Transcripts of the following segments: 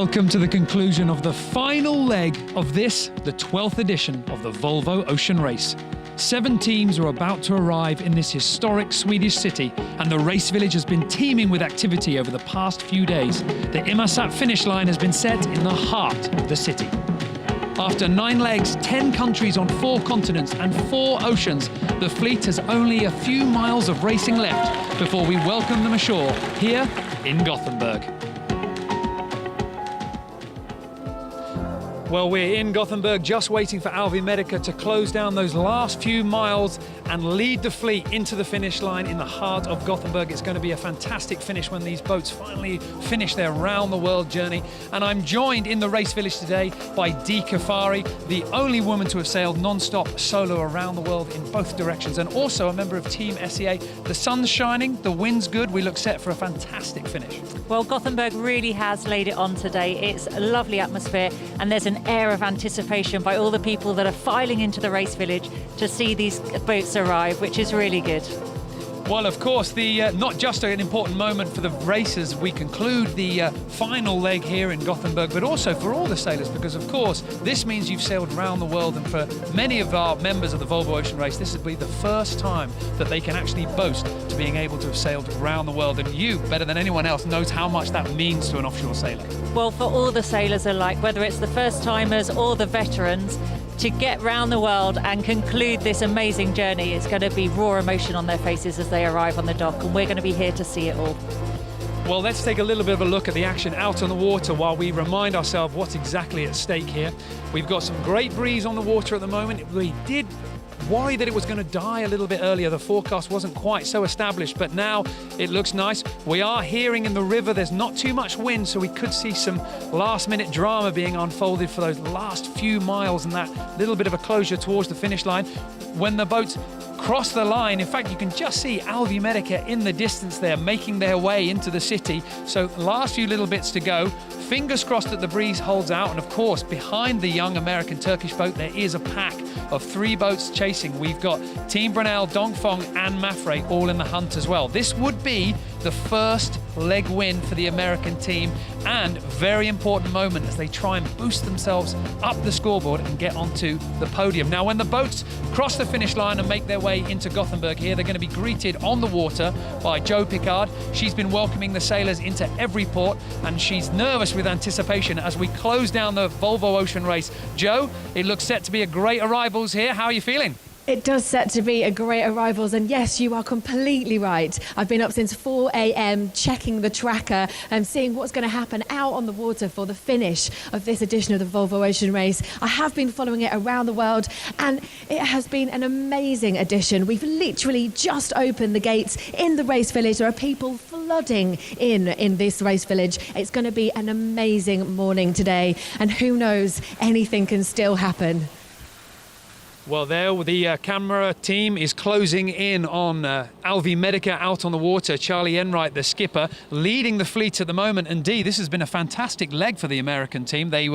Welcome to the conclusion of the final leg of this, the 12th edition of the Volvo Ocean Race. 7 teams are about to arrive in this historic Swedish city, and the race village has been teeming with activity over the past few days. The Immarsat finish line has been set in the heart of the city. After 9 legs, 10 countries on 4 continents and 4 oceans, the fleet has only a few miles of racing left before we welcome them ashore here in Gothenburg. Well, we're in Gothenburg just waiting for Alvi Medica to close down those last few miles and lead the fleet into the finish line in the heart of Gothenburg. It's going to be a fantastic finish when these boats finally finish their round-the-world journey. And I'm joined in the race village today by Dee Kafari, the only woman to have sailed non-stop solo around the world in both directions, and also a member of Team SEA. The sun's shining, the wind's good, we look set for a fantastic finish. Well, Gothenburg really has laid it on today. It's a lovely atmosphere, and there's an air of anticipation by all the people that are filing into the race village to see these boats arrive, which is really good. Well, of course, not just an important moment for the racers, we conclude the final leg here in Gothenburg, but also for all the sailors, because of course this means you've sailed around the world, and for many of our members of the Volvo Ocean Race, this will be the first time that they can actually boast to being able to have sailed around the world. And you, better than anyone else, knows how much that means to an offshore sailor. Well, for all the sailors alike, whether it's the first timers or the veterans, to get round the world and conclude this amazing journey, it's going to be raw emotion on their faces as they arrive on the dock, and we're going to be here to see it all. Well, let's take a little bit of a look at the action out on the water while we remind ourselves what's exactly at stake here. We've got some great breeze on the water at the moment. We did worry that it was going to die a little bit earlier. The forecast wasn't quite so established, but now it looks nice. We are hearing in the river there's not too much wind, so we could see some last-minute drama being unfolded for those last few miles and that little bit of a closure towards the finish line. When the boats cross the line, in fact, you can just see Alvi Medica in the distance there, making their way into the city. So last few little bits to go. Fingers crossed that the breeze holds out, and of course, behind the young American-Turkish boat, there is a pack of 3 boats chasing. We've got Team Brunel, Dongfeng and Mafre all in the hunt as well. This would be the first leg win for the American team, and very important moment as they try and boost themselves up the scoreboard and get onto the podium. Now, when the boats cross the finish line and make their way into Gothenburg here, they're going to be greeted on the water by Jo Picard. She's been welcoming the sailors into every port, and she's nervous with anticipation as we close down the Volvo Ocean Race. Jo, it looks set to be a great arrivals here. How are you feeling? It does set to be a great arrivals, and yes, you are completely right. I've been up since 4 a.m. checking the tracker and seeing what's going to happen out on the water for the finish of this edition of the Volvo Ocean Race. I have been following it around the world, and it has been an amazing edition. We've literally just opened the gates in the race village. There are people flooding in this race village. It's going to be an amazing morning today, and who knows, anything can still happen. Well, there the camera team is closing in on Alvi Medica out on the water. Charlie Enright, the skipper, leading the fleet at the moment. And Dee, this has been a fantastic leg for the American team. They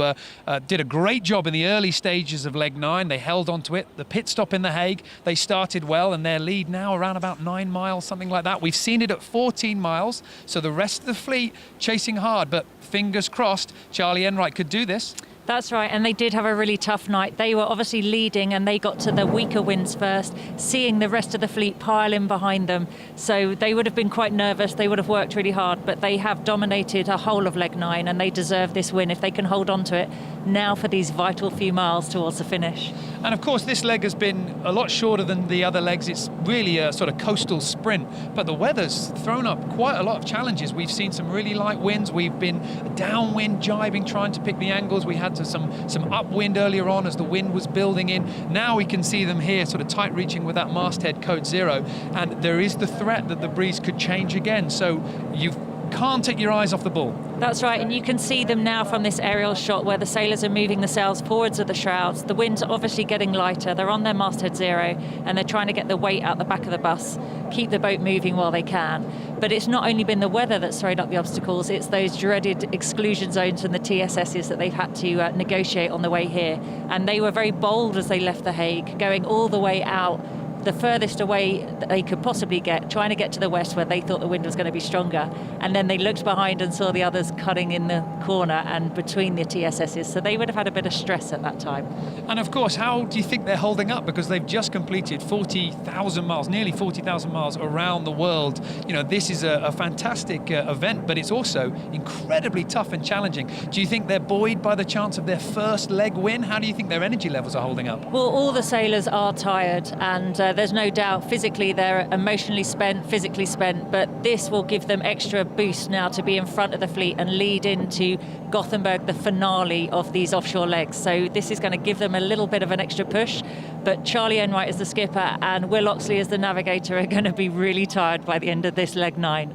did a great job in the early stages of leg 9. They held on to it. The pit stop in The Hague, they started well, and their lead now around about 9 miles, something like that. We've seen it at 14 miles, so the rest of the fleet chasing hard, but fingers crossed Charlie Enright could do this. That's right, and they did have a really tough night. They were obviously leading, and they got to the weaker winds first, seeing the rest of the fleet pile in behind them. So they would have been quite nervous. They would have worked really hard, but they have dominated a whole of leg 9, and they deserve this win if they can hold on to it now for these vital few miles towards the finish. And of course, this leg has been a lot shorter than the other legs. It's really a sort of coastal sprint, but the weather's thrown up quite a lot of challenges. We've seen some really light winds. We've been downwind jibing, trying to pick the angles. We had some upwind earlier on as the wind was building in. Now we can see them here sort of tight reaching with that masthead code 0, and there is the threat that the breeze could change again. So you can't take your eyes off the ball. That's right, and you can see them now from this aerial shot where the sailors are moving the sails forwards of the shrouds. The wind's obviously getting lighter. They're on their masthead 0, and they're trying to get the weight out the back of the bus, keep the boat moving while they can. But it's not only been the weather that's thrown up the obstacles, it's those dreaded exclusion zones and the TSSs that they've had to negotiate on the way here. And they were very bold as they left The Hague, going all the way out the furthest away that they could possibly get, trying to get to the west where they thought the wind was going to be stronger. And then they looked behind and saw the others cutting in the corner and between the TSSs. So they would have had a bit of stress at that time. And of course, how do you think they're holding up? Because they've just completed 40,000 miles, nearly 40,000 miles around the world. You know, this is a fantastic event, but it's also incredibly tough and challenging. Do you think they're buoyed by the chance of their first leg win? How do you think their energy levels are holding up? Well, all the sailors are tired, and there's no doubt physically they're emotionally spent, physically spent, but this will give them extra boost now to be in front of the fleet and lead into Gothenburg, the finale of these offshore legs. So this is going to give them a little bit of an extra push, but Charlie Enright as the skipper and Will Oxley as the navigator are going to be really tired by the end of this leg 9.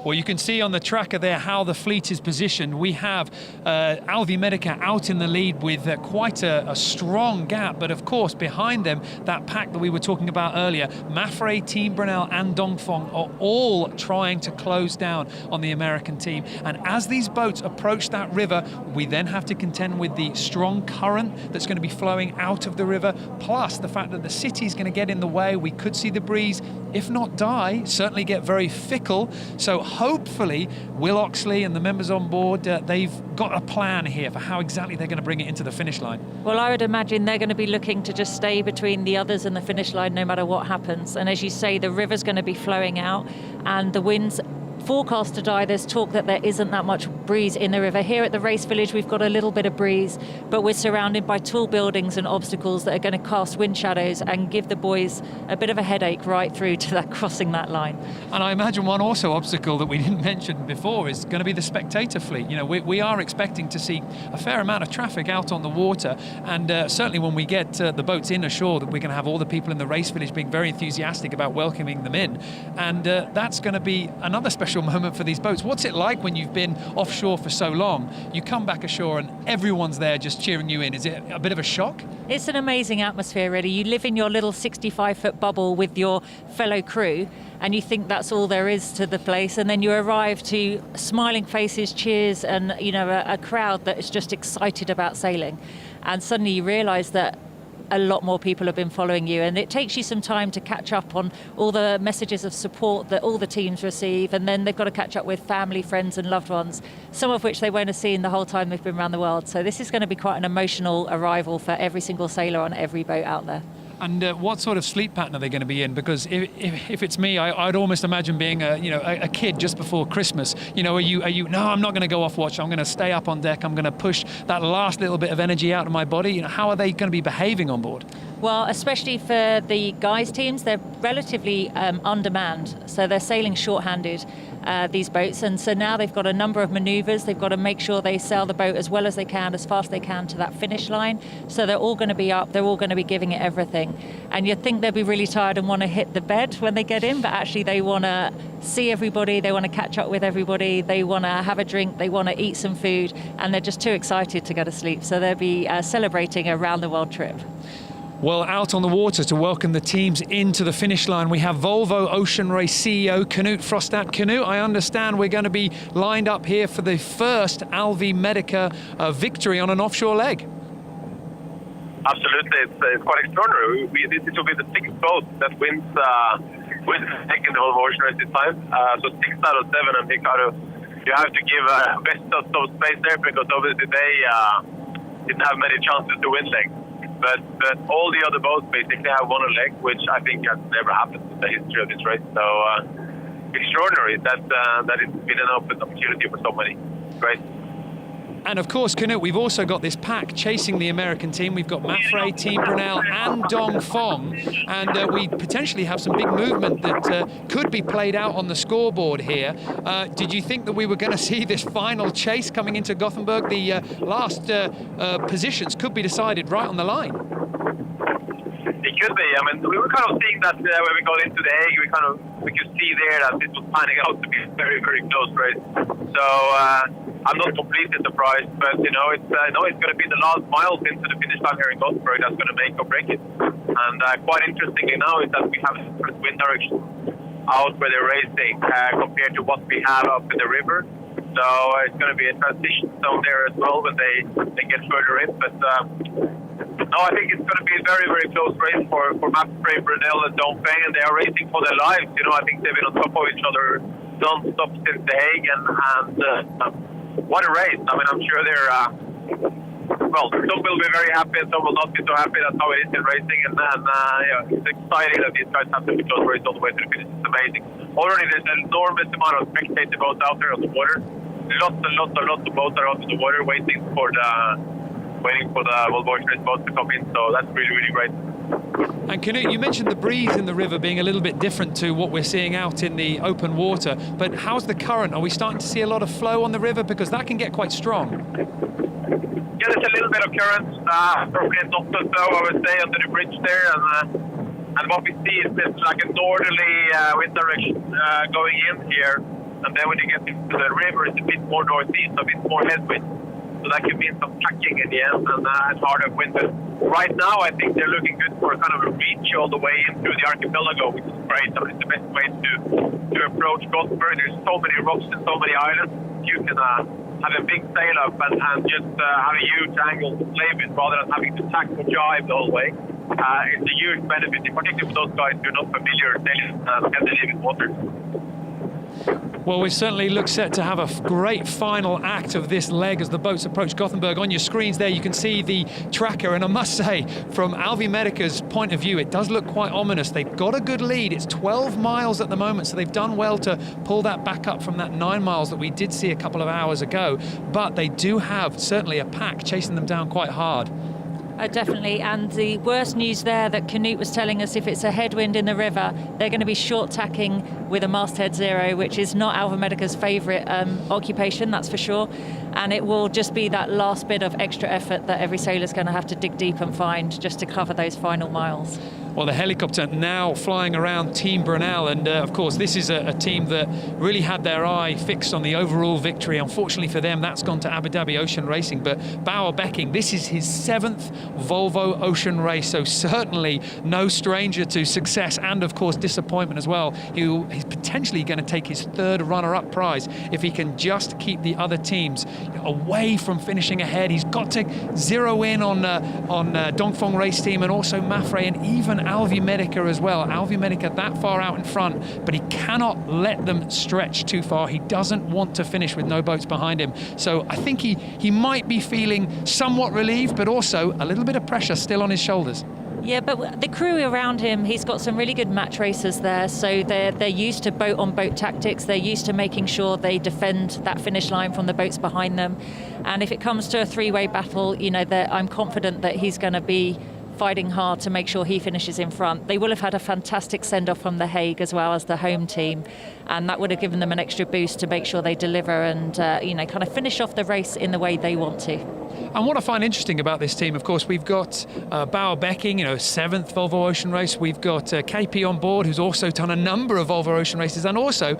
Well, you can see on the tracker there how the fleet is positioned. We have Alvi Medica out in the lead with quite a strong gap, but of course behind them, that pack that we were talking about earlier, Mafre, Team Brunel and Dongfeng are all trying to close down on the American team. And as these boats approach that river, we then have to contend with the strong current that's going to be flowing out of the river, plus the fact that the city is going to get in the way. We could see the breeze, if not die, certainly get very fickle. So hopefully Will Oxley and the members on board, they've got a plan here for how exactly they're going to bring it into the finish line. Well, I would imagine they're going to be looking to just stay between the others and the finish line no matter what happens. And as you say, the river's going to be flowing out and the wind's forecast to die. There's talk that there isn't that much breeze in the river. Here at the race village, we've got a little bit of breeze, but we're surrounded by tall buildings and obstacles that are going to cast wind shadows and give the boys a bit of a headache right through to that crossing that line. And I imagine one also obstacle that we didn't mention before is going to be the spectator fleet. You know, we are expecting to see a fair amount of traffic out on the water, and certainly when we get the boats in ashore, that we're going to have all the people in the race village being very enthusiastic about welcoming them in, and that's going to be another special moment for these boats. What's it like when you've been offshore for so long? You come back ashore and everyone's there just cheering you in. Is it a bit of a shock? It's an amazing atmosphere, really. You live in your little 65-foot bubble with your fellow crew and you think that's all there is to the place, and then you arrive to smiling faces, cheers, and a crowd that is just excited about sailing, and suddenly you realise that a lot more people have been following you, and it takes you some time to catch up on all the messages of support that all the teams receive, and then they've got to catch up with family, friends and loved ones, some of which they won't have seen the whole time they've been around the world. So this is going to be quite an emotional arrival for every single sailor on every boat out there. And what sort of sleep pattern are they going to be in? Because if it's me, I'd almost imagine being a kid just before Christmas. Are you? No, I'm not going to go off watch. I'm going to stay up on deck. I'm going to push that last little bit of energy out of my body. How are they going to be behaving on board? Well, especially for the guys' teams, they're relatively undermanned, so they're sailing shorthanded, these boats, and so now they've got a number of manoeuvres. They've got to make sure they sail the boat as well as they can, as fast as they can to that finish line. So they're all going to be up, they're all going to be giving it everything. And you'd think they'll be really tired and want to hit the bed when they get in, but actually they want to see everybody, they want to catch up with everybody, they want to have a drink, they want to eat some food, and they're just too excited to go to sleep. So they'll be celebrating a round-the-world trip. Well, out on the water to welcome the teams into the finish line, we have Volvo Ocean Race CEO Knut Frostat. Knut, I understand we're going to be lined up here for the first Alvi Medica victory on an offshore leg. Absolutely, it's quite extraordinary. This will be the sixth boat that wins taking the Volvo Ocean Race this time. So 6 out of 7, I think you have to give best of some space there, because obviously they didn't have many chances to win legs. But all the other boats basically have won a leg, which I think has never happened in the history of this race. So extraordinary that it's been an open opportunity for so many. Great. And of course, Knut, we've also got this pack chasing the American team. We've got Mafre, Team Brunel and Dongfeng, and we potentially have some big movement that could be played out on the scoreboard here. Did you think that we were going to see this final chase coming into Gothenburg? The last positions could be decided right on the line. It could be. I mean, we were kind of seeing that when we got into the egg. We could see there that it was panning out to be a very, very close race. So I'm not completely surprised, but it's going to be the last miles into the finish line here in Gothenburg that's going to make or break it. And quite interestingly now is that we have a different wind direction out where they're racing compared to what we have up in the river. So it's going to be a transition zone there as well when they get further in. But No, I think it's going to be a very, very close race for Mapfre, Brunel, and Dongfeng, and they are racing for their lives. You know, I think they've been on top of each other non-stop since The Hague, and what a race. I mean, I'm sure they're, well, some will be very happy and some will not be so happy. That's how it is in racing, and yeah, it's exciting that these guys have to close race all the way to the finish. It's amazing. Already there's an enormous amount of spectator boats out there on the water. Lots of boats are out on the water waiting for the Volvo Ocean Race boats to come in, so that's really, really great. And Knut, you mentioned the breeze in the river being a little bit different to what we're seeing out in the open water, but how's the current? Are we starting to see a lot of flow on the river? Because that can get quite strong. Yeah, there's a little bit of current, probably not so slow, I would say, under the bridge there, and what we see is this like a northerly wind direction going in here, and then when you get into the river, it's a bit more northeast, a bit more headwind. So that could mean some tacking in the end, and it's harder wind. But right now, I think they're looking good for kind of a reach all the way into the archipelago, which is great. I mean, it's the best way to approach Gothenburg. There's so many rocks and so many islands. You can have a big sail up and just have a huge angle to play with rather than having to tack or jive the whole way. It's a huge benefit, particularly for those guys who are not familiar sailing Scandinavian waters. Well, we certainly look set to have a great final act of this leg as the boats approach Gothenburg. On your screens there, you can see the tracker, and I must say, from Alvi Medica's point of view, it does look quite ominous. They've got a good lead. It's 12 miles at the moment, so they've done well to pull that back up from that 9 miles that we did see a couple of hours ago. But they do have certainly a pack chasing them down quite hard. Definitely, and the worst news there that Knut was telling us, if it's a headwind in the river, they're going to be short tacking with a masthead zero, which is not Alva Medica's favourite occupation, that's for sure. And it will just be that last bit of extra effort that every sailor's going to have to dig deep and find just to cover those final miles. Well, the helicopter now flying around Team Brunel, and of course this is a team that really had their eye fixed on the overall victory. Unfortunately for them, that's gone to Abu Dhabi Ocean Racing, but Bauer Becking, this is his 7th Volvo Ocean Race, so certainly no stranger to success and of course disappointment as well. He's potentially going to take his 3rd runner-up prize if he can just keep the other teams away from finishing ahead. He's got to zero in on Dongfeng Race Team and also Mapfre and even Alvi Medica as well. Alvi Medica that far out in front, but he cannot let them stretch too far. He doesn't want to finish with no boats behind him. So I think he might be feeling somewhat relieved, but also a little bit of pressure still on his shoulders. Yeah, but the crew around him, he's got some really good match racers there, so they're used to boat-on-boat tactics. They're used to making sure they defend that finish line from the boats behind them. And if it comes to a 3-way battle, you know, I'm confident that he's going to be fighting hard to make sure he finishes in front. They will have had a fantastic send-off from The Hague as well as the home team, and that would have given them an extra boost to make sure they deliver and kind of finish off the race in the way they want to. And what I find interesting about this team, of course, we've got Bauer Becking, 7th Volvo Ocean Race. We've got KP on board, who's also done a number of Volvo Ocean Races, and also,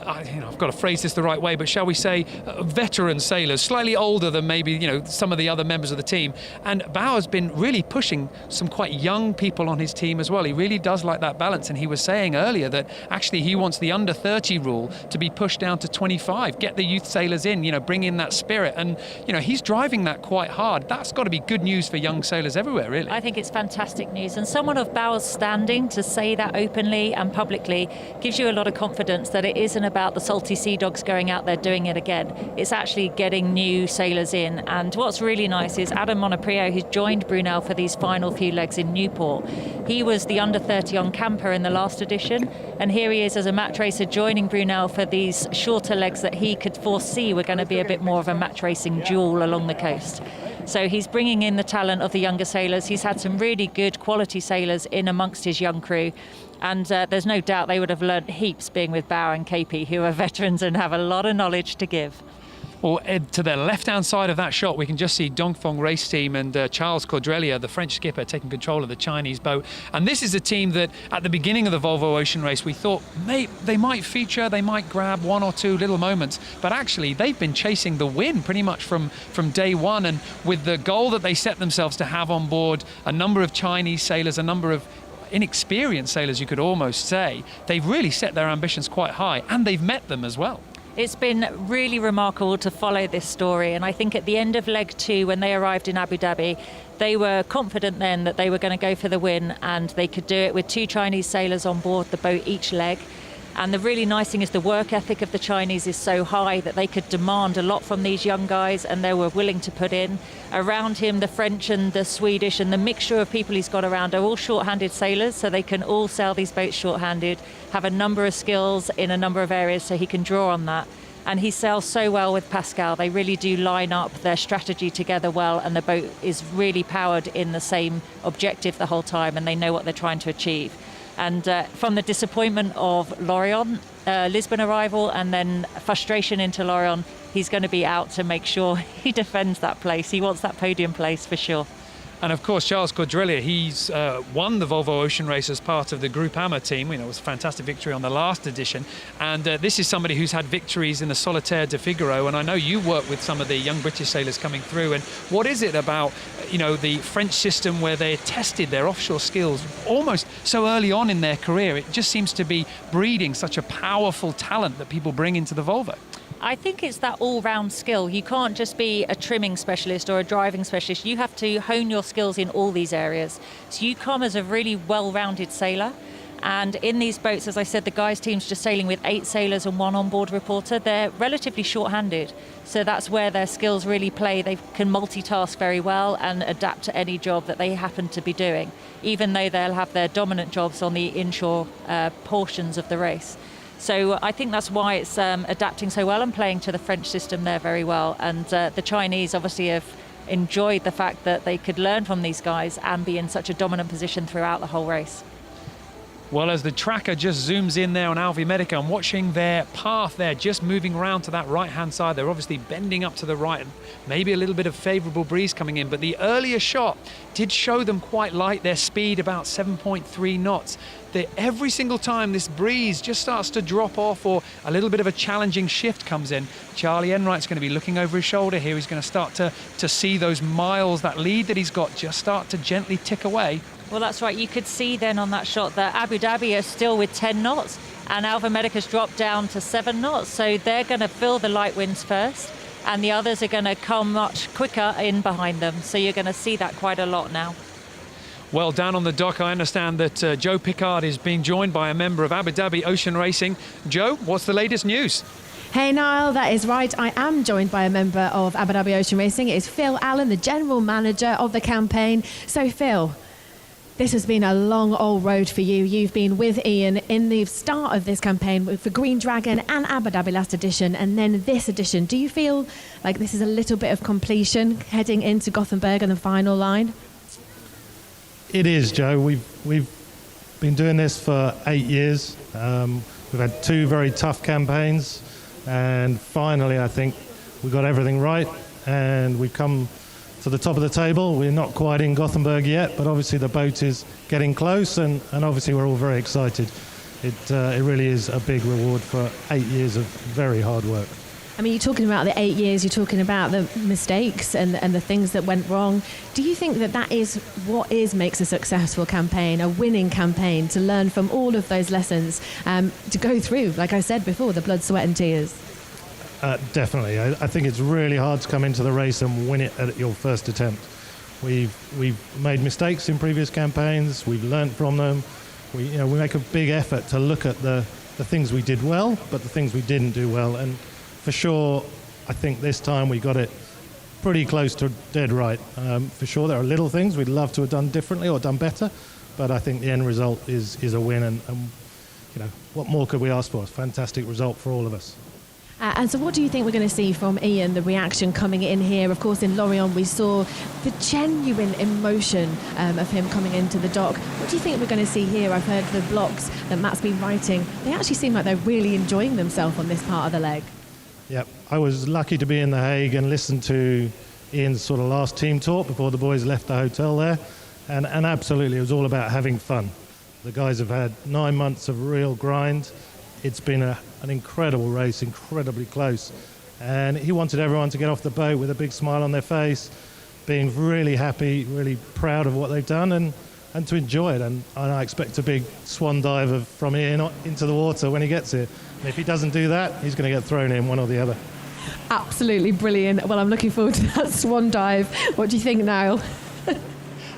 I've got to phrase this the right way, but shall we say veteran sailors, slightly older than maybe some of the other members of the team. And Bauer's been really pushing some quite young people on his team as well. He really does like that balance, and he was saying earlier that actually he wants the under 30 rule to be pushed down to 25. Get the youth sailors in, bring in that spirit, and he's driving that quite hard. That's got to be good news for young sailors everywhere, really. I think it's fantastic news, and someone of Bauer's standing to say that openly and publicly gives you a lot of confidence that it isn't about the salty sea dogs going out there doing it again. It's actually getting new sailors in, and what's really nice is Adam Monoprio, who's joined Brunel for these final few legs in Newport. He was the under 30 on camper in the last edition, and here he is as a match racer joining Brunel for these shorter legs that he could foresee were going to be a bit more of a match racing duel along the coast. So he's bringing in the talent of the younger sailors. He's had some really good quality sailors in amongst his young crew, and there's no doubt they would have learnt heaps being with Bauer and KP, who are veterans and have a lot of knowledge to give. Well, Ed, to the left-hand side of that shot, we can just see Dongfeng Race Team and Charles Cordrelia, the French skipper, taking control of the Chinese boat. And this is a team that, at the beginning of the Volvo Ocean Race, we thought they might feature, they might grab one or two little moments. But actually, they've been chasing the win pretty much from day one. And with the goal that they set themselves to have on board a number of Chinese sailors, a number of inexperienced sailors, you could almost say, they've really set their ambitions quite high, and they've met them as well. It's been really remarkable to follow this story, and I think at the end of leg 2, when they arrived in Abu Dhabi, they were confident then that they were going to go for the win, and they could do it with 2 Chinese sailors on board the boat each leg. And the really nice thing is the work ethic of the Chinese is so high that they could demand a lot from these young guys, and they were willing to put in. Around him, the French and the Swedish and the mixture of people he's got around are all short-handed sailors, so they can all sail these boats short-handed, have a number of skills in a number of areas, so he can draw on that. And he sails so well with Pascal. They really do line up their strategy together well, and the boat is really powered in the same objective the whole time, and they know what they're trying to achieve. And from the disappointment of Lorient, Lisbon arrival, and then frustration into Lorient, he's going to be out to make sure he defends that place. He wants that podium place for sure. And of course, Charles Cordrelier, he's won the Volvo Ocean Race as part of the Groupama team. You know, it was a fantastic victory on the last edition. And this is somebody who's had victories in the Solitaire de Figaro. And I know you work with some of the young British sailors coming through. And what is it about, you know, the French system where they tested their offshore skills almost so early on in their career? It just seems to be breeding such a powerful talent that people bring into the Volvo. I think it's that all-round skill. You can't just be a trimming specialist or a driving specialist. You have to hone your skills in all these areas. So you come as a really well-rounded sailor. And in these boats, as I said, the guys' team's just sailing with 8 sailors and 1 onboard reporter. They're relatively short-handed. So that's where their skills really play. They can multitask very well and adapt to any job that they happen to be doing, even though they'll have their dominant jobs on the inshore portions of the race. So I think that's why it's adapting so well and playing to the French system there very well. And the Chinese obviously have enjoyed the fact that they could learn from these guys and be in such a dominant position throughout the whole race. Well, as the tracker just zooms in there on Alvi Medica, I'm watching their path there, just moving around to that right-hand side. They're obviously bending up to the right, and maybe a little bit of favourable breeze coming in. But the earlier shot did show them quite light, their speed about 7.3 knots. Every single time this breeze just starts to drop off or a little bit of a challenging shift comes in, Charlie Enright's going to be looking over his shoulder here. He's going to start to see those miles, that lead that he's got, just start to gently tick away. Well, that's right. You could see then on that shot that Abu Dhabi are still with 10 knots and Alva Medica's dropped down to 7 knots. So they're going to feel the light winds first, and the others are going to come much quicker in behind them. So you're going to see that quite a lot now. Well, down on the dock, I understand that Joe Pickard is being joined by a member of Abu Dhabi Ocean Racing. Joe, what's the latest news? Hey Niall, that is right. I am joined by a member of Abu Dhabi Ocean Racing. It's Phil Allen, the general manager of the campaign. So Phil, this has been a long old road for you. You've been with Ian in the start of this campaign for Green Dragon and Abu Dhabi last edition, and then this edition. Do you feel like this is a little bit of completion heading into Gothenburg and the final line? It is, Joe. We've been doing this for 8 years. We've had 2 very tough campaigns, and finally I think we got everything right, and we've come to the top of the table. We're not quite in Gothenburg yet, but obviously the boat is getting close, and obviously we're all very excited. It really is a big reward for 8 years of very hard work. I mean, you're talking about the 8 years, you're talking about the mistakes and the things that went wrong. Do you think that is what makes a successful campaign, a winning campaign, to learn from all of those lessons, to go through, like I said before, the blood, sweat and tears? Definitely. I think it's really hard to come into the race and win it at your first attempt. We've made mistakes in previous campaigns. We've learnt from them. We make a big effort to look at the things we did well, but the things we didn't do well. And for sure, I think this time we got it pretty close to dead right. For sure, there are little things we'd love to have done differently or done better, but I think the end result is a win. And what more could we ask for? It's a fantastic result for all of us. And so what do you think we're going to see from Ian, the reaction coming in here? Of course, in Lorient, we saw the genuine emotion of him coming into the dock. What do you think we're going to see here? I've heard the blocks that Matt's been writing. They actually seem like they're really enjoying themselves on this part of the leg. Yep, I was lucky to be in The Hague and listen to Ian's sort of last team talk before the boys left the hotel there. And absolutely, it was all about having fun. The guys have had 9 months of real grind. It's been an incredible race, incredibly close. And he wanted everyone to get off the boat with a big smile on their face, being really happy, really proud of what they've done, and to enjoy it. And I expect a big swan dive from Ian into the water when he gets here. And if he doesn't do that, he's going to get thrown in, one or the other. Absolutely brilliant. Well, I'm looking forward to that swan dive. What do you think, Niall?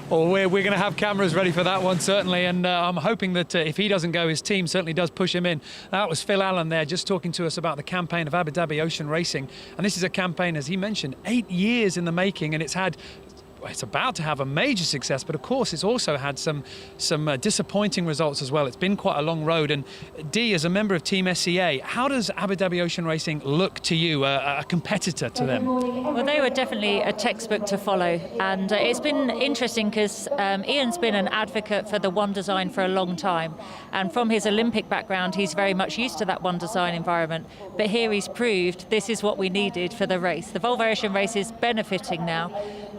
Well, we're going to have cameras ready for that one, certainly, and I'm hoping that if he doesn't go, his team certainly does push him in. That was Phil Allen there, just talking to us about the campaign of Abu Dhabi Ocean Racing. And this is a campaign, as he mentioned, 8 years in the making, and it's about to have a major success, but of course it's also had some disappointing results as well. It's been quite a long road. And Dee, as a member of Team SCA, how does Abu Dhabi Ocean Racing look to you, a competitor to them? Well, they were definitely a textbook to follow, and it's been interesting because Ian's been an advocate for the one design for a long time, and from his Olympic background he's very much used to that one design environment, but here he's proved this is what we needed for the race. The Volvo Ocean Race is benefiting now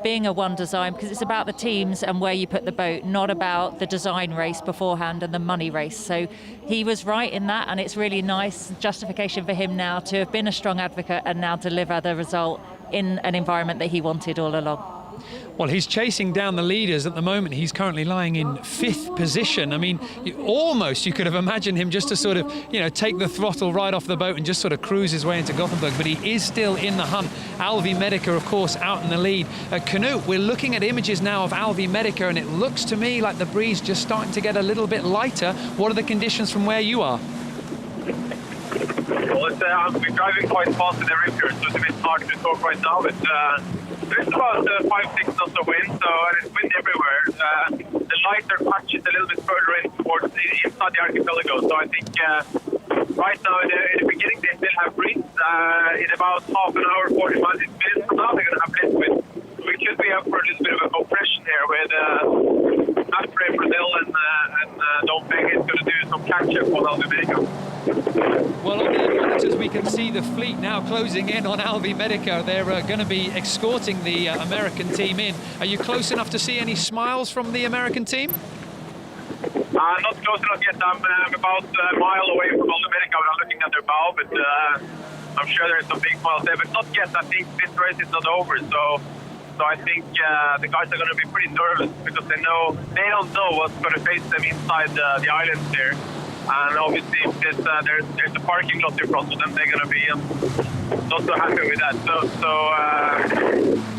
being a one design because it's about the teams and where you put the boat, not about the design race beforehand and the money race. So he was right in that, and it's really nice justification for him now to have been a strong advocate and now deliver the result in an environment that he wanted all along. Well, he's chasing down the leaders at the moment. He's currently lying in 5th position. I mean, you could have imagined him just to sort of, take the throttle right off the boat and just sort of cruise his way into Gothenburg, but he is still in the hunt. Alvi Medica, of course, out in the lead. Knut, we're looking at images now of Alvi Medica, and it looks to me like the breeze just starting to get a little bit lighter. What are the conditions from where you are? Well, we're driving quite fast in the river, so it's a bit hard to talk right now, but there's about 5-6 knots of wind, so it's wind everywhere. The lighter patch is a little bit further in towards inside the archipelago, so I think right now in the beginning they still have breeze. In about half an hour, 40 minutes from now, they're going to have less wind. We could be up for a little bit of a compression here with Afre, Brazil and Don Peng is going to do some catch-up on Alvi Medica. Well, on the monitors we can see the fleet now closing in on Alvi Medica. They're going to be escorting the American team in. Are you close enough to see any smiles from the American team? Not close enough yet. I'm about a mile away from Alvi Medica when I'm looking at their bow, but I'm sure there's some big smiles there, but not yet. I think this race is not over, so I think the guys are going to be pretty nervous because they don't know what's going to face them inside the islands here. And obviously, if there's a parking lot in front of them, they're going to be not so happy with that. So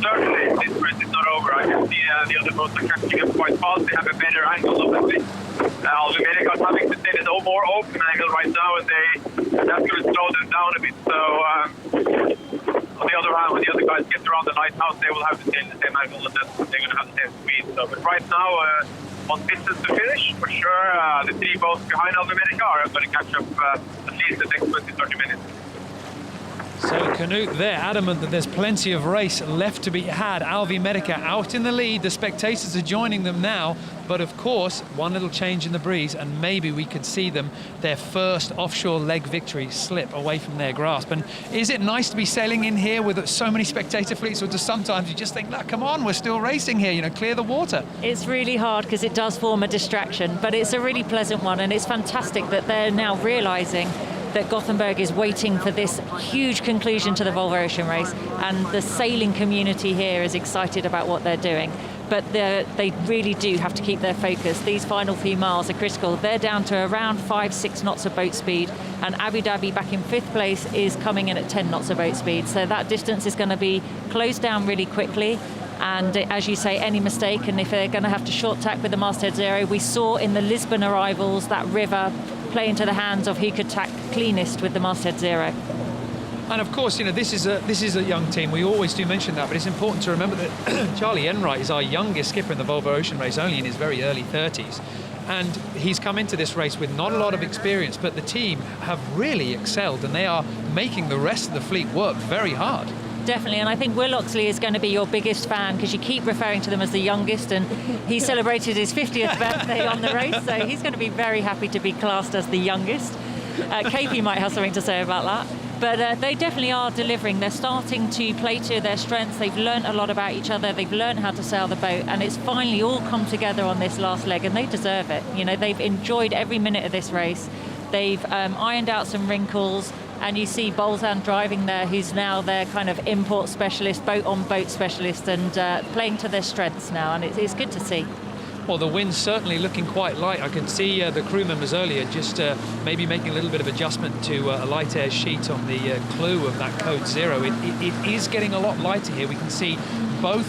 certainly, this race is not over. I can see the other boats are catching up quite fast. They have a better angle, obviously. Alvi Medica is having to stay at a more open angle right now, and that's going to slow them down a bit. So on the other hand, when the other guys get around the lighthouse, they will have to stay in the same angle, and then they're going to have the same speed. So, but right now, on distance to finish, for sure, the 3 boats behind Alvi Medica are going to catch up at least the next 20-30 minutes. So Knut there, adamant that there's plenty of race left to be had. Alvi Medica out in the lead. The spectators are joining them now. But of course, one little change in the breeze, and maybe we could see them, their first offshore leg victory, slip away from their grasp. And is it nice to be sailing in here with so many spectator fleets, or just sometimes you just think, nah, come on, we're still racing here, clear the water? It's really hard because it does form a distraction, but it's a really pleasant one, and it's fantastic that they're now realising that Gothenburg is waiting for this huge conclusion to the Volvo Ocean Race, and the sailing community here is excited about what they're doing. But they really do have to keep their focus. These final few miles are critical. They're down to around 5-6 knots of boat speed, and Abu Dhabi back in 5th place is coming in at 10 knots of boat speed. So that distance is going to be closed down really quickly. And as you say, any mistake, and if they're going to have to short tack with the masthead zero, we saw in the Lisbon arrivals that river play into the hands of who could tack cleanest with the masthead zero. And of course, this is a young team. We always do mention that, but it's important to remember that Charlie Enright is our youngest skipper in the Volvo Ocean Race, only in his very early 30s. And he's come into this race with not a lot of experience, but the team have really excelled, and they are making the rest of the fleet work very hard. Definitely, and I think Will Oxley is going to be your biggest fan because you keep referring to them as the youngest, and he celebrated his 50th birthday on the race, so he's going to be very happy to be classed as the youngest. KP might have something to say about that. But they definitely are delivering. They're starting to play to their strengths. They've learned a lot about each other. They've learned how to sail the boat, and it's finally all come together on this last leg, and they deserve it. They've enjoyed every minute of this race. They've ironed out some wrinkles, and you see Bolzan driving there, who's now their kind of import specialist, boat-on-boat specialist, and playing to their strengths now, and it's good to see. Well, the wind's certainly looking quite light. I could see the crew members earlier just maybe making a little bit of adjustment to a light air sheet on the clue of that code 0. It is getting a lot lighter here. We can see both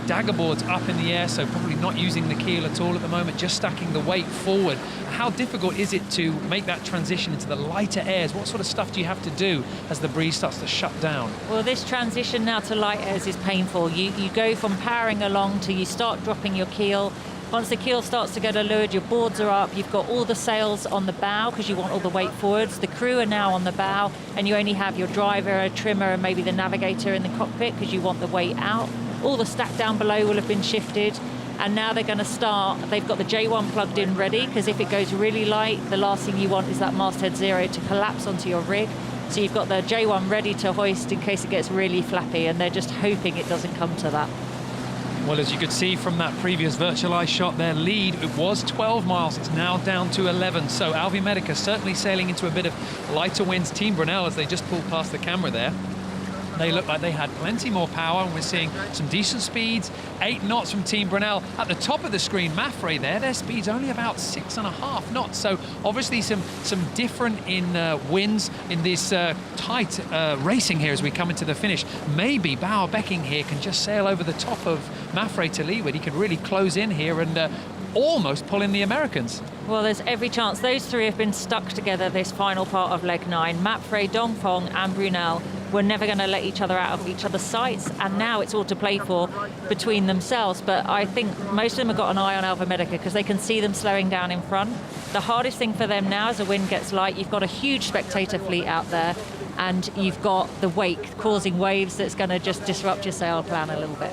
dagger boards up in the air, so probably not using the keel at all at the moment, just stacking the weight forward. How difficult is it to make that transition into the lighter airs? What sort of stuff do you have to do as the breeze starts to shut down? Well, this transition now to light airs is painful. You go from powering along to you start dropping your keel. Once the keel starts to get allured, your boards are up, you've got all the sails on the bow because you want all the weight forwards. The crew are now on the bow, and you only have your driver, a trimmer, and maybe the navigator in the cockpit because you want the weight out. All the stack down below will have been shifted, and now they're going to start. They've got the J1 plugged in ready, because if it goes really light, the last thing you want is that masthead 0 to collapse onto your rig. So you've got the J1 ready to hoist in case it gets really flappy, and they're just hoping it doesn't come to that. Well, as you could see from that previous virtualized shot, their lead, it was 12 miles. It's now down to 11. So Alvi Medica certainly sailing into a bit of lighter winds. Team Brunel, as they just pulled past the camera there, they look like they had plenty more power, and we're seeing some decent speeds. 8 knots from Team Brunel. At the top of the screen, Mafre there, their speed's only about 6.5 knots. So obviously some different in winds in this tight racing here as we come into the finish. Maybe Bauer Becking here can just sail over the top of Mafre to leeward. He could really close in here and almost pull in the Americans. Well, there's every chance. Those three have been stuck together this final part of leg 9. Mapfre, Dongfeng and Brunel were never going to let each other out of each other's sights, and now it's all to play for between themselves. But I think most of them have got an eye on Alva Medica because they can see them slowing down in front. The hardest thing for them now as the wind gets light, you've got a huge spectator fleet out there, and you've got the wake causing waves that's going to just disrupt your sail plan a little bit.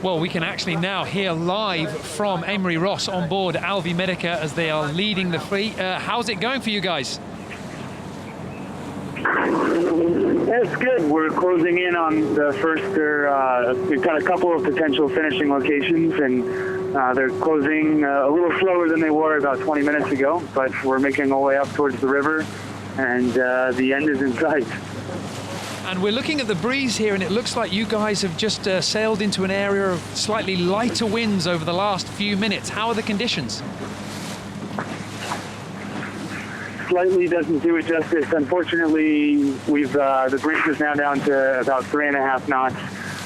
Well, we can actually now hear live from Emery Ross on board Alvi Medica as they are leading the fleet. How's it going for you guys? It's good. We're closing in on the first. We've got a couple of potential finishing locations, and they're closing a little slower than they were about 20 minutes ago, but we're making our way up towards the river, and the end is in sight. And we're looking at the breeze here, and it looks like you guys have just sailed into an area of slightly lighter winds over the last few minutes. How are the conditions? Slightly doesn't do it justice. Unfortunately, the breeze is now down to about 3.5 knots,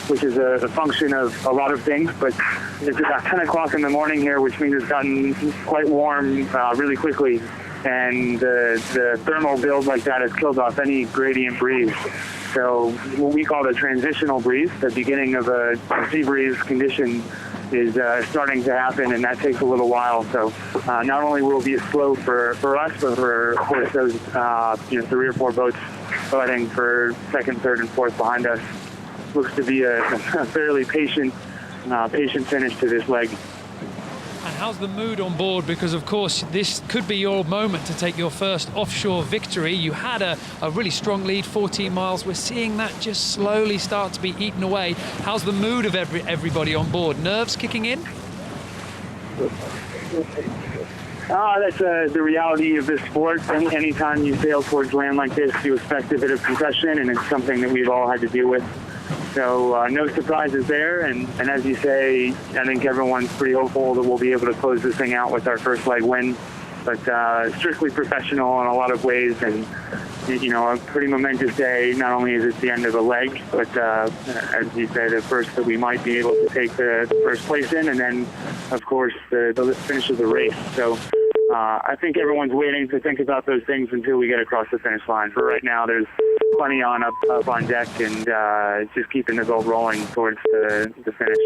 which is a function of a lot of things, but it's about 10 o'clock in the morning here, which means it's gotten quite warm really quickly, and the thermal build like that has killed off any gradient breeze. So what we call the transitional breeze, the beginning of a sea breeze condition, is starting to happen, and that takes a little while. So not only will it be slow for us, but for, of course, those 3 or 4 boats fighting for second, third, and fourth behind us. Looks to be a fairly patient finish to this leg. And how's the mood on board? Because, of course, this could be your moment to take your first offshore victory. You had a really strong lead, 14 miles. We're seeing that just slowly start to be eaten away. How's the mood of everybody on board? Nerves kicking in? That's the reality of this sport. Anytime you sail towards land like this, you expect a bit of compression, and it's something that we've all had to deal with. So no surprises there, and as you say, I think everyone's pretty hopeful that we'll be able to close this thing out with our first leg win. But strictly professional in a lot of ways, and a pretty momentous day. Not only is it the end of a leg, but as you say, the first that we might be able to take the first place in, and then, of course, the finish of the race. So I think everyone's waiting to think about those things until we get across the finish line. For right now, there's plenty on up on deck, and just keeping the boat rolling towards the finish.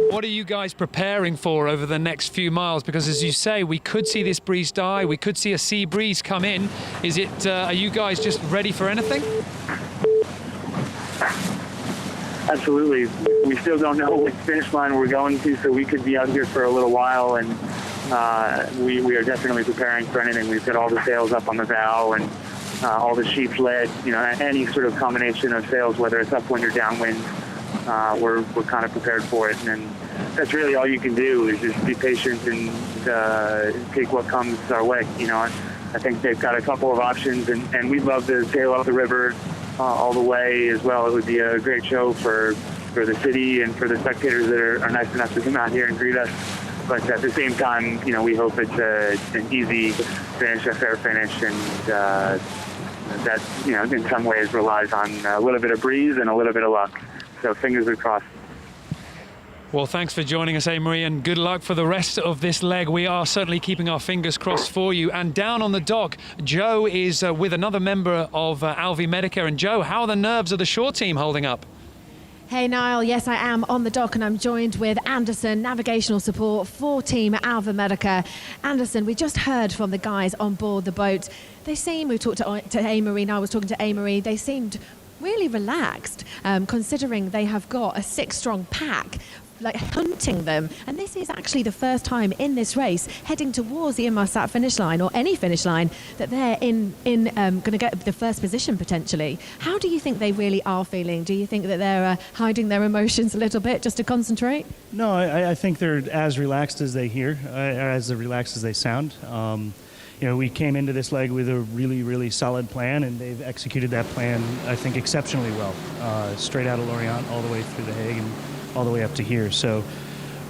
What are you guys preparing for over the next few miles? Because, as you say, we could see this breeze die. We could see a sea breeze come in. Is it? Are you guys just ready for anything? Absolutely. We still don't know which finish line we're going to, so we could be out here for a little while, and we are definitely preparing for anything. We've got all the sails up on the bow, and all the sheets lead, any sort of combination of sails, whether it's upwind or downwind, we're kind of prepared for it. And that's really all you can do, is just be patient and take what comes our way. I think they've got a couple of options, and we'd love to sail up the river all the way as well. It would be a great show for the city and for the spectators that are nice enough to come out here and greet us. But at the same time, we hope it's an easy finish, a fair finish, and that, in some ways relies on a little bit of breeze and a little bit of luck. So fingers are crossed. Well, thanks for joining us, Marie, and good luck for the rest of this leg. We are certainly keeping our fingers crossed for you. And down on the dock, Joe is with another member of Alvi Medica. And Joe, how are the nerves of the short team holding up? Hey Niall, yes I am on the dock and I'm joined with Anderson, navigational support for Team Alva Medica. Anderson, we just heard from the guys on board the boat. We talked to A-Marie, and I was talking to A-Marie, they seemed really relaxed, considering they have got a 6-strong pack like hunting them, and this is actually the first time in this race heading towards the Inmarsat finish line, or any finish line, that they're in going to get the first position potentially. How do you think they really are feeling? Do you think that they're hiding their emotions a little bit just to concentrate? No, I think they're as relaxed as they hear, as relaxed as they sound. We came into this leg with a really, really solid plan, and they've executed that plan, I think, exceptionally well, straight out of Lorient all the way through the Hague and all the way up to here. So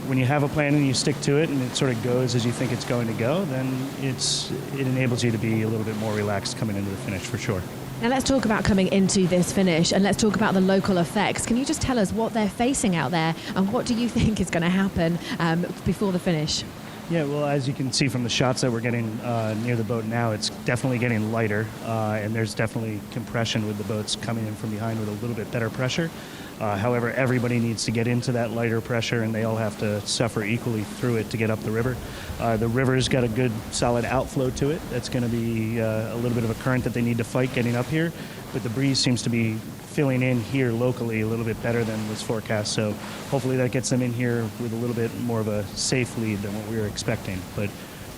when you have a plan and you stick to it and it sort of goes as you think it's going to go, then it enables you to be a little bit more relaxed coming into the finish for sure. Now let's talk about coming into this finish, and let's talk about the local effects. Can you just tell us what they're facing out there and what do you think is going to happen before the finish? Yeah, well, as you can see from the shots that we're getting near the boat now, it's definitely getting lighter, and there's definitely compression with the boats coming in from behind with a little bit better pressure. However, everybody needs to get into that lighter pressure, and they all have to suffer equally through it to get up the river. The river's got a good, solid outflow to it. That's going to be a little bit of a current that they need to fight getting up here, but the breeze seems to be filling in here locally a little bit better than was forecast, so hopefully that gets them in here with a little bit more of a safe lead than what we were expecting. But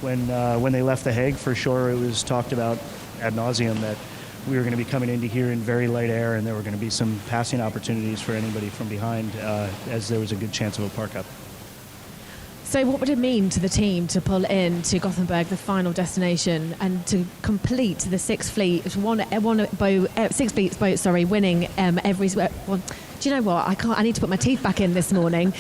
when they left The Hague, for sure, it was talked about ad nauseum that we were going to be coming into here in very light air, and there were going to be some passing opportunities for anybody from behind, as there was a good chance of a park up. So what would it mean to the team to pull in to Gothenburg, the final destination, and to complete the Six Fleets boat, winning every... Well, do you know what? I need to put my teeth back in this morning.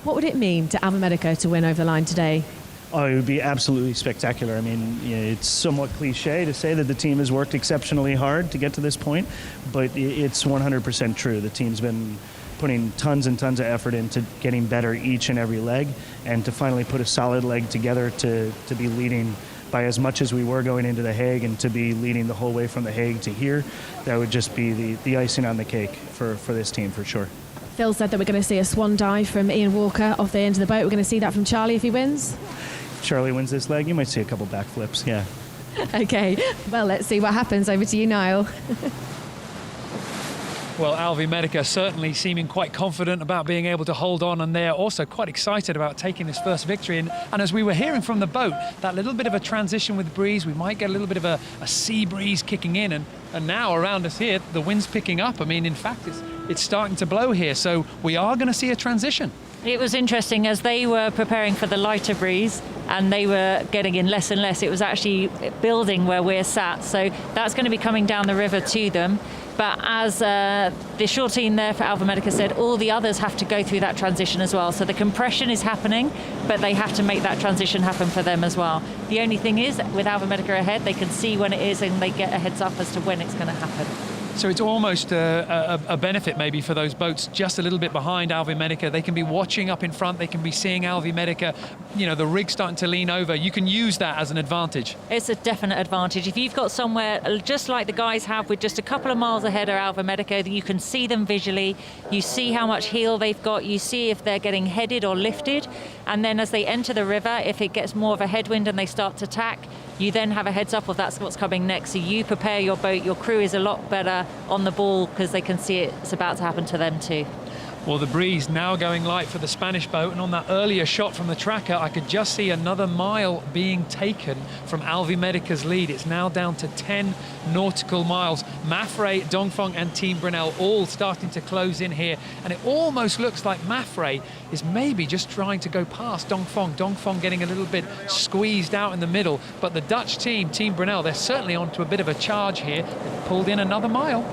What would it mean to Alva Medica to win over the line today? Oh, it would be absolutely spectacular. I mean, it's somewhat cliche to say that the team has worked exceptionally hard to get to this point, but it's 100% true. The team's been putting tons and tons of effort into getting better each and every leg, and to finally put a solid leg together to be leading by as much as we were going into The Hague, and to be leading the whole way from The Hague to here, that would just be the icing on the cake for this team for sure. Phil said that we're going to see a swan dive from Ian Walker off the end of the boat. We're going to see that from Charlie if he wins. If Charlie wins this leg, you might see a couple backflips, yeah. Okay, well, let's see what happens. Over to you, Niall. Well, Alvi Medica certainly seeming quite confident about being able to hold on, and they're also quite excited about taking this first victory. And as we were hearing from the boat, that little bit of a transition with breeze, we might get a little bit of a sea breeze kicking in, and now around us here, the wind's picking up. I mean, in fact, it's starting to blow here, so we are going to see a transition. It was interesting as they were preparing for the lighter breeze and they were getting in less and less. It was actually building where we're sat, so that's going to be coming down the river to them. But as the short team there for Alva Medica said, all the others have to go through that transition as well. So the compression is happening, but they have to make that transition happen for them as well. The only thing is, with Alva Medica ahead, they can see when it is and they get a heads up as to when it's going to happen. So it's almost a benefit maybe for those boats just a little bit behind Alvi Medica. They can be watching up in front. They can be seeing Alvi Medica. You know, the rig starting to lean over. You can use that as an advantage. It's a definite advantage. If you've got somewhere, just like the guys have, with just a couple of miles ahead of Alva Medica, you can see them visually. You see how much heel they've got. You see if they're getting headed or lifted. And then as they enter the river, if it gets more of a headwind and they start to tack, you then have a heads up of that's what's coming next. So you prepare your boat. Your crew is a lot better on the ball because they can see it's about to happen to them too. Well, the breeze now going light for the Spanish boat, and on that earlier shot from the tracker, I could just see another mile being taken from Alvi Medica's lead. It's now down to 10 nautical miles. Mafre, Dongfeng and Team Brunel all starting to close in here, and it almost looks like Mafre is maybe just trying to go past Dongfeng. Dongfeng getting a little bit squeezed out in the middle, but the Dutch team, Team Brunel, they're certainly onto a bit of a charge here. They've pulled in another mile.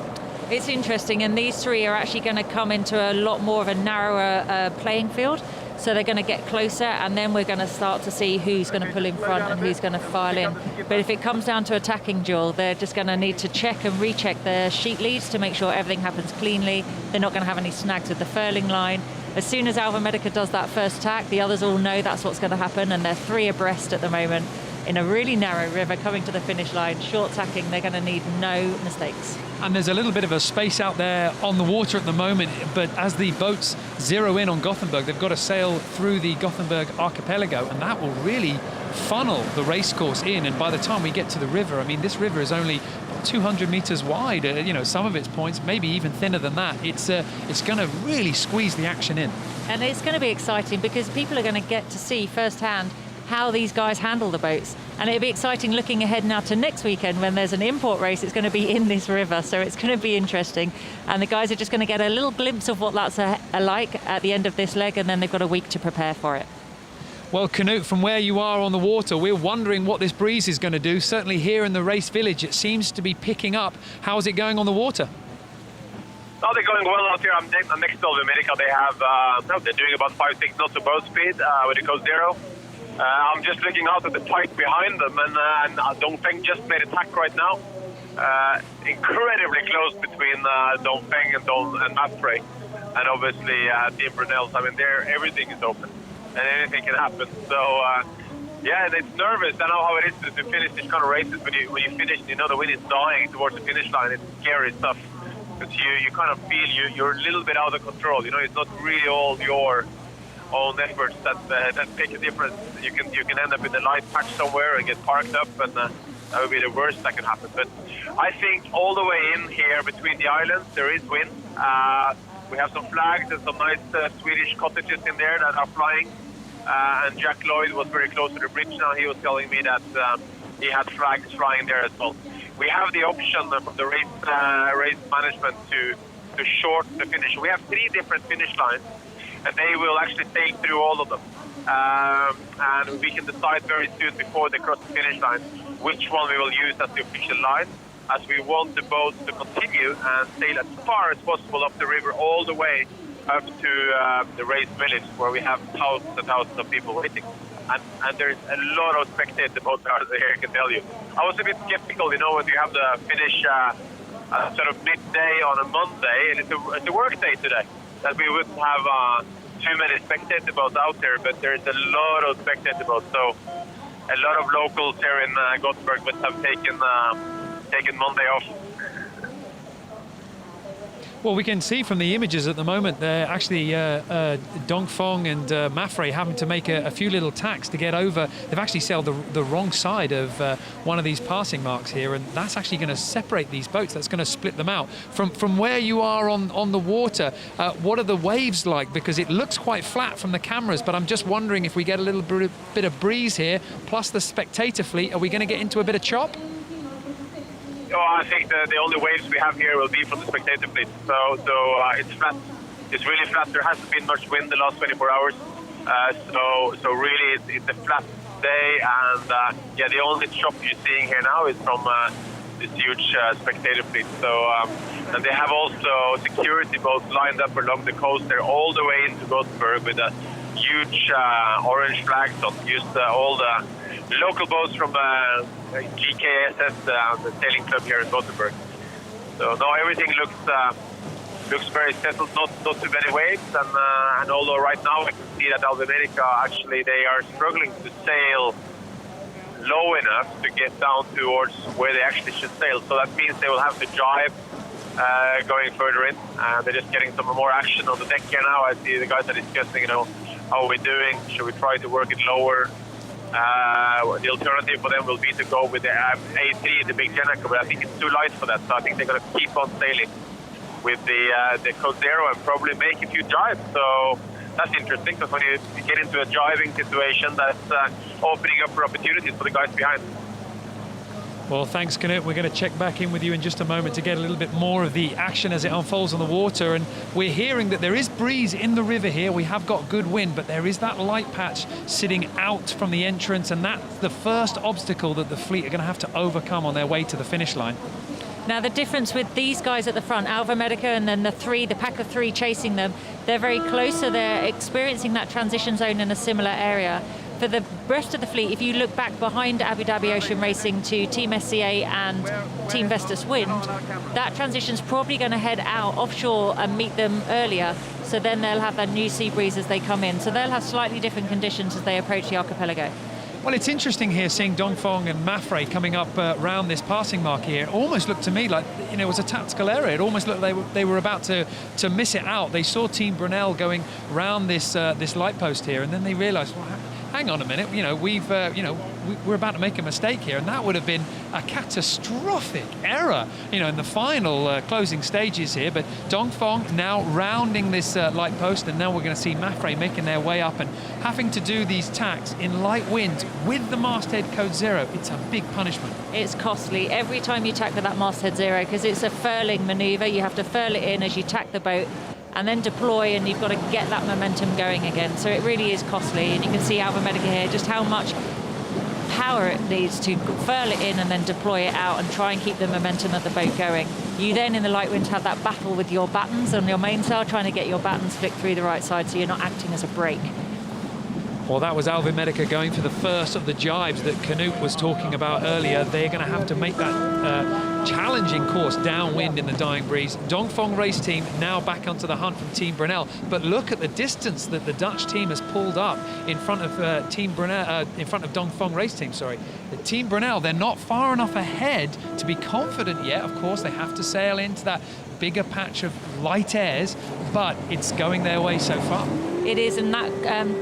It's interesting, and these three are actually going to come into a lot more of a narrower playing field. So they're going to get closer, and then we're going to start to see who's going to pull in front and who's going to file in. But if it comes down to attacking duel, they're just going to need to check and recheck their sheet leads to make sure everything happens cleanly. They're not going to have any snags with the furling line. As soon as Alva Medica does that first attack, the others all know that's what's going to happen, and they're 3 abreast at the moment in a really narrow river coming to the finish line. Short tacking, they're going to need no mistakes. And there's a little bit of a space out there on the water at the moment, but as the boats zero in on Gothenburg, they've got to sail through the Gothenburg archipelago, and that will really funnel the race course in. And by the time we get to the river, I mean, this river is only 200 meters wide, you know, some of its points, maybe even thinner than that. It's going to really squeeze the action in. And it's going to be exciting because people are going to get to see firsthand how these guys handle the boats. And it'll be exciting looking ahead now to next weekend when there's an import race. It's going to be in this river, so it's going to be interesting. And the guys are just going to get a little glimpse of what that's like at the end of this leg, and then they've got a week to prepare for it. Well, Knut, from where you are on the water, we're wondering what this breeze is going to do. Certainly here in the race village, it seems to be picking up. How's it going on the water? Oh, they're going well out here. I'm next to Alva Medica. They have, they're doing about 5-6 knots of boat speed with the Coast Zero. I'm just looking out at the fight behind them, and Dongfeng just made attack right now. Incredibly close between Dongfeng and Mapfre, and obviously Team Brunels. I mean, everything is open, and anything can happen. So, yeah, and it's nervous. I know how it is to finish these kind of races. When you finish, you know the wind is dying towards the finish line. It's scary stuff, because you kind of feel you're a little bit out of control. You know, it's not really all your own efforts that make a difference. You can end up in a light patch somewhere and get parked up, and that would be the worst that can happen. But I think all the way in here between the islands there is wind. We have some flags and some nice Swedish cottages in there that are flying. And Jack Lloyd was very close to the bridge now. He was telling me that he had flags flying there as well. We have the option from the race management to shorten the finish. We have 3 different finish lines, and they will actually take through all of them. And we can decide very soon before they cross the finish line which one we will use as the official line, as we want the boats to continue and sail as far as possible up the river all the way up to the race village, where we have thousands and thousands of people waiting. And there's a lot of spectator boat cars there, I can tell you. I was a bit skeptical, you know, when you have the finish sort of midday on a Monday, and it's a work day today, that we wouldn't have too many spectator boats out there, but there's a lot of spectator boats. So a lot of locals here in Gothenburg must have taken Monday off. Well, we can see from the images at the moment, they're actually Dongfeng and Mapfre having to make a few little tacks to get over. They've actually sailed the wrong side of one of these passing marks here, and that's actually going to separate these boats. That's going to split them out. From where you are on the water, what are the waves like? Because it looks quite flat from the cameras, but I'm just wondering if we get a little bit of breeze here, plus the spectator fleet, are we going to get into a bit of chop? Oh, I think the only waves we have here will be from the spectator fleet. So it's flat. It's really flat. There hasn't been much wind the last 24 hours. So really it's a flat day. And yeah, the only chop you're seeing here now is from this huge spectator fleet. So and they have also security boats lined up along the coast there all the way into Gothenburg with a huge orange flags on. Used all the local boats from CEST, the sailing club here in Gothenburg. So no, everything looks very settled. Not too many waves, and although right now I can see that Alva Medica actually they are struggling to sail low enough to get down towards where they actually should sail. So that means they will have to jibe going further in. They're just getting some more action on the deck here now. I see the guys are discussing, you know, how are we doing? Should we try to work it lower? The alternative for them will be to go with the A3, the big Gennaker, but I think it's too light for that. So I think they're going to keep on sailing with the Coast Zero and probably make a few jibes. So that's interesting, because when you get into a jibing situation, that's opening up for opportunities for the guys behind. Well, thanks, Knut. We're going to check back in with you in just a moment to get a little bit more of the action as it unfolds on the water. And we're hearing that there is breeze in the river here. We have got good wind, but there is that light patch sitting out from the entrance, and that's the first obstacle that the fleet are going to have to overcome on their way to the finish line. Now the difference with these guys at the front, Alva Medica and then the pack of three chasing them, they're very close, so they're experiencing that transition zone in a similar area. For the rest of the fleet, if you look back behind Abu Dhabi Ocean Racing to Team SCA and Team Vestas Wind, that transition's probably going to head out offshore and meet them earlier. So then they'll have that new sea breeze as they come in. So they'll have slightly different conditions as they approach the archipelago. Well, it's interesting here seeing Dongfeng and Mafre coming up round this passing mark here. It almost looked to me like, you know, it was a tactical error. It almost looked like they were about to miss it out. They saw Team Brunel going round this light post here, and then they realised, well, hang on a minute, you know, we're about to make a mistake here, and that would have been a catastrophic error, you know, in the final closing stages here. But Dongfeng now rounding this light post, and now we're going to see Mafre making their way up and having to do these tacks in light wind with the masthead code 0. It's a big punishment. It's costly every time you tack with that masthead 0, because it's a furling manoeuvre. You have to furl it in as you tack the boat and then deploy, and you've got to get that momentum going again. So it really is costly, and you can see Alva Medica here just how much power it needs to furl it in and then deploy it out and try and keep the momentum of the boat going. You then in the light wind have that battle with your battens on your mainsail, trying to get your battens flicked through the right side so you're not acting as a brake. Well, that was Alva Medica going for the first of the jibes that Canute was talking about earlier. They're going to have to make that challenging course downwind in the dying breeze. Dongfeng race team now back onto the hunt from Team Brunel. But look at the distance that the Dutch team has pulled up in front of Team Brunel, in front of Dongfeng race team. Sorry, the Team Brunel. They're not far enough ahead to be confident yet. Of course, they have to sail into that bigger patch of light airs, but it's going their way so far. It is, and that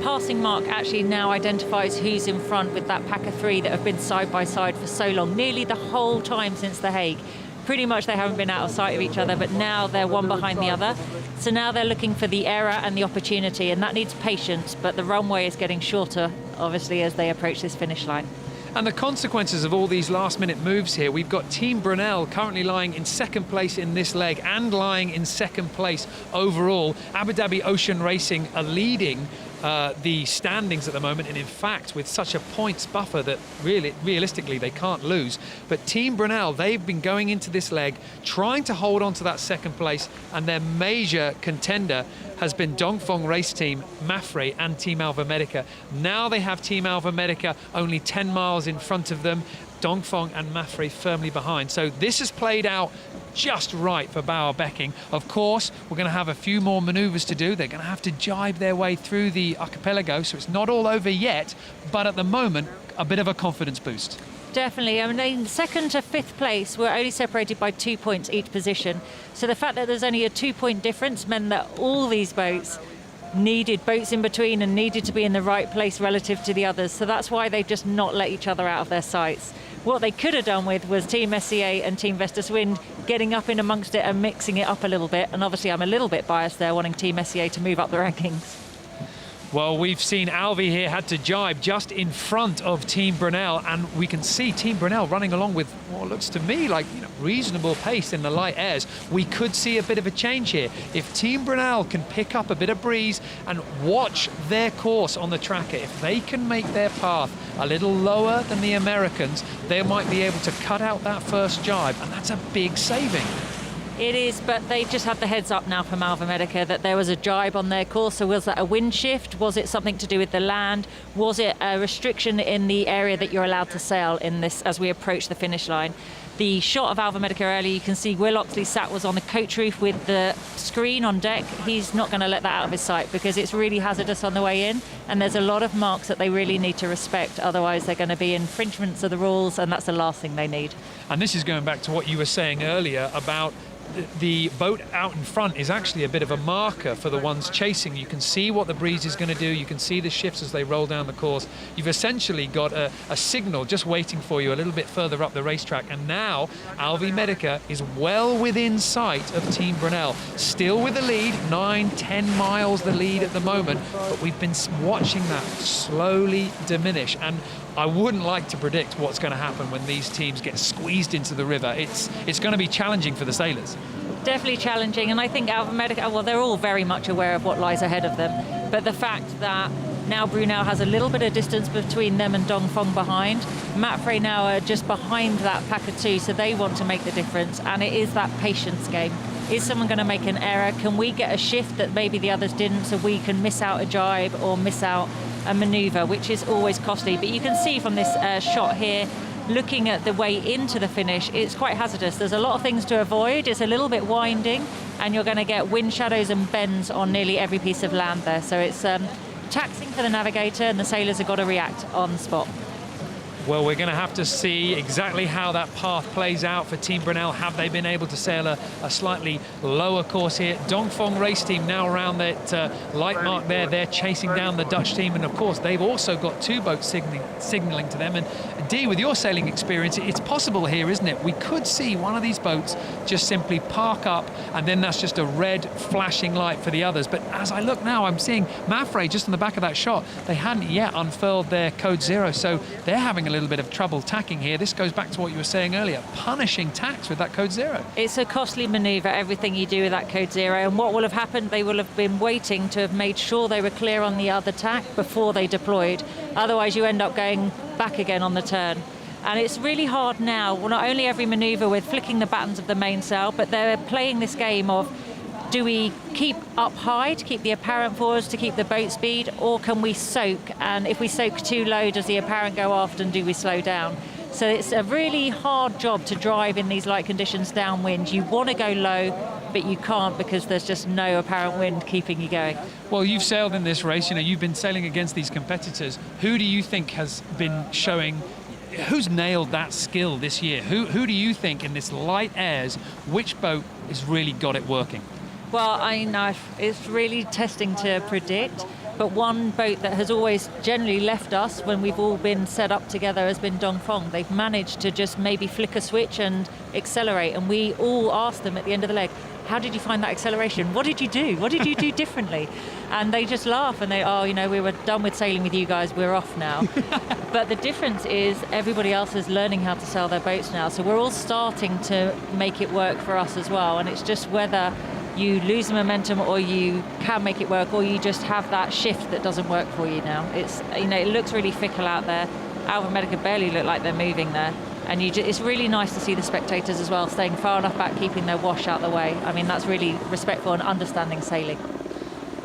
passing mark actually now identifies who's in front with that pack of three that have been side by side for so long, nearly the whole time since The Hague. Pretty much they haven't been out of sight of each other, but now they're one behind the other. So now they're looking for the error and the opportunity, and that needs patience, but the runway is getting shorter, obviously, as they approach this finish line. And the consequences of all these last-minute moves here, we've got Team Brunel currently lying in second place in this leg and lying in second place overall. Abu Dhabi Ocean Racing are leading the standings at the moment, and in fact with such a points buffer that realistically they can't lose. But Team Brunel, they've been going into this leg trying to hold on to that second place, and their major contender has been Dongfeng race team, Mafre and Team Alva Medica. Now they have Team Alva Medica only 10 miles in front of them, Dongfeng and Mafre firmly behind. So this has played out just right for Bauer Becking. Of course, we're going to have a few more maneuvers to do. They're going to have to jibe their way through the archipelago, so it's not all over yet, but at the moment, a bit of a confidence boost. Definitely. I mean, second to fifth place, we're only separated by 2 points each position. So the fact that there's only a 2-point difference meant that all these boats needed boats in between and needed to be in the right place relative to the others. So that's why they've just not let each other out of their sights. What they could have done with was Team SCA and Team Vestas Wind getting up in amongst it and mixing it up a little bit. And obviously I'm a little bit biased there, wanting Team SCA to move up the rankings. Well, we've seen Alvi here had to jibe just in front of Team Brunel, and we can see Team Brunel running along with what looks to me like, you know, reasonable pace in the light airs. We could see a bit of a change here. If Team Brunel can pick up a bit of breeze and watch their course on the tracker, if they can make their path a little lower than the Americans, they might be able to cut out that first jibe, and that's a big saving. It is, but they've just had the heads up now from Alva Medica that there was a jibe on their course. So was that a wind shift? Was it something to do with the land? Was it a restriction in the area that you're allowed to sail in this as we approach the finish line? The shot of Alva Medica earlier, you can see Will Oxley sat was on the coach roof with the screen on deck. He's not going to let that out of his sight because it's really hazardous on the way in, and there's a lot of marks that they really need to respect. Otherwise, they're going to be infringements of the rules, and that's the last thing they need. And this is going back to what you were saying earlier about the boat out in front is actually a bit of a marker for the ones chasing. You can see what the breeze is going to do. You can see the shifts as they roll down the course. You've essentially got a signal just waiting for you a little bit further up the racetrack. And now Alvi Medica is well within sight of Team Brunel. Still with the lead, 9-10 miles the lead at the moment. But we've been watching that slowly diminish. And I wouldn't like to predict what's going to happen when these teams get squeezed into the river. It's going to be challenging for the sailors. Definitely challenging, and I think Alva Medica, well, they're all very much aware of what lies ahead of them. But the fact that Now Brunel has a little bit of distance between them and Dongfeng behind. Mapfre now are just behind that pack of two, so they want to make the difference, and it is that patience game. Is someone going to make an error? Can we get a shift that maybe the others didn't, so we can miss out a jibe or miss out a manoeuvre, which is always costly. But you can see from this shot here, looking at the way into the finish, it's quite hazardous. There's a lot of things to avoid. It's a little bit winding, and you're going to get wind shadows and bends on nearly every piece of land there. So it's taxing for the navigator, and the sailors have got to react on the spot. Well, we're going to have to see exactly how that path plays out for Team Brunel. Have they been able to sail a slightly lower course here? Dongfeng race team now around that light mark there. They're chasing down the Dutch team. And, of course, they've also got two boats signaling to them. And, Dee, with your sailing experience, it's possible here, isn't it? We could see one of these boats just simply park up, and then that's just a red flashing light for the others. But as I look now, I'm seeing Mapfre just on the back of that shot. They hadn't yet unfurled their code 0, so they're having a little bit of trouble tacking here. This goes back to what you were saying earlier, punishing tacks with that code 0. It's a costly manoeuvre, everything you do with that code 0, and what will have happened, they will have been waiting to have made sure they were clear on the other tack before they deployed. Otherwise you end up going back again on the turn. And it's really hard now, well, not only every manoeuvre with flicking the battens of the mainsail, but they're playing this game of, do we keep up high to keep the apparent forwards, to keep the boat speed, or can we soak? And if we soak too low, does the apparent go aft, and do we slow down? So it's a really hard job to drive in these light conditions downwind. You want to go low, but you can't because there's just no apparent wind keeping you going. Well, you've sailed in this race, you've been sailing against these competitors. Who do you think has been showing, who's nailed that skill this year? Who do you think in this light airs, which boat has really got it working? Well, I know it's really testing to predict, but one boat that has always generally left us when we've all been set up together has been Dongfeng. They've managed to just maybe flick a switch and accelerate, and we all asked them at the end of the leg, how did you find that acceleration? What did you do? What did you do differently? And they just laugh and they, we were done with sailing with you guys, we're off now. But the difference is everybody else is learning how to sail their boats now, so we're all starting to make it work for us as well, and it's just whether you lose the momentum or you can make it work, or you just have that shift that doesn't work for you now. It's, it looks really fickle out there. Alva Medica barely look like they're moving there. And it's really nice to see the spectators as well, staying far enough back, keeping their wash out the way. I mean, that's really respectful and understanding sailing.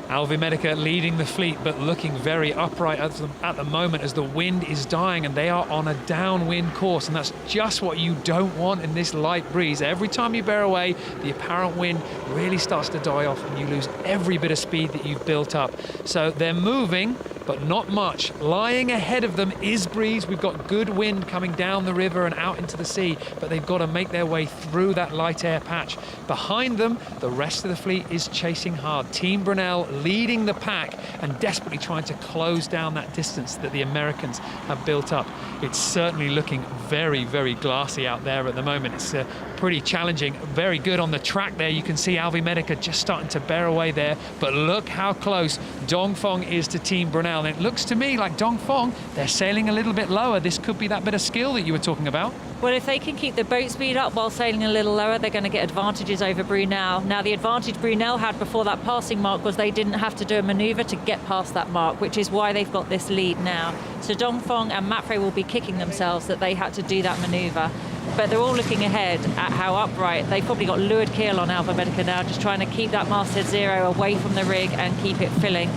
Alva Medica leading the fleet, but looking very upright at the moment as the wind is dying, and they are on a downwind course, and that's just what you don't want in this light breeze. Every time you bear away, the apparent wind really starts to die off, and you lose every bit of speed that you've built up. So they're moving, but not much. Lying ahead of them is breeze. We've got good wind coming down the river and out into the sea, but they've got to make their way through that light air patch. Behind them, the rest of the fleet is chasing hard. Team Brunel leading the pack and desperately trying to close down that distance that the Americans have built up. It's certainly looking very, very glassy out there at the moment. It's pretty challenging. Very good on the track there. You can see Alva Medica just starting to bear away there, but look how close Dongfeng is to Team Brunel. And it looks to me like Dongfeng, they're sailing a little bit lower. This could be that bit of skill that you were talking about. Well, if they can keep the boat speed up while sailing a little lower, they're going to get advantages over Brunel. Now, the advantage Brunel had before that passing mark was they didn't have to do a manoeuvre to get past that mark, which is why they've got this lead now. So Dongfeng and Mapfre will be kicking themselves that they had to do that manoeuvre. But they're all looking ahead at how upright. They've probably got leeward keel on Alva Medica now, just trying to keep that masthead 0 away from the rig and keep it filling.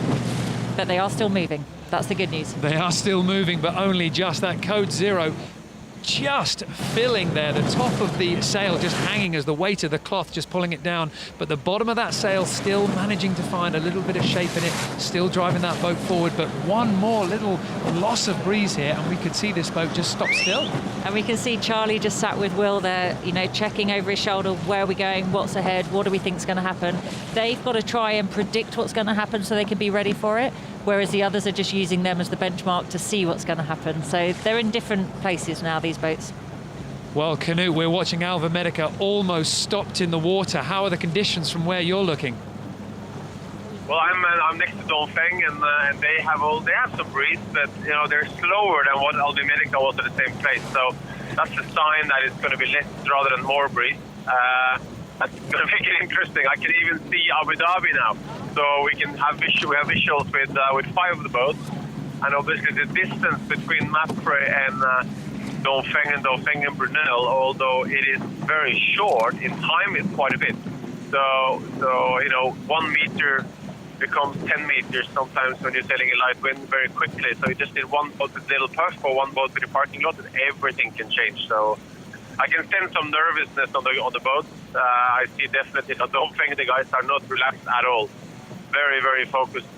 But they are still moving. That's the good news. They are still moving, but only just that code 0 just filling there, the top of the sail just hanging as the weight of the cloth just pulling it down, but the bottom of that sail still managing to find a little bit of shape in it, still driving that boat forward. But one more little loss of breeze here and we could see this boat just stop still. And we can see Charlie just sat with Will there, checking over his shoulder, where are we going, what's ahead, what do we think is going to happen. They've got to try and predict what's going to happen so they can be ready for it, whereas the others are just using them as the benchmark to see what's going to happen. So they're in different places now, these boats. Well, Canute, we're watching Alva Medica almost stopped in the water. How are the conditions from where you're looking? Well, I'm next to Dongfeng, and they have some breeze, but they're slower than what Alva Medica was at the same place. So that's a sign that it's going to be less rather than more breeze. That's going to make it interesting. I can even see Abu Dhabi now. So we can have visuals with 5 of the boats. And obviously the distance between Mapfre and Dongfeng and Brunel, although it is very short, in time it's quite a bit. So 1 meter becomes 10 meters sometimes when you're sailing a light wind very quickly. So you just need one boat with little puff or one boat with a parking lot and everything can change. So I can sense some nervousness on the boat. I see definitely that Dongfeng, the guys are not relaxed at all. Very, very focused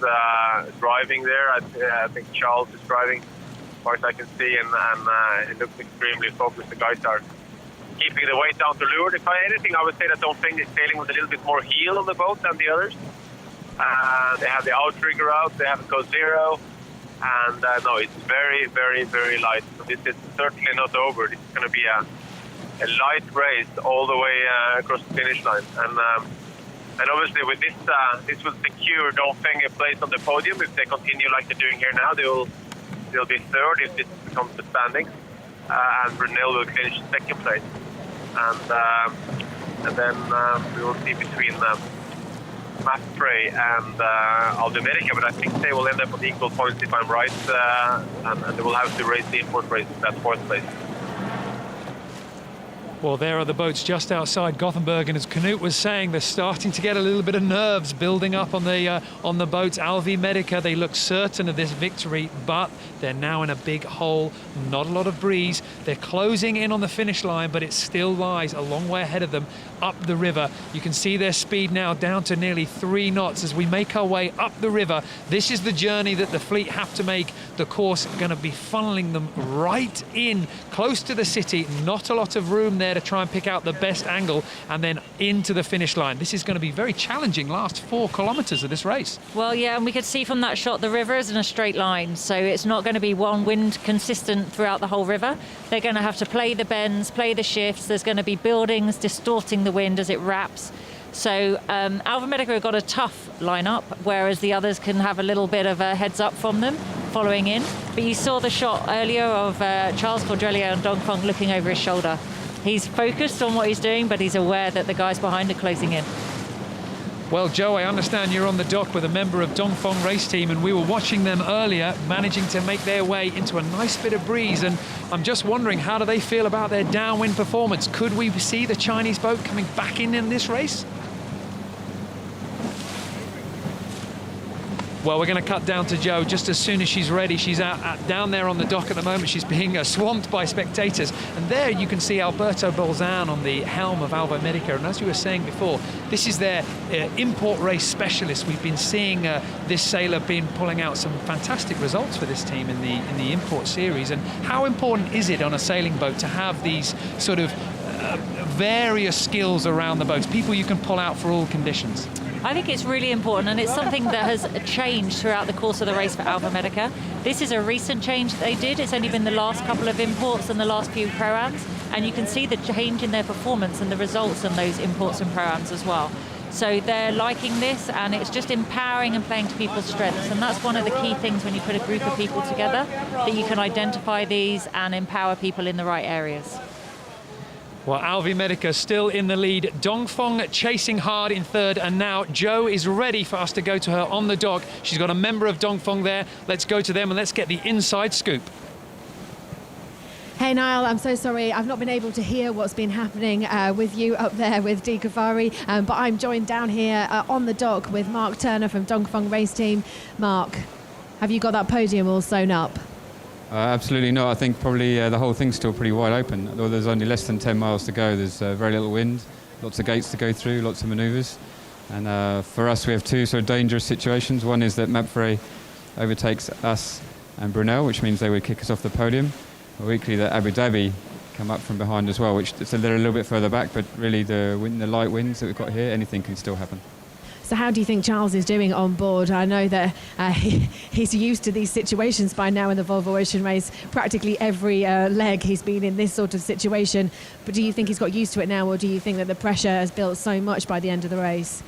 driving there. I think Charles is driving, as far as I can see, and it looks extremely focused. The guys are keeping the weight down to leeward. If anything, I would say that Dongfeng is sailing with a little bit more heel on the boat than the others. They have the outrigger out, they have a code 0, and no, it's very, very, very light. So this is certainly not over. This is going to be a light race all the way across the finish line. And obviously with this will secure Dongfeng a place on the podium. If they continue like they're doing here now, they'll be third if this becomes the standings, and Brunel will finish second place. And then we will see between Mapfre and Alvimerica, but I think they will end up on equal points if I'm right, and they will have to race the import race in that 4th place. Well, there are the boats just outside Gothenburg, and as Knut was saying, they're starting to get a little bit of nerves building up on the boats. Alvimerica, they look certain of this victory, but they're now in a big hole. Not a lot of breeze. They're closing in on the finish line, but it still lies a long way ahead of them up the river. You can see their speed now down to nearly 3 knots as we make our way up the river. This is the journey that the fleet have to make. The course going to be funneling them right in, close to the city. Not a lot of room there to try and pick out the best angle and then into the finish line. This is going to be very challenging last 4 kilometers of this race. Well, yeah, and we could see from that shot the river is in a straight line, so it's not going to be one wind consistent throughout the whole river. They're going to have to play the bends, play the shifts. There's going to be buildings distorting the wind as it wraps. So Alvimerica have got a tough lineup, whereas the others can have a little bit of a heads up from them following in. But you saw the shot earlier of Charles Cordelier and Dongfeng looking over his shoulder. He's focused on what he's doing, but he's aware that the guys behind are closing in. Well, Joe, I understand you're on the dock with a member of Dongfeng race team, and we were watching them earlier, managing to make their way into a nice bit of breeze. And I'm just wondering, how do they feel about their downwind performance? Could we see the Chinese boat coming back in this race? Well, we're going to cut down to Joe just as soon as she's ready. She's down there on the dock at the moment. She's being swamped by spectators. And there you can see Alberto Bolzan on the helm of Alvimerica. And as you were saying before, this is their import race specialist. We've been seeing this sailor pulling out some fantastic results for this team in the import series. And how important is it on a sailing boat to have these sort of various skills around the boats, people you can pull out for all conditions? I think it's really important, and it's something that has changed throughout the course of the race for Alvimerica. This is a recent change that they did. It's only been the last couple of imports and the last few pro-ams, and you can see the change in their performance and the results in those imports and pro-ams as well. So they're liking this, and it's just empowering and playing to people's strengths, and that's one of the key things when you put a group of people together, that you can identify these and empower people in the right areas. Well, Alvimerica still in the lead. Dongfeng chasing hard in 3rd, and now Joe is ready for us to go to her on the dock. She's got a member of Dongfeng there. Let's go to them and let's get the inside scoop. Hey Niall, I'm so sorry I've not been able to hear what's been happening with you up there with Di Cavari, but I'm joined down here on the dock with Mark Turner from Dongfeng Race Team. Mark, have you got that podium all sewn up? Absolutely not. I think probably the whole thing's still pretty wide open. Although there's only less than 10 miles to go, there's very little wind, lots of gates to go through, lots of manoeuvres. And for us, we have 2 sort of dangerous situations. One is that Mapfre overtakes us and Brunel, which means they would kick us off the podium. Or equally that Abu Dhabi come up from behind as well, which they're a little bit further back, but really the light winds that we've got here, anything can still happen. So how do you think Charles is doing on board? I know that he's used to these situations by now in the Volvo Ocean Race. Practically every leg he's been in this sort of situation. But do you think he's got used to it now, or do you think that the pressure has built so much by the end of the race?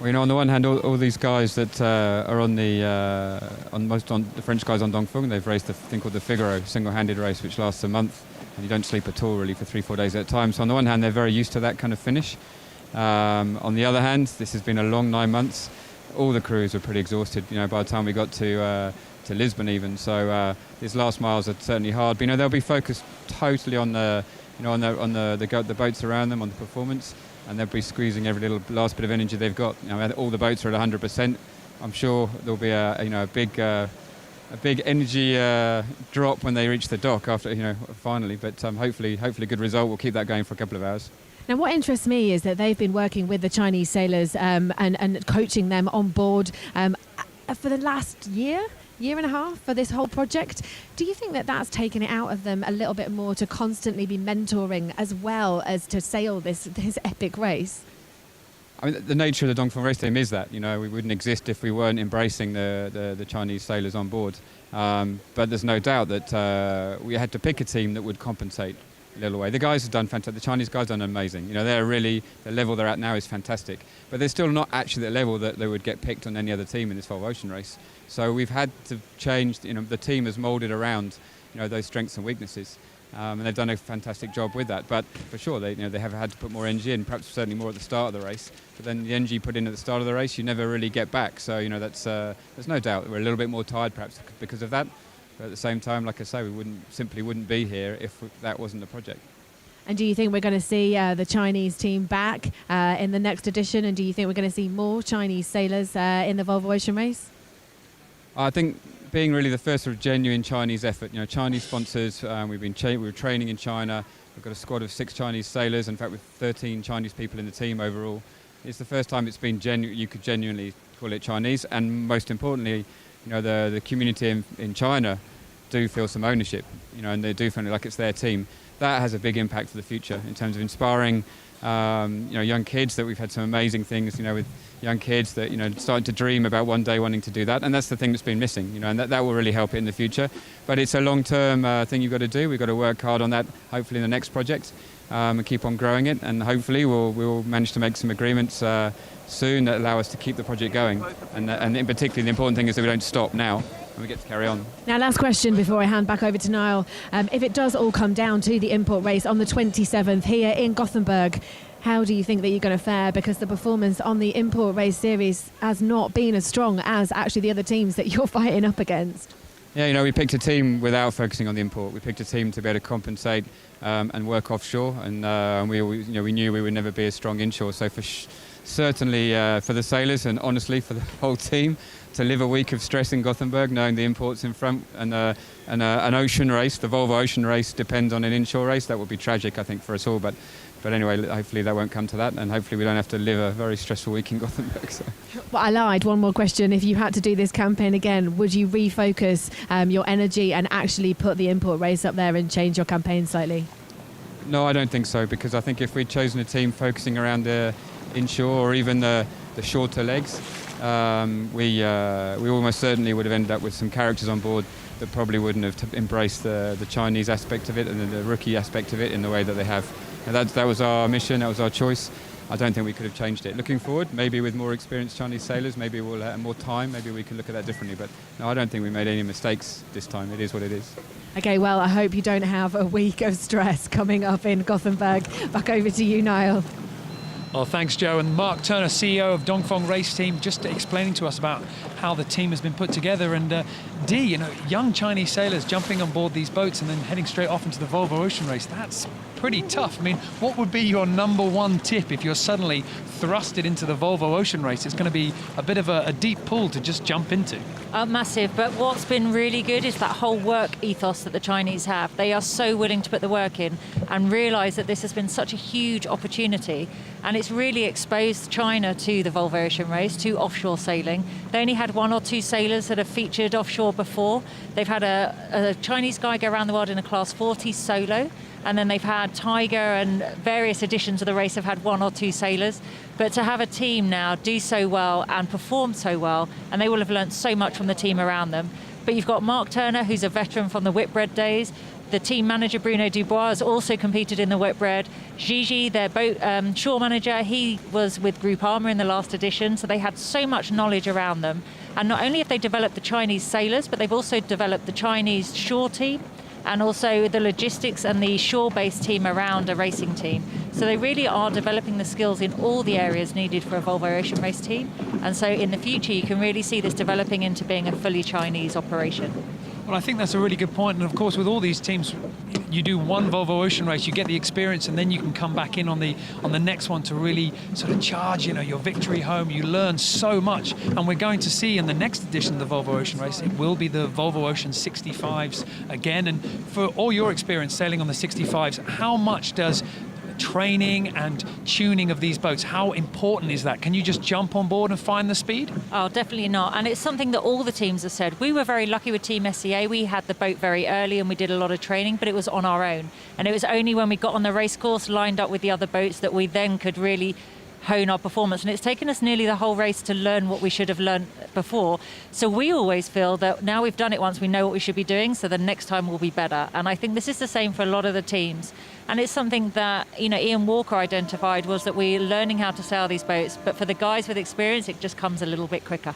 Well, on the one hand, all these guys that are on the French guys on Dongfeng, they've raced the thing called the Figaro single-handed race, which lasts a month, and you don't sleep at all really for 3-4 days at a time. So on the one hand, they're very used to that kind of finish. On the other hand, this has been a long 9 months. All the crews were pretty exhausted, by the time we got to Lisbon even. So these last miles are certainly hard. But, they'll be focused totally on the boats around them, on the performance, and they'll be squeezing every little last bit of energy they've got. All the boats are at 100%. I'm sure there'll be a big energy drop when they reach the dock after, finally. But hopefully good result. We'll keep that going for a couple of hours. Now, what interests me is that they've been working with the Chinese sailors and coaching them on board for the last year and a half for this whole project. Do you think that that's taken it out of them a little bit more to constantly be mentoring as well as to sail this epic race? I mean, the nature of the Dongfeng race team is that, we wouldn't exist if we weren't embracing the Chinese sailors on board. But there's no doubt that we had to pick a team that would compensate a little way. The guys have done fantastic. The Chinese guys have done amazing. The level they're at now is fantastic. But they're still not actually at the level that they would get picked on any other team in this Volvo Ocean race. So we've had to change, the team has moulded around, those strengths and weaknesses. And they've done a fantastic job with that. But for sure, they have had to put more energy in, perhaps certainly more at the start of the race. But then the energy put in at the start of the race, you never really get back. So, that's there's no doubt that we're a little bit more tired perhaps because of that. But at the same time, like I say, we wouldn't be here if that wasn't the project. And do you think we're going to see the Chinese team back in the next edition? And do you think we're going to see more Chinese sailors in the Volvo Ocean race? I think being really the first sort of genuine Chinese effort, Chinese sponsors, we were training in China. We've got a squad of 6 Chinese sailors, in fact with 13 Chinese people in the team overall. It's the first time it's been you could genuinely call it Chinese, and most importantly, the community in China do feel some ownership, and they do feel like it's their team. That has a big impact for the future in terms of inspiring, young kids. That we've had some amazing things, with young kids that starting to dream about one day wanting to do that, and that's the thing that's been missing, and that will really help it in the future. But it's a long-term thing you've got to do. We've got to work hard on that. Hopefully, in the next project, and keep on growing it, and hopefully we'll manage to make some agreements soon that allow us to keep the project going. And in particular, the important thing is that we don't stop now. And we get to carry on. Now, last question before I hand back over to Niall. If it does all come down to the import race on the 27th here in Gothenburg, how do you think that you're going to fare? Because the performance on the import race series has not been as strong as actually the other teams that you're fighting up against. Yeah, we picked a team without focusing on the import. We picked a team to be able to compensate and work offshore, and we knew we would never be as strong inshore. So certainly for the sailors and honestly for the whole team, to live a week of stress in Gothenburg, knowing the imports in front and an ocean race, the Volvo Ocean race depends on an inshore race, that would be tragic, I think, for us all. But anyway, hopefully that won't come to that, and hopefully we don't have to live a very stressful week in Gothenburg. So. Well, I lied. One more question. If you had to do this campaign again, would you refocus your energy and actually put the import race up there and change your campaign slightly? No, I don't think so, because I think if we'd chosen a team focusing around the inshore or even the shorter legs, we almost certainly would have ended up with some characters on board that probably wouldn't have embraced the Chinese aspect of it and the rookie aspect of it in the way that they have. And that was our mission, that was our choice. I don't think we could have changed it. Looking forward, maybe with more experienced Chinese sailors, maybe we'll have more time, maybe we can look at that differently. But no, I don't think we made any mistakes this time. It is what it is. Okay, well, I hope you don't have a week of stress coming up in Gothenburg. Back over to you, Niall. Well, thanks, Joe. And Mark Turner, CEO of Dongfeng Race Team, just explaining to us about how the team has been put together. And D, young Chinese sailors jumping on board these boats and then heading straight off into the Volvo Ocean race. That's pretty tough. I mean, what would be your number one tip if you're suddenly thrusted into the Volvo Ocean race? It's going to be a bit of a deep pool to just jump into. Massive. But what's been really good is that whole work ethos that the Chinese have. They are so willing to put the work in and realise that this has been such a huge opportunity. And it's really exposed China to the Volvo Ocean race, to offshore sailing. They only had 1 or 2 sailors that have featured offshore before. They've had a Chinese guy go around the world in a class 40 solo. And then they've had Tiger and various editions of the race have had 1 or 2 sailors. But to have a team now do so well and perform so well, and they will have learnt so much from the team around them. But you've got Mark Turner, who's a veteran from the Whitbread days. The team manager, Bruno Dubois, has also competed in the Whitbread. Gigi, their boat shore manager, he was with Group Armour in the last edition. So they had so much knowledge around them. And not only have they developed the Chinese sailors, but they've also developed the Chinese shore team, and also the logistics and the shore-based team around a racing team. So they really are developing the skills in all the areas needed for a Volvo Ocean Race team. And so in the future, you can really see this developing into being a fully Chinese operation. Well, I think that's a really good point. And of course, with all these teams, you do one Volvo Ocean Race, you get the experience, and then you can come back in on the next one to really sort of charge, your victory home. You learn so much, and we're going to see in the next edition of the Volvo Ocean Race, it will be the Volvo Ocean 65s again. And for all your experience sailing on the 65s, how much does training and tuning of these boats, how important is that? Can you just jump on board and find the speed? Oh, definitely not. And it's something that all the teams have said. We were very lucky with Team SCA. We had the boat very early and we did a lot of training, but it was on our own. And it was only when we got on the race course, lined up with the other boats, that we then could really hone our performance. And it's taken us nearly the whole race to learn what we should have learned before. So we always feel that now we've done it once, we know what we should be doing, so the next time will be better. And I think this is the same for a lot of the teams. And it's something that, Ian Walker identified, was that we're learning how to sail these boats, but for the guys with experience, it just comes a little bit quicker.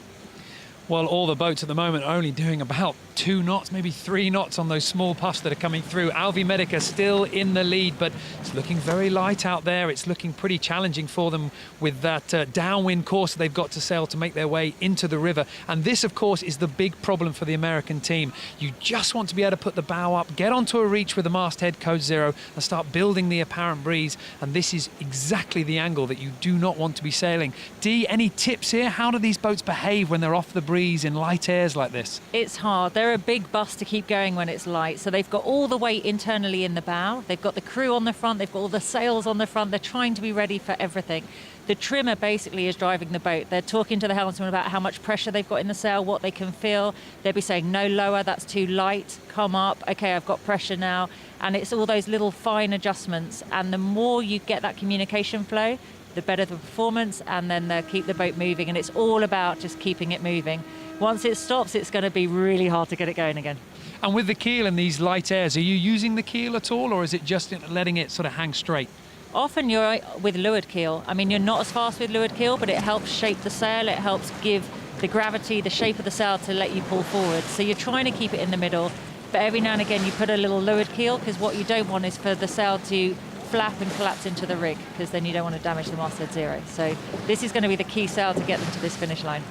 Well, all the boats at the moment are only doing about 2 knots, maybe 3 knots on those small puffs that are coming through. Alvi Medica still in the lead, but it's looking very light out there. It's looking pretty challenging for them with that downwind course they've got to sail to make their way into the river. And this, of course, is the big problem for the American team. You just want to be able to put the bow up, get onto a reach with the masthead code 0 and start building the apparent breeze. And this is exactly the angle that you do not want to be sailing. Dee, any tips here? How do these boats behave when they're off the breeze in light airs like this? It's hard. They're a big bus to keep going when it's light. So they've got all the weight internally in the bow. They've got the crew on the front. They've got all the sails on the front. They're trying to be ready for everything. The trimmer basically is driving the boat. They're talking to the helmsman about how much pressure they've got in the sail, what they can feel. They'll be saying, no lower, that's too light, come up, okay, I've got pressure now. And it's all those little fine adjustments. And the more you get that communication flow, the better the performance, and then they'll keep the boat moving. And it's all about just keeping it moving. Once it stops, it's going to be really hard to get it going again. And with the keel in these light airs, are you using the keel at all, or is it just letting it sort of hang straight? Often you're with lured keel. I mean, you're not as fast with lured keel, but it helps shape the sail. It helps give the gravity, the shape of the sail to let you pull forward. So you're trying to keep it in the middle, but every now and again you put a little lured keel, because what you don't want is for the sail to flap and collapse into the rig, because then you don't want to damage the masthead 0. So this is going to be the key sail to get them to this finish line.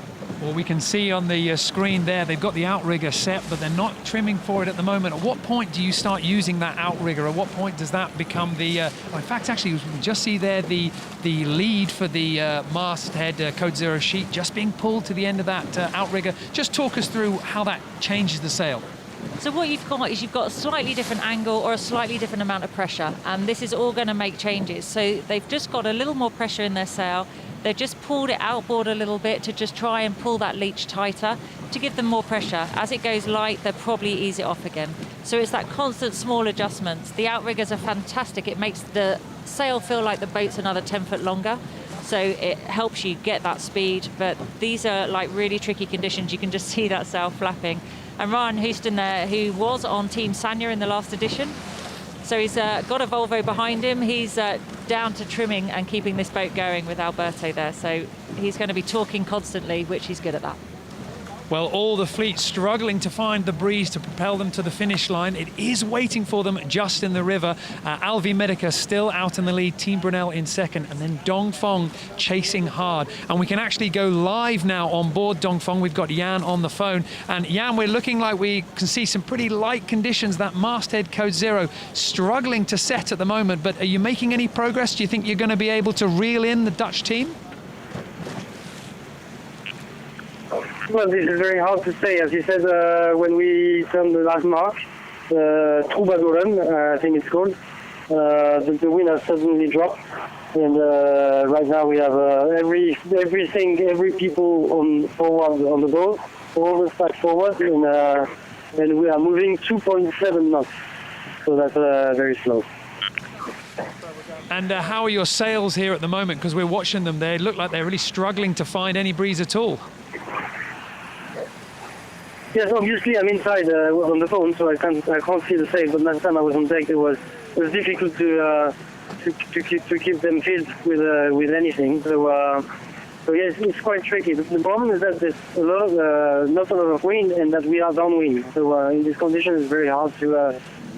Well, we can see on the screen there, they've got the outrigger set, but they're not trimming for it at the moment. At what point do you start using that outrigger? At what point does that become the... in fact, actually, we can just see there the lead for the masthead code 0 sheet just being pulled to the end of that outrigger. Just talk us through how that changes the sail. So what you've got is you've got a slightly different angle or a slightly different amount of pressure, and this is all going to make changes. So they've just got a little more pressure in their sail. They've just pulled it outboard a little bit to just try and pull that leech tighter to give them more pressure. As it goes light, they'll probably ease it off again. So it's that constant small adjustments. The outriggers are fantastic. It makes the sail feel like the boat's another 10 foot longer. So it helps you get that speed, but these are like really tricky conditions. You can just see that sail flapping. And Ryan Houston there, who was on Team Sanya in the last edition. So he's got a Volvo behind him. He's down to trimming and keeping this boat going with Alberto there. So he's going to be talking constantly, which he's good at that. Well, all the fleet struggling to find the breeze to propel them to the finish line. It is waiting for them just in the river. Alvi Medica still out in the lead, Team Brunel in second, and then Dongfeng chasing hard. And we can actually go live now on board Dongfeng. We've got Jan on the phone. And Jan, we're looking like we can see some pretty light conditions. That masthead code 0 struggling to set at the moment. But are you making any progress? Do you think you're going to be able to reel in the Dutch team? Well, this is very hard to say. As you said, when we turned the last mark, Troubadour, I think it's called, the wind has suddenly dropped. And right now we have every people on forward on the boat, all the stack forward, and we are moving 2.7 knots. So that's very slow. And how are your sails here at the moment? Because we're watching them. They look like they're really struggling to find any breeze at all. Yes, obviously I'm inside on the phone, so I can't see the sail. But last time I was on deck, it was difficult to keep them filled with anything. So yes, it's quite tricky. The problem is that there's not a lot of wind, and that we are downwind. So in this condition, it's very hard to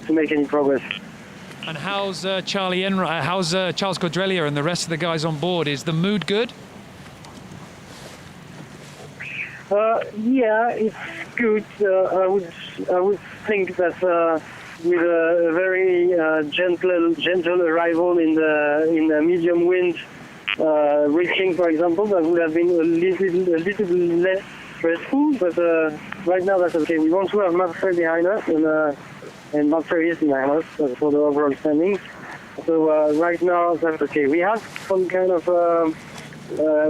make any progress. And how's Charles Cordrelier and the rest of the guys on board? Is the mood good? Yeah, it's good. I would think that with a very gentle arrival in the medium wind, reaching, for example, that would have been a little less stressful. But right now that's okay. We want to have Mapfre behind us and Mapfre is behind us for the overall standings. So right now that's okay. We had some kind of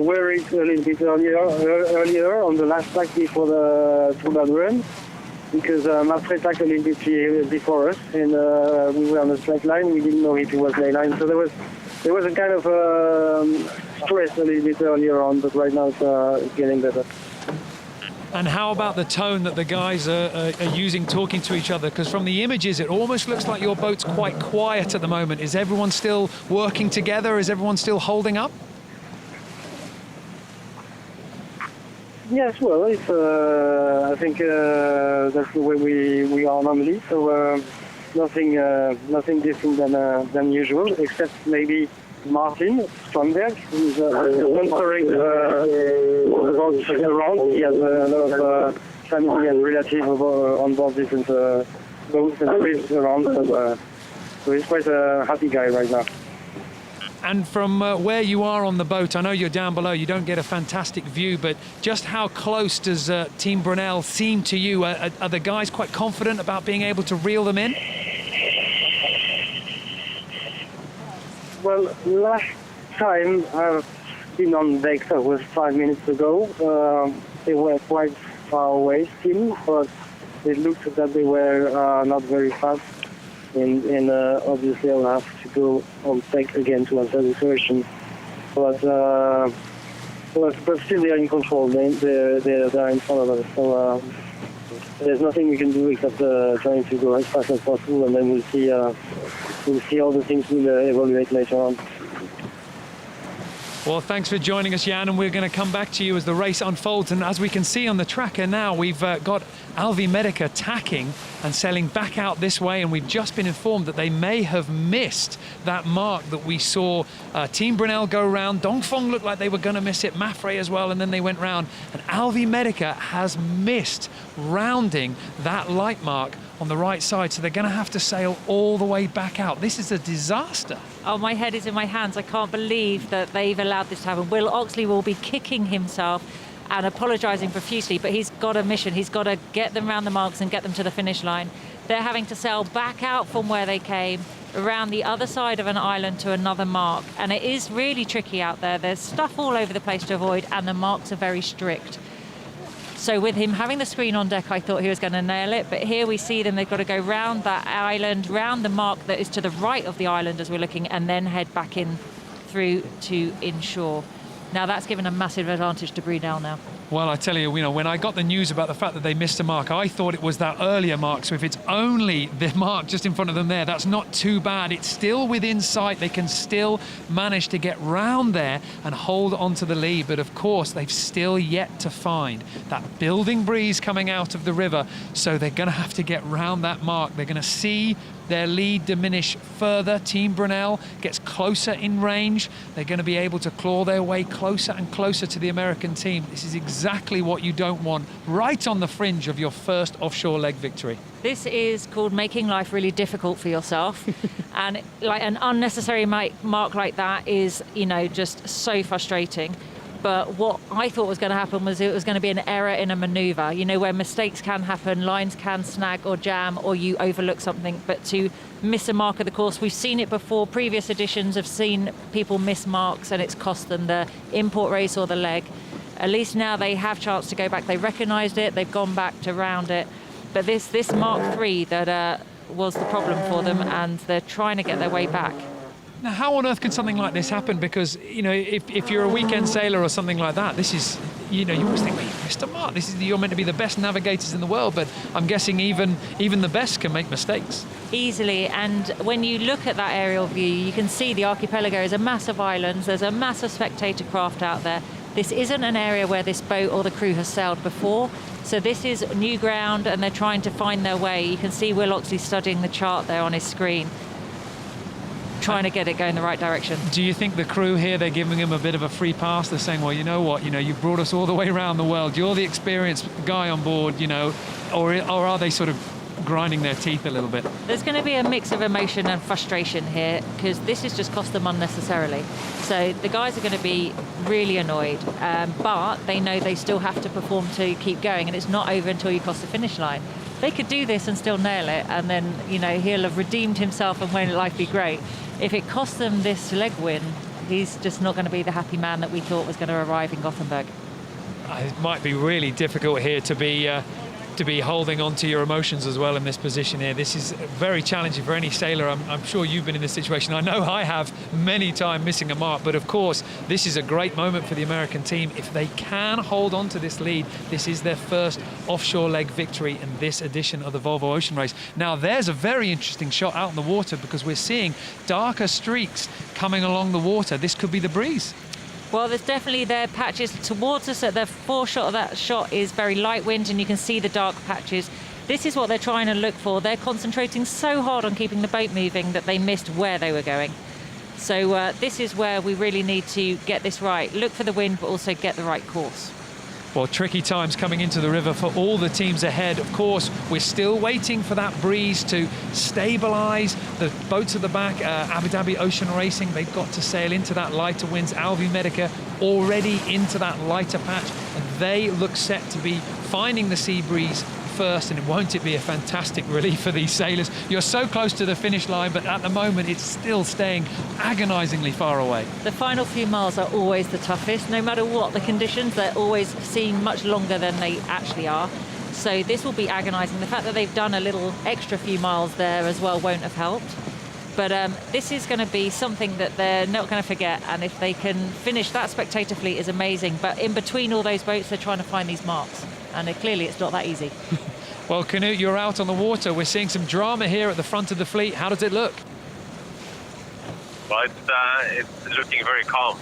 worried a little bit earlier on the last track before the Tour run, because Mapfre attacked a little bit before us, and we were on a straight line. We didn't know if it was lay line, so there was a kind of stress a little bit earlier on, but right now it's getting better. And how about the tone that the guys are using talking to each other? Because from the images, it almost looks like your boat's quite quiet at the moment. Is everyone still working together? Is everyone still holding up? Yes, well, it's, I think that's the way we are normally. So nothing different than usual, except maybe Martin Stromberg, who's sponsoring around. He has a lot of family and relatives on board different boats and trips around. So he's quite a happy guy right now. And from where you are on the boat, I know you're down below, you don't get a fantastic view, but just how close does Team Brunel seem to you? Are the guys quite confident about being able to reel them in? Well, last time I've been on deck, that was 5 minutes ago. They were quite far away still, but it looked that they were not very fast. And obviously I'll have to go on deck again to answer the question. But still they're in control. They're in front of us. So there's nothing we can do except trying to go as fast as possible, and then we'll see how the things will evaluate later on. Well, thanks for joining us, Jan, and we're going to come back to you as the race unfolds. And as we can see on the tracker now, we've got Alvi Medica tacking and sailing back out this way, and we've just been informed that they may have missed that mark that we saw Team Brunel go round. Dongfeng looked like they were going to miss it, Mapfre as well, and then they went round. And Alvi Medica has missed rounding that light mark on the right side, so they're going to have to sail all the way back out. This is a disaster. Oh, my head is in my hands. I can't believe that they've allowed this to happen. Will Oxley will be kicking himself and apologising profusely, but he's got a mission. He's got to get them round the marks and get them to the finish line. They're having to sail back out from where they came, around the other side of an island to another mark. And it is really tricky out there. There's stuff all over the place to avoid, and the marks are very strict. So with him having the screen on deck, I thought he was going to nail it. But here we see them. They've got to go round that island, round the mark that is to the right of the island as we're looking, and then head back in through to inshore. Now that's given a massive advantage to Brunel now. Well, I tell you, when I got the news about the fact that they missed a mark, I thought it was that earlier mark. So if it's only the mark just in front of them there, that's not too bad. It's still within sight. They can still manage to get round there and hold onto the lead. But of course, they've still yet to find that building breeze coming out of the river. So they're going to have to get round that mark. They're going to see their lead diminish further. Team Brunel gets closer in range. They're going to be able to claw their way closer and closer to the American team. This is exactly what you don't want, right on the fringe of your first offshore leg victory. This is called making life really difficult for yourself. And like an unnecessary mark like that is, just so frustrating. But what I thought was going to happen was it was going to be an error in a manoeuvre, where mistakes can happen, lines can snag or jam, or you overlook something. But to miss a mark of the course, we've seen it before. Previous editions have seen people miss marks and it's cost them the import race or the leg. At least now they have chance to go back. They recognised it, they've gone back to round it. But this Mark III that was the problem for them, and they're trying to get their way back. Now, how on earth can something like this happen? Because, if you're a weekend sailor or something like that, this is, you always think, well, you missed a mark. You're meant to be the best navigators in the world, but I'm guessing even the best can make mistakes. Easily, and when you look at that aerial view, you can see the archipelago is a mass of islands. There's a mass of spectator craft out there. This isn't an area where this boat or the crew has sailed before. So this is new ground, and they're trying to find their way. You can see Will Oxley studying the chart there on his screen. trying to get it going the right direction. Do you think the crew here, they're giving him a bit of a free pass? They're saying, well, you know what, you've brought us all the way around the world. You're the experienced guy on board, or are they sort of grinding their teeth a little bit? There's going to be a mix of emotion and frustration here because this has just cost them unnecessarily. So the guys are going to be really annoyed, but they know they still have to perform to keep going, and it's not over until you cross the finish line. They could do this and still nail it, and then he'll have redeemed himself and won't life be great. If it costs them this leg win, he's just not going to be the happy man that we thought was going to arrive in Gothenburg. It might be really difficult here to be holding on to your emotions as well in this position here. This is very challenging for any sailor. I'm sure you've been in this situation. I know I have many times missing a mark, but of course this is a great moment for the American team. If they can hold on to this lead, this is their first offshore leg victory in this edition of the Volvo Ocean Race. Now there's a very interesting shot out in the water because we're seeing darker streaks coming along the water. This could be the breeze. Well, there's definitely there patches towards us. At the foreshot of that shot is very light wind, and you can see the dark patches. This is what they're trying to look for. They're concentrating so hard on keeping the boat moving that they missed where they were going. So this is where we really need to get this right. Look for the wind, but also get the right course. Well, tricky times coming into the river for all the teams ahead. Of course, we're still waiting for that breeze to stabilise. The boats at the back, Abu Dhabi Ocean Racing, they've got to sail into that lighter winds. Alvi Medica already into that lighter patch. And they look set to be finding the sea breeze first, and won't it be a fantastic relief for these sailors? You're so close to the finish line, but at the moment it's still staying agonisingly far away. The final few miles are always the toughest. No matter what the conditions, they're always seem much longer than they actually are. So this will be agonising. The fact that they've done a little extra few miles there as well won't have helped. But this is going to be something that they're not going to forget, and if they can finish, that spectator fleet is amazing. But in between all those boats, they're trying to find these marks, and clearly it's not that easy. Well, Knut, you're out on the water. We're seeing some drama here at the front of the fleet. How does it look? Well, it's looking very calm.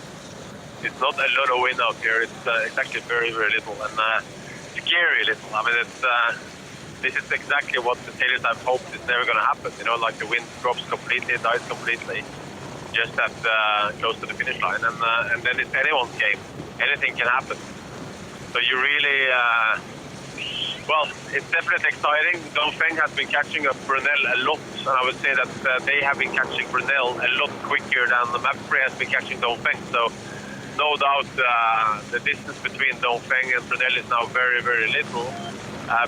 It's not a lot of wind out here. It's actually very, very little, and scary little. I mean, this is exactly what the sailors have hoped is never going to happen. Like the wind drops completely, dies completely, just at close to the finish line, and then it's anyone's game. Anything can happen. So you really, well, it's definitely exciting. Dongfeng has been catching up Brunel a lot, and I would say that they have been catching Brunel a lot quicker than the Mapfre has been catching Dongfeng. So no doubt the distance between Dongfeng and Brunel is now very, very little.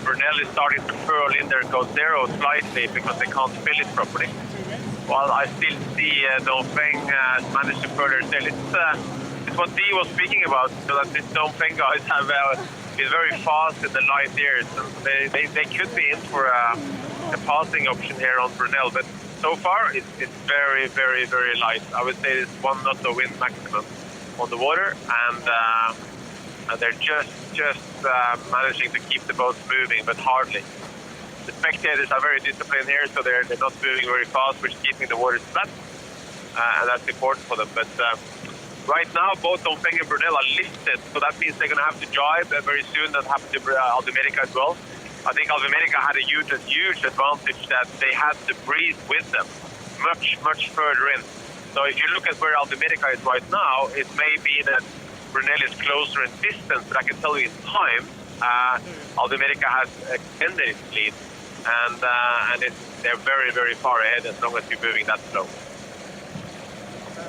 Brunel is starting to furl in their code zero slightly because they can't fill it properly. While I still see Dongfeng manage to further sail. It's what Dee was speaking about, so that these Dongfeng guys have been very fast in the light years. And they could be in for a passing option here on Brunel, but so far it's very, very, very light. I would say it's 1 knot of wind maximum on the water, and they're just managing to keep the boats moving, but hardly. The spectators are very disciplined here, so they're not moving very fast, which is keeping the waters flat, and that's important for them. But right now, both Dongfeng and Brunel are listed, so that means they're going to have to drive very soon. That happened to Alvi Medica as well. I think Alvi Medica had a huge advantage that they had the breeze with them, much further in. So if you look at where Alvi Medica is right now, it may be that Brunel is closer in distance, but I can tell you in time, Alvi Medica has extended its lead, and they're very, very far ahead as long as you're moving that slow.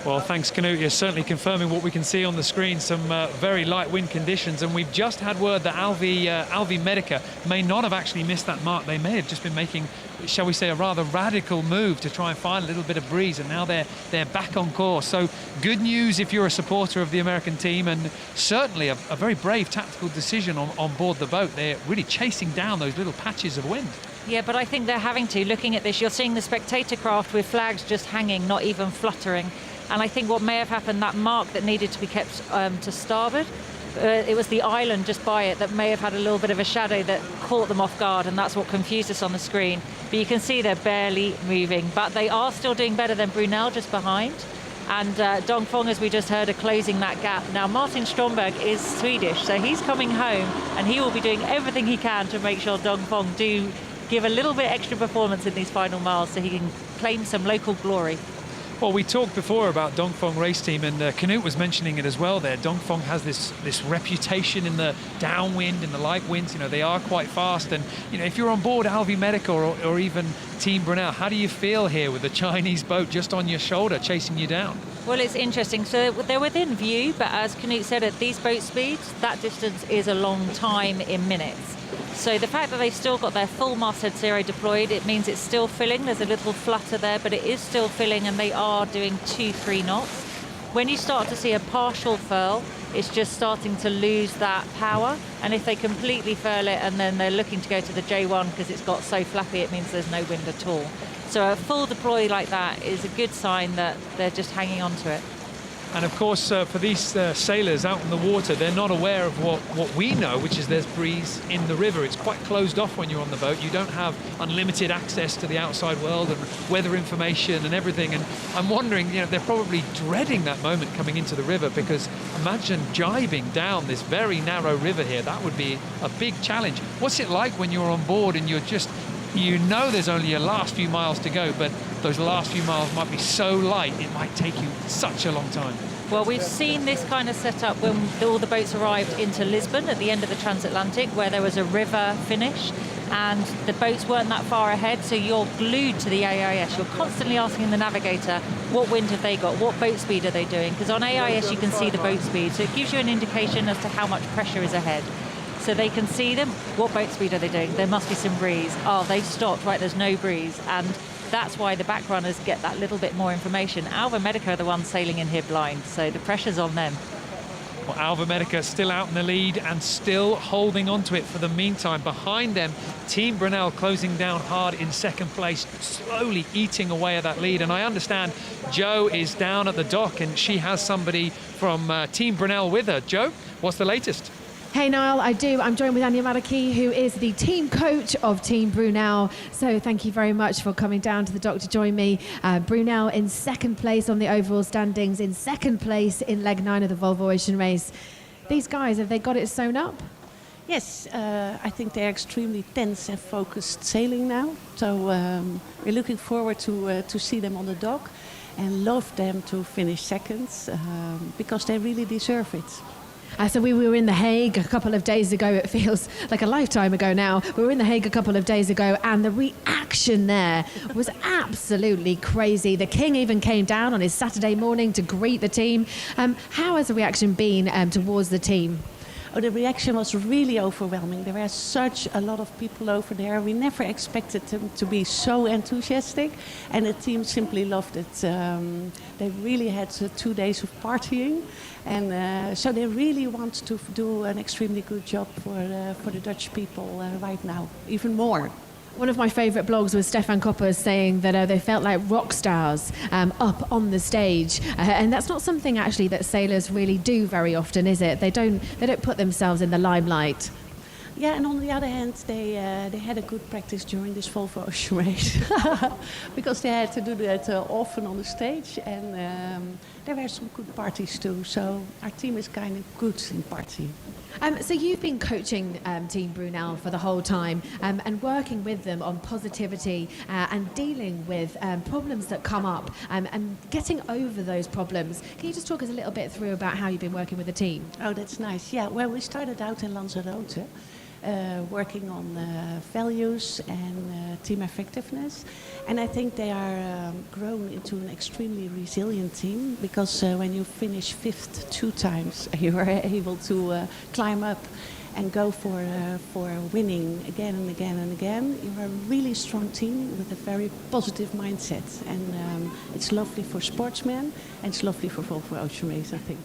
Well, thanks, Knut. You're certainly confirming what we can see on the screen, some very light wind conditions. And we've just had word that Alvi Medica may not have actually missed that mark. They may have just been making, shall we say, a rather radical move to try and find a little bit of breeze. And now they're back on course. So good news if you're a supporter of the American team, and certainly a very brave tactical decision on board the boat. They're really chasing down those little patches of wind. Yeah, but I think they're having to. Looking at this, you're seeing the spectator craft with flags just hanging, not even fluttering. And I think what may have happened, that mark that needed to be kept to starboard, it was the island just by it that may have had a little bit of a shadow that caught them off guard, and that's what confused us on the screen. But you can see they're barely moving, but they are still doing better than Brunel just behind. And Dongfeng, as we just heard, are closing that gap. Now, Martin Stromberg is Swedish, so he's coming home, and he will be doing everything he can to make sure Dongfeng do give a little bit extra performance in these final miles so he can claim some local glory. Well, we talked before about Dongfeng race team, and Knut was mentioning it as well there. Dongfeng has this reputation in the downwind and the light winds. You know, they are quite fast. And, you know, if you're on board Alvi Medica or even Team Brunel, how do you feel here with the Chinese boat just on your shoulder chasing you down? Well, it's interesting. So they're within view, but as Knut said, at these boat speeds, that distance is a long time in minutes. So the fact that they've still got their full masthead zero deployed, it means it's still filling. There's a little flutter there, but it is still filling, and they are doing 2-3 knots. When you start to see a partial furl, it's just starting to lose that power. And if they completely furl it and then they're looking to go to the J1 because it's got so flappy, it means there's no wind at all. So a full deploy like that is a good sign that they're just hanging on to it. And of course, for these sailors out in the water, they're not aware of what we know, which is there's breeze in the river. It's quite closed off when you're on the boat. You don't have unlimited access to the outside world and weather information and everything. And I'm wondering, you know, they're probably dreading that moment coming into the river, because imagine jibing down this very narrow river here. That would be a big challenge. What's it like when you're on board and you're just, you know there's only your last few miles to go, but those last few miles might be so light, it might take you such a long time? Well, we've seen this kind of setup when all the boats arrived into Lisbon at the end of the transatlantic, where there was a river finish and the boats weren't that far ahead, so you're glued to the AIS. You're constantly asking the navigator, what wind have they got? What boat speed are they doing? Because on AIS you can see the boat speed, so it gives you an indication as to how much pressure is ahead. So they can see them. What boat speed are they doing? There must be some breeze. Oh, they've stopped. Right, there's no breeze. And that's why the back runners get that little bit more information. Alva Medica are the ones sailing in here blind, so the pressure's on them. Well, Alva Medica still out in the lead and still holding on to it for the meantime. Behind them, Team Brunel closing down hard in second place, slowly eating away at that lead. And I understand Jo is down at the dock and she has somebody from Team Brunel with her. Jo, what's the latest? Hey Niall, I do. I'm joined with Anya Maliki, who is the team coach of Team Brunel. So thank you very much for coming down to the dock to join me. Brunel in second place on the overall standings, in second place in leg 9 of the Volvo Ocean Race. These guys, have they got it sewn up? Yes, I think they're extremely tense and focused sailing now. So we're looking forward to see them on the dock and love them to finish seconds because they really deserve it. So we were in The Hague a couple of days ago. It feels like a lifetime ago now. We were in The Hague a couple of days ago, and the reaction there was absolutely crazy. The King even came down on his Saturday morning to greet the team. How has the reaction been towards the team? Oh, the reaction was really overwhelming. There were such a lot of people over there. We never expected them to be so enthusiastic, and the team simply loved it. They really had 2 days of partying, and so they really want to do an extremely good job for the Dutch people right now, even more. One of my favourite blogs was Stefan Koppers saying that they felt like rock stars up on the stage, and that's not something actually that sailors really do very often, is it? They don't put themselves in the limelight. Yeah, and on the other hand, they had a good practice during this Volvo Ocean Race because they had to do that often on the stage, and there were some good parties too. So our team is kind of good in partying. So you've been coaching Team Brunel for the whole time and working with them on positivity and dealing with problems that come up and getting over those problems. Can you just talk us a little bit through about how you've been working with the team? Oh, that's nice. Yeah, well, we started out in Lanzarote. Working on values and team effectiveness, and I think they are grown into an extremely resilient team because when you finish 5th 2 times, you are able to climb up and go for winning again and again and again. You are a really strong team with a very positive mindset, and it's lovely for sportsmen and it's lovely for Volvo Ocean Race, I think.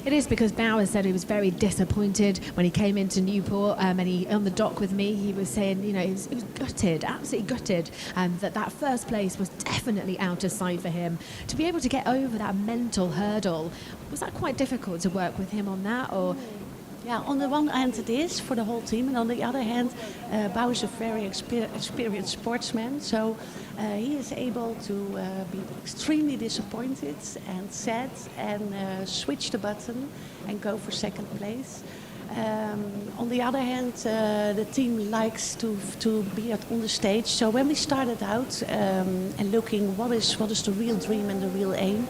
It is, because Bauer said he was very disappointed when he came into Newport and he on the dock with me, he was saying, you know, he was gutted, absolutely gutted, that first place was definitely out of sight for him. To be able to get over that mental hurdle, was that quite difficult to work with him on that, or? Yeah, on the one hand it is for the whole team, and on the other hand, Bauer is a very experienced sportsman, so he is able to be extremely disappointed and sad and switch the button and go for second place. On the other hand, the team likes to be on the stage. So when we started out and looking what is the real dream and the real aim,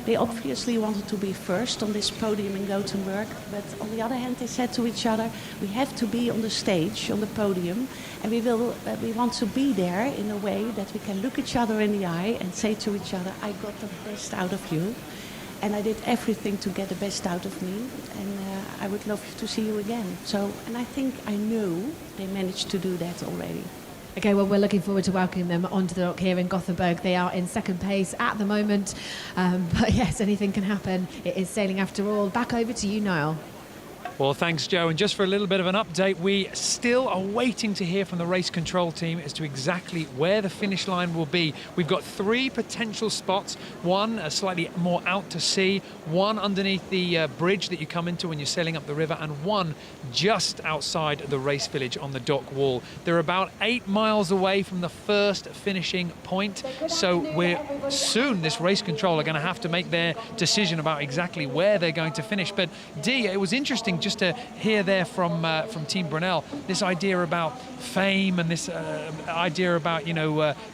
they obviously wanted to be first on this podium in Gothenburg. But on the other hand, they said to each other, we have to be on the stage, on the podium, and we want to be there in a way that we can look each other in the eye and say to each other, I got the best out of you. And I did everything to get the best out of me, and I would love to see you again. So, and I think I know they managed to do that already. Okay, well, we're looking forward to welcoming them onto the dock here in Gothenburg. They are in second place at the moment, but yes, anything can happen. It is sailing after all. Back over to you, Niall. Well, thanks, Joe. And just for a little bit of an update, we still are waiting to hear from the race control team as to exactly where the finish line will be. We've got 3 potential spots, one slightly more out to sea, one underneath the bridge that you come into when you're sailing up the river, and one just outside the race village on the dock wall. They're about 8 miles away from the first finishing point, so we're soon, this race control are going to have to make their decision about exactly where they're going to finish. But Dee, it was interesting just to hear there from Team Brunel, this idea about fame and this idea about,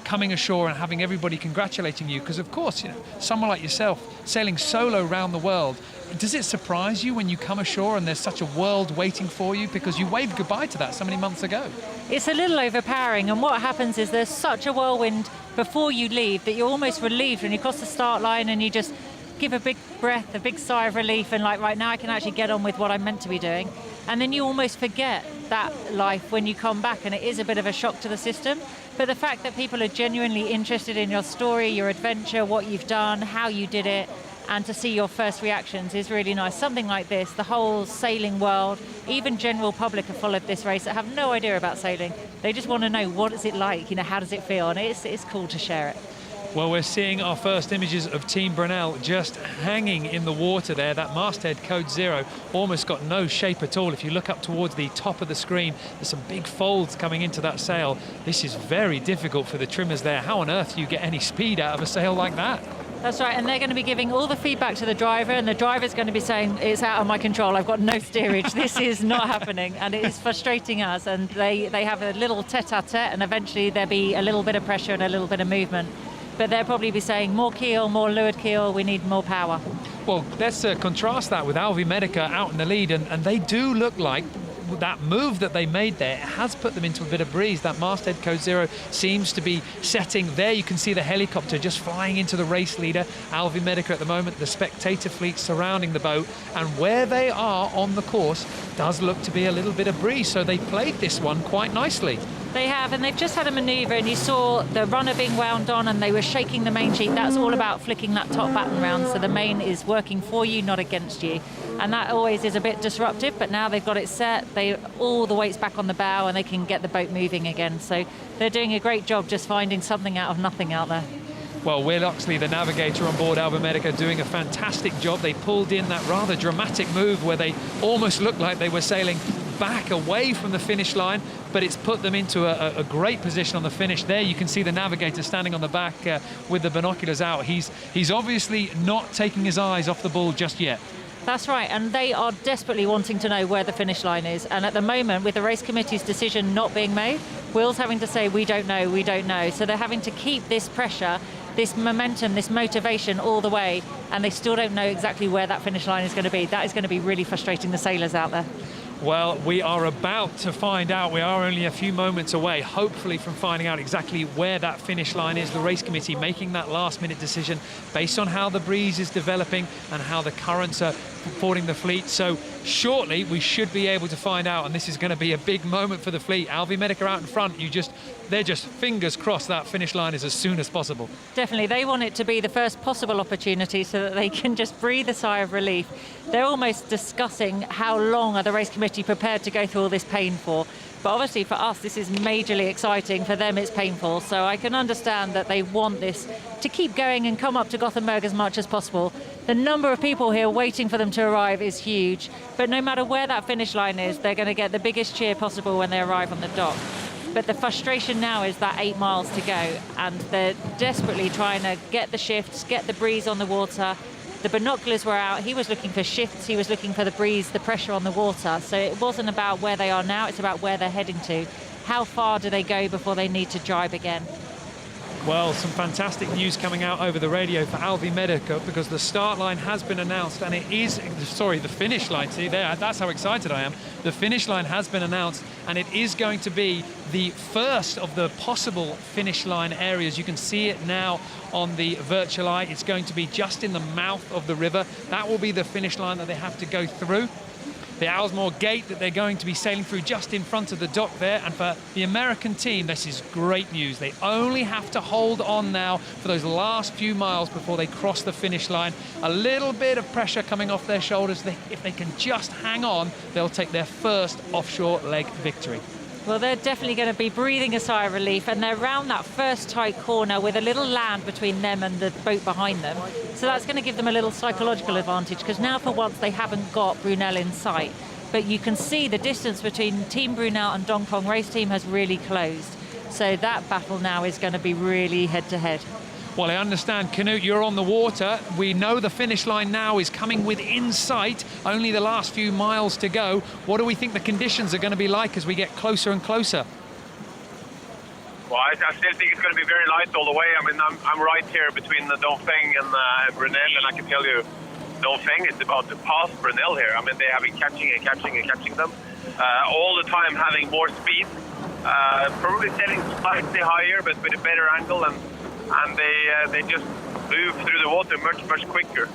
coming ashore and having everybody congratulating you. Because, of course, someone like yourself sailing solo around the world, does it surprise you when you come ashore and there's such a world waiting for you? Because you waved goodbye to that so many months ago. It's a little overpowering, and what happens is there's such a whirlwind before you leave that you're almost relieved when you cross the start line and you just give a big breath, a big sigh of relief, and like, right now I can actually get on with what I'm meant to be doing. And then you almost forget that life when you come back, and it is a bit of a shock to the system. But the fact that people are genuinely interested in your story, your adventure, what you've done, how you did it, and to see your first reactions is really nice. Something like this, the whole sailing world, even general public have followed this race that have no idea about sailing. They just want to know, what is it like, how does it feel? And it's cool to share it. Well, we're seeing our first images of Team Brunel just hanging in the water there. That masthead code 0 almost got no shape at all. If you look up towards the top of the screen, there's some big folds coming into that sail. This is very difficult for the trimmers there. How on earth do you get any speed out of a sail like that? That's right, and they're going to be giving all the feedback to the driver, and the driver's going to be saying, it's out of my control, I've got no steerage, this is not happening, and it is frustrating us. And they have a little tete-a-tete, and eventually there'll be a little bit of pressure and a little bit of movement. But they'll probably be saying, more keel, more leeward keel, we need more power. Well, let's contrast that with Alvi Medica out in the lead, and they do look like that move that they made there has put them into a bit of breeze. That masthead code 0 seems to be setting. There you can see the helicopter just flying into the race leader, Alvi Medica at the moment, the spectator fleet surrounding the boat, and where they are on the course does look to be a little bit of breeze, so they played this one quite nicely. They have, and they've just had a manoeuvre, and you saw the runner being wound on and they were shaking the main sheet. That's all about flicking that top batten round, so the main is working for you, not against you. And that always is a bit disruptive, but now they've got it set, all the weight's back on the bow, and they can get the boat moving again. So they're doing a great job just finding something out of nothing out there. Well, Will Oxley, the navigator on board Alva Medica, doing a fantastic job. They pulled in that rather dramatic move where they almost looked like they were sailing back away from the finish line, but it's put them into a great position on the finish. There you can see the navigator standing on the back with the binoculars out. He's obviously not taking his eyes off the ball just yet. That's right, and they are desperately wanting to know where the finish line is. And at the moment, with the race committee's decision not being made, Will's having to say, we don't know, we don't know. So they're having to keep this pressure, this momentum, this motivation all the way, and they still don't know exactly where that finish line is going to be. That is going to be really frustrating the sailors out there. Well, we are about to find out. We are only a few moments away, hopefully, from finding out exactly where that finish line is. The race committee making that last-minute decision based on how the breeze is developing and how the currents are supporting the fleet. So shortly, we should be able to find out, and this is going to be a big moment for the fleet. Alvi Medica out in front. They're just fingers crossed that finish line is as soon as possible. Definitely. They want it to be the first possible opportunity so that they can just breathe a sigh of relief. They're almost discussing how long are the race committee prepared to go through all this pain for. But obviously for us, this is majorly exciting. For them, it's painful. So I can understand that they want this to keep going and come up to Gothenburg as much as possible. The number of people here waiting for them to arrive is huge. But no matter where that finish line is, they're going to get the biggest cheer possible when they arrive on the dock. But the frustration now is that 8 miles to go, and they're desperately trying to get the shifts, get the breeze on the water, The binoculars were out. He was looking for shifts. He was looking for the breeze, the pressure on the water. So it wasn't about where they are now. It's about where they're heading to. How far do they go before they need to jibe again? Well, some fantastic news coming out over the radio for Alvi Medica, because the start line has been announced, and it is, sorry, the finish line, see there, that's how excited I am. The finish line has been announced, and it is going to be the first of the possible finish line areas. You can see it now on the virtual eye. It's going to be just in the mouth of the river. That will be the finish line that they have to go through. The Owlsmore Gate that they're going to be sailing through just in front of the dock there. And for the American team, this is great news. They only have to hold on now for those last few miles before they cross the finish line. A little bit of pressure coming off their shoulders. If they can just hang on, they'll take their first offshore leg victory. Well, they're definitely going to be breathing a sigh of relief, and they're around that first tight corner with a little land between them and the boat behind them. So that's going to give them a little psychological advantage, because now for once they haven't got Brunel in sight. But you can see the distance between Team Brunel and Dongfeng Race Team has really closed. So that battle now is going to be really head-to-head. Well, I understand, Knut, you're on the water. We know the finish line now is coming within sight. Only the last few miles to go. What do we think the conditions are going to be like as we get closer and closer? Well, I still think it's going to be very light all the way. I mean, I'm right here between the Dongfeng and Brunel, and I can tell you, Dongfeng is about to pass Brunel here. I mean, they have been catching them. All the time having more speed. Probably sailing slightly higher, but with a better angle, and they just move through the water much quicker.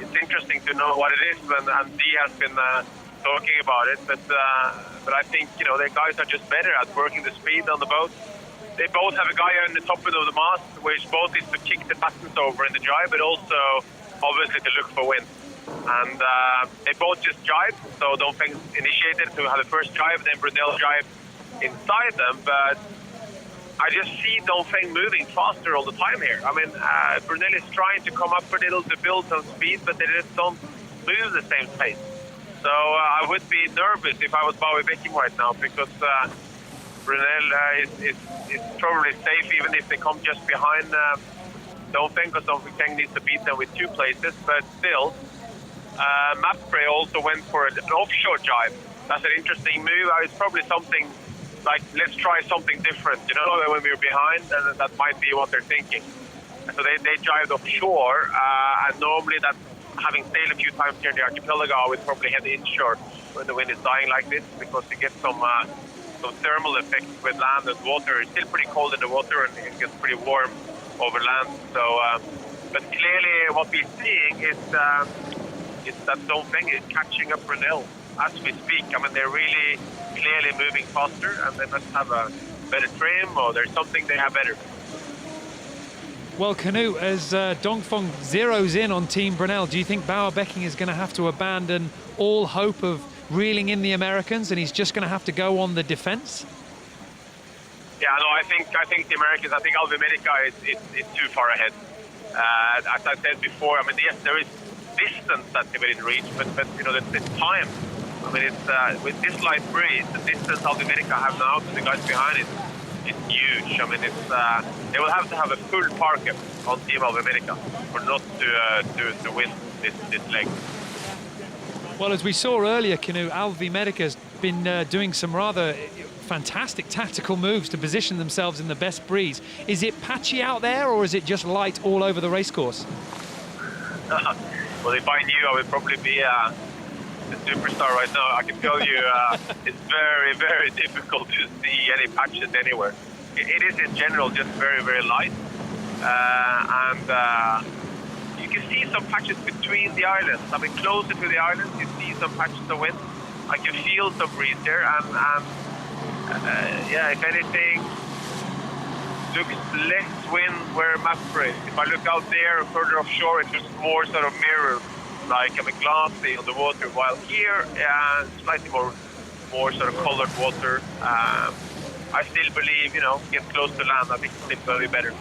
It's interesting to know what it is, and Dee has been talking about it, but I think, you know, the guys are just better at working the speed on the boat. They both have a guy on the top of the mast, which both is to kick the battens over in the jibe, but also obviously to look for wind. And they both just jibe, so Dongfeng initiated to have the first jibe, then Brunel jibe inside them, but I just see Dongfeng moving faster all the time here. I mean, Brunel is trying to come up a little to build some speed, but they just don't move the same pace. So I would be nervous if I was Bowie Becking right now, because Brunel is probably safe even if they come just behind Dongfeng, because Dongfeng needs to beat them with 2 places. But still, Mapfre also went for an offshore jibe. That's an interesting move. It's probably something like, let's try something different, you know, when we were behind, and that might be what they're thinking. So they jived offshore, and normally that's, having sailed a few times here in the archipelago, I would probably head inshore when the wind is dying like this, because you get some thermal effects with land and water. It's still pretty cold in the water, and it gets pretty warm over land. So, but clearly what we're seeing is that Dongfeng is catching up Brunel as we speak. I mean, they're really clearly moving faster, and they must have a better trim, or there's something they have better. Well, Knut, as Dongfeng zeroes in on Team Brunel, do you think Bowie Becking is going to have to abandon all hope of reeling in the Americans, and he's just going to have to go on the defense? Yeah, no, I think the Americans, I think Alvi Medica is too far ahead. As I said before, I mean, yes, there is distance that they within reach, but you know, the time. I mean, it's with this light breeze, the distance Alvi Medica have now to the guys behind it. It's huge. I mean, they will have to have a full park on Team Alvi Medica for not to win this leg. Well, as we saw earlier, Knut, Alvi Medica's been doing some rather fantastic tactical moves to position themselves in the best breeze. Is it patchy out there, or is it just light all over the racecourse? Well, if I knew, I would probably be a superstar right now. I can tell you it's very, very difficult to see any patches anywhere. It is in general just very, very light. And you can see some patches between the islands. I mean, closer to the islands, you see some patches of wind. I can feel some breeze there. And yeah, if anything, looks less wind where Mapfre. If I look out there further offshore, it's just more sort of mirror. Like, I mean, glassy on the water, while here, slightly more sort of colored water. I still believe, you know, get close to land, I think it's still going to be better.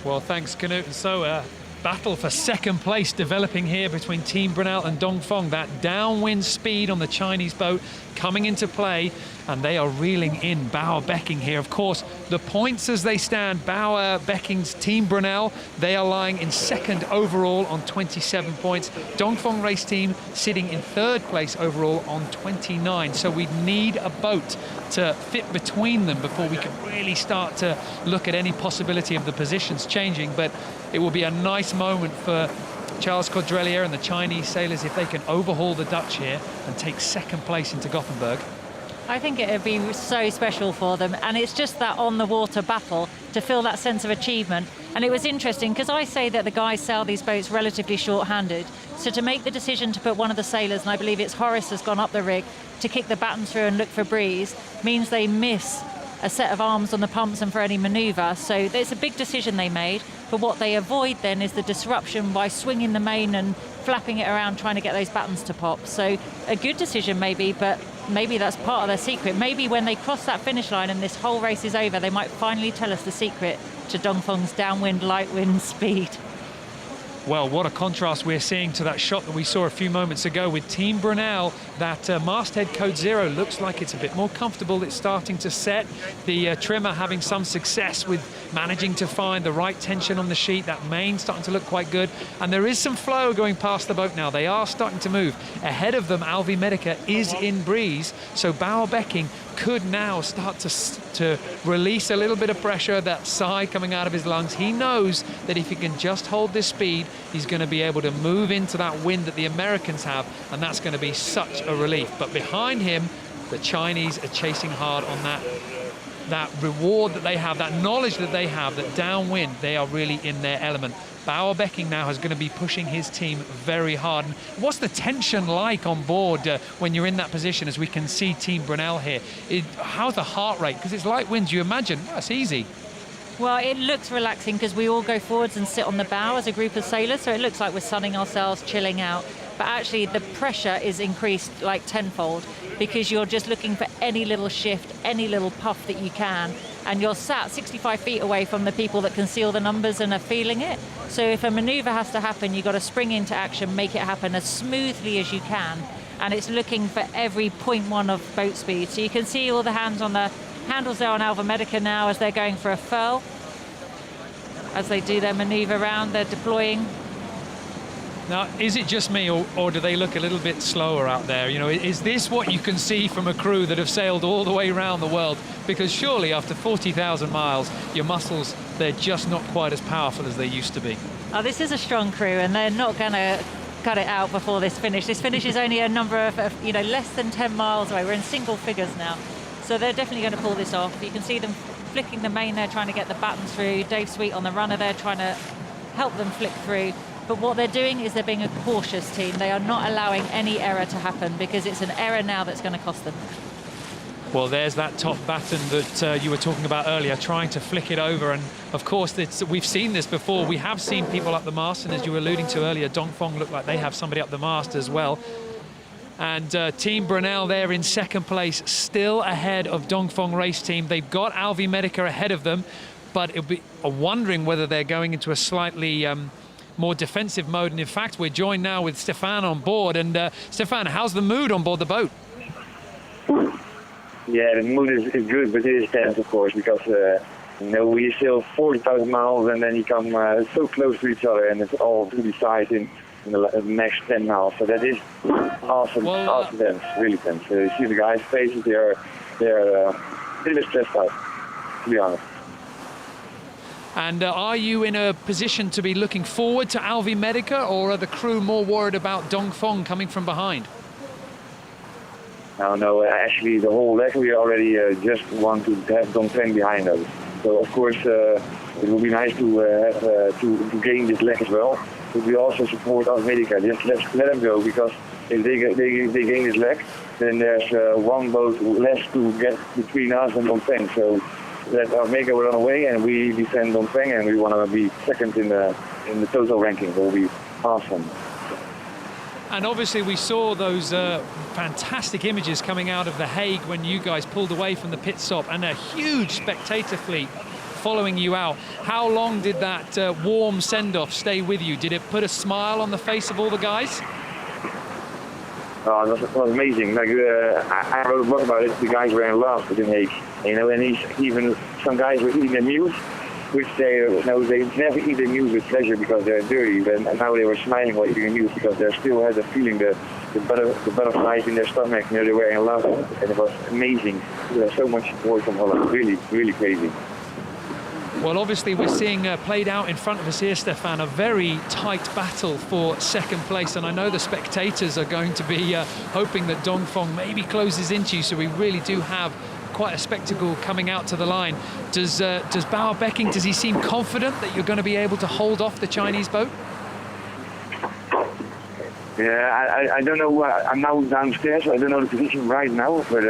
Well, thanks, Knut. And so, battle for second place developing here between Team Brunel and Dongfeng. That downwind speed on the Chinese boat coming into play. and they are reeling in Bauer Becking here. Of course, the points as they stand, Bauer Becking's Team Brunel, they are lying in second overall on 27 points. Dongfeng Race Team sitting in third place overall on 29. So we need a boat to fit between them before we can really start to look at any possibility of the positions changing. But it will be a nice moment for Charles Caudrelier and the Chinese sailors if they can overhaul the Dutch here and take second place into Gothenburg. I think it would be so special for them, and it's just that on the water battle to feel that sense of achievement. And it was interesting because I say that the guys sail these boats relatively short-handed, so to make the decision to put one of the sailors, and I believe it's Horace has gone up the rig, to kick the batten through and look for breeze, means they miss a set of arms on the pumps and for any manoeuvre. So there's a big decision they made, but what they avoid then is the disruption by swinging the main and flapping it around trying to get those battens to pop. So a good decision maybe, but maybe that's part of their secret. Maybe when they cross that finish line and this whole race is over, they might finally tell us the secret to Dongfeng's downwind, light wind speed. Well, what a contrast we're seeing to that shot that we saw a few moments ago with Team Brunel. That masthead code 0 looks like it's a bit more comfortable. It's starting to set. The trimmer having some success with managing to find the right tension on the sheet. That main starting to look quite good. And there is some flow going past the boat now. They are starting to move. Ahead of them, Alvi Medica is in breeze. So Bauer Becking could now start to release a little bit of pressure, that sigh coming out of his lungs. He knows that if he can just hold this speed, he's going to be able to move into that wind that the Americans have, and that's going to be such a relief. But behind him, the Chinese are chasing hard on that reward that they have, that knowledge that they have, that downwind, they are really in their element. Bauer Becking now is going to be pushing his team very hard. And what's the tension like on board when you're in that position, as we can see Team Brunel here? How's the heart rate? Because it's light winds, you imagine. Well, it's easy. Well, it looks relaxing because we all go forwards and sit on the bow as a group of sailors, so it looks like we're sunning ourselves, chilling out. But actually the pressure is increased like tenfold because you're just looking for any little shift, any little puff that you can, and you're sat 65 feet away from the people that can seal the numbers and are feeling it. So if a manoeuvre has to happen, you've got to spring into action, make it happen as smoothly as you can, and it's looking for every 0.1 of boat speed. So you can see all the hands on the handles there on Alva Medica now as they're going for a furl. As they do their manoeuvre round, they're deploying. Now, is it just me, or do they look a little bit slower out there? You know, is this what you can see from a crew that have sailed all the way around the world? Because surely after 40,000 miles, your muscles, they're just not quite as powerful as they used to be. Oh, this is a strong crew, and they're not going to cut it out before this finish. This finish is only a number of, less than 10 miles away. We're in single figures now. So they're definitely going to pull this off. You can see them flicking the main there, trying to get the batten through. Dave Sweet on the runner there, trying to help them flick through. But what they're doing is they're being a cautious team. They are not allowing any error to happen because it's an error now that's going to cost them. Well, there's that top batten that you were talking about earlier, trying to flick it over. And of course, we've seen this before. We have seen people up the mast, and as you were alluding to earlier, Dongfeng look like they have somebody up the mast as well. And Team Brunel there in second place, still ahead of Dongfeng Race Team. They've got Alvi Medica ahead of them, but it'll be wondering whether they're going into a slightly more defensive mode. And in fact, we're joined now with Stefan on board. And Stefan, how's the mood on board the boat? Yeah, the mood is good, but it is tense, of course, because we sail 40,000 miles and then you come so close to each other, and it's all to decide in the next 10 miles. So that is awesome, well, awesome tense, really tense. You see the guys' faces; they're a bit stressed out, to be honest. And are you in a position to be looking forward to Alvi Medica, or are the crew more worried about Dongfeng coming from behind? No, actually the whole leg we already just want to have Dongfeng behind us. So of course it will be nice to have to gain this leg as well. But we also support Alvi Medica. Just let them go, because if they gain this leg, then there's one boat less to get between us and Dongfeng. So let Alvi Medica run away and we defend Dongfeng, and we want to be second in the total ranking. It will be awesome. And obviously we saw those fantastic images coming out of The Hague when you guys pulled away from the pit stop, and a huge spectator fleet following you out. How long did that warm send-off stay with you? Did it put a smile on the face of all the guys? It was amazing. Like I wrote a blog about it. The guys were in love with him, and even some guys were eating their meals, which they never eat their meals with pleasure because they're dirty. And now they were smiling while eating their meals because they still had the feeling the butterflies in their stomach. They were in love, and it was amazing. There was so much support from Holland. Really, really crazy. Well, obviously we're seeing played out in front of us here, Stefan, a very tight battle for second place, and I know the spectators are going to be hoping that Dongfeng maybe closes into you, so we really do have quite a spectacle coming out to the line. Does Bauer Becking, does he seem confident that you're going to be able to hold off the Chinese boat? Yeah, I don't know. I'm now downstairs, so I don't know the position right now, but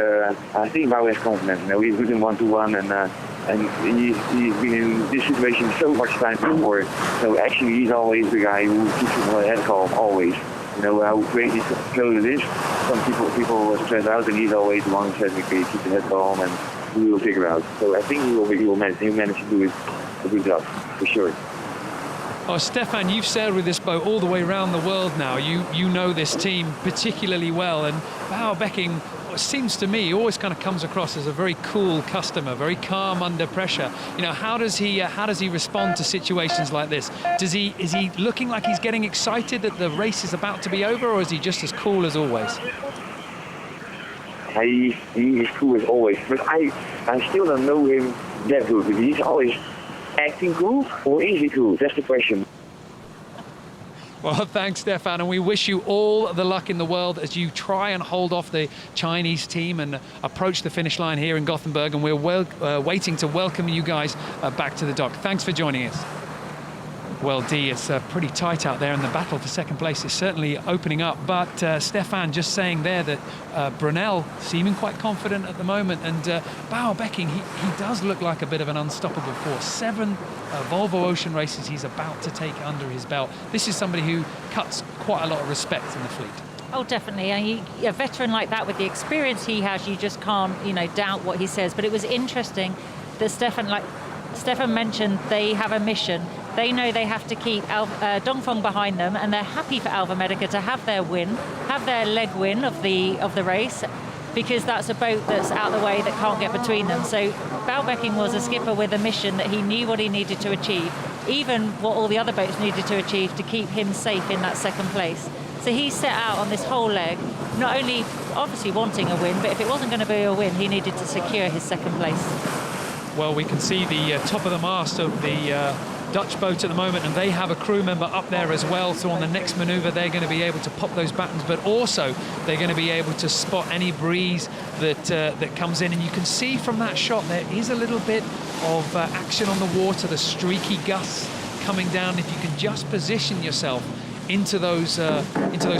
I think Bauer is confident. He's good in 1-to-1, and he's been in this situation so much time before. So actually, he's always the guy who keeps his head calm, always. You know how crazy close it is. Some people stress out, and he's always the one who says, "Okay, keep your head calm, and we will figure out." So I think he will manage to do it a good job for sure. Oh, Stefan, you've sailed with this boat all the way around the world now. You know this team particularly well, and Bauer Becking, it seems to me, always kind of comes across as a very cool customer, very calm under pressure. You know, how does he respond to situations like this? Is he looking like he's getting excited that the race is about to be over, or is he just as cool as always? He is cool as always, but I still don't know him that good. Because he's always acting cool, or is he cool? That's the question. Well, thanks, Stefan, and we wish you all the luck in the world as you try and hold off the Chinese team and approach the finish line here in Gothenburg, and we're waiting to welcome you guys back to the dock. Thanks for joining us. Well, Dee, it's pretty tight out there, and the battle for second place is certainly opening up. But Stefan just saying there that Brunel seeming quite confident at the moment, and Bauer Becking, he does look like a bit of an unstoppable force. 7 Volvo Ocean races he's about to take under his belt. This is somebody who cuts quite a lot of respect in the fleet. Oh, definitely. And a veteran like that, with the experience he has, you just can't, doubt what he says. But it was interesting that Stefan mentioned, they have a mission. They know they have to keep Dongfeng behind them, and they're happy for Alva Medica to have their leg win of the race, because that's a boat that's out of the way that can't get between them. So Bauer Becking was a skipper with a mission that he knew what he needed to achieve, even what all the other boats needed to achieve to keep him safe in that second place. So he set out on this whole leg, not only obviously wanting a win, but if it wasn't going to be a win, he needed to secure his second place. Well, we can see the top of the mast of the Dutch boat at the moment, and they have a crew member up there as well. So on the next maneuver, they're going to be able to pop those buttons, but also they're going to be able to spot any breeze that comes in. And you can see from that shot there is a little bit of action on the water, the streaky gusts coming down. If you can just position yourself into those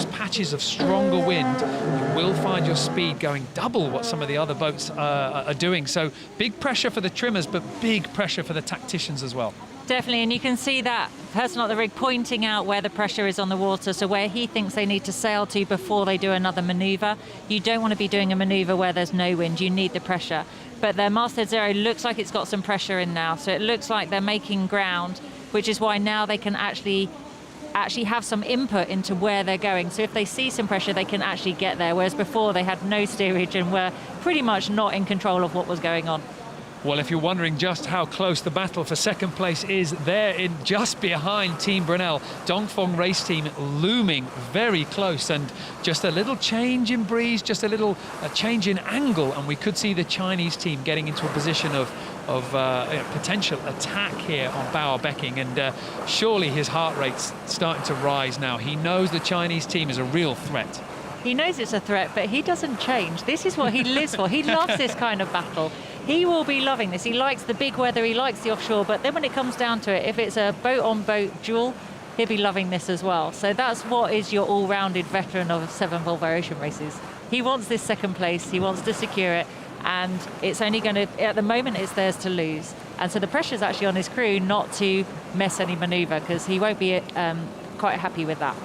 patches of stronger wind, you will find your speed going double what some of the other boats are doing. So big pressure for the trimmers, but big pressure for the tacticians as well. Definitely, and you can see that person at the rig pointing out where the pressure is on the water, so where he thinks they need to sail to before they do another manoeuvre. You don't want to be doing a manoeuvre where there's no wind, you need the pressure. But their masthead zero looks like it's got some pressure in now, so it looks like they're making ground, which is why now they can actually have some input into where they're going. So if they see some pressure, they can actually get there, whereas before they had no steerage and were pretty much not in control of what was going on. Well, if you're wondering just how close the battle for second place is, there just behind Team Brunel, Dongfeng race team looming very close, and just a little change in breeze, just a change in angle, and we could see the Chinese team getting into a position of potential attack here on Bauer Becking, and surely his heart rate's starting to rise now. He knows the Chinese team is a real threat. He knows it's a threat, but he doesn't change. This is what he lives for. He loves this kind of battle. He will be loving this. He likes the big weather, he likes the offshore, but then when it comes down to it, if it's a boat-on-boat duel, he'll be loving this as well. So that's what is your all-rounded veteran of 7 Volvo Ocean races. He wants this second place, he wants to secure it, and it's only going to, at the moment, it's theirs to lose. And so the pressure's actually on his crew not to mess any manoeuvre, because he won't be quite happy with that.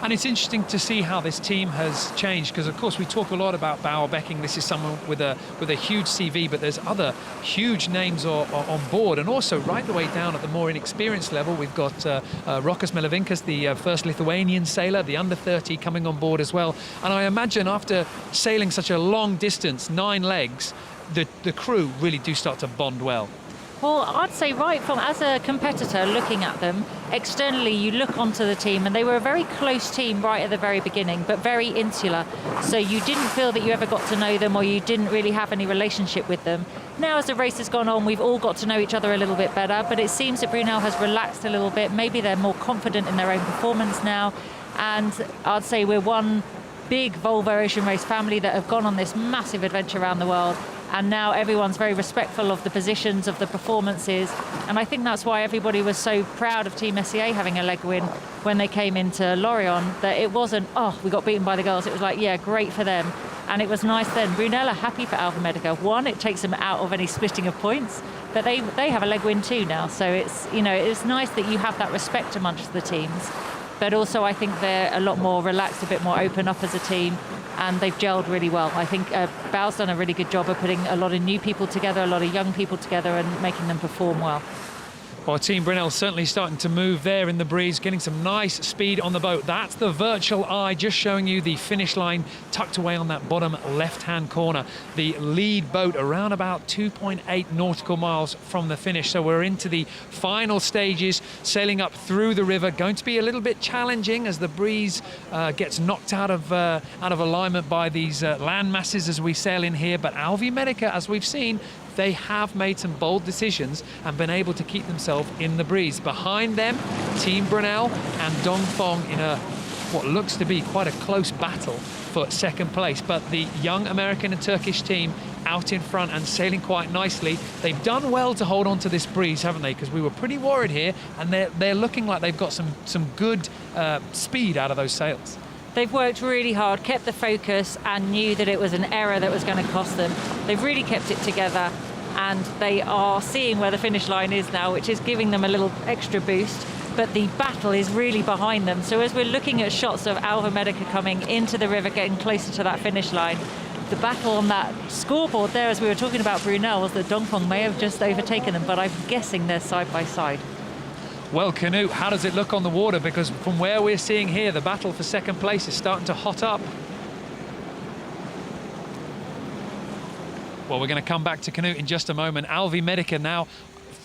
And it's interesting to see how this team has changed, because of course we talk a lot about Bauer Becking. This is someone with a huge CV, but there's other huge names on board, and also right the way down at the more inexperienced level, we've got Rokas Melevinkas, the first Lithuanian sailor, the under 30 coming on board as well. And I imagine after sailing such a long distance, 9 legs, the crew really do start to bond well. Well, I'd say right from, as a competitor looking at them, externally you look onto the team and they were a very close team right at the very beginning, but very insular. So you didn't feel that you ever got to know them, or you didn't really have any relationship with them. Now as the race has gone on, we've all got to know each other a little bit better, but it seems that Brunel has relaxed a little bit. Maybe they're more confident in their own performance now. And I'd say we're one big Volvo Ocean Race family that have gone on this massive adventure around the world. And now everyone's very respectful of the positions, of the performances. And I think that's why everybody was so proud of Team SCA having a leg win when they came into Lorient, that it wasn't, oh, we got beaten by the girls. It was like, yeah, great for them. And it was nice then. Brunel are happy for Alfa Medica. One, it takes them out of any splitting of points, but they have a leg win too now. So it's, you know, it's nice that you have that respect amongst the teams. But also I think they're a lot more relaxed, a bit more open up as a team. And they've gelled really well. I think Bau's done a really good job of putting a lot of new people together, a lot of young people together, and making them perform well. Well, Team Brunel certainly starting to move there in the breeze, getting some nice speed on the boat. That's the virtual eye, just showing you the finish line tucked away on that bottom left-hand corner. The lead boat around about 2.8 nautical miles from the finish. So we're into the final stages, sailing up through the river. Going to be a little bit challenging as the breeze gets knocked out of alignment by these land masses as we sail in here. But Alfa Medica, as we've seen, they have made some bold decisions and been able to keep themselves in the breeze. Behind them, Team Brunel and Dongfeng in what looks to be quite a close battle for second place. But the young American and Turkish team out in front and sailing quite nicely. They've done well to hold on to this breeze, haven't they? Because we were pretty worried here, and they're looking like they've got some good speed out of those sails. They've worked really hard, kept the focus, and knew that it was an error that was going to cost them. They've really kept it together, and they are seeing where the finish line is now, which is giving them a little extra boost. But the battle is really behind them. So as we're looking at shots of Alfa Medica coming into the river, getting closer to that finish line, the battle on that scoreboard there, as we were talking about Brunel, was that Dongfeng may have just overtaken them, but I'm guessing they're side by side. Well, Canute, how does it look on the water? Because from where we're seeing here, the battle for second place is starting to hot up. Well, we're going to come back to Canute in just a moment. Alfa Medica now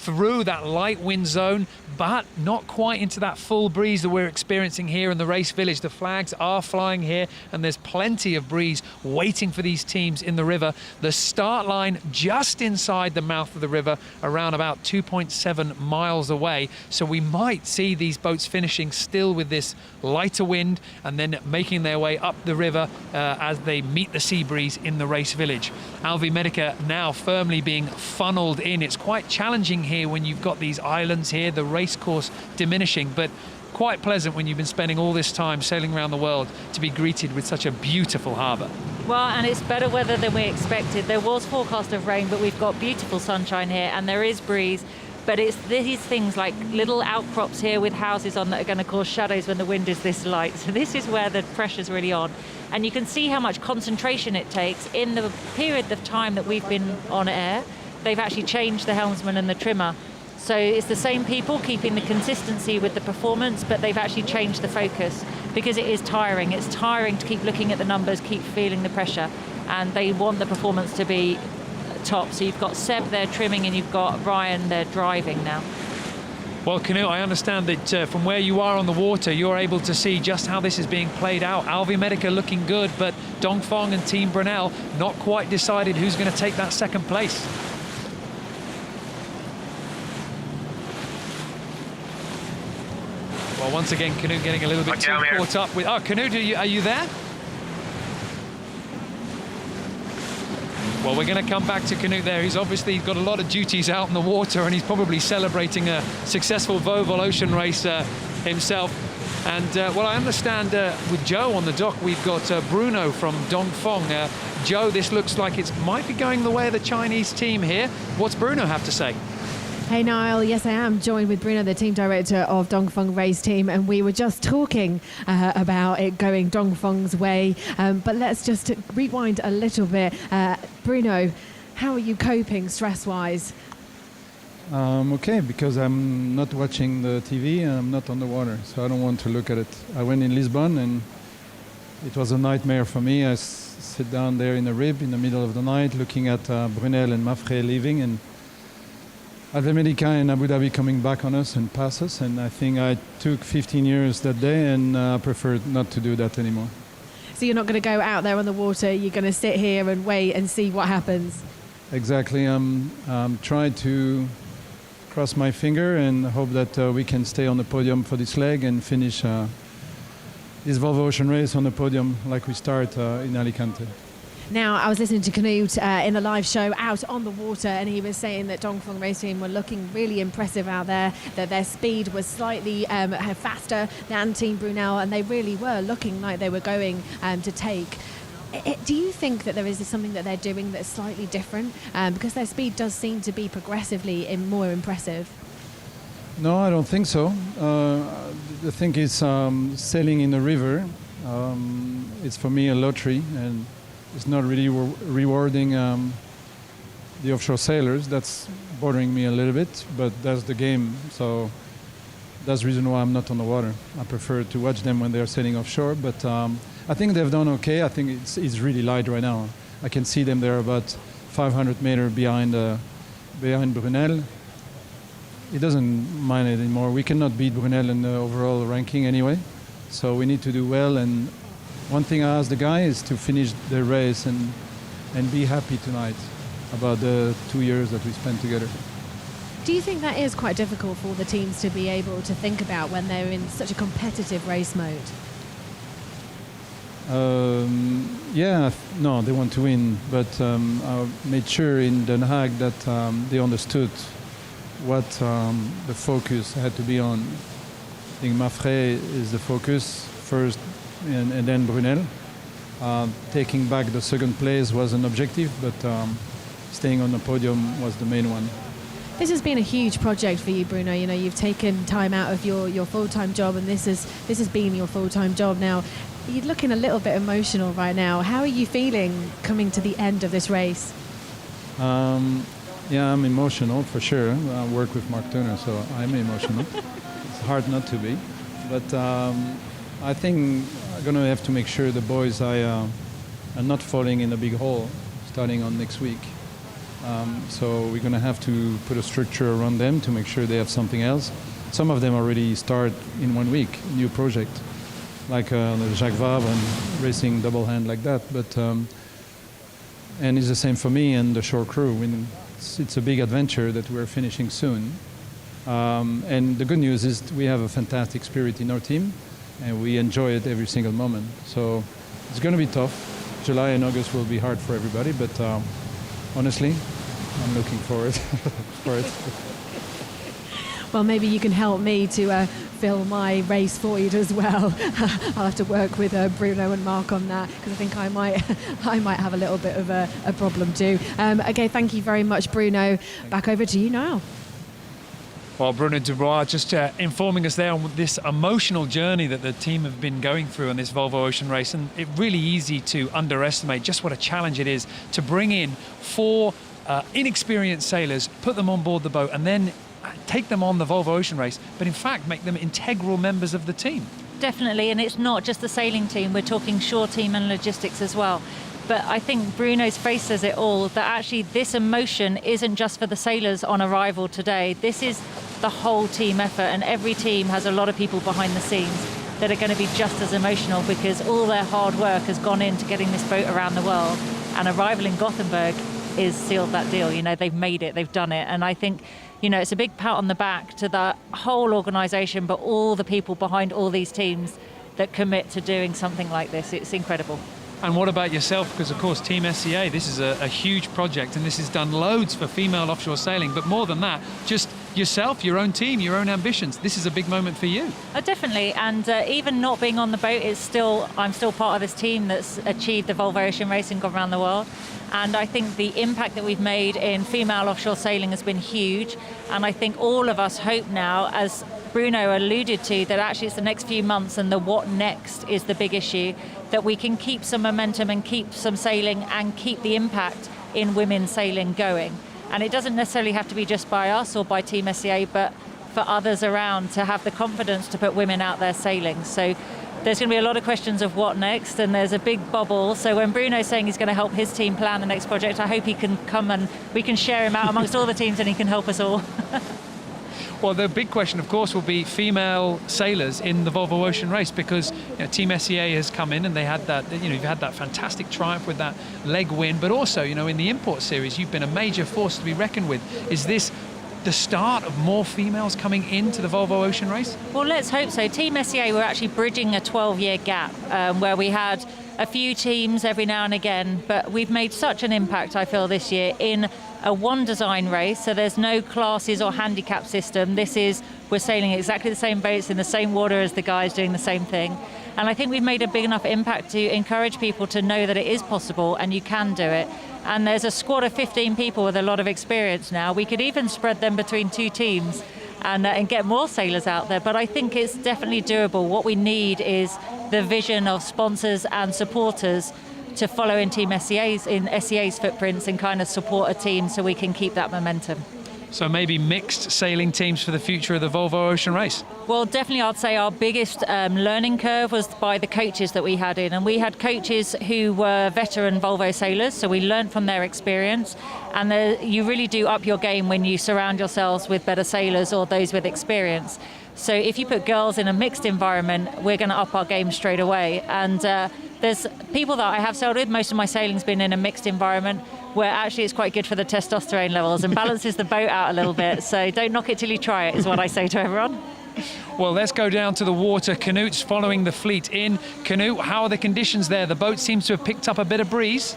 through that light wind zone, but not quite into that full breeze that we're experiencing here in the race village. The flags are flying here, and there's plenty of breeze waiting for these teams in the river. The start line just inside the mouth of the river, around about 2.7 miles away. So we might see these boats finishing still with this lighter wind and then making their way up the river as they meet the sea breeze in the race village. Alfa Medica now firmly being funneled in. It's quite challenging here when you've got these islands here, the race course diminishing, but quite pleasant when you've been spending all this time sailing around the world to be greeted with such a beautiful harbour. Well, and it's better weather than we expected. There was forecast of rain, but we've got beautiful sunshine here, and there is breeze. But it's these things like little outcrops here with houses on that are going to cause shadows when the wind is this light. So this is where the pressure's really on. And you can see how much concentration it takes. In the period of time that we've been on air, they've actually changed the helmsman and the trimmer. So it's the same people keeping the consistency with the performance, but they've actually changed the focus because it is tiring. It's tiring to keep looking at the numbers, keep feeling the pressure, and they want the performance to be top. So you've got Seb there trimming, and you've got Ryan there driving now. Well, Canute, I understand that from where you are on the water, you're able to see just how this is being played out. Alfa Medica looking good, but Dongfeng and Team Brunel not quite decided who's going to take that second place. Well, once again, Canute getting a little bit too caught up with... Oh, Canute, are you there? Well, we're going to come back to Canute there. He's obviously got a lot of duties out in the water, and he's probably celebrating a successful Volvo Ocean Race himself. And, well, I understand with Joe on the dock, we've got Bruno from Dongfeng. Joe, this looks like it might be going the way of the Chinese team here. What's Bruno have to say? Hey Niall, yes I am, joined with Bruno, the team director of Dongfeng Race Team, and we were just talking about it going Dongfeng's way, but let's just rewind a little bit. Bruno, how are you coping stress-wise? Okay, because I'm not watching the TV and I'm not on the water, so I don't want to look at it. I went in Lisbon and it was a nightmare for me. I sit down there in a rib in the middle of the night looking at Brunel and Mafre leaving and Alvemedica and Abu Dhabi coming back on us and pass us, and I think I took 15 years that day and I prefer not to do that anymore. So you're not going to go out there on the water, you're going to sit here and wait and see what happens? Exactly. I'm trying to cross my finger and hope that we can stay on the podium for this leg and finish this Volvo Ocean Race on the podium like we start in Alicante. Now, I was listening to Knut in a live show out on the water, and he was saying that Dongfeng Race Team were looking really impressive out there, that their speed was slightly faster than Team Brunel, and they really were looking like they were going to take. Do you think that there is something that they're doing that's slightly different? Because their speed does seem to be progressively more impressive. No, I don't think so. The thing is, sailing in the river, it's for me a lottery, and it's not really rewarding the offshore sailors. That's bothering me a little bit, but that's the game. So that's the reason why I'm not on the water. I prefer to watch them when they're sailing offshore, but I think they've done okay. I think it's really light right now. I can see them there about 500 meters behind Brunel. It doesn't mind it anymore. We cannot beat Brunel in the overall ranking anyway, so we need to do well. And one thing I asked the guy is to finish the race and be happy tonight about the 2 years that we spent together. Do you think that is quite difficult for the teams to be able to think about when they're in such a competitive race mode? No, they want to win, but I made sure in Den Haag that they understood what the focus had to be on. I think Mafre is the focus first, and then Brunel. Taking back the second place was an objective, but staying on the podium was the main one. This has been a huge project for you, Bruno. You know, you've taken time out of your full-time job, and this has been your full-time job now. You're looking a little bit emotional right now. How are you feeling coming to the end of this race? Yeah, I'm emotional for sure. I work with Mark Turner, so I'm emotional. It's hard not to be. But I think I'm going to have to make sure the boys are not falling in a big hole starting on next week. So we're going to have to put a structure around them to make sure they have something else. Some of them already start in 1 week, new project, like the Jacques Vabre and racing double hand like that. But and it's the same for me and the shore crew. It's a big adventure that we're finishing soon. And the good news is we have a fantastic spirit in our team, and we enjoy it every single moment. So it's going to be tough. July and August will be hard for everybody, but honestly, I'm looking forward for it. Well, maybe you can help me to fill my race void as well. I'll have to work with Bruno and Mark on that, because I think I might have a little bit of a problem too. Okay, thank you very much, Bruno. Back over to you now. Well, Bruno Dubois just informing us there on this emotional journey that the team have been going through on this Volvo Ocean Race, and it's really easy to underestimate just what a challenge it is to bring in 4 inexperienced sailors, put them on board the boat, and then take them on the Volvo Ocean Race, but in fact make them integral members of the team. Definitely, and it's not just the sailing team, we're talking shore team and logistics as well. But I think Bruno's face says it all, that actually this emotion isn't just for the sailors on arrival today. This is the whole team effort, and every team has a lot of people behind the scenes that are going to be just as emotional, because all their hard work has gone into getting this boat around the world, and arrival in Gothenburg is sealed that deal. You know, they've made it, they've done it, and I think, you know, it's a big pat on the back to the whole organisation, but all the people behind all these teams that commit to doing something like this. It's incredible. And what about yourself? Because, of course, Team SCA, this is a huge project, and this has done loads for female offshore sailing. But more than that, just yourself, your own team, your own ambitions. This is a big moment for you. Definitely. And even not being on the boat, I'm still part of this team that's achieved the Volvo Ocean Race and gone around the world. And I think the impact that we've made in female offshore sailing has been huge. And I think all of us hope now, as Bruno alluded to, that actually it's the next few months and the what next is the big issue, that we can keep some momentum and keep some sailing and keep the impact in women's sailing going. And it doesn't necessarily have to be just by us or by Team SCA, but for others around to have the confidence to put women out there sailing. So there's going to be a lot of questions of what next, and there's a big bubble. So when Bruno's saying he's going to help his team plan the next project, I hope he can come and we can share him out amongst all the teams and he can help us all. Well, the big question, of course, will be female sailors in the Volvo Ocean Race, because Team SCA has come in and they had that, you've had that fantastic triumph with that leg win, but also, in the import series, you've been a major force to be reckoned with. Is this the start of more females coming into the Volvo Ocean Race? Well, let's hope so. Team SCA were actually bridging a 12-year gap where we had a few teams every now and again, but we've made such an impact, I feel, this year in a one design race, so there's no classes or handicap system. We're sailing exactly the same boats in the same water as the guys doing the same thing. And I think we've made a big enough impact to encourage people to know that it is possible and you can do it. And there's a squad of 15 people with a lot of experience now. We could even spread them between two teams and get more sailors out there. But I think it's definitely doable. What we need is the vision of sponsors and supporters to follow in Team SCA's footprints and kind of support a team so we can keep that momentum. So maybe mixed sailing teams for the future of the Volvo Ocean Race? Well, definitely I'd say our biggest learning curve was by the coaches that we had in. And we had coaches who were veteran Volvo sailors, so we learned from their experience. And you really do up your game when you surround yourselves with better sailors or those with experience. So if you put girls in a mixed environment, we're going to up our game straight away. And there's people that I have sailed with, most of my sailing's been in a mixed environment, where actually it's quite good for the testosterone levels and balances the boat out a little bit. So don't knock it till you try it, is what I say to everyone. Well, let's go down to the water. Knut's following the fleet in. Knut, how are the conditions there? The boat seems to have picked up a bit of breeze.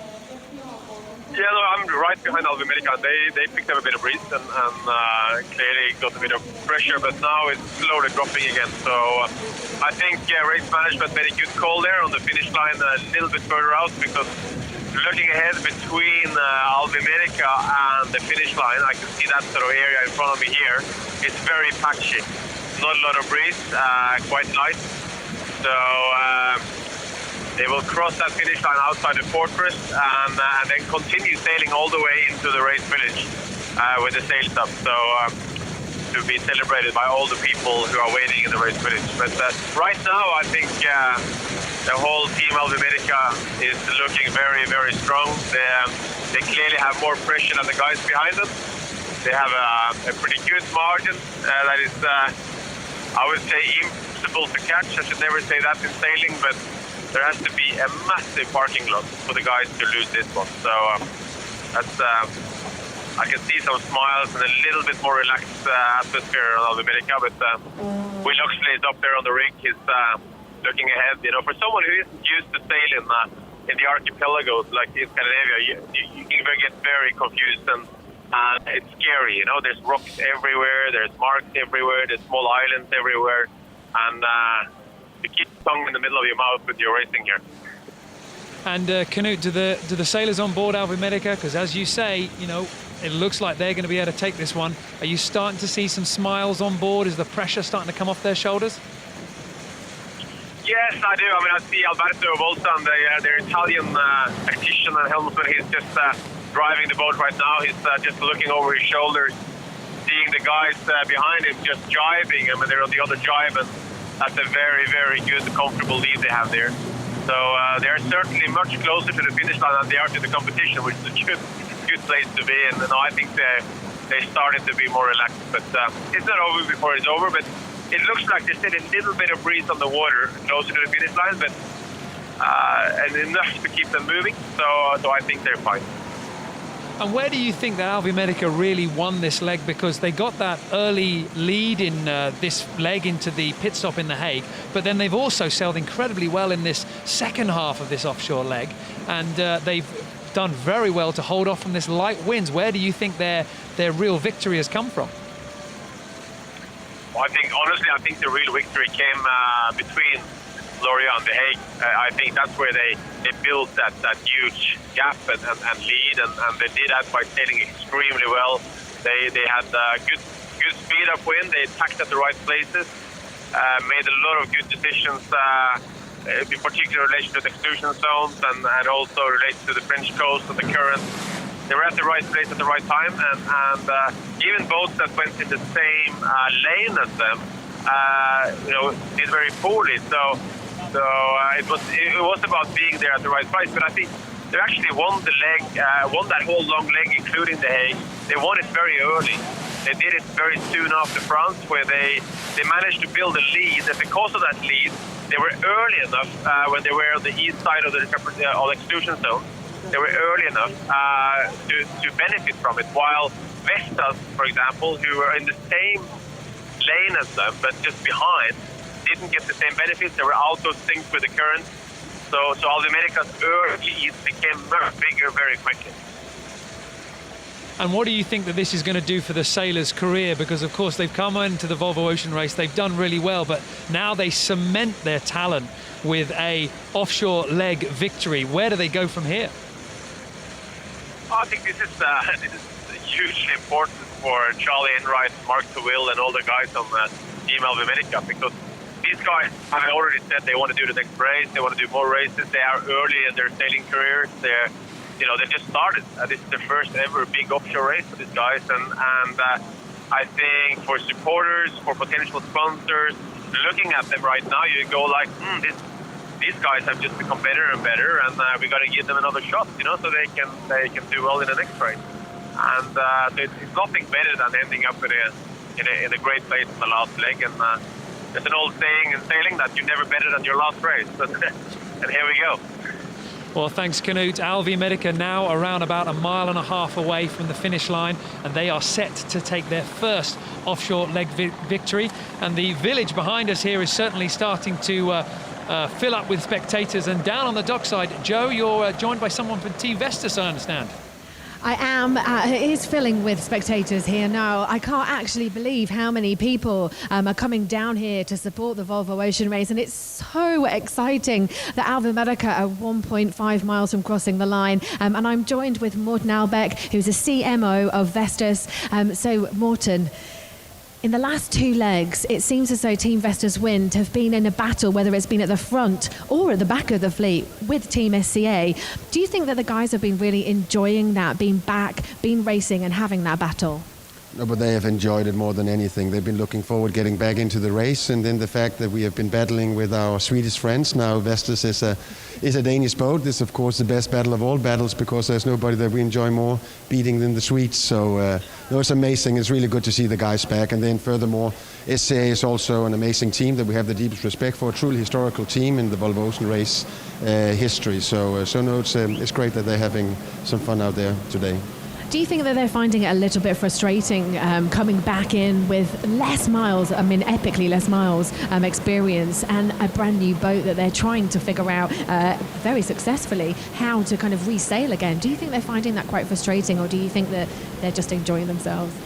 Yeah, no, I'm right behind Alvimerica. They picked up a bit of breeze and clearly got a bit of pressure, but now it's slowly dropping again. So I think race management made a good call there on the finish line a little bit further out, because looking ahead between Alvimerica and the finish line, I can see that sort of area in front of me here. It's very patchy. Not a lot of breeze, quite light. So they will cross that finish line outside the fortress and then continue sailing all the way into the race village with the sails up. So to be celebrated by all the people who are waiting in the race village. But right now, I think the whole team Alvimerica is looking very, very strong. They clearly have more pressure than the guys behind them. They have a pretty good margin that is, I would say, impossible to catch. I should never say that in sailing, but there has to be a massive parking lot for the guys to lose this one. So that's I can see some smiles and a little bit more relaxed atmosphere on Alvimerica, but Will Oxley is up there on the rig. He's looking ahead. For someone who isn't used to sailing in the archipelagos like in Scandinavia, you can get very confused and it's scary. There's rocks everywhere, there's marks everywhere, there's small islands everywhere, and you keep the tongue in the middle of your mouth when you're racing here. And Knut, do the sailors on board Alvimerica, because as you say, it looks like they're going to be able to take this one. Are you starting to see some smiles on board? Is the pressure starting to come off their shoulders? Yes, I do. I see Alberto Volta, their Italian tactician and helmsman. He's just driving the boat right now. He's just looking over his shoulders, seeing the guys behind him just jibing. They're on the other jibe, and that's a very, very good, comfortable lead they have there. So they're certainly much closer to the finish line than they are to the competition, which is a good place to be. And I think they started to be more relaxed. But it's not over before it's over. But it looks like there's still a little bit of breeze on the water closer to the finish line, but and enough to keep them moving. So I think they're fine. And where do you think that Alvi Medica really won this leg? Because they got that early lead in this leg into the pit stop in The Hague, but then they've also sailed incredibly well in this second half of this offshore leg, and they've done very well to hold off from this light winds. Where do you think their real victory has come from? Well, I think the real victory came between Gloria and The Hague. I think that's where they built that huge gap and lead, and they did that by sailing extremely well. They had good speed upwind. They tacked at the right places, made a lot of good decisions, in particular in relation to the exclusion zones and also related to the French coast and the current. They were at the right place at the right time, and even boats that went in the same lane as them, did very poorly. So it was about being there at the right place. But I think they actually won the leg, won that whole long leg, including The Hague. They won it very early. They did it very soon after France, where they managed to build a lead, and because of that lead, they were early enough when they were on the east side of the exclusion zone. They were early enough to benefit from it, while Vestas, for example, who were in the same lane as them, but just behind, didn't get the same benefits. They were out of sync with the current. So Alvi Medica's early lead became much bigger very quickly. And what do you think that this is going to do for the sailors' career? Because, of course, they've come into the Volvo Ocean Race, they've done really well, but now they cement their talent with a offshore leg victory. Where do they go from here? I think this is hugely important for Charlie Enright, Mark Tawil, and all the guys on Team Alvi Medica, because these guys have already said they want to do the next race, they want to do more races. They are early in their sailing careers. They just started. This is their first ever big offshore race for these guys, and I think for supporters, for potential sponsors, looking at them right now, you go like, these guys have just become better and better, and we got to give them another shot, so they can do well in the next race. And it's nothing better than ending up in a great place in the last leg. And there's an old saying in sailing that you're never better than your last race. And here we go. Well, thanks, Knut. Alvi Medica now around about 1.5 miles away from the finish line, and they are set to take their first offshore leg victory. And the village behind us here is certainly starting to fill up with spectators. And down on the dockside, Joe, you're joined by someone from Team Vestas, I understand. I am. It is filling with spectators here now. I can't actually believe how many people are coming down here to support the Volvo Ocean Race, and it's so exciting that Alvi Medica are 1.5 miles from crossing the line. And I'm joined with Morten Albeck, who's a CMO of Vestas. So, Morten, in the last two legs, it seems as though Team Vestas Wind have been in a battle, whether it's been at the front or at the back of the fleet with Team SCA. Do you think that the guys have been really enjoying that, being back, being racing and having that battle? No, but they have enjoyed it more than anything. They've been looking forward getting back into the race, and then the fact that we have been battling with our Swedish friends. Now Vestas is a Danish boat. This is, of course, the best battle of all battles, because there's nobody that we enjoy more beating than the Swedes. So no, it's amazing. It's really good to see the guys back. And then furthermore, SCA is also an amazing team that we have the deepest respect for, a truly historical team in the Volvo Ocean Race history. So no, it's great that they're having some fun out there today. Do you think that they're finding it a little bit frustrating coming back in with less miles, epically less miles experience, and a brand new boat that they're trying to figure out very successfully how to kind of resail again? Do you think they're finding that quite frustrating, or do you think that they're just enjoying themselves?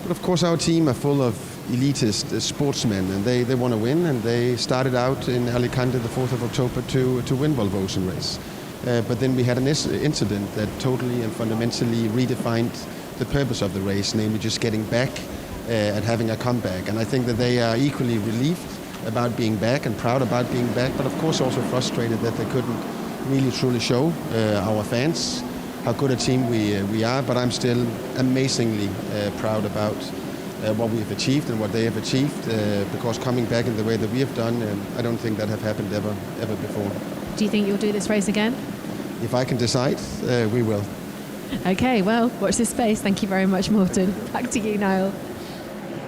But of course, our team are full of elitist sportsmen, and they want to win, and they started out in Alicante the 4th of October to win Volvo Ocean Race. But then we had an incident that totally and fundamentally redefined the purpose of the race, namely just getting back and having a comeback. And I think that they are equally relieved about being back and proud about being back, but of course also frustrated that they couldn't really truly show our fans how good a team we are. But I'm still amazingly proud about what we have achieved and what they have achieved, because coming back in the way that we have done, I don't think that have happened ever before. Do you think you'll do this race again? If I can decide, we will. Okay, well, watch this space. Thank you very much, Morten. Back to you, Niall.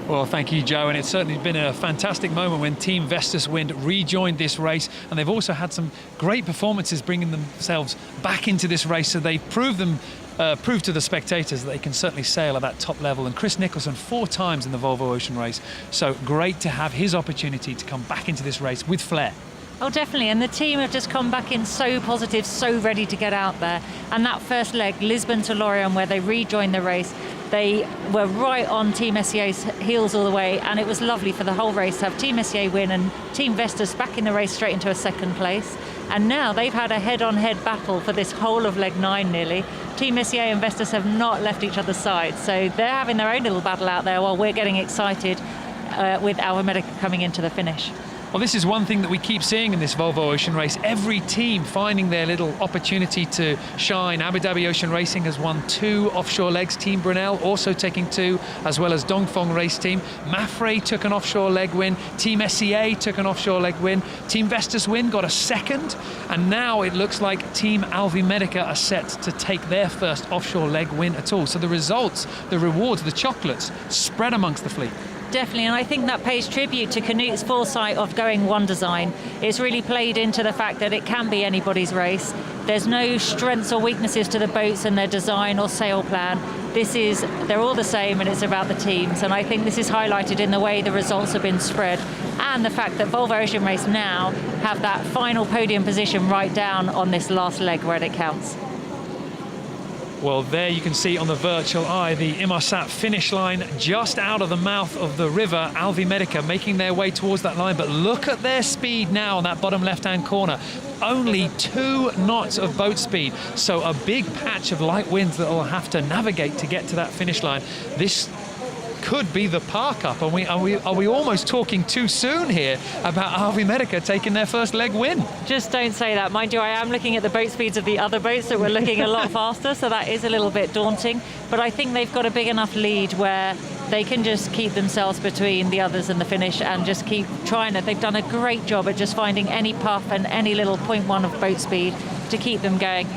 Well, thank you, Joe, and it's certainly been a fantastic moment when Team Vestas Wind rejoined this race, and they've also had some great performances bringing themselves back into this race, so they proved prove to the spectators that they can certainly sail at that top level. And Chris Nicholson 4 times in the Volvo Ocean Race, so great to have his opportunity to come back into this race with flair. Oh, definitely. And the team have just come back in so positive, so ready to get out there. And that first leg, Lisbon to Lorient, where they rejoined the race, they were right on Team SCA's heels all the way. And it was lovely for the whole race to have Team SCA win and Team Vestas back in the race straight into a second place. And now they've had a head-on-head battle for this whole of leg 9 nearly. Team SCA and Vestas have not left each other's side. So they're having their own little battle out there while we're getting excited with Alva Medica coming into the finish. Well, this is one thing that we keep seeing in this Volvo Ocean Race. Every team finding their little opportunity to shine. Abu Dhabi Ocean Racing has won 2 offshore legs. Team Brunel also taking 2, as well as Dongfeng Race Team. Mafre took an offshore leg win. Team SCA took an offshore leg win. Team Vestas win got a second. And now it looks like Team Alva Medica are set to take their first offshore leg win at all. So the results, the rewards, the chocolates spread amongst the fleet. Definitely, and I think that pays tribute to Canute's foresight of going one design. It's really played into the fact that it can be anybody's race. There's no strengths or weaknesses to the boats and their design or sail plan. They're all the same, and it's about the teams. And I think this is highlighted in the way the results have been spread, and the fact that Volvo Ocean Race now have that final podium position right down on this last leg where it counts. Well, there you can see on the virtual eye the Inmarsat finish line just out of the mouth of the river. Alva Medica making their way towards that line, but look at their speed now on that bottom left-hand corner. Only 2 knots of boat speed, so a big patch of light winds that will have to navigate to get to that finish line. This could be the park up. Are we almost talking too soon here about Alva Medica taking their first leg win? Just don't say that. Mind you, I am looking at the boat speeds of the other boats that were looking a lot faster, so that is a little bit daunting. But I think they've got a big enough lead where they can just keep themselves between the others and the finish and just keep trying it. They've done a great job at just finding any puff and any little 0.1 of boat speed to keep them going.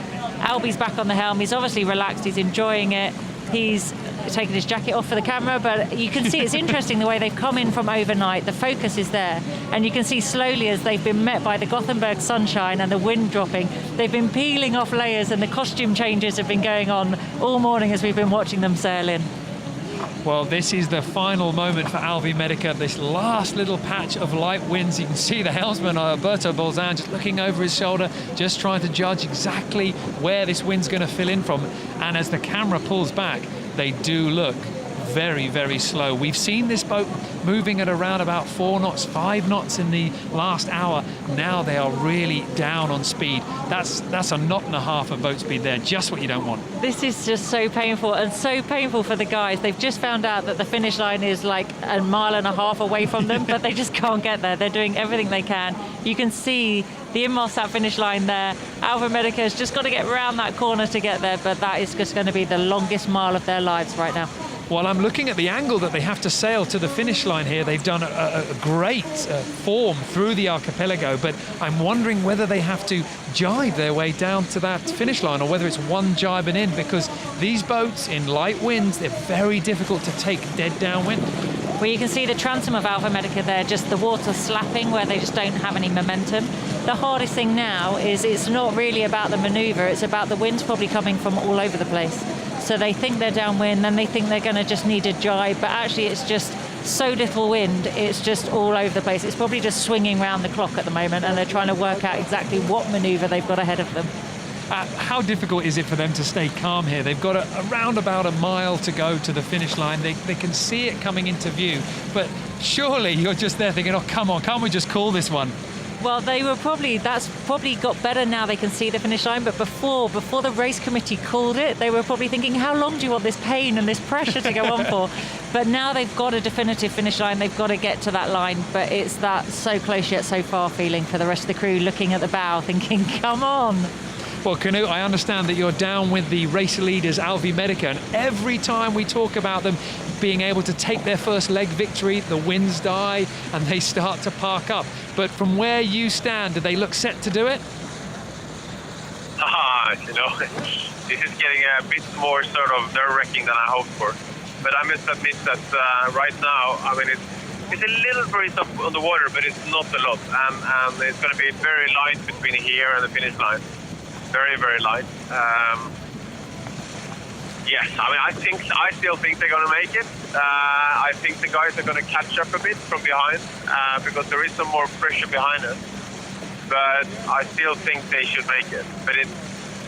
Albie's back on the helm. He's obviously relaxed. He's enjoying it. He's taken his jacket off for the camera, but you can see it's interesting the way they've come in from overnight. The focus is there, and you can see slowly as they've been met by the Gothenburg sunshine and the wind dropping, they've been peeling off layers, and the costume changes have been going on all morning as we've been watching them sail in. Well, this is the final moment for Alva Medica, this last little patch of light winds. You can see the helmsman, Alberto Bolzan, just looking over his shoulder, just trying to judge exactly where this wind's going to fill in from. And as the camera pulls back, they do look very, very slow. We've seen this boat moving at around about 4 knots, 5 knots in the last hour. Now they are really down on speed. That's a knot and a half of boat speed there, just what you don't want. This is just so painful, and so painful for the guys. They've just found out that the finish line is like 1.5 miles away from them, but they just can't get there. They're doing everything they can. You can see the Inmarsat finish line there. Alva Medica has just got to get around that corner to get there, but that is just going to be the longest mile of their lives right now. Well, I'm looking at the angle that they have to sail to the finish line here. They've done a great form through the archipelago, but I'm wondering whether they have to jibe their way down to that finish line or whether it's one jibe and in, because these boats in light winds, they're very difficult to take dead downwind. Well, you can see the transom of Alva Medica there, just the water slapping where they just don't have any momentum. The hardest thing now is it's not really about the maneuver, it's about the winds probably coming from all over the place. So they think they're downwind, then they think they're going to just need a jibe, but actually it's just so little wind, it's just all over the place. It's probably just swinging around the clock at the moment, and they're trying to work out exactly what maneuver they've got ahead of them. How difficult is it for them to stay calm here? They've got around about 1 mile to go to the finish line. They can see it coming into view, but surely you're just there thinking, oh, come on, can't we just call this one? Well, that's probably got better now they can see the finish line, but before the race committee called it, they were probably thinking, how long do you want this pain and this pressure to go on for? But now they've got a definitive finish line, they've got to get to that line, but it's that so close yet so far feeling for the rest of the crew looking at the bow thinking, come on. Well, Canute, I understand that you're down with the race leaders, Alva Medica, and every time we talk about them being able to take their first leg victory, the winds die and they start to park up. But from where you stand, do they look set to do it? This is getting a bit more sort of nerve-wracking than I hoped for. But I must admit that right now, I mean, it's a little breeze on the water, but it's not a lot. And it's going to be very light between here and the finish line. Very, very light. Yes, I still think they're going to make it. I think the guys are going to catch up a bit from behind because there is some more pressure behind us. But I still think they should make it. But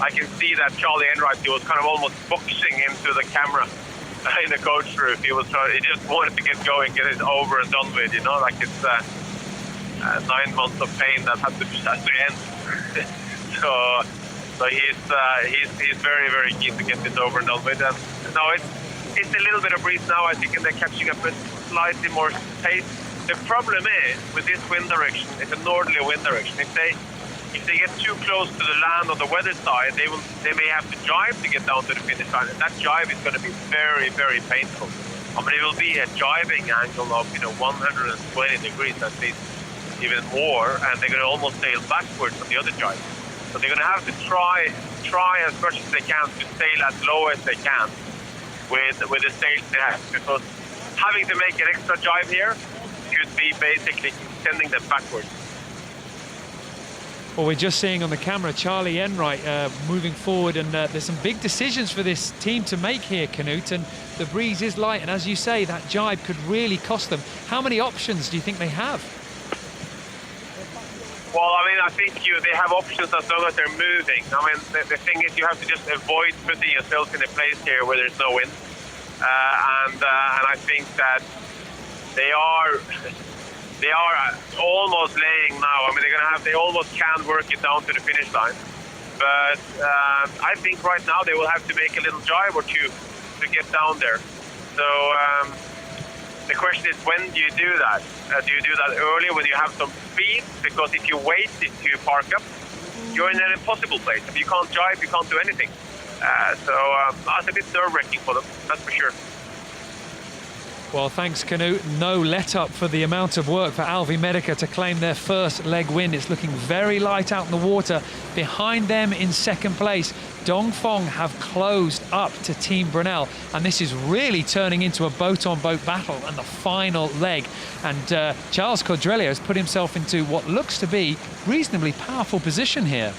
I can see that Charlie Enright, he was kind of almost boxing into the camera in the coach roof. He just wanted to get going, get it over and done with. Like it's 9 months of pain that has to end. So he's very, very keen to get this over and done with. And no, it's a little bit of breeze now, I think, and they're catching up with slightly more pace. The problem is with this wind direction, it's a northerly wind direction. If they get too close to the land on the weather side, they may have to jibe to get down to the finish line, and that jibe is going to be very, very painful. It will be a jibing angle of 120 degrees at least, even more, and they're going to almost sail backwards on the other jibe. So they're going to have to try as much as they can to sail as low as they can with the sails they have, because having to make an extra jibe here could be basically sending them backwards. Well, we're just seeing on the camera Charlie Enright moving forward, and there's some big decisions for this team to make here, Knut, and the breeze is light, and as you say, that jibe could really cost them. How many options do you think they have? Well, I think they have options as long as they're moving. The thing is, you have to just avoid putting yourself in a place here where there's no wind, and I think that they are almost laying now. They almost can work it down to the finish line. But I think right now they will have to make a little jibe or two to get down there. So the question is, when do you do that? Do you do that early when you have some speed? Because if you wait to park up, you're in an impossible place. If you can't jibe, you can't do anything. So that's a bit nerve-wracking for them, that's for sure. Well, thanks, Knut. No let-up for the amount of work for Alvi Medica to claim their first leg win. It's looking very light out in the water. Behind them in second place, Dongfeng have closed up to Team Brunel, and this is really turning into a boat-on-boat battle and the final leg. And Charles Cordrellia has put himself into what looks to be reasonably powerful position here.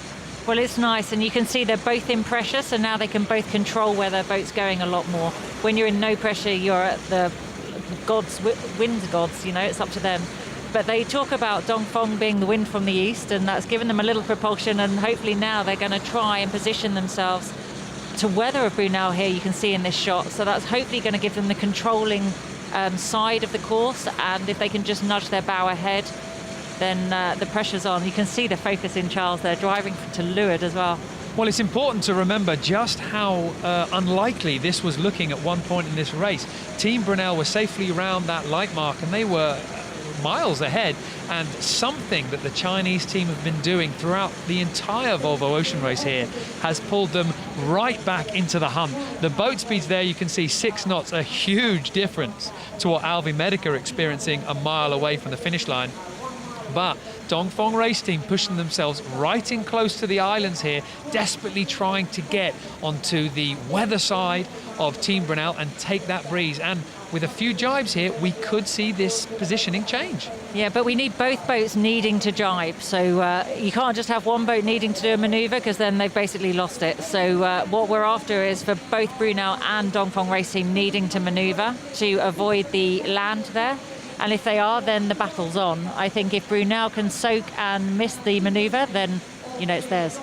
Well, it's nice, and you can see they're both in pressure, so now they can both control where their boat's going a lot more. When you're in no pressure, you're at the wind gods, it's up to them. But they talk about Dongfeng being the wind from the east, and that's given them a little propulsion, and hopefully now they're going to try and position themselves to weather a Brunel here, you can see in this shot. So that's hopefully going to give them the controlling side of the course, and if they can just nudge their bow ahead, then the pressure's on. You can see the focus in Charles there, driving to leeward as well. Well, it's important to remember just how unlikely this was looking at one point in this race. Team Brunel were safely around that light mark, and they were miles ahead, and something that the Chinese team have been doing throughout the entire Volvo Ocean Race here has pulled them right back into the hunt. The boat speeds there, you can see 6 knots, a huge difference to what Alvi Medica are experiencing a mile away from the finish line. But Dongfeng race team pushing themselves right in close to the islands here, desperately trying to get onto the weather side of Team Brunel and take that breeze. And with a few jibes here, we could see this positioning change. Yeah, but we need both boats needing to jibe. So you can't just have one boat needing to do a manoeuvre, because then they've basically lost it. So what we're after is for both Brunel and Dongfeng race team needing to manoeuvre to avoid the land there. And if they are, then the battle's on. I think if Brunel can soak and miss the manoeuvre, then, it's theirs.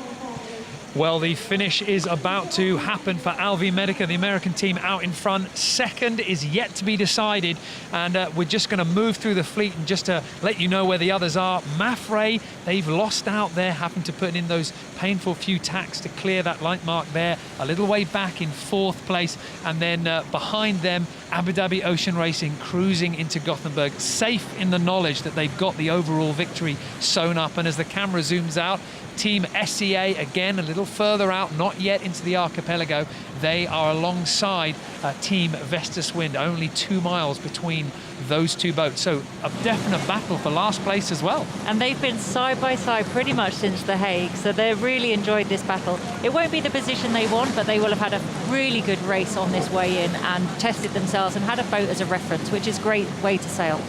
Well, the finish is about to happen for Alvi Medica, the American team out in front. Second is yet to be decided, and we're just going to move through the fleet and just to let you know where the others are. Mafre, they've lost out there, having to put in those painful few tacks to clear that light mark there. A little way back in 4th place, and then behind them, Abu Dhabi Ocean Racing cruising into Gothenburg, safe in the knowledge that they've got the overall victory sewn up. And as the camera zooms out, Team SCA, again, a little further out, not yet into the archipelago. They are alongside Team Vestas Wind, only 2 miles between those two boats. So a definite battle for last place as well. And they've been side by side pretty much since The Hague, so they've really enjoyed this battle. It won't be the position they want, but they will have had a really good race on this way in and tested themselves and had a boat as a reference, which is a great way to sail.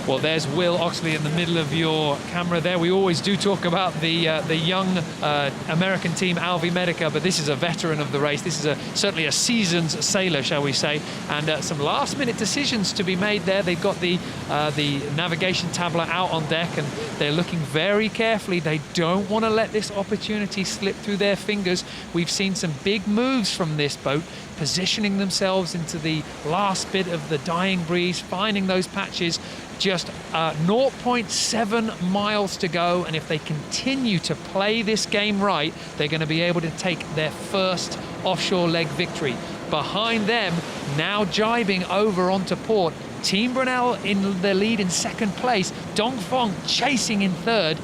Well, there's Will Oxley in the middle of your camera there. We always do talk about the young American team, Alvi Medica, but this is a veteran of the race. This is certainly a seasoned sailor, shall we say, and some last-minute decisions to be made there. They've got the navigation tablet out on deck, and they're looking very carefully. They don't want to let this opportunity slip through their fingers. We've seen some big moves from this boat, positioning themselves into the last bit of the dying breeze, finding those patches. Just 0.7 miles to go, and if they continue to play this game right, they're going to be able to take their first offshore leg victory. Behind them, now jibing over onto port, Team Brunel in the lead in second place, Dongfeng chasing in third.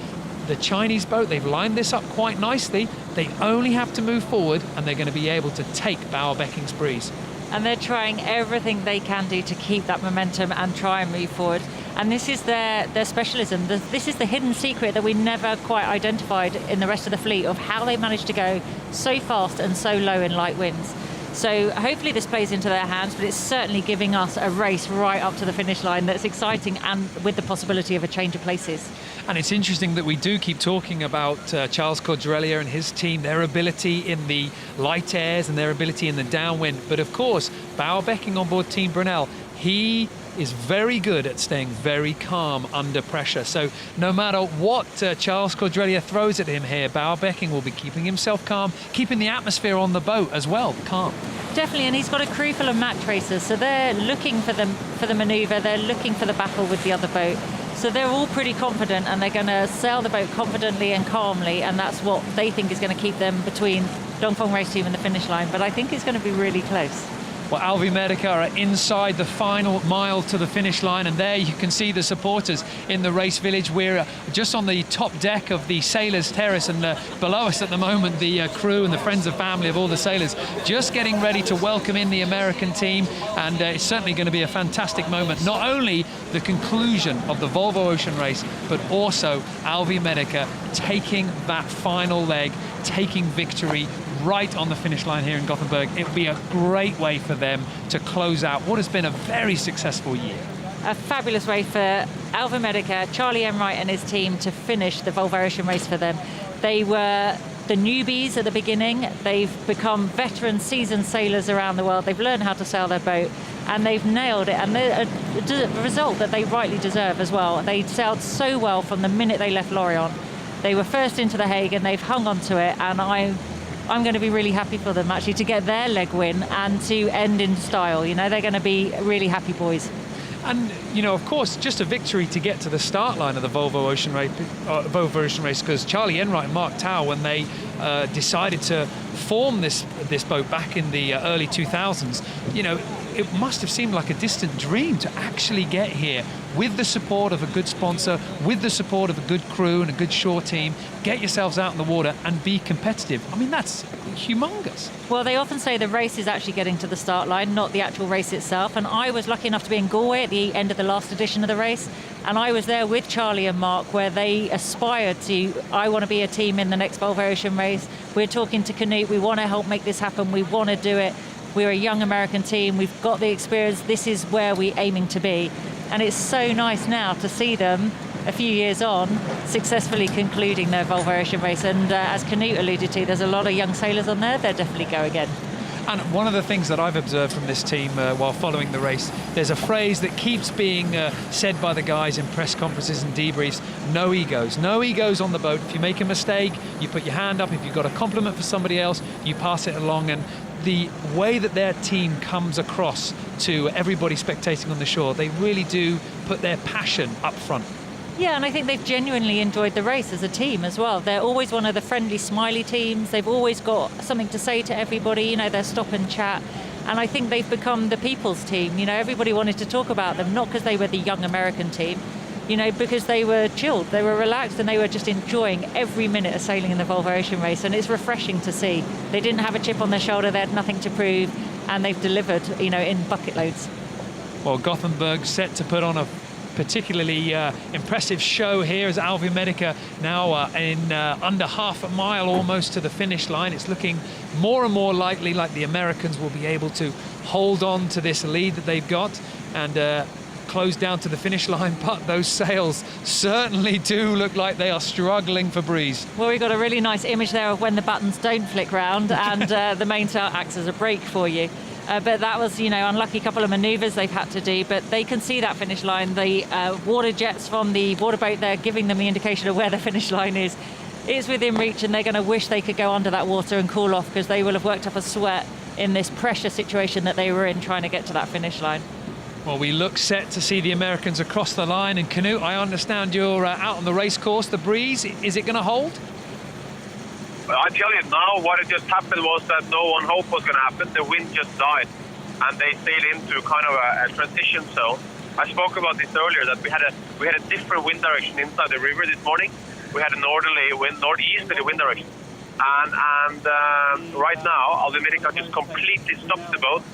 The Chinese boat, they've lined this up quite nicely. They only have to move forward, and they're going to be able to take Bauer Becking's breeze. And they're trying everything they can do to keep that momentum and try and move forward. And this is their specialism. This is the hidden secret that we never quite identified in the rest of the fleet, of how they managed to go so fast and so low in light winds. So hopefully this plays into their hands, but it's certainly giving us a race right up to the finish line that's exciting, and with the possibility of a change of places. And it's interesting that we do keep talking about Charles Cordrelier and his team, their ability in the light airs and their ability in the downwind. But of course, Bauer Becking on board Team Brunel, he is very good at staying very calm under pressure. So no matter what Charles Cordrelier throws at him here, Bauer Becking will be keeping himself calm, keeping the atmosphere on the boat as well calm. Definitely, and he's got a crew full of match racers, so they're looking for the manoeuvre, they're looking for the battle with the other boat. So they're all pretty confident, and they're going to sail the boat confidently and calmly, and that's what they think is going to keep them between Dongfeng Race Team and the finish line. But I think it's going to be really close. Well, Alvi Medica are inside the final mile to the finish line, and there you can see the supporters in the race village. We're just on the top deck of the Sailors Terrace, and below us at the moment the crew and the friends and family of all the sailors just getting ready to welcome in the American team. And it's certainly going to be a fantastic moment. Not only the conclusion of the Volvo Ocean Race, but also Alvi Medica taking that final leg, taking victory right on the finish line here in Gothenburg. It would be a great way for them to close out what has been a very successful year. A fabulous way for Alvi Medica, Charlie Enright and his team to finish the Volvo Ocean Race for them. They were the newbies at the beginning. They've become veteran, seasoned sailors around the world. They've learned how to sail their boat, and they've nailed it. And a result that they rightly deserve as well. They sailed so well from the minute they left Lorient. They were first into the Hague, and they've hung on to it, and I'm going to be really happy for them, actually, to get their leg win and to end in style. You know, they're going to be really happy boys. And, you know, of course, just a victory to get to the start line of the Volvo Ocean Race, because Charlie Enright and Mark Tao, when they decided to form this boat back in the early 2000s, you know, it must have seemed like a distant dream to actually get here with the support of a good sponsor, with the support of a good crew and a good shore team, get yourselves out in the water and be competitive. I mean, that's humongous. Well, they often say the race is actually getting to the start line, not the actual race itself. And I was lucky enough to be in Galway at the end of the last edition of the race. And I was there with Charlie and Mark, where they aspired to, I want to be a team in the next Volvo Ocean Race. We're talking to Canute, we want to help make this happen, we want to do it. We're a young American team, we've got the experience, this is where we're aiming to be. And it's so nice now to see them, a few years on, successfully concluding their Volvo Ocean Race. And as Canute alluded to, there's a lot of young sailors on there, they'll definitely go again. And one of the things that I've observed from this team while following the race, there's a phrase that keeps being said by the guys in press conferences and debriefs: no egos. No egos on the boat. If you make a mistake, you put your hand up. If you've got a compliment for somebody else, you pass it along. And the way that their team comes across to everybody spectating on the shore, they really do put their passion up front. Yeah, and I think they've genuinely enjoyed the race as a team as well. They're always one of the friendly, smiley teams. They've always got something to say to everybody. You know, they stop and chat. And I think they've become the people's team. You know, everybody wanted to talk about them, not because they were the young American team, you know, because they were chilled, they were relaxed, and they were just enjoying every minute of sailing in the Volvo Ocean Race. And it's refreshing to see. They didn't have a chip on their shoulder, they had nothing to prove, and they've delivered, you know, in bucket loads. Well, Gothenburg set to put on a particularly impressive show here as Alvi Medica now in under half a mile almost to the finish line. It's looking more and more likely like the Americans will be able to hold on to this lead that they've got. And close down to the finish line, but those sails certainly do look like they are struggling for breeze. Well, we've got a really nice image there of when the buttons don't flick round and the mainsail acts as a brake for you. But that was, unlucky couple of manoeuvres they've had to do, but they can see that finish line. The water jets from the water boat there giving them the indication of where the finish line is. It's within reach, and they're going to wish they could go under that water and cool off, because they will have worked up a sweat in this pressure situation that they were in trying to get to that finish line. Well, we look set to see the Americans across the line. And Knut, I understand you're out on the race course. The breeze, is it going to hold? Well, I tell you now, what had just happened was that no one hoped was going to happen. The wind just died, and they sailed into kind of a transition zone. I spoke about this earlier, that we had a different wind direction inside the river this morning. We had a northerly wind, northeasterly wind direction. And right now, Alvimedica just completely stopped the boat.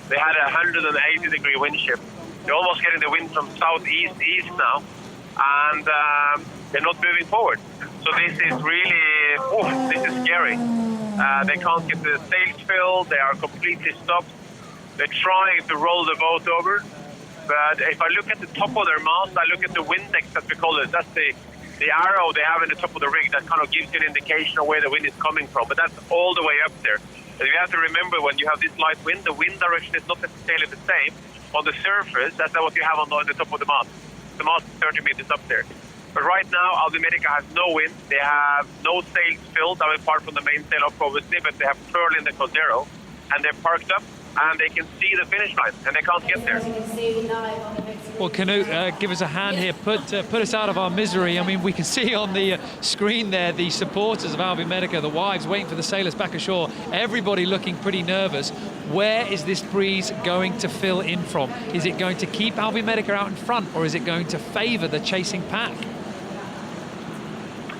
They had a 180-degree wind shift. They're almost getting the wind from southeast east now, and they're not moving forward. So this is really, this is scary. They can't get the sails filled. They are completely stopped. They're trying to roll the boat over, but if I look at the top of their mast, I look at the Windex, as we call it. That's the arrow they have in the top of the rig that kind of gives you an indication of where the wind is coming from, but that's all the way up there. And you have to remember, when you have this light wind, the wind direction is not necessarily the same on the surface as what you have on the top of the mast. The mast is 30 meters up there. But right now, Alvimedica has no wind. They have no sails filled, apart from the mainsail up, obviously, but they have pearl in the Cordero, and they're parked up, and they can see the finish line, and they can't get there. Well, Knut, give us a hand here. Put us out of our misery. I mean, we can see on the screen there the supporters of Alvimedica, the wives waiting for the sailors back ashore. Everybody looking pretty nervous. Where is this breeze going to fill in from? Is it going to keep Alvimedica out in front, or is it going to favour the chasing pack?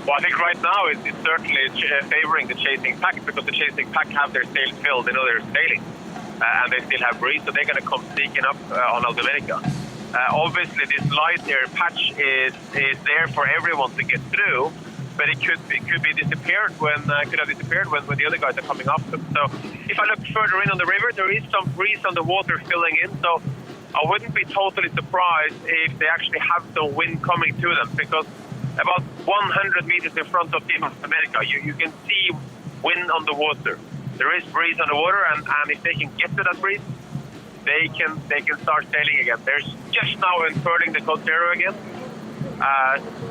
Well, I think right now it's certainly favouring the chasing pack, because the chasing pack have their sails filled. They know they're sailing, and they still have breeze, so they're going to come sneaking up on Alvimedica. Obviously, this light here patch is there for everyone to get through, but it could be disappeared could have disappeared when the other guys are coming up them. So if I look further in on the river, there is some breeze on the water filling in. So I wouldn't be totally surprised if they actually have some wind coming to them, because about 100 meters in front of Team America, you can see wind on the water. There is breeze on the water, and if they can get to that breeze, they can start sailing again. They're just now unfurling the Cordero again,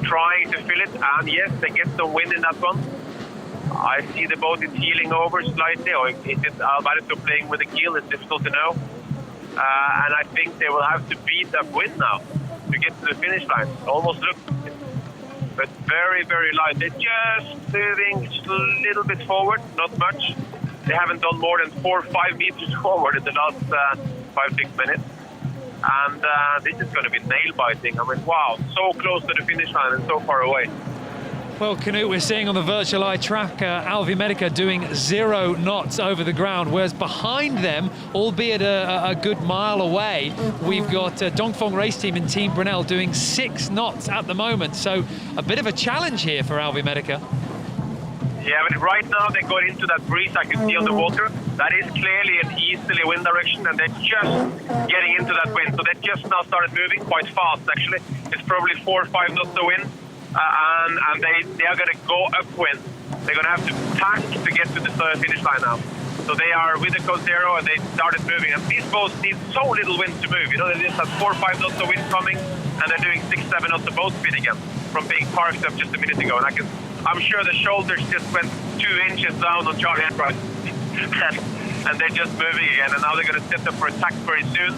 trying to fill it, and yes, they get some wind in that one. I see the boat is heeling over slightly, or is it Alberto playing with the keel? It's difficult to know. And I think they will have to beat that wind now to get to the finish line. Almost looks, but very, very light. They're just moving a little bit forward, not much. They haven't done more than 4 or 5 meters forward in the last 5-6 minutes. And this is going to be nail-biting. I mean, wow, so close to the finish line and so far away. Well, Knut, we're seeing on the virtual eye tracker Alvimedica doing 0 knots over the ground, whereas behind them, albeit a good mile away, we've got Dongfeng Race Team and Team Brunel doing 6 knots at the moment. So a bit of a challenge here for Alvimedica. Yeah, but right now they got into that breeze I can see on the water. That is clearly an easterly wind direction, and they're just getting into that wind. So they just now started moving quite fast, actually. It's probably 4 or 5 knots of wind, and they are going to go upwind. They're going to have to tack to get to the finish line now. So they are with the Cordero, and they started moving. And these boats need so little wind to move. You know, they just have 4 or 5 knots of wind coming, and they're doing 6-7 knots of boat speed again from being parked up just a minute ago. And I'm sure the shoulders just went 2 inches down on Charlie Enterprise. And they're just moving again. And now they're going to set up for attack very soon.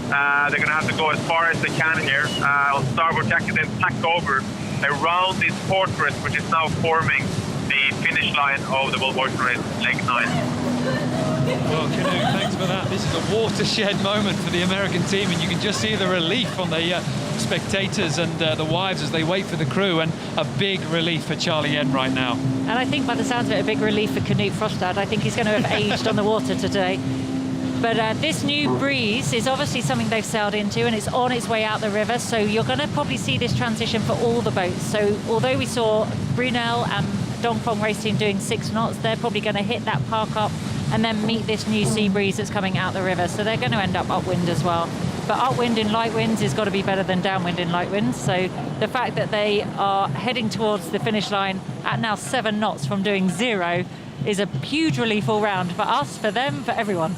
They're going to have to go as far as they can here on starboard tack, and then tack over around this fortress, which is now forming the finish line of the World War Race, Leg 9. Well, Knut, thanks for that. This is a watershed moment for the American team, and you can just see the relief on the spectators and the wives as they wait for the crew, and a big relief for Charlie Yen right now. And I think by the sounds of it, a big relief for Knut Frostad. I think he's going to have aged on the water today. But this new breeze is obviously something they've sailed into, and it's on its way out the river, so you're going to probably see this transition for all the boats. So although we saw Brunel and Dongfeng Race Team doing 6 knots, they're probably going to hit that park up and then meet this new sea breeze that's coming out the river. So they're going to end up upwind as well. but upwind in light winds has got to be better than downwind in light winds. So the fact that they are heading towards the finish line at now 7 knots from doing 0 is a huge relief all round for us, for them, for everyone.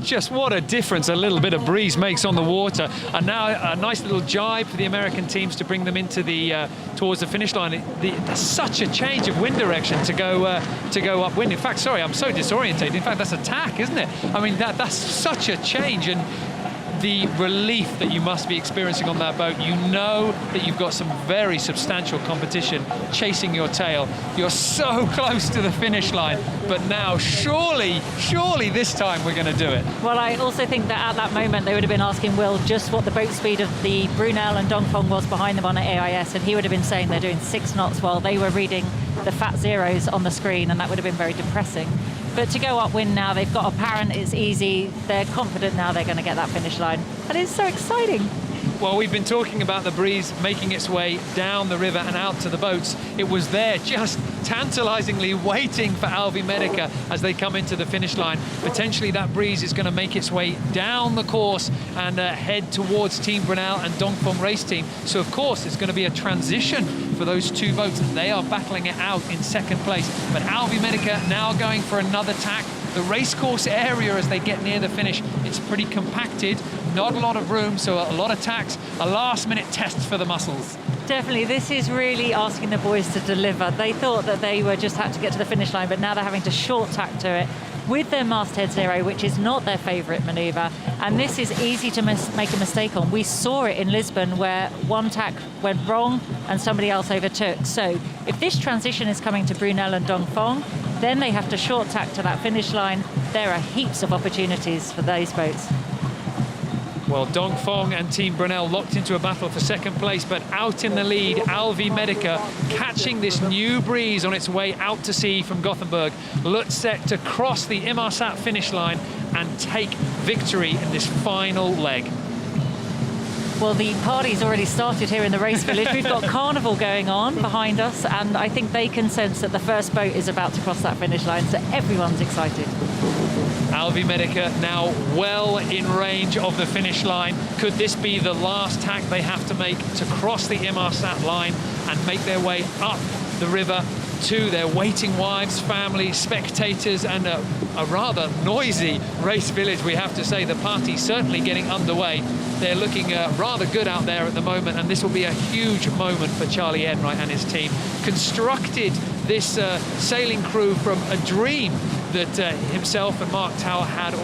Just what a difference a little bit of breeze makes on the water. And now a nice little jibe for the American teams to bring them into the towards the finish line. There's such a change of wind direction to go upwind. In fact, sorry, I'm so disorientated. In fact, that's a tack, isn't it? I mean, that's such a change. And the relief that you must be experiencing on that boat. You know that you've got some very substantial competition chasing your tail. You're so close to the finish line, but now surely this time we're going to do it. Well, I also think that at that moment they would have been asking Will just what the boat speed of the Brunel and Dongfeng was behind them on an AIS, and he would have been saying they're doing 6 knots while they were reading the fat zeros on the screen, and that would have been very depressing. But to go upwind now, they've got apparent, it's easy, they're confident now they're going to get that finish line. And it's so exciting. Well, we've been talking about the breeze making its way down the river and out to the boats. It was there just tantalizingly waiting for Alvi Medica as they come into the finish line. Potentially that breeze is going to make its way down the course and head towards Team Brunel and Dongfeng race team. So of course it's going to be a transition for those two boats. They are battling it out in second place. But Alvi Medica now going for another tack. The racecourse area as they get near the finish, it's pretty compacted, not a lot of room, so a lot of tacks, a last-minute test for the muscles. Definitely, this is really asking the boys to deliver. They thought that they were just had to get to the finish line, but now they're having to short tack to it with their masthead zero, which is not their favourite manoeuvre. And this is easy to make a mistake on. We saw it in Lisbon where one tack went wrong and somebody else overtook. So if this transition is coming to Brunel and Dongfeng, then they have to short tack to that finish line. There are heaps of opportunities for those boats. Well, Dongfeng and Team Brunel locked into a battle for second place, but out in the lead, Alvi Medica catching this new breeze on its way out to sea from Gothenburg. Looks set to cross the Inmarsat finish line and take victory in this final leg. Well, the party's already started here in the race village. We've got carnival going on behind us, and I think they can sense that the first boat is about to cross that finish line, so everyone's excited. Alvi Medica now well in range of the finish line. Could this be the last tack they have to make to cross the Inmarsat line and make their way up the river to their waiting wives, families, spectators, and a rather noisy race village, we have to say. The party's certainly getting underway. They're looking rather good out there at the moment, and this will be a huge moment for Charlie Enright and his team. Constructed this sailing crew from a dream that himself and Mark Tower had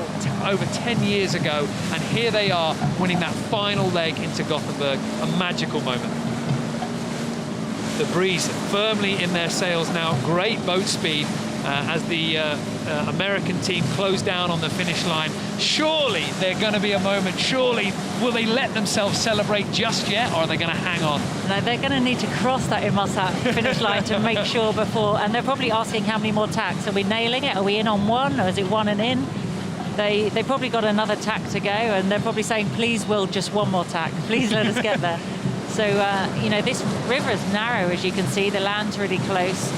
over 10 years ago, and here they are winning that final leg into Gothenburg, a magical moment. The breeze firmly in their sails now, great boat speed as the American team close down on the finish line. Surely they're going to be a moment, surely will they let themselves celebrate just yet, or are they going to hang on? No, they're going to need to cross that Inmarsat finish line to make sure before, and they're probably asking how many more tacks. Are we nailing it? Are we in on one, or is it one and in? They probably got another tack to go, and they're probably saying, please, Will, just one more tack. Please let us get there. So, you know, this river is narrow, as you can see. The land's really close.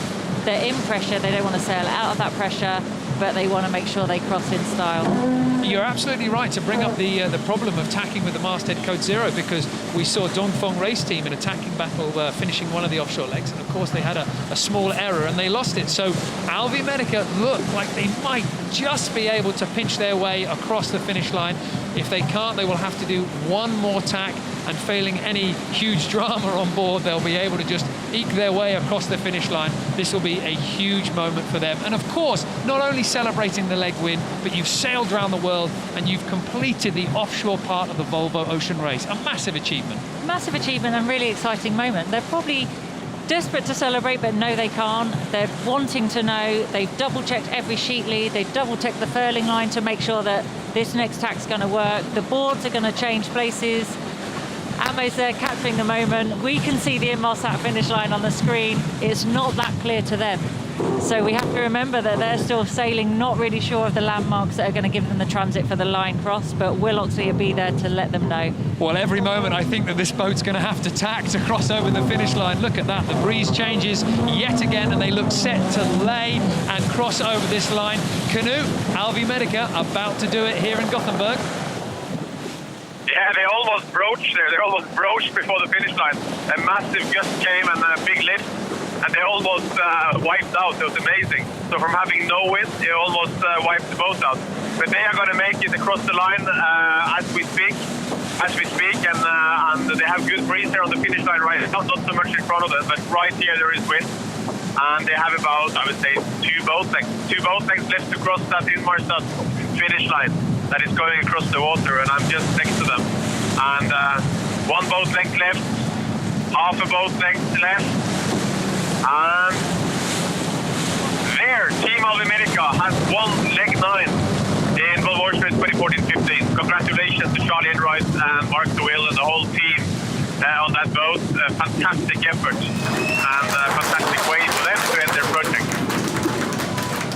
They're in pressure. They don't want to sail out of that pressure, but they want to make sure they cross in style. You're absolutely right to bring up the problem of tacking with the masthead code 0, because we saw Dongfeng race team in a tacking battle finishing one of the offshore legs, and of course they had a small error and they lost it. So Alvi Medica look like they might just be able to pinch their way across the finish line. If they can't, they will have to do one more tack, and failing any huge drama on board, they'll be able to just eke their way across the finish line. This will be a huge moment for them. And of course, not only celebrating the leg win, but you've sailed around the world and you've completed the offshore part of the Volvo Ocean Race. A massive achievement. Massive achievement and really exciting moment. They're probably desperate to celebrate, but no, they can't. They're wanting to know. They've double-checked every sheet lead. They've double-checked the furling line to make sure that this next tack's going to work. The boards are going to change places. Amo's there capturing the moment. We can see the Inmarsat finish line on the screen. It's not that clear to them. So we have to remember that they're still sailing, not really sure of the landmarks that are going to give them the transit for the line cross, but Will Oxley will be there to let them know. Well, every moment I think that this boat's going to have to tack to cross over the finish line. Look at that, the breeze changes yet again, and they look set to lay and cross over this line. Canoe, Alvi Medica about to do it here in Gothenburg. Yeah, they almost broached there. They almost broached before the finish line. A massive gust came and a big lift, and they almost wiped out. It was amazing. So from having no wind, they almost wiped the boat out. But they are going to make it across the line as we speak, and they have good breeze here on the finish line right now. Not so much in front of them, but right here there is wind. And they have about, I would say, two boat lengths left to cross that Inmarsat finish line that is going across the water, and I'm just next to them. And one boat length left, half a boat length left, and there, Team Alvimedica has won leg 9 in Volvo Ocean Race 2014-15. Congratulations to Charlie Enright and Mark DeWill and the whole team on that boat. Fantastic effort and fantastic way for them to end their project.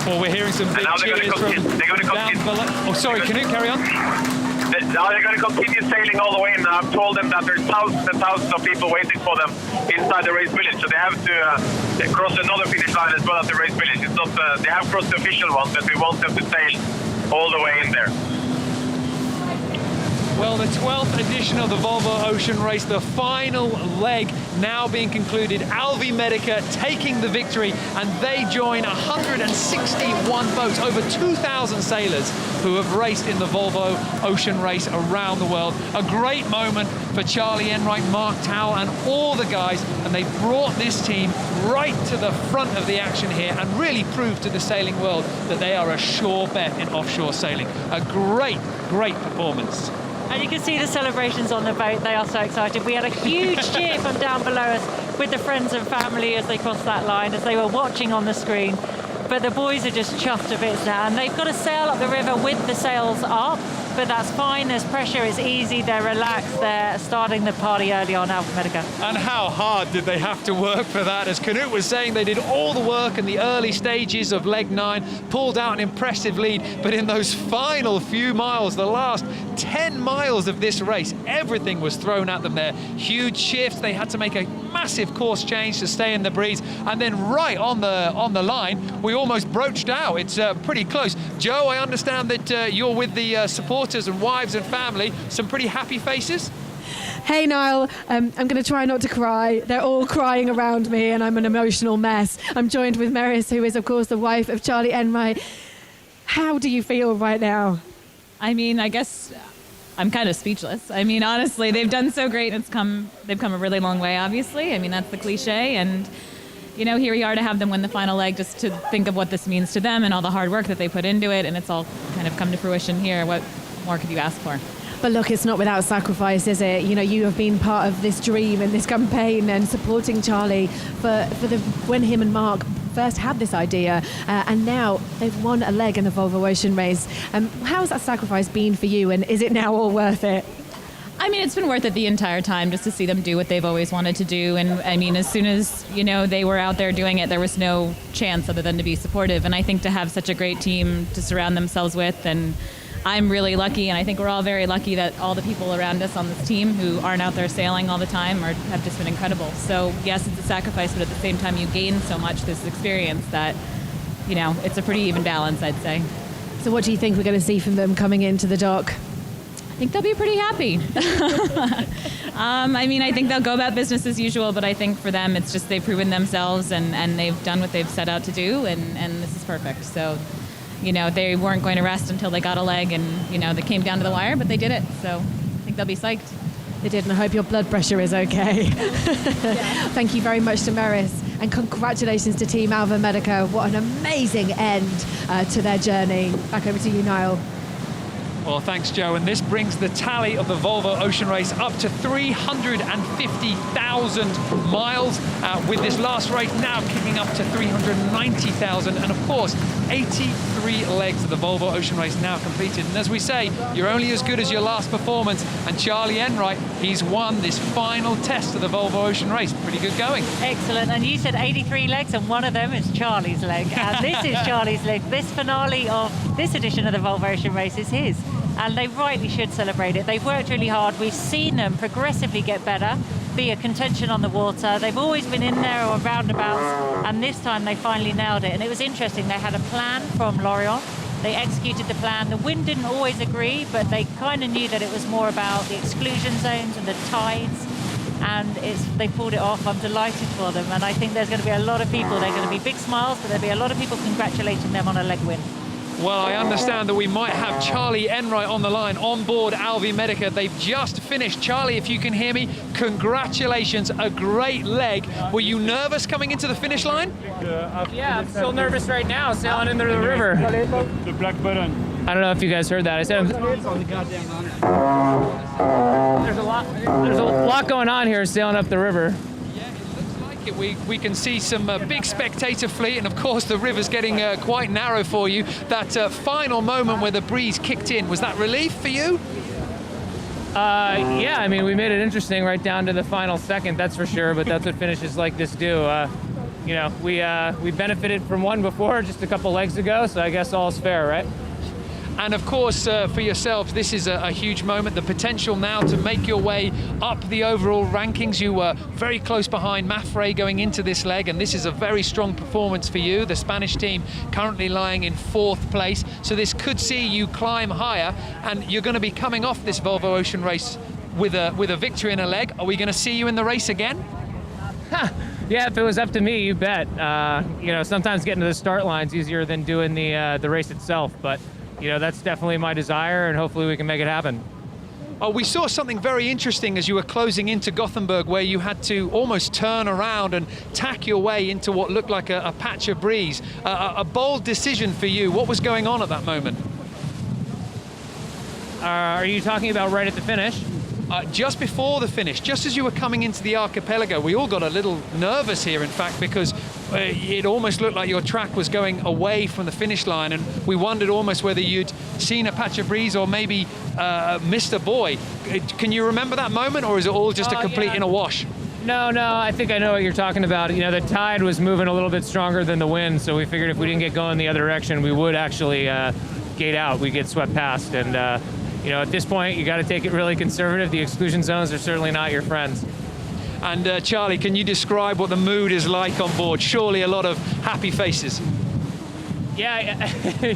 Well, we're hearing some big cheers from down below. Oh, sorry, Knut, carry on. They're going to continue sailing all the way, and I've told them that there's thousands and thousands of people waiting for them inside the race village, so they have to cross another finish line as well as the race village. It's not, they have crossed the official one, but we want them to sail all the way in there. Well, the 12th edition of the Volvo Ocean Race, the final leg now being concluded. Alvimedica taking the victory, and they join 161 boats, over 2,000 sailors who have raced in the Volvo Ocean Race around the world. A great moment for Charlie Enright, Mark Towell, and all the guys, and they brought this team right to the front of the action here and really proved to the sailing world that they are a sure bet in offshore sailing. A great, great performance. And you can see the celebrations on the boat. They are so excited. We had a huge cheer from down below us with the friends and family as they crossed that line, as they were watching on the screen. But the boys are just chuffed to bits now, and they've got to sail up the river with the sails up, but that's fine. There's pressure, it's easy, they're relaxed, they're starting the party early on Alvimedica. And how hard did they have to work for that? As Knut was saying, they did all the work in the early stages of leg 9, pulled out an impressive lead, but in those final few miles, the last 10 miles of this race, everything was thrown at them there. Huge shifts, they had to make a massive course change to stay in the breeze, and then right on the line, we almost broached out. It's pretty close. Joe, I understand that you're with the supporters and wives and family. Some pretty happy faces? Hey Niall, I'm going to try not to cry. They're all crying around me and I'm an emotional mess. I'm joined with Meris, who is of course the wife of Charlie Enright. How do you feel right now? I mean, I guess I'm kind of speechless. I mean, honestly, they've done so great. They've come a really long way, obviously. I mean, that's the cliche. And, you know, here we are to have them win the final leg, just to think of what this means to them and all the hard work that they put into it. And it's all kind of come to fruition here. What more could you ask for? But look, it's not without sacrifice, is it? You know, you have been part of this dream and this campaign and supporting Charlie when him and Mark first had this idea, and now they've won a leg in the Volvo Ocean Race. How's that sacrifice been for you, and is it now all worth it? I mean, it's been worth it the entire time, just to see them do what they've always wanted to do. And I mean, as soon as, you know, they were out there doing it, there was no chance other than to be supportive. And I think to have such a great team to surround themselves with, and I'm really lucky, and I think we're all very lucky that all the people around us on this team who aren't out there sailing all the time have just been incredible. So yes, it's a sacrifice, but at the same time you gain so much this experience that, you know, it's a pretty even balance, I'd say. So what do you think we're going to see from them coming into the dock? I think they'll be pretty happy. I mean, I think they'll go about business as usual, but I think for them it's just they've proven themselves and they've done what they've set out to do, and this is perfect. So, you know, they weren't going to rest until they got a leg, and, you know, they came down to the wire, but they did it. So I think they'll be psyched. They did, and I hope your blood pressure is okay. Yeah. Thank you very much to Meris, and congratulations to Team Alvimedica. What an amazing end to their journey. Back over to you, Niall. Well, thanks, Joe. And this brings the tally of the Volvo Ocean Race up to 350,000 miles, with this last race now kicking up to 390,000. And, of course, 83 legs of the Volvo Ocean Race now completed. And as we say, you're only as good as your last performance. And Charlie Enright, he's won this final test of the Volvo Ocean Race. Pretty good going. Excellent. And you said 83 legs, and one of them is Charlie's leg. And this is Charlie's leg. This finale of this edition of the Volvo Ocean Race is his. And they rightly should celebrate it. They've worked really hard. We've seen them progressively get better, be a contention on the water. They've always been in there or roundabouts, and this time they finally nailed it. And it was interesting. They had a plan from Lorient, They executed the plan. The wind didn't always agree, but they kind of knew that it was more about the exclusion zones and the tides, and they pulled it off. I'm delighted for them, and I think there's going to be a lot of people. There are going to be big smiles, but there'll be a lot of people congratulating them on a leg win. Well, I understand that we might have Charlie Enright on the line on board Alvi Medica. They've just finished. Charlie, if you can hear me, congratulations, a great leg. Were you nervous coming into the finish line? Yeah, I'm still nervous right now, sailing into the river. The black button. I don't know if you guys heard that. I said there's a lot going on here sailing up the river. We can see some big spectator fleet, and of course the river's getting quite narrow for you. That final moment where the breeze kicked in, was that relief for you? Yeah, I mean, we made it interesting right down to the final second, that's for sure, but that's what finishes like this do. You know, we benefited from one before, just a couple legs ago, so I guess all's fair, right? And of course, for yourselves, this is a huge moment. The potential now to make your way up the overall rankings. You were very close behind Mafre going into this leg, and this is a very strong performance for you. The Spanish team currently lying in 4th place, so this could see you climb higher, and you're going to be coming off this Volvo Ocean race with a victory in a leg. Are we going to see you in the race again? Yeah, if it was up to me, you bet. You know, sometimes getting to the start line's easier than doing the race itself, but you know, that's definitely my desire, and hopefully we can make it happen. Oh, we saw something very interesting as you were closing into Gothenburg, where you had to almost turn around and tack your way into what looked like a patch of breeze. A bold decision for you. What was going on at that moment? Are you talking about right at the finish? Just before the finish, just as you were coming into the archipelago, we all got a little nervous here, in fact, because it almost looked like your track was going away from the finish line, and we wondered almost whether you'd seen a patch of breeze or maybe missed a buoy. Can you remember that moment, or is it all just a complete in a wash? No, I think I know what you're talking about. You know, the tide was moving a little bit stronger than the wind, so we figured if we didn't get going the other direction, we would actually gate out. We'd get swept past, and you know, at this point, you got to take it really conservative. The exclusion zones are certainly not your friends. And Charlie, can you describe what the mood is like on board? Surely a lot of happy faces. Yeah,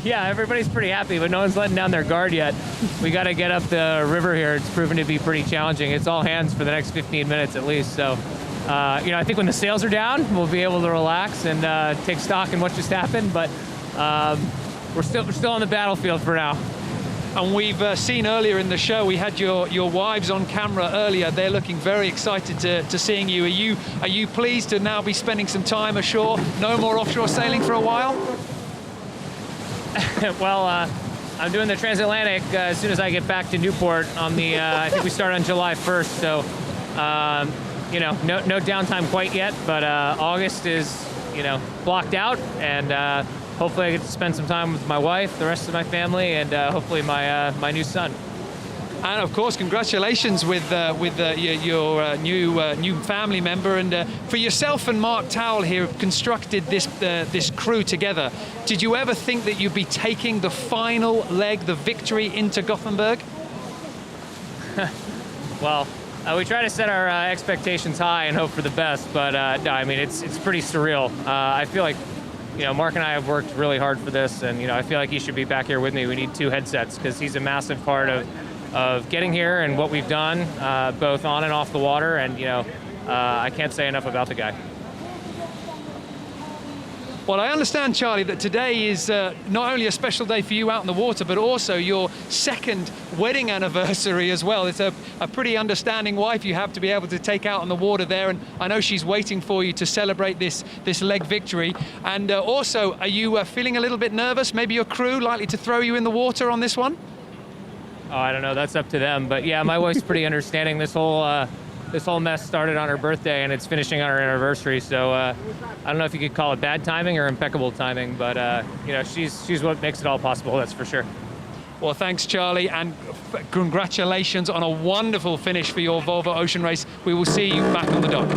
yeah, everybody's pretty happy, but no one's letting down their guard yet. We got to get up the river here. It's proven to be pretty challenging. It's all hands for the next 15 minutes at least. So, you know, I think when the sails are down, we'll be able to relax and take stock in what just happened. But we're still on the battlefield for now. And we've seen earlier in the show, we had your wives on camera earlier. They're looking very excited to seeing you. Are you pleased to now be spending some time ashore? No more offshore sailing for a while? Well, I'm doing the transatlantic as soon as I get back to Newport on the, I think we start on July 1st. So, you know, no downtime quite yet, but August is, you know, blocked out, and hopefully I get to spend some time with my wife, the rest of my family, and hopefully my new son. And of course, congratulations with your new family member. And for yourself and Mark Towell here, have constructed this crew together. Did you ever think that you'd be taking the final leg, the victory, into Gothenburg? Well, we try to set our expectations high and hope for the best, but no, I mean, it's pretty surreal. I feel like, you know, Mark and I have worked really hard for this, and, you know, I feel like he should be back here with me. We need 2 headsets because he's a massive part of getting here and what we've done, both on and off the water, and, you know, I can't say enough about the guy. Well, I understand, Charlie, that today is not only a special day for you out in the water, but also your 2nd wedding anniversary as well. It's a pretty understanding wife you have to be able to take out on the water there, and I know she's waiting for you to celebrate this leg victory. And also, are you feeling a little bit nervous? Maybe your crew likely to throw you in the water on this one? Oh, I don't know. That's up to them. But yeah, my wife's pretty understanding. This whole mess started on her birthday, and it's finishing on her anniversary. So I don't know if you could call it bad timing or impeccable timing, but you know, she's what makes it all possible. That's for sure. Well, thanks, Charlie, and congratulations on a wonderful finish for your Volvo Ocean race. We will see you back on the dock.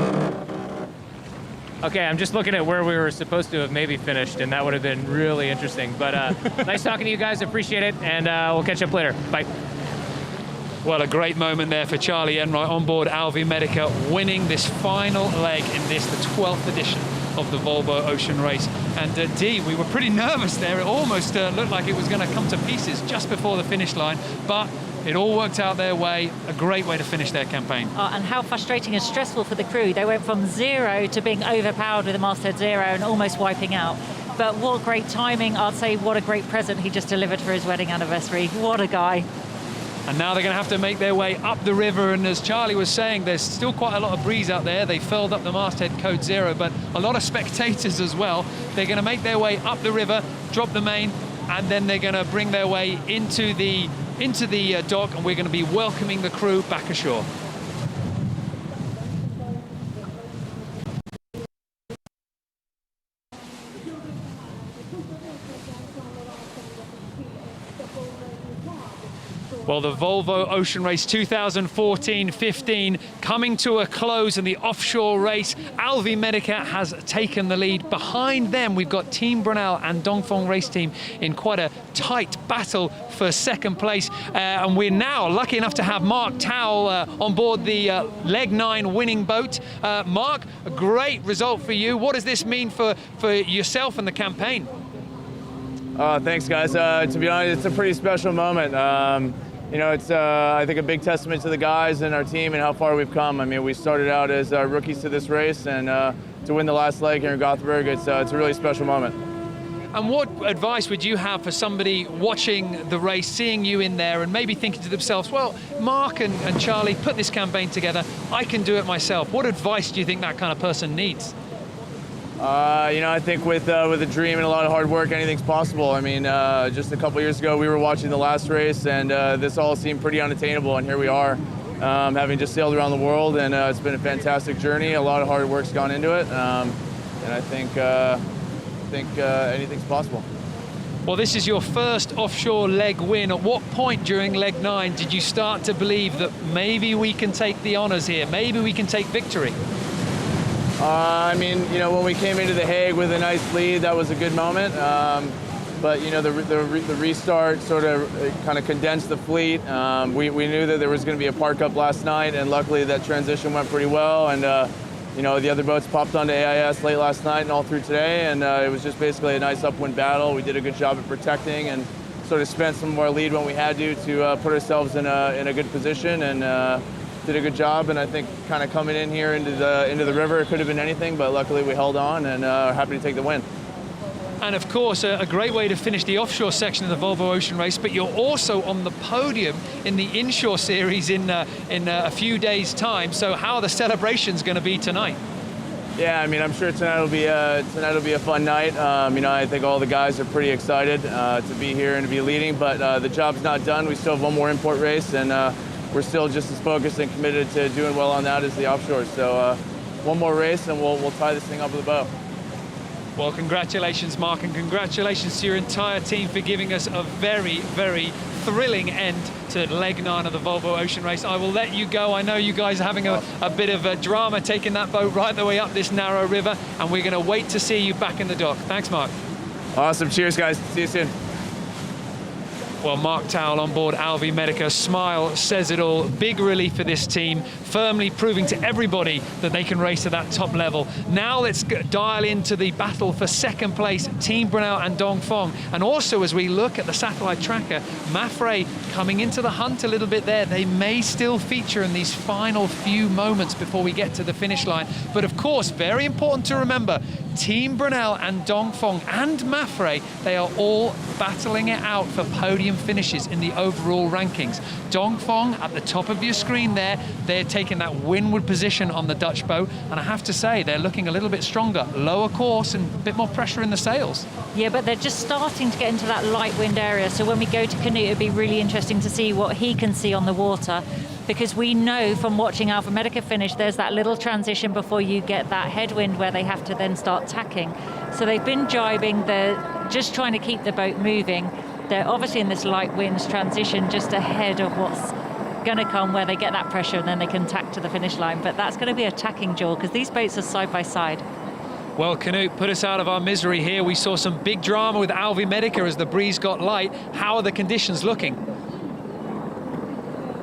Okay, I'm just looking at where we were supposed to have maybe finished, and that would have been really interesting. But nice talking to you guys. Appreciate it, and we'll catch up later. Bye. Well, a great moment there for Charlie Enright on board Alvi Medica, winning this final leg in this, the 12th edition of the Volvo Ocean Race. And Dee, we were pretty nervous there. It almost looked like it was going to come to pieces just before the finish line, but it all worked out their way. A great way to finish their campaign. And how frustrating and stressful for the crew. They went from 0 to being overpowered with a masthead 0 and almost wiping out. But what great timing. I'd say what a great present he just delivered for his wedding anniversary. What a guy. And now they're going to have to make their way up the river, and as Charlie was saying, there's still quite a lot of breeze out there. They filled up the masthead code 0, but a lot of spectators as well. They're going to make their way up the river, drop the main, and then they're going to bring their way into the dock, and we're going to be welcoming the crew back ashore. Well, the Volvo Ocean Race 2014-15 coming to a close in the offshore race. Alvi Medica has taken the lead. Behind them, we've got Team Brunel and Dongfeng Race Team in quite a tight battle for second place. And we're now lucky enough to have Mark Towell on board the Leg 9 winning boat. Mark, a great result for you. What does this mean for yourself and the campaign? Thanks, guys. To be honest, it's a pretty special moment. You know, it's, I think, a big testament to the guys and our team and how far we've come. I mean, we started out as rookies to this race, and to win the last leg here in Gothenburg, it's a really special moment. And what advice would you have for somebody watching the race, seeing you in there, and maybe thinking to themselves, well, Mark and Charlie put this campaign together, I can do it myself. What advice do you think that kind of person needs? You know, I think with a dream and a lot of hard work, anything's possible. I mean, just a couple years ago, we were watching the last race, and this all seemed pretty unattainable, and here we are, having just sailed around the world, and it's been a fantastic journey. A lot of hard work's gone into it, and I think anything's possible. Well, this is your first offshore leg win. At what point during leg 9 did you start to believe that maybe we can take the honors here, maybe we can take victory? I mean, you know, when we came into The Hague with a nice lead, that was a good moment. But, you know, the restart sort of kind of condensed the fleet. We knew that there was going to be a park up last night, and luckily that transition went pretty well. And, you know, the other boats popped onto AIS late last night and all through today, and it was just basically a nice upwind battle. We did a good job of protecting and sort of spent some of our lead when we had to put ourselves in a good position, and did a good job. And I think kind of coming in here into the river, it could have been anything, but luckily we held on, and are happy to take the win. And of course, a great way to finish the offshore section of the Volvo Ocean Race, but you're also on the podium in the inshore series in a few days' time. So how are the celebrations going to be tonight? Yeah, I mean, I'm sure tonight will be a fun night. You know, I think all the guys are pretty excited to be here and to be leading, but the job's not done. We still have one more import race, and we're still just as focused and committed to doing well on that as the offshore. So one more race, and we'll tie this thing up with a bow. Well, congratulations, Mark, and congratulations to your entire team for giving us a very, very thrilling end to leg 9 of the Volvo Ocean Race. I will let you go. I know you guys are having a bit of a drama taking that boat right the way up this narrow river, and we're going to wait to see you back in the dock. Thanks, Mark. Awesome. Cheers, guys. See you soon. Well, Mark Towell on board Alvi Medica. Smile says it all. Big relief for this team, firmly proving to everybody that they can race at that top level. Now let's dial into the battle for second place, Team Brunel and Dongfeng. And also, as we look at the satellite tracker, Mafre coming into the hunt a little bit there. They may still feature in these final few moments before we get to the finish line. But of course, very important to remember, Team Brunel and Dongfeng and Mafre, they are all battling it out for podium finishes in the overall rankings. Dongfeng at the top of your screen there, they're taking that windward position on the Dutch boat, and I have to say they're looking a little bit stronger, lower course and a bit more pressure in the sails. Yeah, but they're just starting to get into that light wind area, so when we go to Canute, it'd be really interesting to see what he can see on the water, because we know from watching Alpha Medica finish, there's that little transition before you get that headwind where they have to then start tacking. So they've been jibing, they're just trying to keep the boat moving. They're obviously in this light winds transition just ahead of what's going to come, where they get that pressure and then they can tack to the finish line. But that's going to be a tacking duel because these boats are side by side. Well, Canute put us out of our misery here. We saw some big drama with Alvi Medica as the breeze got light. How are the conditions looking?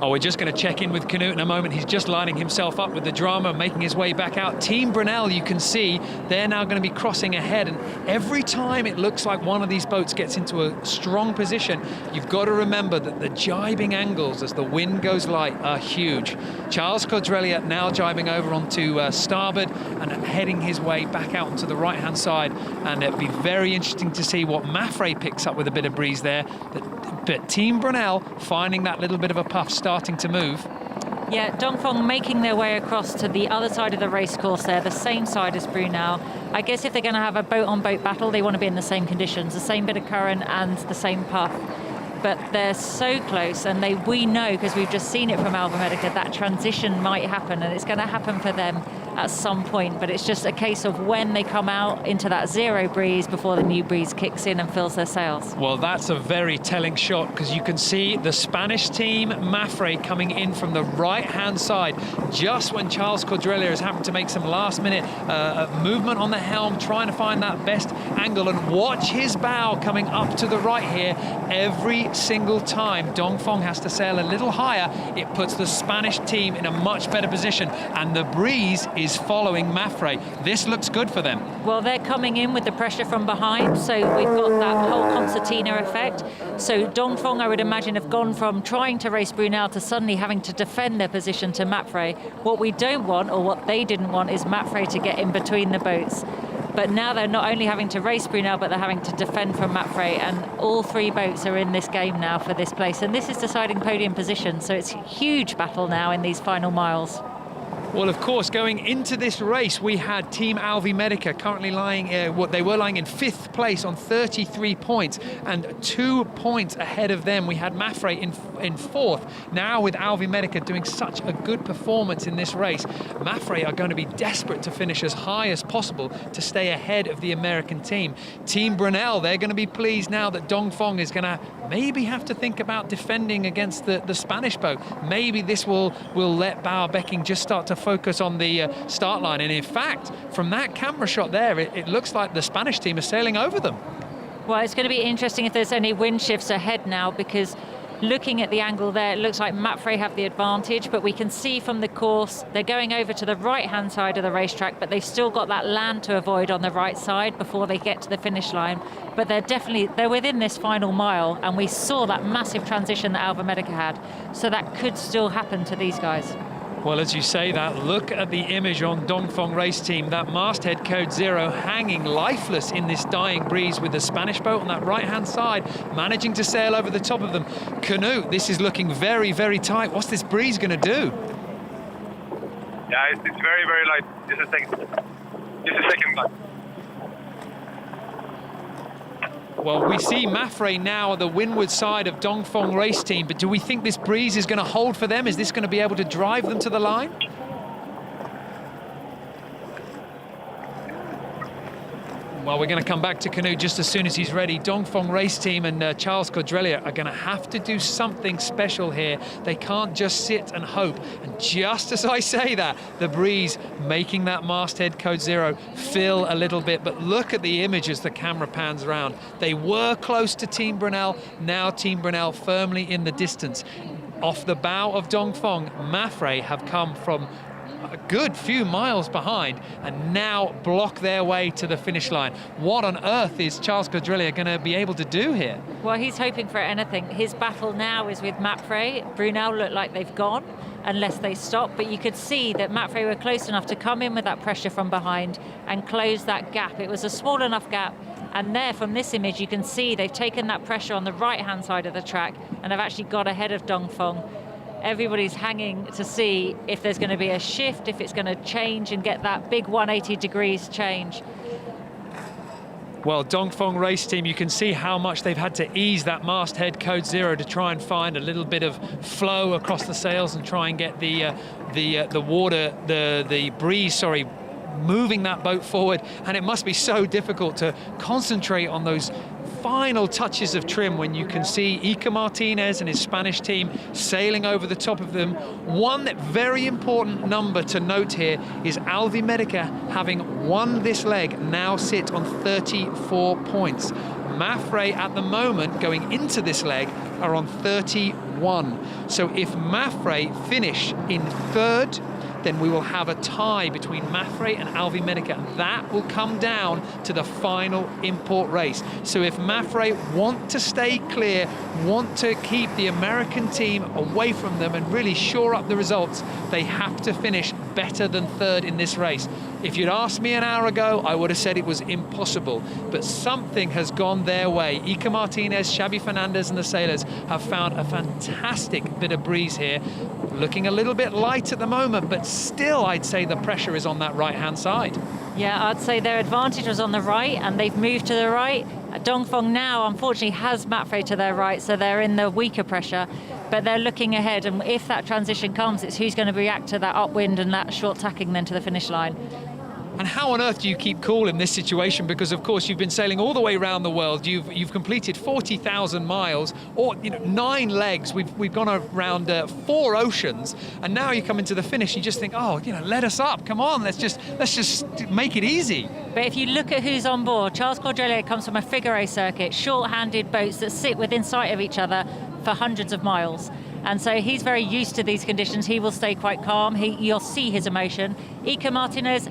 Oh, we're just going to check in with Knut in a moment. He's just lining himself up with the drama, making his way back out. Team Brunel, you can see, they're now going to be crossing ahead. And every time it looks like one of these boats gets into a strong position, you've got to remember that the jibing angles as the wind goes light are huge. Charles Codrelia now jibing over onto starboard and heading his way back out onto the right-hand side. And it'd be very interesting to see what Maffrey picks up with a bit of breeze there. But Team Brunel finding that little bit of a puff starting to move. Yeah, Dongfeng making their way across to the other side of the race course there, the same side as Brunel. I guess if they're going to have a boat-on-boat battle, they want to be in the same conditions, the same bit of current and the same puff. But they're so close, and we know, because we've just seen it from Alva Medica, that transition might happen, and it's going to happen for them at some point. But it's just a case of when they come out into that zero breeze before the new breeze kicks in and fills their sails. Well, that's a very telling shot, because you can see the Spanish team, Maffrey, coming in from the right-hand side, just when Charles Codrelia has happened to make some last-minute movement on the helm, trying to find that best angle. And watch his bow coming up to the right here. Every single time Dongfeng has to sail a little higher, it puts the Spanish team in a much better position, and the breeze is following Maffrey. This looks good for them. Well, they're coming in with the pressure from behind, so we've got that whole concertina effect. So Dongfeng, I would imagine, have gone from trying to race Brunel to suddenly having to defend their position to Maffrey. What we don't want, or what they didn't want, is Maffrey to get in between the boats. But now they're not only having to race Brunel, but they're having to defend from Maffrey, and all three boats are in this game now for this place. And this is deciding podium position, so it's a huge battle now in these final miles. Well, of course, going into this race, we had Team Alvi Medica currently lying, they were lying in 5th place on 33 points, and 2 points ahead of them. We had Maffrey in 4th. Now with Alvi Medica doing such a good performance in this race, Maffrey are going to be desperate to finish as high as possible to stay ahead of the American team. Team Brunel, they're going to be pleased now that Dongfeng is going to maybe have to think about defending against the Spanish boat. Maybe this will let Bauer Becking just start to focus on the start line. And in fact, from that camera shot there, it looks like the Spanish team is sailing over them. Well, it's going to be interesting if there's any wind shifts ahead now, because looking at the angle there, it looks like Maffrey have the advantage, but we can see from the course they're going over to the right-hand side of the racetrack, but they've still got that land to avoid on the right side before they get to the finish line. But they're within this final mile, and we saw that massive transition that Alva Medica had, so that could still happen to these guys. Well, as you say that, look at the image on Dongfeng race team, that masthead code 0 hanging lifeless in this dying breeze with the Spanish boat on that right-hand side, managing to sail over the top of them. Knut, this is looking very, very tight. What's this breeze going to do? Yeah, it's very, very light. Just a second. Well, we see Maffrey now on the windward side of Dongfeng race team, but do we think this breeze is going to hold for them? Is this going to be able to drive them to the line? Well, we're going to come back to Knut just as soon as he's ready. Dongfeng race team and Charles Codrelia are going to have to do something special here. They can't just sit and hope. And just as I say that, the breeze making that masthead code 0 fill a little bit. But look at the image as the camera pans around. They were close to Team Brunel. Now Team Brunel firmly in the distance. Off the bow of Dongfeng, Maffrey have come from a good few miles behind and now block their way to the finish line. What on earth is Charles Codrelia going to be able to do here? Well, he's hoping for anything. His battle now is with Maffrey. Brunel look like they've gone unless they stop, but you could see that Maffrey were close enough to come in with that pressure from behind and close that gap. It was a small enough gap, and there from this image you can see they've taken that pressure on the right-hand side of the track and have actually got ahead of Dongfeng. Everybody's hanging to see if there's going to be a shift, if it's going to change and get that big 180 degrees change. Well, Dongfeng race team, you can see how much they've had to ease that masthead code 0 to try and find a little bit of flow across the sails and try and get the breeze, moving that boat forward. And it must be so difficult to concentrate on those final touches of trim when you can see Iker Martinez and his Spanish team sailing over the top of them. One very important number to note here is Alvi Medica, having won this leg, now sit on 34 points. Maffrey at the moment, going into this leg, are on 31 1. So if Mafre finish in 3rd, then we will have a tie between Mafre and Alvi Medica. That will come down to the final import race. So if Mafre want to stay clear, want to keep the American team away from them and really shore up the results, they have to finish better than 3rd in this race. If you'd asked me an hour ago, I would have said it was impossible. But something has gone their way. Iker Martinez, Xabi Fernandez and the Sailors have found a fantastic bit of breeze here. Looking a little bit light at the moment, but still I'd say the pressure is on that right-hand side. Yeah, I'd say their advantage was on the right, and they've moved to the right. Dongfeng now, unfortunately, has Mafre to their right, so they're in the weaker pressure, but they're looking ahead, and if that transition comes, it's who's going to react to that upwind and that short tacking then to the finish line. And how on earth do you keep cool in this situation? Because of course you've been sailing all the way around the world. You've completed 40,000 miles, or 9 legs. We've gone around 4 oceans, and now you come into the finish. You just think, oh, let us up. Come on, let's just make it easy. But if you look at who's on board, Charles Cordelier comes from a figure eight circuit, short-handed boats that sit within sight of each other for hundreds of miles. And so he's very used to these conditions. He will stay quite calm. You'll see his emotion. Iker Martinez,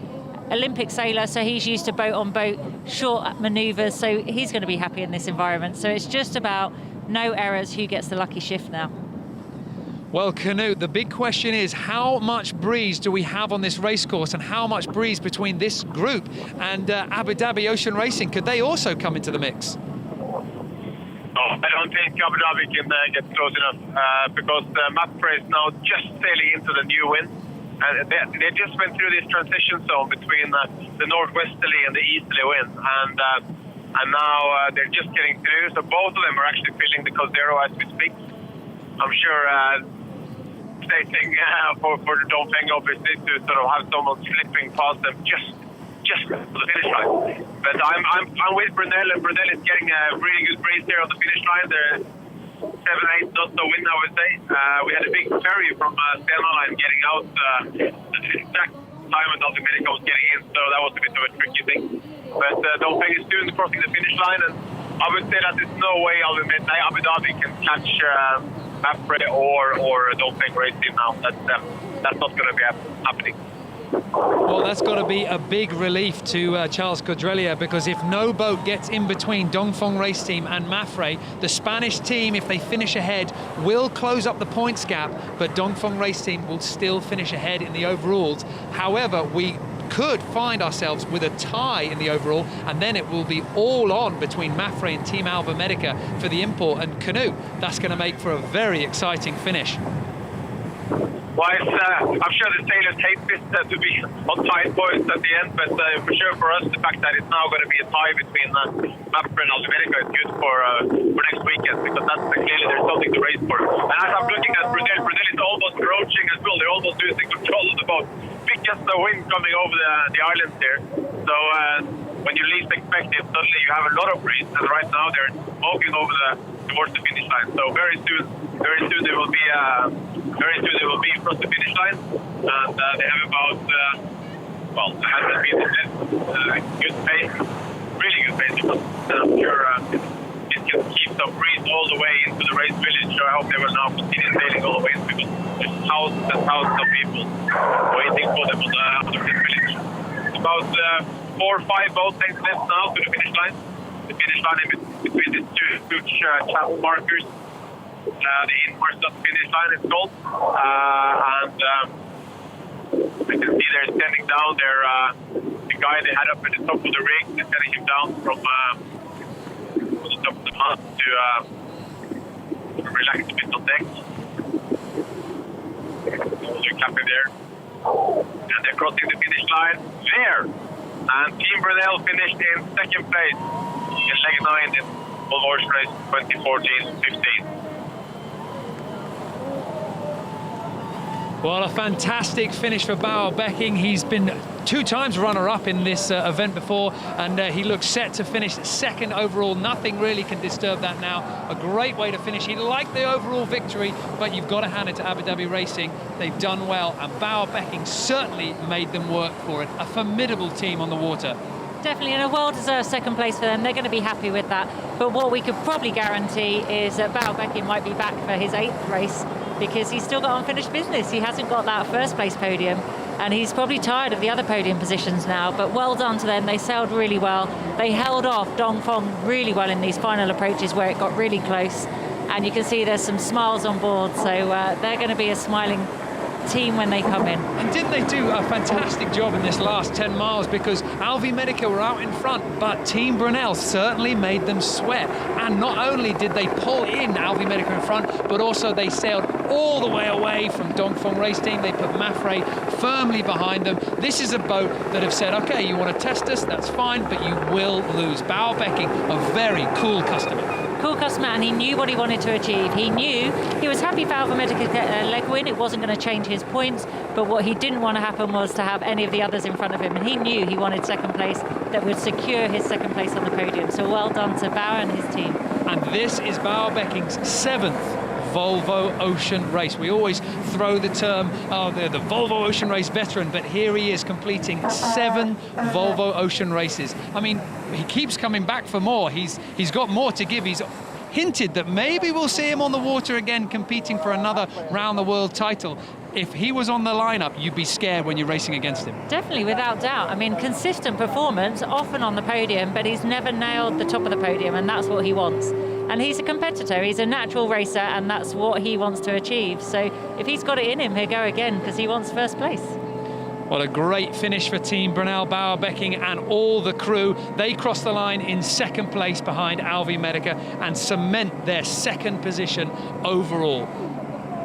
Olympic sailor, so he's used to boat on boat, short manoeuvres, so he's going to be happy in this environment. So it's just about no errors, who gets the lucky shift now. Well, Knut, the big question is how much breeze do we have on this race course, and how much breeze between this group and Abu Dhabi Ocean Racing? Could they also come into the mix? No, I don't think Abu Dhabi can get close enough because Mafre is now just sailing into the new wind. And they just went through this transition zone between the northwesterly and the easterly wind, and now they're just getting through. So both of them are actually filling the Caldero as we speak. I'm sure stating for the Dongfeng obviously to sort of have someone slipping past them just for the finish line. But I'm with Brunel, and Brunel is getting a really good breeze there on the finish line. They're 7-8 knots of wind, I would say. We had a big ferry from Stena Line getting out the exact time when Alvi Medica was getting in, so that was a bit of a tricky thing. But Dongfeng is soon crossing the finish line, and I would say that there's no way Abu Dhabi can catch Mafre or Dongfeng race team now. That's not going to be happening. Well, that's got to be a big relief to Charles Cordelier, because if no boat gets in between Dongfeng race team and Mafre, the Spanish team, if they finish ahead, will close up the points gap, but Dongfeng race team will still finish ahead in the overalls. However, we could find ourselves with a tie in the overall, and then it will be all on between Mafre and Team Alvi Medica for the import. And Knut, that's going to make for a very exciting finish. Well, I'm sure the sailors hate this to be on tight points at the end, but for sure for us, the fact that it's now going to be a tie between Mafre and Alvi Medica is good for next weekend, because that's clearly there's something to race for. And as I'm looking at Brunel is almost approaching as well. They're almost losing control of the boat. Because the wind coming over the islands here. So when you least expect it, suddenly you have a lot of breeze, and right now they're smoking over towards the finish line. So very soon they will be across the finish line, and they have about it hasn't been good pace, really good pace, and I'm sure it can keep some breeze all the way into the race village. So I hope they will now continue sailing all the way, because there's thousands and thousands of people waiting for them on the village. It's about 4 or 5 boat lengths left now to the finish line. The finish line is between these two huge channel markers. The inwards of the finish line is called. And you can see they're sending down the guy they had up at the top of the rig. They're sending him down from the top of the mast to relax a bit on deck. They're clapping there. And they're crossing the finish line there. And Team Brunel finished in 2nd place in leg 9 in World Ocean Race 2014-15. Well, a fantastic finish for Bauer Becking. He's been 2 times runner-up in this event before, and he looks set to finish 2nd overall. Nothing really can disturb that now. A great way to finish. He liked the overall victory, but you've got to hand it to Abu Dhabi Racing. They've done well, and Bauer Becking certainly made them work for it. A formidable team on the water. Definitely, and a well-deserved second place for them. They're going to be happy with that. But what we could probably guarantee is that Bauerbeck might be back for his 8th race, because he's still got unfinished business. He hasn't got that first place podium, and he's probably tired of the other podium positions now. But well done to them. They sailed really well. They held off Dongfeng really well in these final approaches where it got really close. And you can see there's some smiles on board. So they're going to be a smiling team when they come in. And didn't they do a fantastic job in this last 10 miles, because Alvi Medica were out in front, but Team Brunel certainly made them sweat. And not only did they pull in Alvi Medica in front, but also they sailed all the way away from Dongfeng Race Team. They put Mafre firmly behind them. This is a boat that have said, okay, you want to test us, that's fine, but you will lose. Bauerbeck, a very cool customer. Cool customer, and he knew what he wanted to achieve. He knew he was happy for Alva Medica to get a leg win. It wasn't going to change his points, but what he didn't want to happen was to have any of the others in front of him, and he knew he wanted second place that would secure his second place on the podium. So well done to Bauer and his team. And this is Bauerbeck's 7th Volvo Ocean Race. We always throw the term, the Volvo Ocean Race veteran, but here he is completing 7 Volvo Ocean Races. I mean, he keeps coming back for more. He's got more to give. He's hinted that maybe we'll see him on the water again competing for another round the world title. If he was on the lineup, you'd be scared when you're racing against him. Definitely, without doubt. I mean, consistent performance, often on the podium, but he's never nailed the top of the podium, and that's what he wants. And he's a competitor, he's a natural racer, and that's what he wants to achieve. So if he's got it in him, he'll go again, because he wants first place. What a great finish for Team Brunel, Bauerbeck and all the crew. They cross the line in second place behind Alvi Medica and cement their second position overall.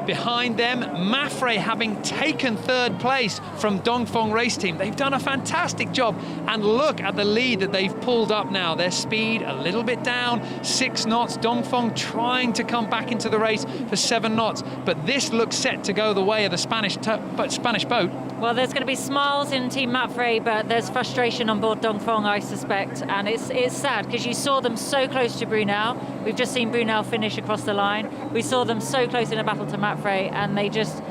Behind them, Mafre having taken third place from Dongfeng Race Team. They've done a fantastic job, and look at the lead that they've pulled up now. Their speed a little bit down, 6 knots. Dongfeng trying to come back into the race for 7 knots, but this looks set to go the way of the Spanish boat. Well, there's going to be smiles in Team Mapfre, but there's frustration on board Dongfeng, I suspect. And it's sad, because you saw them so close to Brunel. We've just seen Brunel finish across the line. We saw them so close in a battle to Mapfre, and they just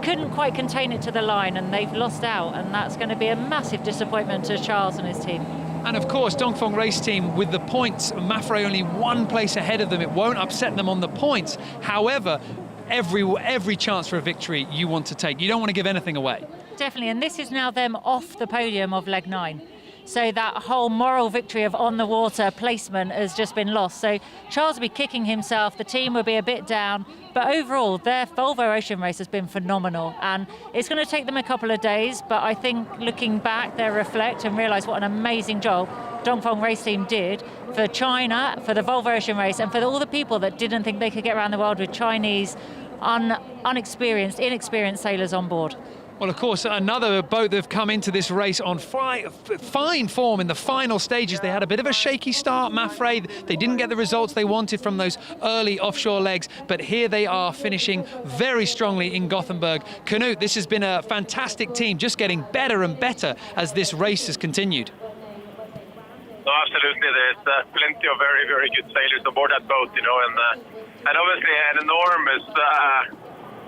couldn't quite contain it to the line, and they've lost out. And that's going to be a massive disappointment to Charles and his team. And of course, Dongfeng Race Team with the points, Mapfre only 1 place ahead of them. It won't upset them on the points. However, every chance for a victory you want to take. You don't want to give anything away. Definitely, and this is now them off the podium of leg 9. So that whole moral victory of on the water placement has just been lost. So Charles will be kicking himself, the team will be a bit down, but overall their Volvo Ocean Race has been phenomenal, and it's going to take them a couple of days, but I think looking back they'll reflect and realise what an amazing job Dongfeng Race Team did for China, for the Volvo Ocean Race, and for all the people that didn't think they could get around the world with Chinese inexperienced sailors on board. Well, of course, another boat that have come into this race on fine form in the final stages. They had a bit of a shaky start, Mafre. They didn't get the results they wanted from those early offshore legs, but here they are finishing very strongly in Gothenburg. Knut, this has been a fantastic team, just getting better and better as this race has continued. No, absolutely. There's plenty of very, very good sailors aboard that boat, you know, and obviously an enormous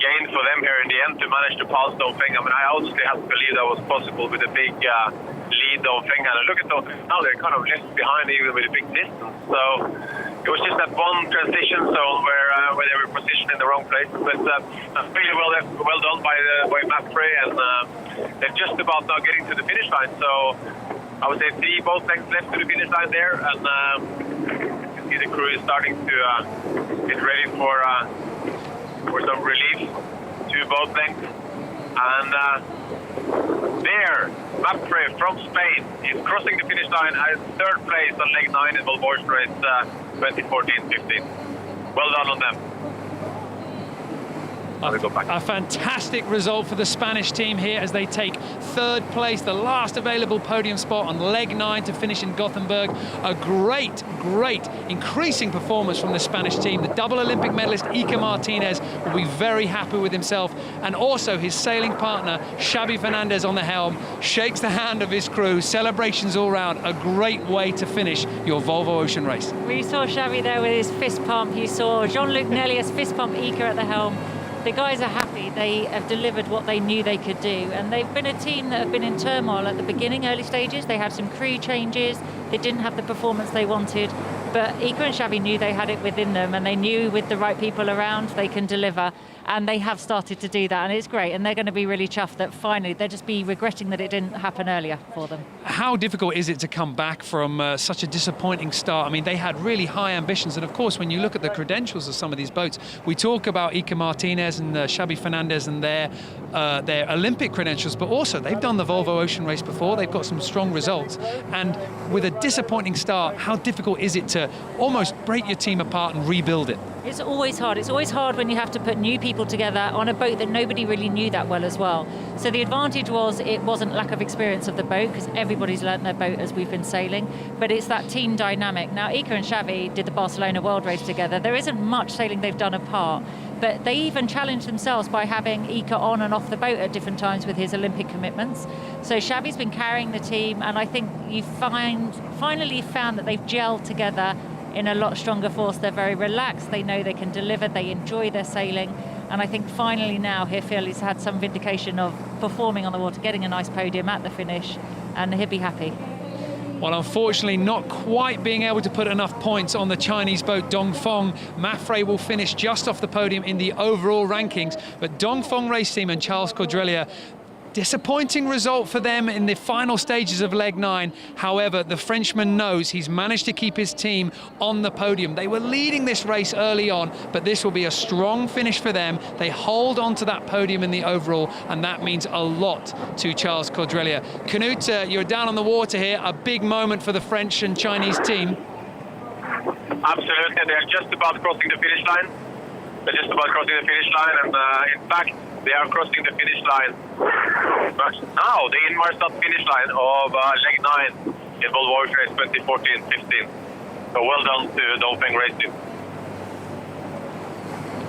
gain for them here in the end to manage to pass Dongfeng. I mean, I honestly hadn't believed that was possible with a big lead Dongfeng. And look at Dongfeng now; they're kind of left behind even with a big distance. So it was just that one transition zone where they were positioned in the wrong place. But really well done by Mapfre, and they're just about now getting to the finish line. So I would say 3 boat legs left to the finish line there, and you can see the crew is starting to get ready for some relief, 2 boat lengths. And there, Mapfre from Spain is crossing the finish line at 3rd place on leg 9 in Volvo Ocean Race 2014-15. Well done on them. A fantastic result for the Spanish team here as they take 3rd place, the last available podium spot on leg 9 to finish in Gothenburg. A great increasing performance from the Spanish team. The double Olympic medalist Iker Martinez will be very happy with himself, and also his sailing partner Xavi Fernandez on the helm shakes the hand of his crew. Celebrations all round. A great way to finish your Volvo Ocean Race. We saw Xavi there with his fist pump. You saw Jean-Luc Nellius fist pump Iker at the helm. the guys are happy. They have delivered what they knew they could do, and they've been a team that have been in turmoil at the beginning, early stages. They had some crew changes. They didn't have the performance they wanted, but Ika and Xavi knew they had it within them, and they knew with the right people around they can deliver, and they have started to do that, and it's great. And they're going to be really chuffed that finally they'll just be regretting that it didn't happen earlier for them. How difficult is it to come back from such a disappointing start? I mean, they had really high ambitions, and of course, when you look at the credentials of some of these boats, we talk about Ika Martinez and Xavi Fernandez and their Olympic credentials, but also they've done the Volvo Ocean Race before. They've got some strong results, and with a disappointing start, how difficult is it to almost break your team apart and rebuild it? It's always hard. It's always hard when you have to put new people together on a boat that nobody really knew that well as well. So the advantage was it wasn't lack of experience of the boat, because everybody's learnt their boat as we've been sailing, but it's that team dynamic. Now, Ika and Xavi did the Barcelona World Race together. There isn't much sailing they've done apart, but they even challenged themselves by having Ika on and off the boat at different times with his Olympic commitments. So Xavi's been carrying the team, and I think you finally found that they've gelled together in a lot stronger force. They're very relaxed, they know they can deliver, they enjoy their sailing, and I think finally now he's had some vindication of performing on the water, getting a nice podium at the finish, and he'll be happy. Well, unfortunately, not quite being able to put enough points on the Chinese boat Dongfeng. Mafrey will finish just off the podium in the overall rankings, but Dongfeng Race Team and Charles Cordrelier, disappointing result for them in the final stages of leg 9. However, the Frenchman knows he's managed to keep his team on the podium. They were leading this race early on, but this will be a strong finish for them. They hold on to that podium in the overall, and that means a lot to Charles Cordrelier. Knut, you're down on the water here. A big moment for the French and Chinese team. Absolutely. They're just about crossing the finish line. And in fact, they are crossing the finish line. But now the inmarsat finish line of leg 9 in Volvo Ocean Race 2014-15. So well done to Dongfeng Race Team.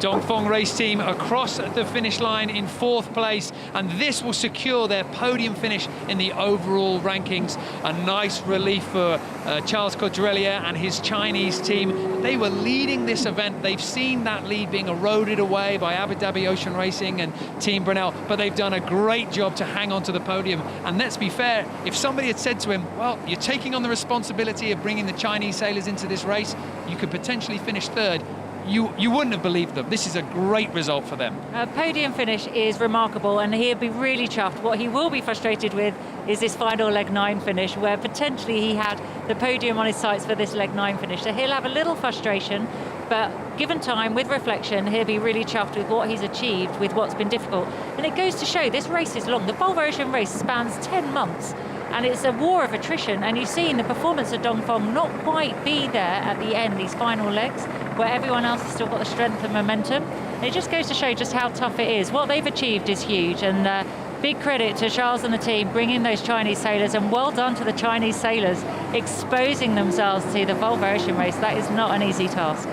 Dongfeng Race Team across the finish line in 4th place, and this will secure their podium finish in the overall rankings. A nice relief for Charles Cordrelier and his Chinese team. They were leading this event. They've seen that lead being eroded away by Abu Dhabi Ocean Racing and Team Brunel, but they've done a great job to hang on to the podium. And let's be fair, if somebody had said to him, well, you're taking on the responsibility of bringing the Chinese sailors into this race, you could potentially finish 3rd, you wouldn't have believed them. This is a great result for them. A podium finish is remarkable, and he'll be really chuffed. What he will be frustrated with is this final leg 9 finish, where potentially he had the podium on his sights for this leg 9 finish. So he'll have a little frustration, but given time, with reflection, he'll be really chuffed with what he's achieved, with what's been difficult. And it goes to show this race is long. The Volvo Ocean Race spans 10 months. And it's a war of attrition, and you've seen the performance of Dongfeng not quite be there at the end, these final legs, where everyone else has still got the strength and momentum. And it just goes to show just how tough it is. What they've achieved is huge, and big credit to Charles and the team bringing those Chinese sailors, and well done to the Chinese sailors exposing themselves to the Volvo Ocean Race. That is not an easy task.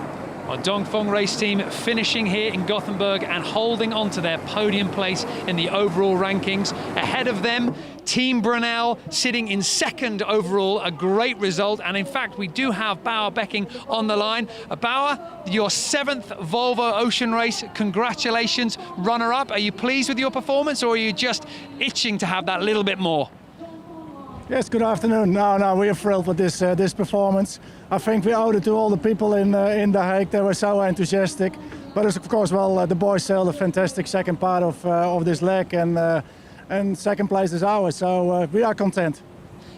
Our Dongfeng Race Team finishing here in Gothenburg and holding on to their podium place in the overall rankings. Ahead of them, Team Brunel sitting in 2nd overall, a great result. And in fact, we do have Bauer Becking on the line. Bauer, your 7th Volvo Ocean Race, congratulations, runner-up. Are you pleased with your performance, or are you just itching to have that little bit more? Yes, good afternoon. No, we are thrilled with this performance. I think we owed it to all the people in The Hague. They were so enthusiastic. But of course, well, the boys sailed a fantastic second part of this leg, and 2nd place is ours. So we are content.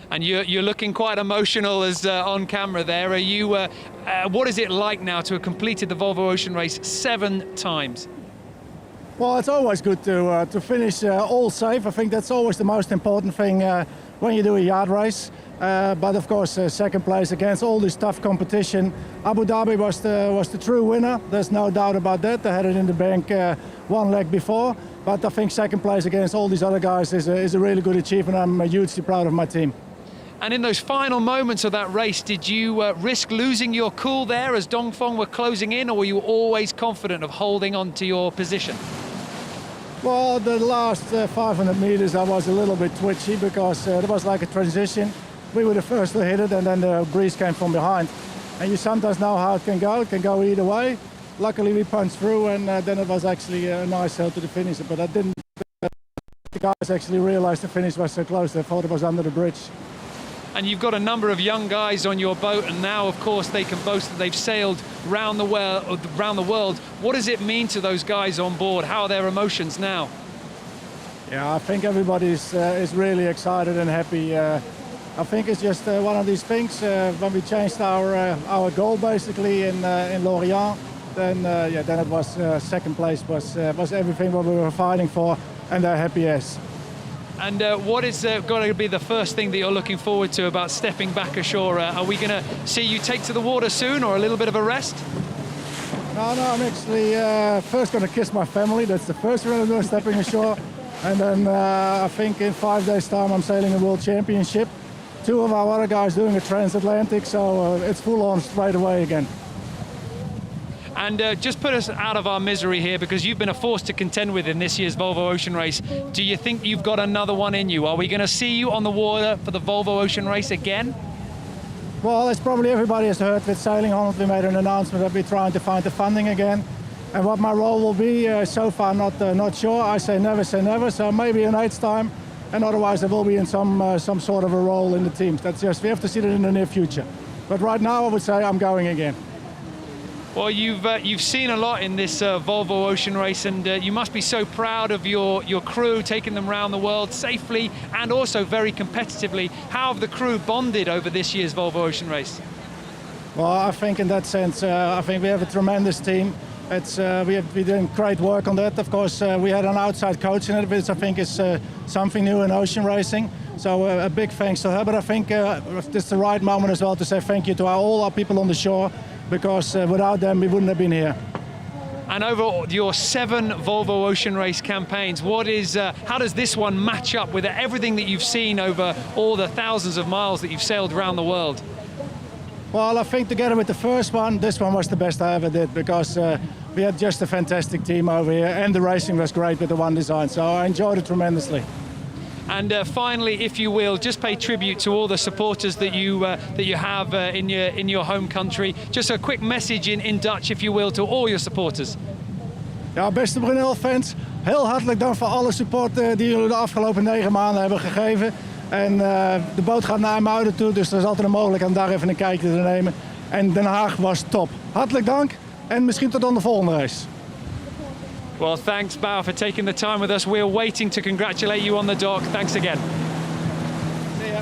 And you're looking quite emotional as on camera there. Are you? What is it like now to have completed the Volvo Ocean Race 7 times? Well, it's always good to finish all safe. I think that's always the most important thing when you do a yard race. But of course, 2nd place against all this tough competition. Abu Dhabi was the true winner. There's no doubt about that. They had it in the bank 1 leg before. But I think 2nd place against all these other guys is a really good achievement. I'm hugely proud of my team. And in those final moments of that race, did you risk losing your cool there as Dongfeng were closing in, or were you always confident of holding on to your position? Well, the last 500 meters I was a little bit twitchy, because there was like a transition. We were the first to hit it, and then the breeze came from behind. And you sometimes know how it can go. It can go either way. luckily we punched through, and then it was actually a nice sail to the finish. But I didn't. The guys actually realized the finish was so close. They thought it was under the bridge. And you've got a number of young guys on your boat, and now, of course, they can boast that they've sailed round the world. What does it mean to those guys on board? How are their emotions now? Yeah, I think everybody is really excited and happy. I think it's just one of these things. When we changed our goal basically in Lorient, then it was second place was everything what we were fighting for, and they're happy as. And what is going to be the first thing that you're looking forward to about stepping back ashore? Are we going to see you take to the water soon, or a little bit of a rest? No, I'm actually first going to kiss my family. That's the first thing I'm doing, stepping ashore. And then I think in 5 days' time I'm sailing a World Championship. 2 of our other guys doing a transatlantic, so it's full on straight away again. And just put us out of our misery here, because you've been a force to contend with in this year's Volvo Ocean Race. Do you think you've got another one in you? Are we going to see you on the water for the Volvo Ocean Race again? Well, as probably everybody has heard, with Sailing Holland we made an announcement that we're trying to find the funding again. And what my role will be, so far not sure. I say never, so maybe in 8's time. And otherwise I will be in some sort of a role in the teams. That's just, we have to see that in the near future. But right now I would say I'm going again. Well, you've seen a lot in this Volvo Ocean Race, and you must be so proud of your crew, taking them around the world safely and also very competitively. How have the crew bonded over this year's Volvo Ocean Race? Well, I think in that sense, I think we have a tremendous team. We're doing great work on that. Of course, we had an outside coach in it, which I think is something new in ocean racing. So a big thanks to her. But I think it's the right moment as well to say thank you to all our people on the shore, because without them we wouldn't have been here. And over your 7 Volvo Ocean Race campaigns, how does this one match up with everything that you've seen over all the thousands of miles that you've sailed around the world? Well, I think together with the first one, this one was the best I ever did, because we had just a fantastic team over here, and the racing was great with the one design, so I enjoyed it tremendously. And finally, if you will, just pay tribute to all the supporters that you have in your home country. Just a quick message in Dutch, if you will, to all your supporters. Ja, beste Brunel-fans, heel hartelijk dank voor alle support die jullie de afgelopen 9 maanden hebben gegeven. En de boot gaat naar IJmuiden toe, dus er is altijd een mogelijkheid om daar even een kijkje te nemen. En Den Haag was top. Hartelijk dank en misschien tot aan de volgende race. Well, thanks, Bauer, for taking the time with us. We're waiting to congratulate you on the dock. Thanks again. See ya.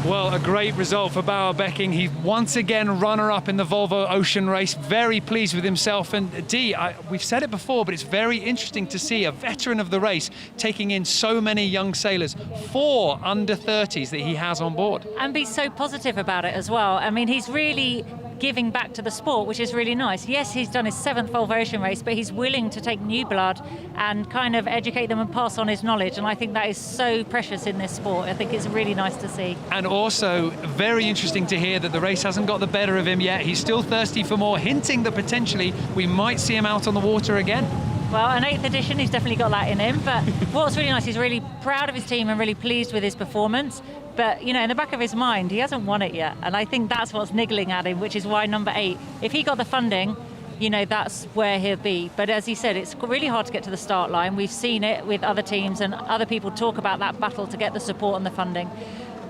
Well, a great result for Bauer Becking. He's once again runner-up in the Volvo Ocean Race. Very pleased with himself. And Dee, we've said it before, but it's very interesting to see a veteran of the race taking in so many young sailors. 4 under-30s that he has on board. And be so positive about it as well. I mean, he's really giving back to the sport, which is really nice. Yes, he's done his 7th Volvo Ocean Race, but he's willing to take new blood and kind of educate them and pass on his knowledge. And I think that is so precious in this sport. I think it's really nice to see. And also very interesting to hear that the race hasn't got the better of him yet. He's still thirsty for more, hinting that potentially we might see him out on the water again. Well, an 8th edition, he's definitely got that in him. But what's really nice, he's really proud of his team and really pleased with his performance. But, you know, in the back of his mind, he hasn't won it yet. And I think that's what's niggling at him, which is why number 8, if he got the funding, you know, that's where he'll be. But as he said, it's really hard to get to the start line. We've seen it with other teams, and other people talk about that battle to get the support and the funding.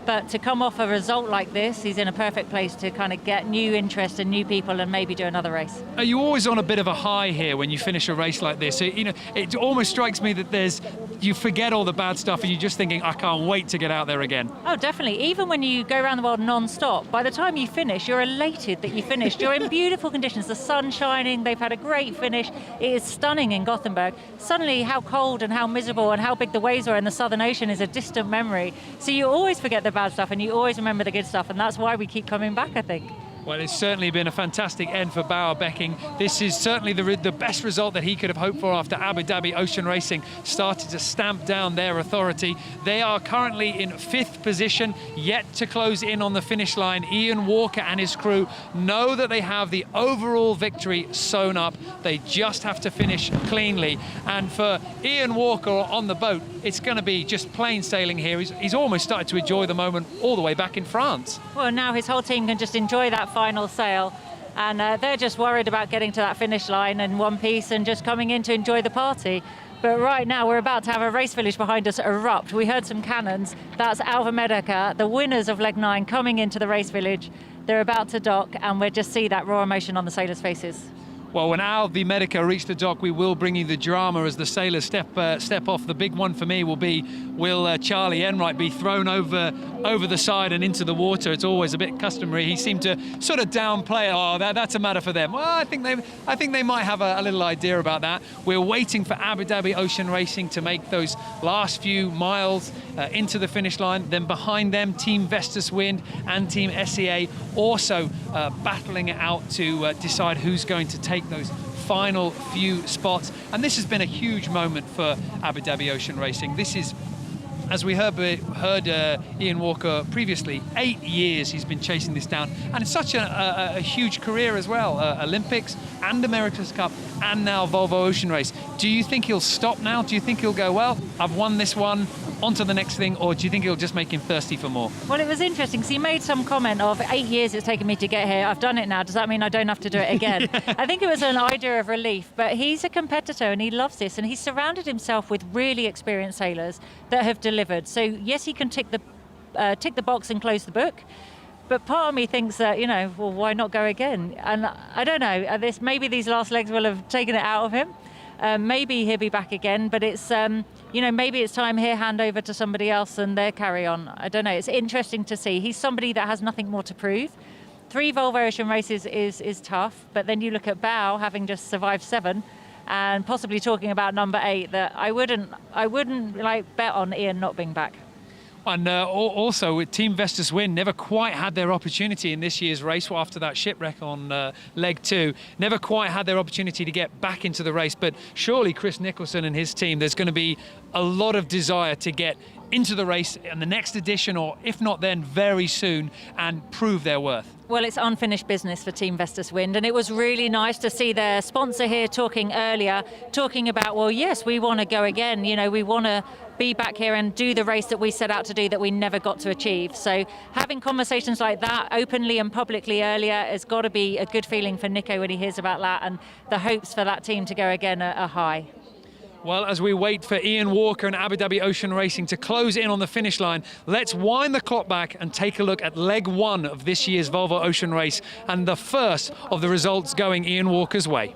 But to come off a result like this, he's in a perfect place to kind of get new interest and new people and maybe do another race. Are you always on a bit of a high here when you finish a race like this? You know, it almost strikes me that you forget all the bad stuff and you're just thinking, I can't wait to get out there again. Oh, definitely. Even when you go around the world non-stop, by the time you finish, you're elated that you finished. You're in beautiful conditions, the sun's shining, they've had a great finish. It is stunning in Gothenburg. Suddenly, how cold and how miserable and how big the waves were in the Southern Ocean is a distant memory. So you always forget the bad stuff and you always remember the good stuff, and that's why we keep coming back, I think. Well, it's certainly been a fantastic end for Bauer Becking. This is certainly the best result that he could have hoped for after Abu Dhabi Ocean Racing started to stamp down their authority. They are currently in 5th position, yet to close in on the finish line. Ian Walker and his crew know that they have the overall victory sewn up. They just have to finish cleanly. And for Ian Walker on the boat, it's going to be just plain sailing here. He's almost started to enjoy the moment all the way back in France. Well, now his whole team can just enjoy that final sail. And they're just worried about getting to that finish line in one piece and just coming in to enjoy the party. But right now we're about to have a race village behind us erupt. We heard some cannons. That's Alva Medica, the winners of leg 9, coming into the race village. They're about to dock, and we'll just see that raw emotion on the sailors' faces. Well, when Alva Medica reach the dock, we will bring you the drama as the sailors step off. The big one for me will be, will Charlie Enright be thrown over the side and into the water? It's always a bit customary. He seemed to sort of downplay, oh, that's a matter for them. Well, I think they might have a little idea about that. We're waiting for Abu Dhabi Ocean Racing to make those last few miles into the finish line. Then behind them, Team Vestas Wind and Team SEA also battling it out to decide who's going to take those final few spots. And this has been a huge moment for Abu Dhabi Ocean Racing. This is, as we heard Ian Walker previously, 8 years he's been chasing this down, and it's such a huge career as well. Olympics and America's Cup and now Volvo Ocean Race. Do you think he'll stop now? Do you think he'll go, well, I've won this one, on to the next thing, or do you think it'll just make him thirsty for more? Well, it was interesting because he made some comment of 8 years it's taken me to get here, I've done it now, does that mean I don't have to do it again? I think it was an idea of relief, but he's a competitor and he loves this, and he's surrounded himself with really experienced sailors that have delivered. So yes, he can tick the box and close the book, but part of me thinks that, well, why not go again? And I don't know, maybe these last legs will have taken it out of him. Maybe he'll be back again, but it's, maybe it's time here, hand over to somebody else and they carry on. I don't know. It's interesting to see. He's somebody that has nothing more to prove. 3 Volvo Ocean races is tough, but then you look at Bao having just survived 7 and possibly talking about number 8, that I wouldn't bet on Ian not being back. And also with Team Vestas Wind, never quite had their opportunity in this year's race after that shipwreck on leg 2. Never quite had their opportunity to get back into the race. But surely Chris Nicholson and his team, there's going to be a lot of desire to get into the race in the next edition, or if not then very soon, and prove their worth. Well, it's unfinished business for Team Vestas Wind, and it was really nice to see their sponsor here talking about, well, yes, we want to go again. We want to be back here and do the race that we set out to do that we never got to achieve. So having conversations like that openly and publicly earlier has got to be a good feeling for Nico when he hears about that, and the hopes for that team to go again are high. Well, as we wait for Ian Walker and Abu Dhabi Ocean Racing to close in on the finish line, let's wind the clock back and take a look at leg 1 of this year's Volvo Ocean Race, and the first of the results going Ian Walker's way.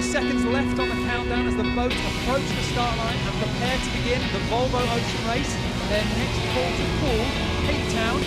Seconds left on the countdown as the boats approach the start line and prepare to begin the Volvo Ocean Race. Their next port of call, Cape Town.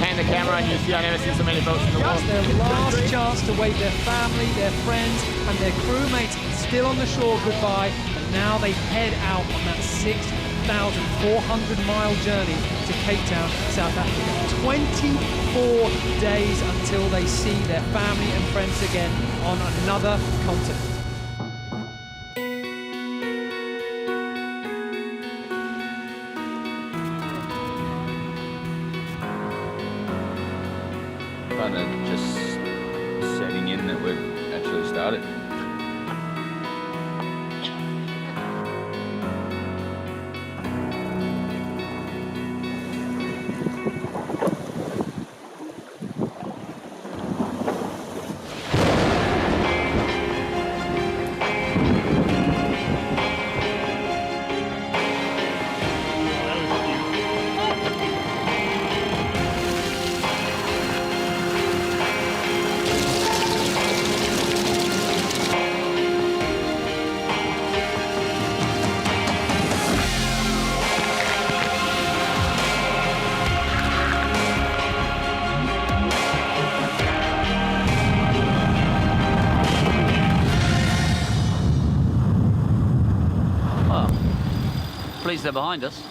Pan the camera and you see I've never seen so many boats in the world. Just their last chance to wave their family, their friends and their crewmates still on the shore goodbye, and now they head out on that 6,400-mile journey to Cape Town, South Africa. 24 days until they see their family and friends again on another continent. Kind of just setting in that we've actually started. pleased they're behind us.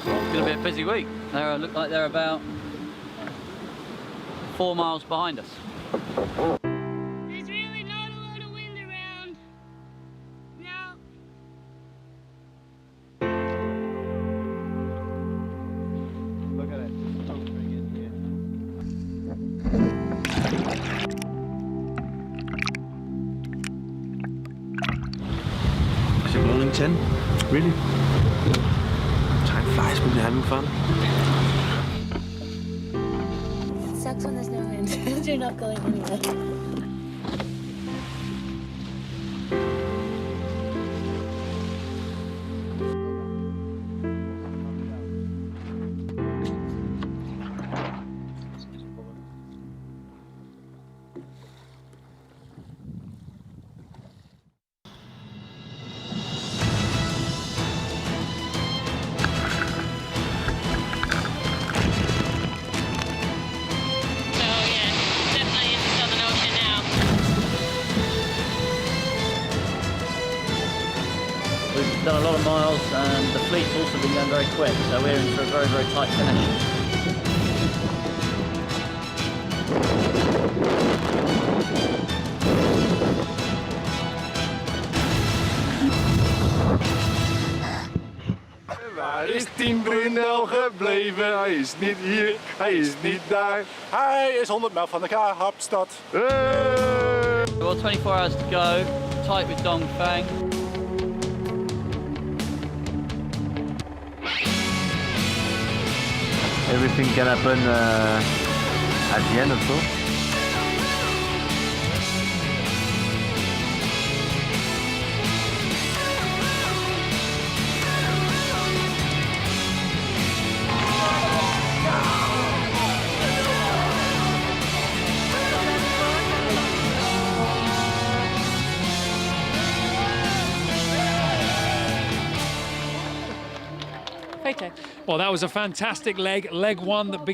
It's going to be a busy week. They look like they're about 4 miles behind us. There's really not a lot of wind around. No. Look at it, just filtering in here. Is it morning 10? Really? Time flies when you're having fun. It sucks when there's no wind. You're not going anywhere. We've done a lot of miles and the fleet's also been going very quick, so we're in for a very, very tight finish. Waar is Team Brunel gebleven? Hij is niet hier, hij is niet daar. Hij is 100 mijl van de Kaapstad. We've got 24 hours to go, tight with Dongfang. Everything can happen at the end also. Well, that was a fantastic leg one that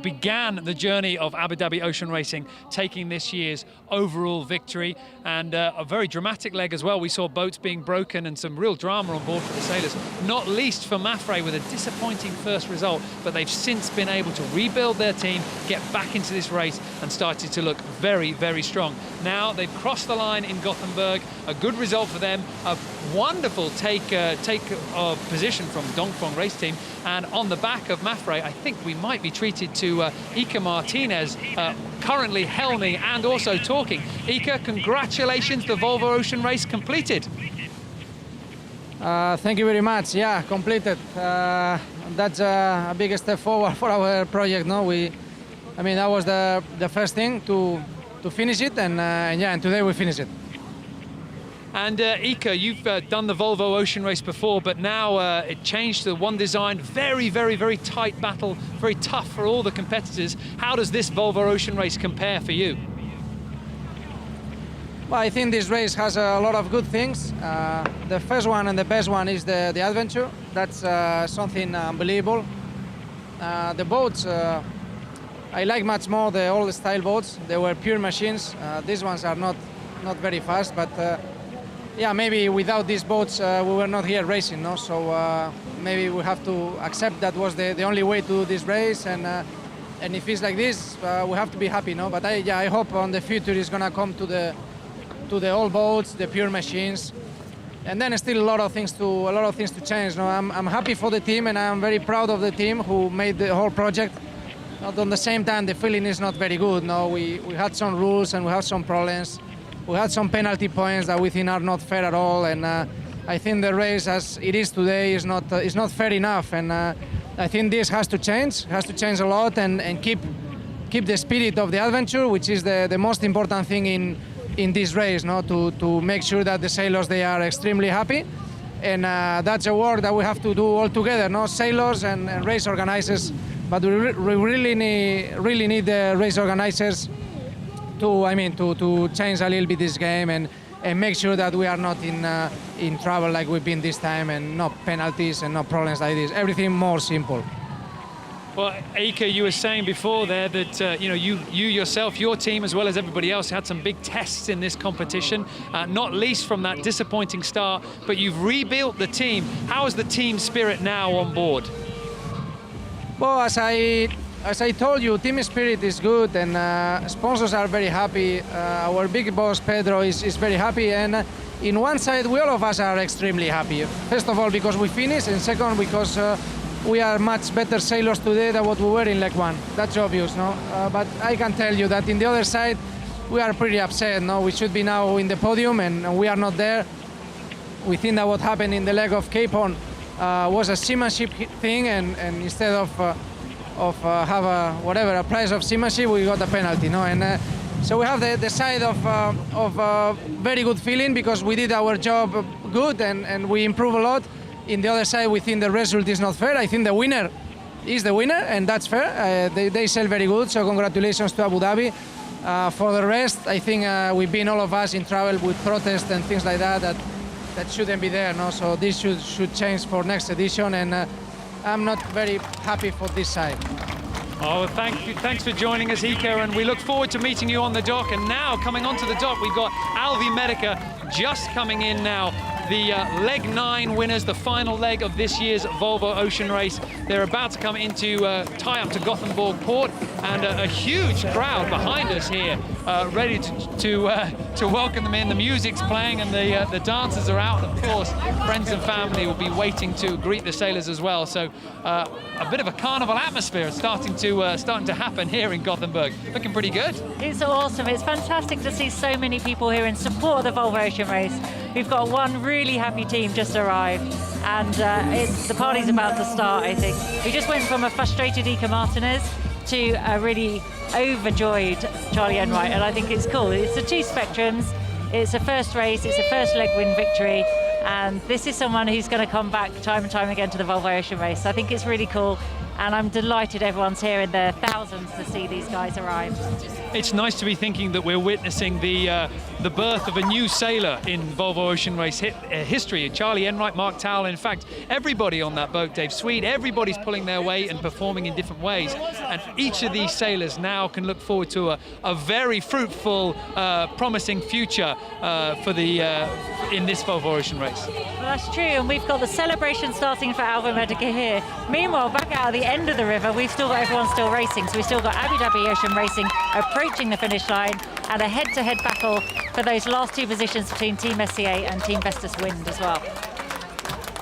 began the journey of Abu Dhabi Ocean Racing, taking this year's overall victory, and a very dramatic leg as well. We saw boats being broken and some real drama on board for the sailors, not least for Mafre with a disappointing first result, but they've since been able to rebuild their team, get back into this race and started to look very, very strong. Now they've crossed the line in Gothenburg, a good result for them, a wonderful take position from Dongfang race team, and on the back of Mafre, I think we might be treated to Ika Martinez, currently helming and also talking. Ika, congratulations, the Volvo Ocean Race completed. Thank you very much. Yeah, completed. That's a big step forward for our project. No, I mean that was the first thing to finish it, and yeah, and today we finished it. And Ika, you've done the Volvo Ocean Race before, but now it changed to one design. Very, very, very tight battle, very tough for all the competitors. How does this Volvo Ocean Race compare for you? Well, I think this race has a lot of good things. The first one and the best one is the adventure. That's something unbelievable. The boats, I like much more the old style boats. They were pure machines. These ones are not very fast, but yeah, maybe without these boats we were not here racing, no? So maybe we have to accept that was the only way to do this race, and if it's like this, we have to be happy, no? But I hope on the future it's gonna come to the old boats, the pure machines, and then still a lot of things to change. No, I'm happy for the team, and I'm very proud of the team who made the whole project. But on the same time, the feeling is not very good. No, we had some rules and we had some problems. We had some penalty points that we think are not fair at all, and I think the race as it is today is not fair enough, and I think this has to change a lot, and keep the spirit of the adventure, which is the most important thing in this race, no? To make sure that the sailors, they are extremely happy, and that's a work that we have to do all together, no? Sailors and race organizers, but we really need the race organizers to change a little bit this game and make sure that we are not in trouble like we've been this time, and no penalties and no problems like this. Everything more simple. Well, Ika, you were saying before there that you yourself, your team, as well as everybody else, had some big tests in this competition, not least from that disappointing start, but you've rebuilt the team. How is the team spirit now on board? Well, as I told you, team spirit is good, and sponsors are very happy. Our big boss Pedro is very happy, and in one side, we all of us are extremely happy. First of all, because we finished, and second, because we are much better sailors today than what we were in leg one. That's obvious, no? But I can tell you that in the other side, we are pretty upset, no? We should be now in the podium, and we are not there. We think that what happened in the leg of Cape Horn was a seamanship thing, and instead of have a prize of seamanship, we got a penalty, no? And so we have the side of very good feeling because we did our job good and we improve a lot. In the other side, we think the result is not fair. I think the winner is the winner, and that's fair. They sail very good, so congratulations to Abu Dhabi. For the rest, I think we've been all of us in trouble with protests and things like that shouldn't be there, no? So this should change for next edition, and I'm not very happy for this side. Oh, well, thank you. Thanks for joining us, Ika, and we look forward to meeting you on the dock. And now, coming onto the dock, we've got Alvi Medica just coming in now. The leg 9 winners, the final leg of this year's Volvo Ocean Race. They're about to come into tie up to Gothenburg port, and a huge crowd behind us here, ready to welcome them in. The music's playing and the dancers are out. Of course, friends and family will be waiting to greet the sailors as well. So a bit of a carnival atmosphere starting to happen here in Gothenburg. Looking pretty good. It's awesome. It's fantastic to see so many people here in support of the Volvo Ocean Race. We've got one really happy team just arrived, and the party's about to start, I think. We just went from a frustrated Ika Martinez to a really overjoyed Charlie Enright, and I think it's cool. It's the two spectrums. It's a first race, it's a first leg win victory, and this is someone who's going to come back time and time again to the Volvo Ocean Race. I think it's really cool, and I'm delighted everyone's here in their thousands to see these guys arrive. It's nice to be thinking that we're witnessing the birth of a new sailor in Volvo Ocean Race history. Charlie Enright, Mark Towell, in fact, everybody on that boat, Dave Swede, everybody's pulling their weight and performing in different ways. And each of these sailors now can look forward to a very fruitful, promising future in this Volvo Ocean Race. Well, that's true, and we've got the celebration starting for Alva Medica here. Meanwhile, back out at the end of the river, we've still got everyone still racing. So we've still got Abu Dhabi Ocean Racing approaching the finish line, and a head-to-head battle for those last two positions between Team SCA and Team Vestas Wind as well.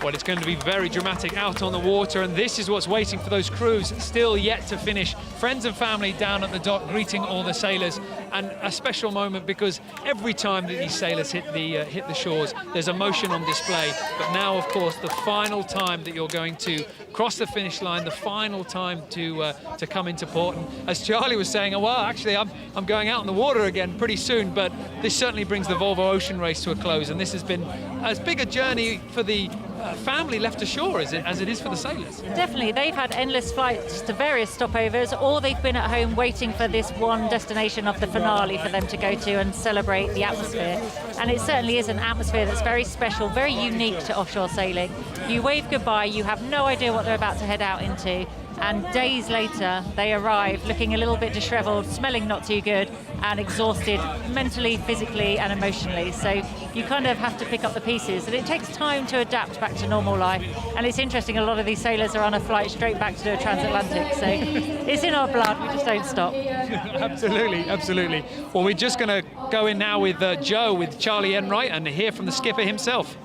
Well, it's going to be very dramatic out on the water, and this is what's waiting for those crews still yet to finish. Friends and family down at the dock greeting all the sailors, and a special moment because every time that these sailors hit the shores, there's emotion on display. But now, of course, the final time that you're going to cross the finish line, the final time to come into port. And as Charlie was saying, well, actually, I'm going out on the water again pretty soon, but this certainly brings the Volvo Ocean Race to a close, and this has been as big a journey for the family left ashore as it is for the sailors. Definitely, they've had endless flights to various stopovers, or they've been at home waiting for this one destination of the finale for them to go to and celebrate the atmosphere. And it certainly is an atmosphere that's very special, very unique to offshore sailing. You wave goodbye, you have no idea what they're about to head out into, and days later they arrive looking a little bit disheveled, smelling not too good, and exhausted mentally, physically and emotionally. So you kind of have to pick up the pieces, and it takes time to adapt back to normal life. And it's interesting, a lot of these sailors are on a flight straight back to do a transatlantic, so it's in our blood, we just don't stop. Absolutely. Well, we're just going to go in now with Joe, with Charlie Enright, and hear from the skipper himself.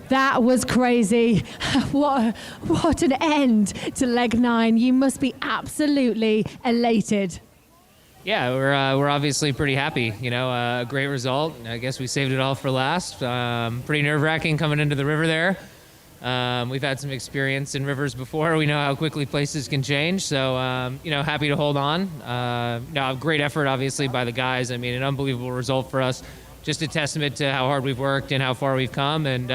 That was crazy. What an end to leg 9. You must be absolutely elated. Yeah, we're obviously pretty happy. You know, a great result. I guess we saved it all for last. Pretty nerve-wracking coming into the river there. We've had some experience in rivers before. We know how quickly places can change. So, happy to hold on. Great effort, obviously, by the guys. I mean, an unbelievable result for us. Just a testament to how hard we've worked and how far we've come, and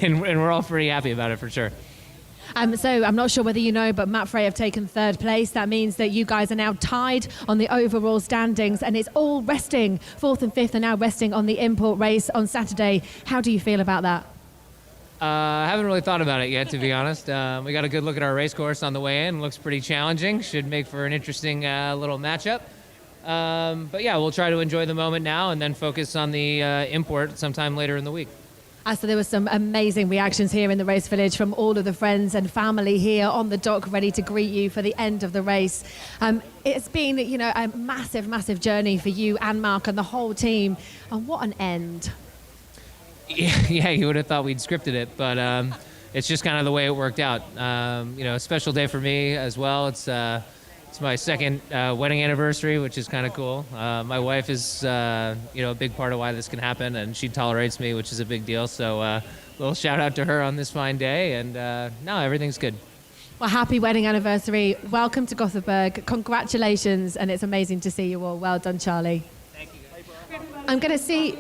we're all pretty happy about it for sure. So I'm not sure whether you know, but Matt Frey have taken 3rd place. That means that you guys are now tied on the overall standings, and it's all resting. 4th and 5th are now resting on the import race on Saturday. How do you feel about that? I haven't really thought about it yet, to be honest. We got a good look at our race course on the way in. Looks pretty challenging. Should make for an interesting little matchup. But yeah, we'll try to enjoy the moment now and then focus on the import sometime later in the week. So there were some amazing reactions here in the race village from all of the friends and family here on the dock, ready to greet you for the end of the race. It's been, a massive, massive journey for you and Mark and the whole team. And what an end. Yeah, you would have thought we'd scripted it, but it's just kind of the way it worked out. A special day for me as well. It's my second wedding anniversary, which is kind of cool. My wife is, a big part of why this can happen, and she tolerates me, which is a big deal. So a little shout out to her on this fine day, and no, everything's good. Well, happy wedding anniversary. Welcome to Gothenburg. Congratulations, and it's amazing to see you all. Well done, Charlie. Thank you. I'm going to see...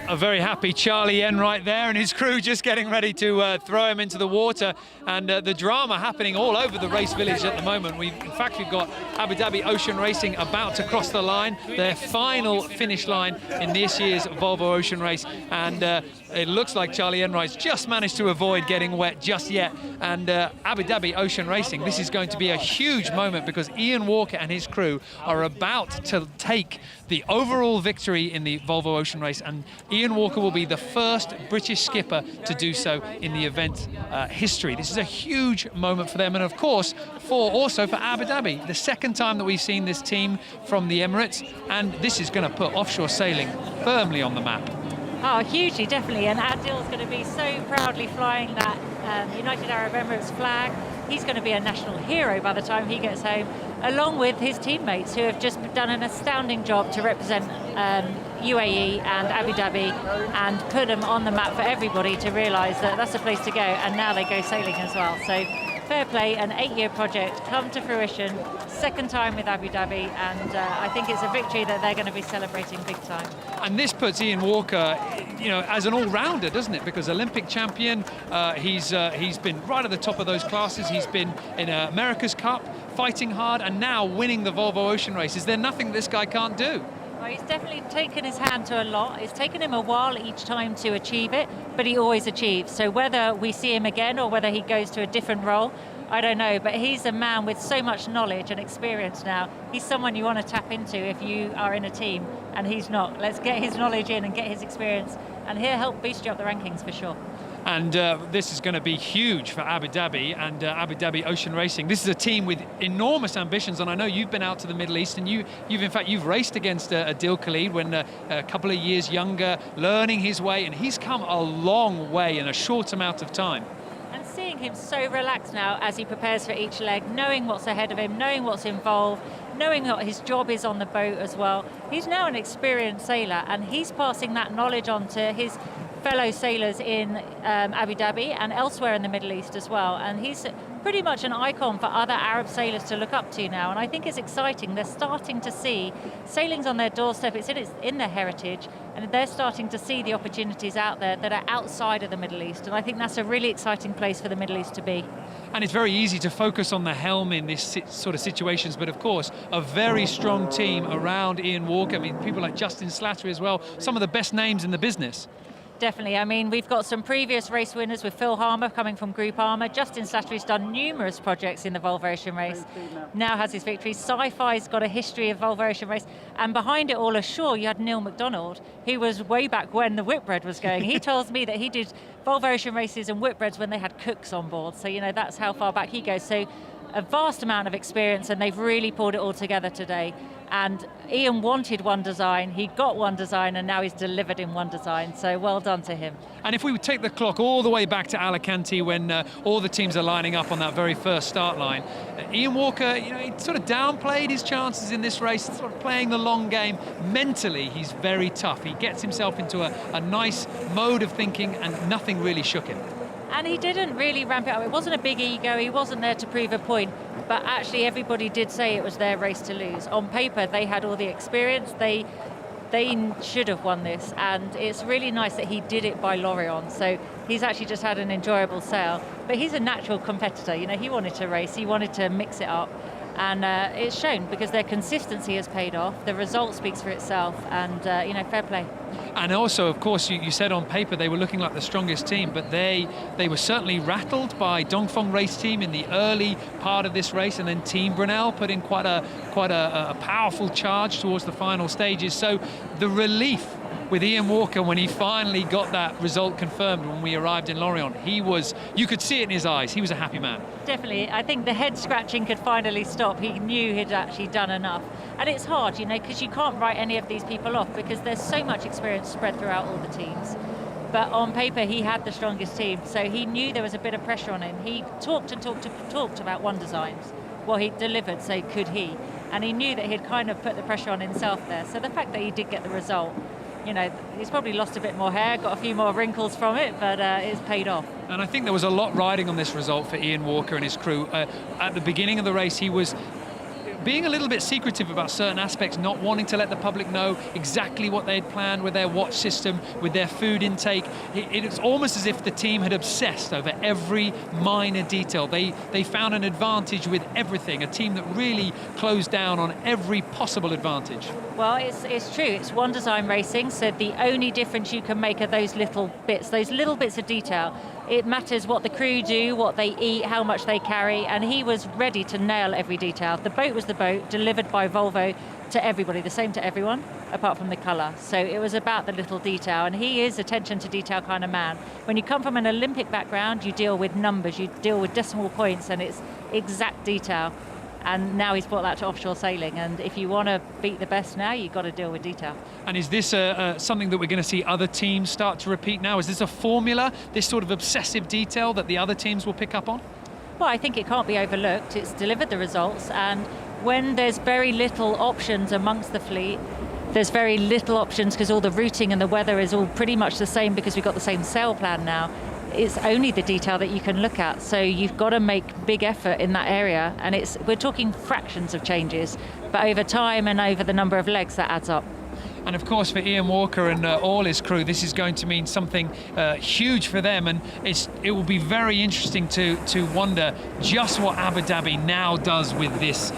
A very happy Charlie Yen right there, and his crew just getting ready to throw him into the water, and the drama happening all over the race village at the moment. We've got Abu Dhabi Ocean Racing about to cross the line, their final finish line in this year's Volvo Ocean Race, and it looks like Charlie Enright's just managed to avoid getting wet just yet. And Abu Dhabi Ocean Racing, this is going to be a huge moment because Ian Walker and his crew are about to take the overall victory in the Volvo Ocean Race, and Ian Walker will be the first British skipper to do so in the event history. This is a huge moment for them, and of course also for Abu Dhabi, the second time that we've seen this team from the Emirates, and this is going to put offshore sailing firmly on the map. Oh, hugely, definitely. And Adil's going to be so proudly flying that United Arab Emirates flag. He's going to be a national hero by the time he gets home, along with his teammates who have just done an astounding job to represent UAE and Abu Dhabi and put them on the map for everybody to realise that that's a place to go. And now they go sailing as well. So fair play, an 8-year project come to fruition, second time with Abu Dhabi, and I think it's a victory that they're going to be celebrating big time. And this puts Ian Walker, as an all-rounder, doesn't it? Because Olympic champion, he's been right at the top of those classes. He's been in America's Cup, fighting hard, and now winning the Volvo Ocean Race. Is there nothing this guy can't do? Well, he's definitely taken his hand to a lot. It's taken him a while each time to achieve it, but he always achieves. So whether we see him again or whether he goes to a different role, I don't know. But he's a man with so much knowledge and experience now. He's someone you want to tap into if you are in a team, and he's not. Let's get his knowledge in and get his experience, and he'll help boost you up the rankings for sure. And this is going to be huge for Abu Dhabi and Abu Dhabi Ocean Racing. This is a team with enormous ambitions, and I know you've been out to the Middle East, and you've raced against Adil Khalid when a couple of years younger, learning his way, and he's come a long way in a short amount of time. And seeing him so relaxed now as he prepares for each leg, knowing what's ahead of him, knowing what's involved, knowing what his job is on the boat as well. He's now an experienced sailor, and he's passing that knowledge on to his fellow sailors in Abu Dhabi and elsewhere in the Middle East as well. And he's pretty much an icon for other Arab sailors to look up to now. And I think it's exciting. They're starting to see sailing's on their doorstep. It's in their heritage. And they're starting to see the opportunities out there that are outside of the Middle East. And I think that's a really exciting place for the Middle East to be. And it's very easy to focus on the helm in this sort of situations, but of course, a very strong team around Ian Walker. I mean, people like Justin Slattery as well, some of the best names in the business. Definitely. I mean, we've got some previous race winners with Phil Harmer coming from Group Armour. Justin Slattery's done numerous projects in the Volvo Ocean Race, now has his victory. Sci-Fi's got a history of Volvo Ocean Race. And behind it all ashore, you had Neil McDonald, who was way back when the Whitbread was going. He tells me that he did Volvo Ocean Races and Whitbreads when they had cooks on board. So, that's how far back he goes. So a vast amount of experience, and they've really pulled it all together today. And Ian wanted one design, he got one design, and now he's delivered in one design. So well done to him. And if we would take the clock all the way back to Alicante when all the teams are lining up on that very first start line, Ian Walker, he sort of downplayed his chances in this race, sort of playing the long game. Mentally, he's very tough. He gets himself into a nice mode of thinking, and nothing really shook him. And he didn't really ramp it up. It wasn't a big ego. He wasn't there to prove a point. But actually, everybody did say it was their race to lose. On paper, they had all the experience. They should have won this. And it's really nice that he did it by Lorient. So he's actually just had an enjoyable sail. But he's a natural competitor. He wanted to race. He wanted to mix it up. And it's shown because their consistency has paid off. The result speaks for itself, and fair play. And also, of course, you said on paper they were looking like the strongest team, but they were certainly rattled by Dongfeng race team in the early part of this race, and then Team Brunel put in quite a powerful charge towards the final stages. So the relief with Ian Walker when he finally got that result confirmed when we arrived in Lorient, you could see it in his eyes. He was a happy man. Definitely. I think the head scratching could finally stop. He knew he'd actually done enough. And it's hard, because you can't write any of these people off because there's so much experience spread throughout all the teams. But on paper, he had the strongest team, so he knew there was a bit of pressure on him. He talked about one designs. Well, he delivered, so could he. And he knew that he'd kind of put the pressure on himself there. So the fact that he did get the result, he's probably lost a bit more hair, got a few more wrinkles from it, but it's paid off. And I think there was a lot riding on this result for Ian Walker and his crew. At the beginning of the race, he was being a little bit secretive about certain aspects, not wanting to let the public know exactly what they'd planned with their watch system, with their food intake. It's almost as if the team had obsessed over every minor detail. They found an advantage with everything, a team that really closed down on every possible advantage. Well, it's true. It's one design racing, so the only difference you can make are those little bits of detail. It matters what the crew do, what they eat, how much they carry, and he was ready to nail every detail. The boat was the boat, delivered by Volvo to everybody, the same to everyone, apart from the colour. So it was about the little detail, and he is attention to detail kind of man. When you come from an Olympic background, you deal with numbers, you deal with decimal points, and it's exact detail. And now he's brought that to offshore sailing, and if you want to beat the best now, you've got to deal with detail. And is this something that we're going to see other teams start to repeat now? Is this a formula, this sort of obsessive detail that the other teams will pick up on? Well, I think it can't be overlooked. It's delivered the results, and when there's very little options amongst the fleet, there's very little options because all the routing and the weather is all pretty much the same because we've got the same sail plan now. It's only the detail that you can look at, so you've got to make big effort in that area, and we're talking fractions of changes, but over time and over the number of legs, that adds up. And of course, for Ian Walker and all his crew, this is going to mean something huge for them. And it will be very interesting to wonder just what Abu Dhabi now does with this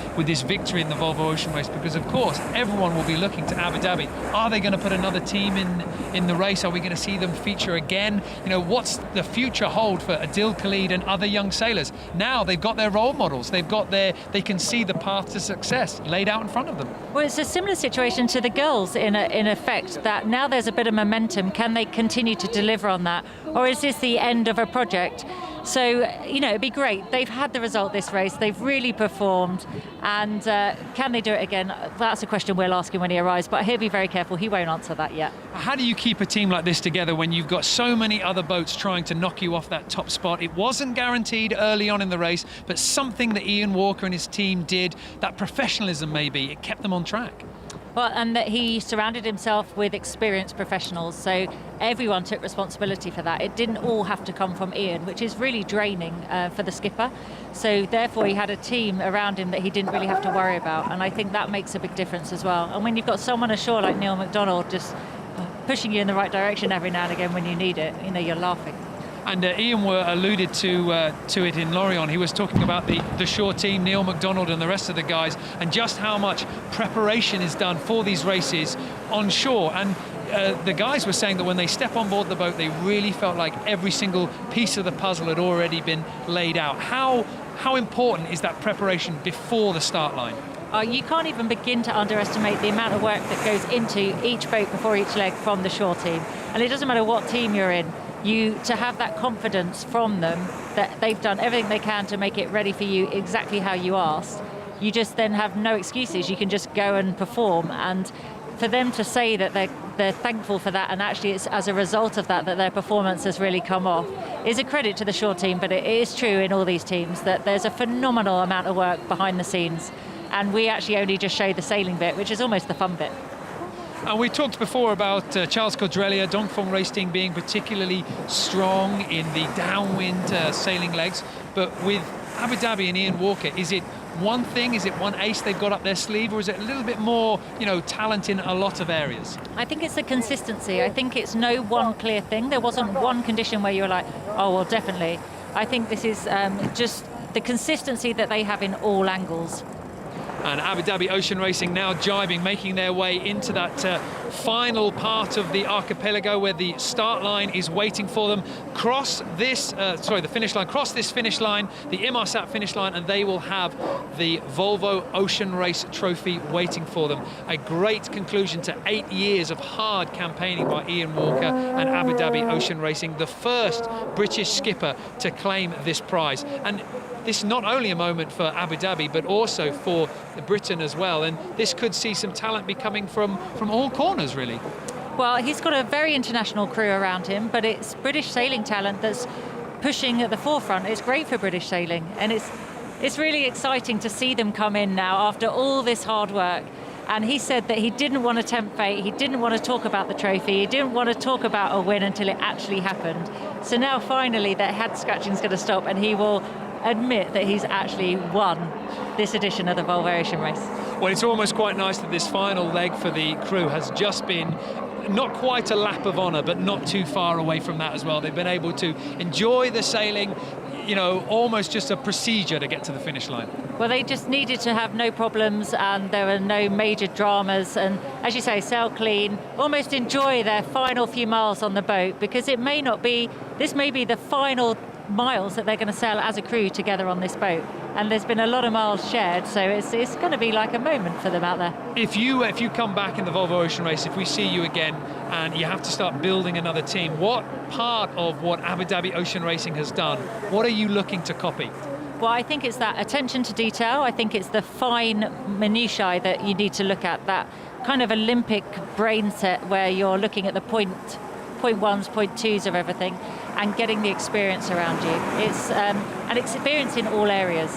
victory in the Volvo Ocean Race. Because of course, everyone will be looking to Abu Dhabi. Are they going to put another team in the race? Are we going to see them feature again? What's the future hold for Adil Khalid and other young sailors? Now they've got their role models. They can see the path to success laid out in front of them. Well, it's a similar situation to the girls in effect, that now there's a bit of momentum. Can they continue to deliver on that? Or is this the end of a project? So, it'd be great. They've had the result this race. They've really performed. And can they do it again? That's a question we'll ask him when he arrives, but he'll be very careful. He won't answer that yet. How do you keep a team like this together when you've got so many other boats trying to knock you off that top spot? It wasn't guaranteed early on in the race, but something that Ian Walker and his team did, that professionalism maybe, it kept them on track. Well, and that he surrounded himself with experienced professionals, so everyone took responsibility for that. It didn't all have to come from Ian, which is really draining for the skipper. So therefore he had a team around him that he didn't really have to worry about, and I think that makes a big difference as well. And when you've got someone ashore like Neil McDonald just pushing you in the right direction every now and again when you need it, you're laughing. And Ian alluded to it in Lorient. He was talking about the shore team, Neil McDonald and the rest of the guys, and just how much preparation is done for these races on shore. And the guys were saying that when they step on board the boat, they really felt like every single piece of the puzzle had already been laid out. How important is that preparation before the start line? You can't even begin to underestimate the amount of work that goes into each boat before each leg from the shore team. And it doesn't matter what team you're in. To have that confidence from them that they've done everything they can to make it ready for you exactly how you asked, you just then have no excuses. You can just go and perform, and for them to say that they're thankful for that, and actually it's as a result of that their performance has really come off, is a credit to the shore team. But it is true in all these teams that there's a phenomenal amount of work behind the scenes, and we actually only just show the sailing bit, which is almost the fun bit. And we talked before about Charles Caudrelier, Dongfeng Race Team being particularly strong in the downwind sailing legs. But with Abu Dhabi and Ian Walker, is it one thing, is it one ace they've got up their sleeve, or is it a little bit more, talent in a lot of areas? I think it's the consistency. I think it's no one clear thing. There wasn't one condition where you were like, oh, well, definitely. I think this is just the consistency that they have in all angles. And Abu Dhabi Ocean Racing now jibing, making their way into that final part of the archipelago where the start line is waiting for them. Cross this, the finish line, cross this finish line, the Inmarsat finish line, and they will have the Volvo Ocean Race trophy waiting for them. A great conclusion to 8 years of hard campaigning by Ian Walker and Abu Dhabi Ocean Racing, the first British skipper to claim this prize. And this is not only a moment for Abu Dhabi, but also for Britain as well. And this could see some talent be coming from all corners, really. Well, he's got a very international crew around him, but it's British sailing talent that's pushing at the forefront. It's great for British sailing, and it's really exciting to see them come in now after all this hard work. And he said that he didn't want to tempt fate, he didn't want to talk about the trophy, he didn't want to talk about a win until it actually happened. So now finally that head scratching is going to stop, and he will admit that he's actually won this edition of the Volvo Ocean Race. Well, it's almost quite nice that this final leg for the crew has just been not quite a lap of honour, but not too far away from that as well. They've been able to enjoy the sailing, you know, almost just a procedure to get to the finish line. Well, they just needed to have no problems, and there were no major dramas, and as you say, sail clean, almost enjoy their final few miles on the boat, because this may be the final miles that they're going to sail as a crew together on this boat, and there's been a lot of miles shared, so it's going to be like a moment for them out there. If you come back in the Volvo Ocean Race, if we see you again and you have to start building another team, what part of what Abu Dhabi Ocean Racing has done, what are you looking to copy? Well, I think it's that attention to detail. I think it's the fine minutiae that you need to look at, that kind of Olympic brain set where you're looking at the point ones, point twos of everything, and getting the experience around you. It's an experience in all areas.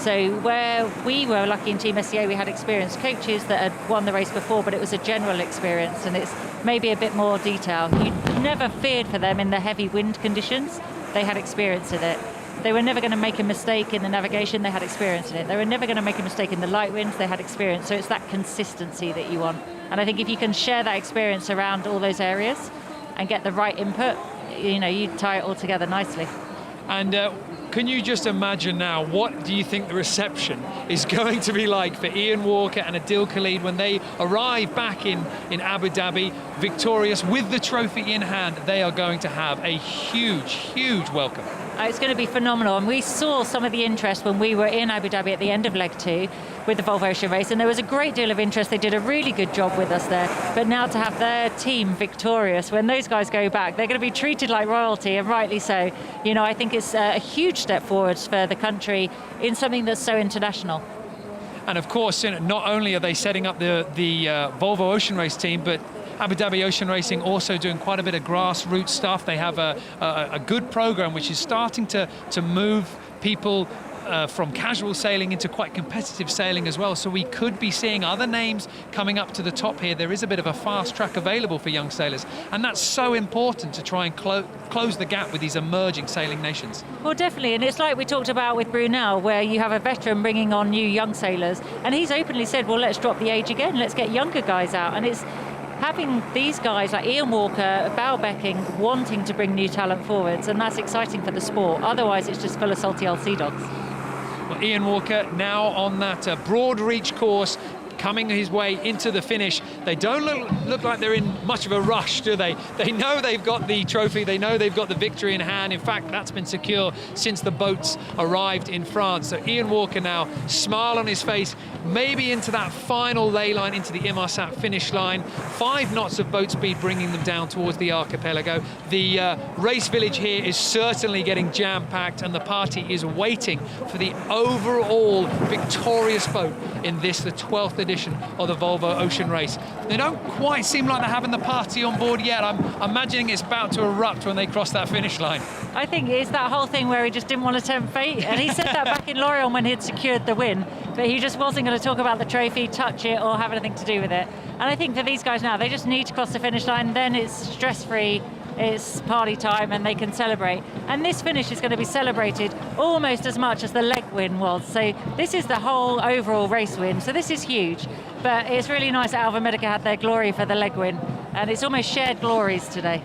So where we were lucky in Team SCA, we had experienced coaches that had won the race before, but it was a general experience, and it's maybe a bit more detail. You never feared for them in the heavy wind conditions. They had experience in it. They were never going to make a mistake in the navigation. They had experience in it. They were never going to make a mistake in the light winds. They had experience. So it's that consistency that you want. And I think if you can share that experience around all those areas and get the right input, you know, you tie it all together nicely. And can you just imagine now, what do you think the reception is going to be like for Ian Walker and Adil Khalid when they arrive back in Abu Dhabi, victorious with the trophy in hand? They are going to have a huge, huge welcome. It's going to be phenomenal, and we saw some of the interest when we were in Abu Dhabi at the end of leg 2 with the Volvo Ocean Race, and there was a great deal of interest. They did a really good job with us there, but now to have their team victorious, when those guys go back, they're going to be treated like royalty, and rightly so. You know, I think it's a huge step forward for the country in something that's so international. And of course, not only are they setting up the Volvo Ocean Race team, but Abu Dhabi Ocean Racing also doing quite a bit of grassroots stuff. They have a good program which is starting to move people from casual sailing into quite competitive sailing as well. So we could be seeing other names coming up to the top here. There is a bit of a fast track available for young sailors, and that's so important to try and close the gap with these emerging sailing nations. Well, definitely, and it's like we talked about with Brunel, where you have a veteran bringing on new young sailors, and he's openly said, well, let's drop the age again, let's get younger guys out. And it's having these guys like Ian Walker, Baubecking, wanting to bring new talent forwards, and that's exciting for the sport. Otherwise, it's just full of salty old sea dogs. Well, Ian Walker now on that broad reach course, coming his way into the finish. They don't look like they're in much of a rush, do they? They know they've got the trophy, they know they've got the victory in hand. In fact, that's been secure since the boats arrived in France. So Ian Walker now, smile on his face, maybe into that final ley line, into the Inmarsat finish line. 5 knots of boat speed bringing them down towards the archipelago. The race village here is certainly getting jam-packed, and the party is waiting for the overall victorious boat in this, the 12th edition of the Volvo Ocean Race. They don't quite seem like they're having the party on board yet. I'm imagining it's about to erupt when they cross that finish line. I think it's that whole thing where he just didn't want to tempt fate, and he said that back in Lorient when he'd secured the win, but he just wasn't going to talk about the trophy, touch it, or have anything to do with it. And I think for these guys now, they just need to cross the finish line, then it's stress-free, it's party time, and they can celebrate. And this finish is going to be celebrated almost as much as the leg win was. So this is the whole overall race win. So this is huge. But it's really nice that Alva Medica had their glory for the leg win. And it's almost shared glories today.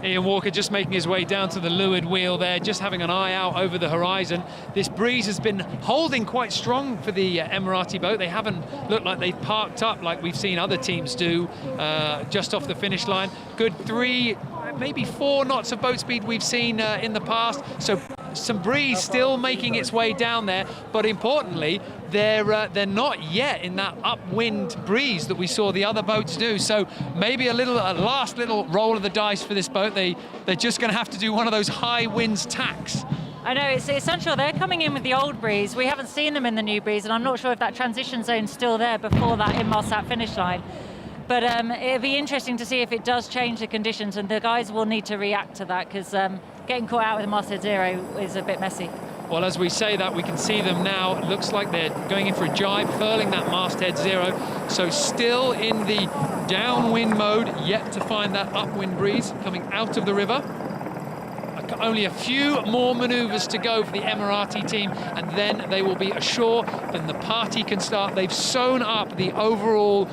Ian Walker just making his way down to the leeward wheel there, just having an eye out over the horizon. This breeze has been holding quite strong for the Emirati boat. They haven't looked like they've parked up like we've seen other teams do just off the finish line. Good 3, maybe 4 knots of boat speed we've seen in the past. So some breeze still making its way down there, but importantly, they're not yet in that upwind breeze that we saw the other boats do. So maybe a last little roll of the dice for this boat. They're just going to have to do one of those high winds tacks. I know, it's essential. They're coming in with the old breeze. We haven't seen them in the new breeze, and I'm not sure if that transition zone's still there before that Inmarsat finish line. But it'll be interesting to see if it does change the conditions, and the guys will need to react to that, because getting caught out with masthead 0 is a bit messy. Well, as we say that, we can see them now. It looks like they're going in for a jibe, furling that masthead 0. So still in the downwind mode, yet to find that upwind breeze coming out of the river. Only a few more manoeuvres to go for the Emirati team, and then they will be ashore. Then the party can start. They've sewn up the overall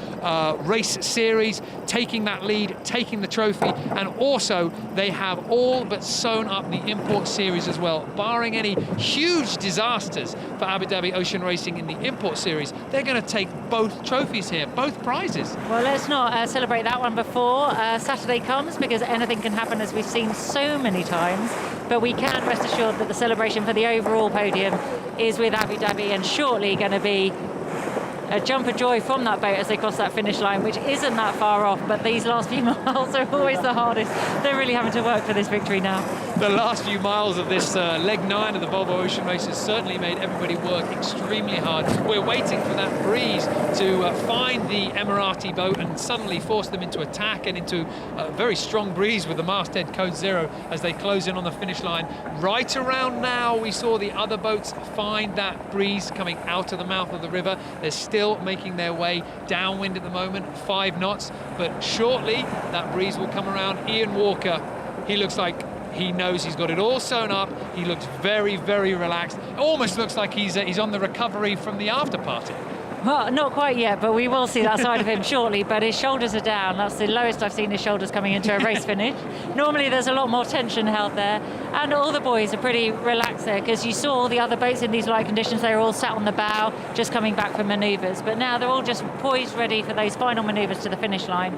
race series, taking that lead, taking the trophy, and also they have all but sewn up the import series as well. Barring any huge disasters for Abu Dhabi Ocean Racing in the import series, they're going to take both trophies here, both prizes. Well, let's not celebrate that one before Saturday comes, because anything can happen, as we've seen so many times. But we can rest assured that the celebration for the overall podium is with Abu Dhabi, and shortly going to be a jump of joy from that boat as they cross that finish line, which isn't that far off, but these last few miles are always the hardest. They're really having to work for this victory now. The last few miles of this leg 9 of the Volvo Ocean Race has certainly made everybody work extremely hard. We're waiting for that breeze to find the Emirati boat and suddenly force them into attack and into a very strong breeze with the masthead code 0 as they close in on the finish line. Right around now, we saw the other boats find that breeze coming out of the mouth of the river. They're still making their way downwind at the moment, 5 knots, but shortly that breeze will come around. Ian Walker, he looks like he knows he's got it all sewn up. He looks very, very relaxed. It almost looks like he's on the recovery from the after party. Well, not quite yet, but we will see that side of him shortly. But his shoulders are down. That's the lowest I've seen his shoulders coming into a race finish. Normally there's a lot more tension held there. And all the boys are pretty relaxed there, because you saw all the other boats in these light conditions. They were all sat on the bow, just coming back from manoeuvres. But now they're all just poised, ready for those final manoeuvres to the finish line,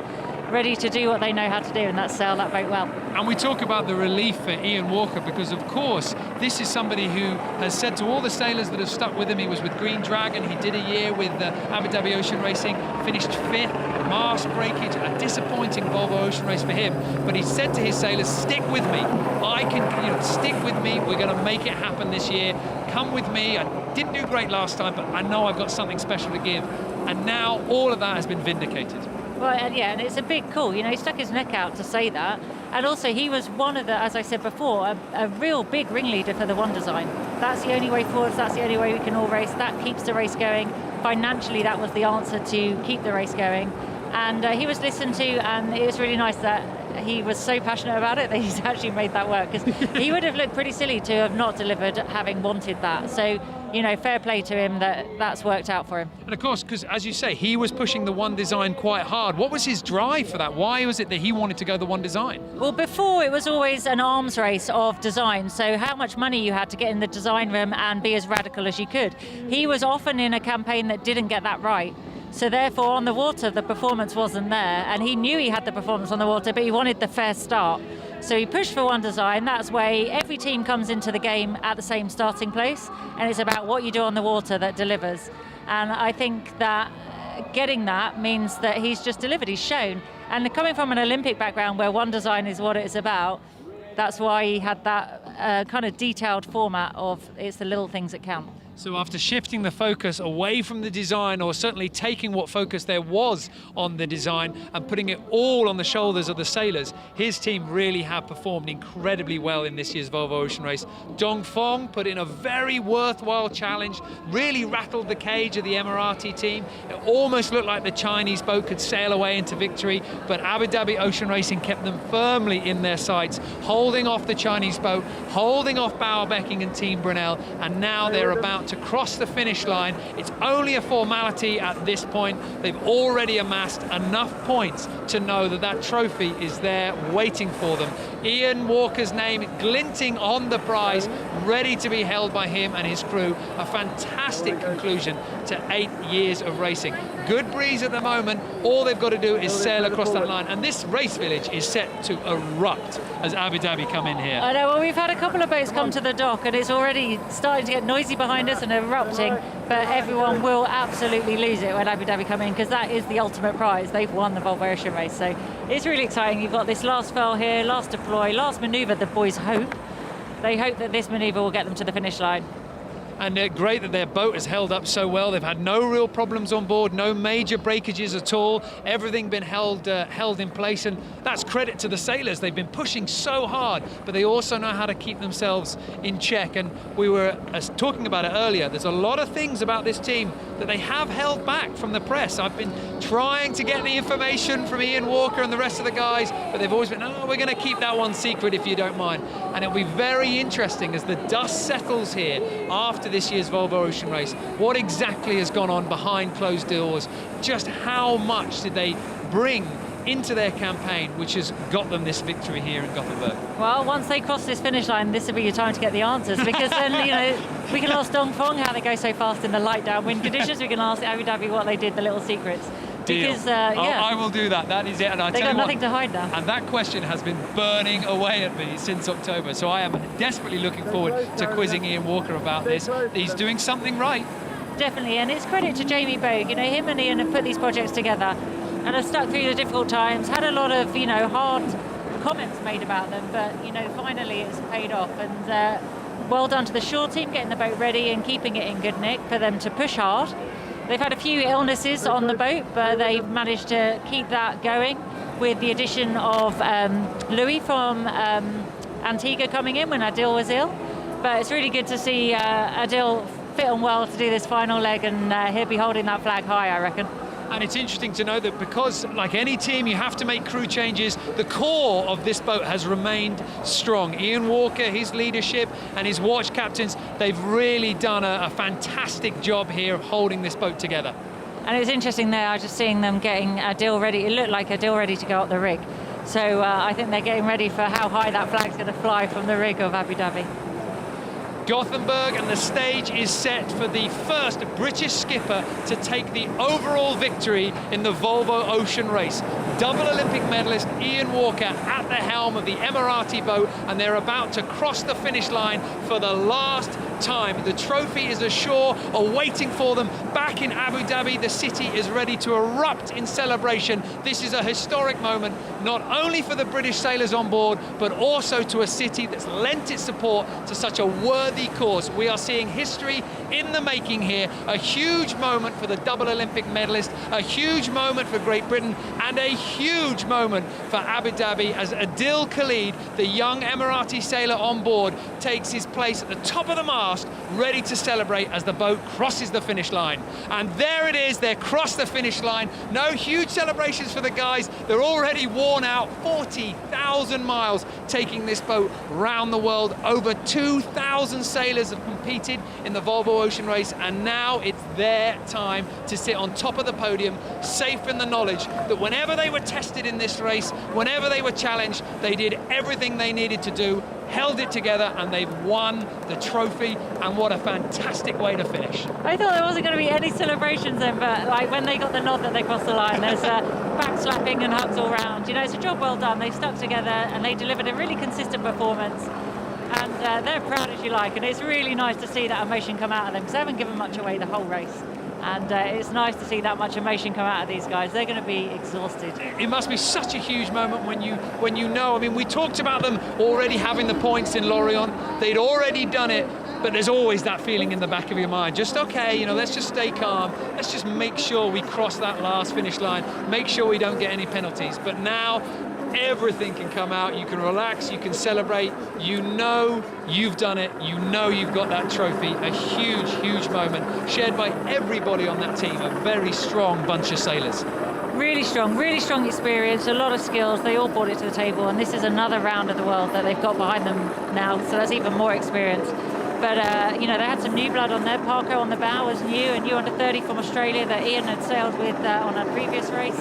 ready to do what they know how to do, and that's sail that boat well. And we talk about the relief for Ian Walker, because of course this is somebody who has said to all the sailors that have stuck with him, he was with Green Dragon, he did a year with Abu Dhabi Ocean Racing, finished 5th, mast breakage, a disappointing Volvo Ocean Race for him, but he said to his sailors, stick with me, I can, stick with me, we're going to make it happen this year, come with me, I didn't do great last time, but I know I've got something special to give, and now all of that has been vindicated. Well, yeah, and it's a big call. You know, he stuck his neck out to say that. And also, he was one of the, as I said before, a real big ringleader for the One Design. That's the only way forwards. That's the only way we can all race. That keeps the race going. Financially, that was the answer to keep the race going. And he was listened to, and it was really nice that he was so passionate about it that he's actually made that work, because he would have looked pretty silly to have not delivered having wanted that. So, you know, fair play to him that that's worked out for him. And of course, because as you say, he was pushing the One Design quite hard. What was his drive for that? Why was it that he wanted to go the One Design? Well, before it was always an arms race of design. So how much money you had to get in the design room and be as radical as you could. He was often in a campaign that didn't get that right. So therefore, on the water, the performance wasn't there. And he knew he had the performance on the water, but he wanted the fair start. So he pushed for One Design. That's why every team comes into the game at the same starting place. And it's about what you do on the water that delivers. And I think that getting that means that he's just delivered. He's shown. And coming from an Olympic background where One Design is what it's about, that's why he had that kind of detailed format of it's the little things that count. So after shifting the focus away from the design, or certainly taking what focus there was on the design and putting it all on the shoulders of the sailors, his team really have performed incredibly well in this year's Volvo Ocean Race. Dongfeng put in a very worthwhile challenge, really rattled the cage of the Emirati team. It almost looked like the Chinese boat could sail away into victory, but Abu Dhabi Ocean Racing kept them firmly in their sights, holding off the Chinese boat, holding off Bauer Becking and Team Brunel, and now they're about to cross the finish line. It's only a formality at this point. They've already amassed enough points to know that that trophy is there waiting for them. Ian Walker's name glinting on the prize, ready to be held by him and his crew. A fantastic conclusion to 8 years of racing. Good breeze at the moment. All they've got to do is sail across that line. And this race village is set to erupt as Abu Dhabi come in here. I know, well, we've had a couple of boats come to the dock and it's already starting to get noisy behind us and erupting, but everyone will absolutely lose it when Abu Dhabi come in, because that is the ultimate prize. They've won the Volvo Ocean Race, so it's really exciting. You've got this last furl here, last deploy, last manoeuvre. The boys hope. They hope that this manoeuvre will get them to the finish line. And great that their boat has held up so well. They've had no real problems on board, no major breakages at all. Everything been held in place, and that's credit to the sailors. They've been pushing so hard, but they also know how to keep themselves in check. And we were talking about it earlier. There's a lot of things about this team that they have held back from the press. I've been trying to get the information from Ian Walker and the rest of the guys, but they've always been, oh, we're going to keep that one secret if you don't mind. And it'll be very interesting as the dust settles here after this year's Volvo Ocean Race. What exactly has gone on behind closed doors? Just how much did they bring into their campaign, which has got them this victory here in Gothenburg? Well, once they cross this finish line, this will be your time to get the answers, because then, you know, we can ask Dongfeng how they go so fast in the light downwind conditions. We can ask Abu Dhabi what they did, the little secrets. Because, yeah. I will do that. That is it. And They've got nothing to hide now. And that question has been burning away at me since October. So I am desperately looking forward to quizzing Ian Walker about this. He's doing something right. Definitely, and it's credit to Jamie Bogue. You know, him and Ian have put these projects together and have stuck through the difficult times, had a lot of, you know, hard comments made about them, but, you know, finally it's paid off. And well done to the shore team, getting the boat ready and keeping it in good nick for them to push hard. They've had a few illnesses on the boat, but they've managed to keep that going with the addition of Louis from Antigua coming in when Adil was ill. But it's really good to see Adil fit and well to do this final leg, and he'll be holding that flag high, I reckon. And it's interesting to know that because, like any team, you have to make crew changes, the core of this boat has remained strong. Ian Walker, his leadership, and his watch captains, they've really done a fantastic job here of holding this boat together. And it was interesting there, I was just seeing them getting Adil ready. It looked like Adil ready to go up the rig. So I think they're getting ready for how high that flag's going to fly from the rig of Abu Dhabi. Gothenburg, and the stage is set for the first British skipper to take the overall victory in the Volvo Ocean Race. Double Olympic medalist Ian Walker at the helm of the Emirati boat, and they're about to cross the finish line for the last time. The trophy is ashore, awaiting for them back in Abu Dhabi. The city is ready to erupt in celebration. This is a historic moment, not only for the British sailors on board, but also to a city that's lent its support to such a worthy cause. We are seeing history in the making here. A huge moment for the double Olympic medalist, a huge moment for Great Britain, and a huge moment for Abu Dhabi as Adil Khalid, the young Emirati sailor on board, takes his place at the top of the mast, ready to celebrate as the boat crosses the finish line. And there it is, they're crossed the finish line. No huge celebrations for the guys. They're already worn out. 40,000 miles taking this boat round the world. Over 2,000 sailors have competed in the Volvo Ocean Race, and now it's their time to sit on top of the podium, safe in the knowledge that whenever they were tested in this race, whenever they were challenged, they did everything they needed to do, held it together, and they've won the trophy. And what a fantastic way to finish. I thought there wasn't going to be any celebrations then, but like when they got the nod that they crossed the line, there's back slapping and hugs all round. You know, it's a job well done. They stuck together and they delivered a really consistent performance. And they're proud as you like, and it's really nice to see that emotion come out of them, because they haven't given much away the whole race. And it's nice to see that much emotion come out of these guys. They're going to be exhausted. It must be such a huge moment when you know. I mean, we talked about them already having the points in Lorient. They'd already done it, but there's always that feeling in the back of your mind. Just, okay, you know, let's just stay calm. Let's just make sure we cross that last finish line. Make sure we don't get any penalties. But now, everything can come out. You can relax, you can celebrate. You know you've done it. You know you've got that trophy. A huge, huge moment shared by everybody on that team. A very strong bunch of sailors. Really strong experience, a lot of skills. They all brought it to the table, and this is another round of the world that they've got behind them now, so that's even more experience. But, you know, they had some new blood on there. Parker on the bow was new, a new under 30 from Australia that Ian had sailed with on a previous race.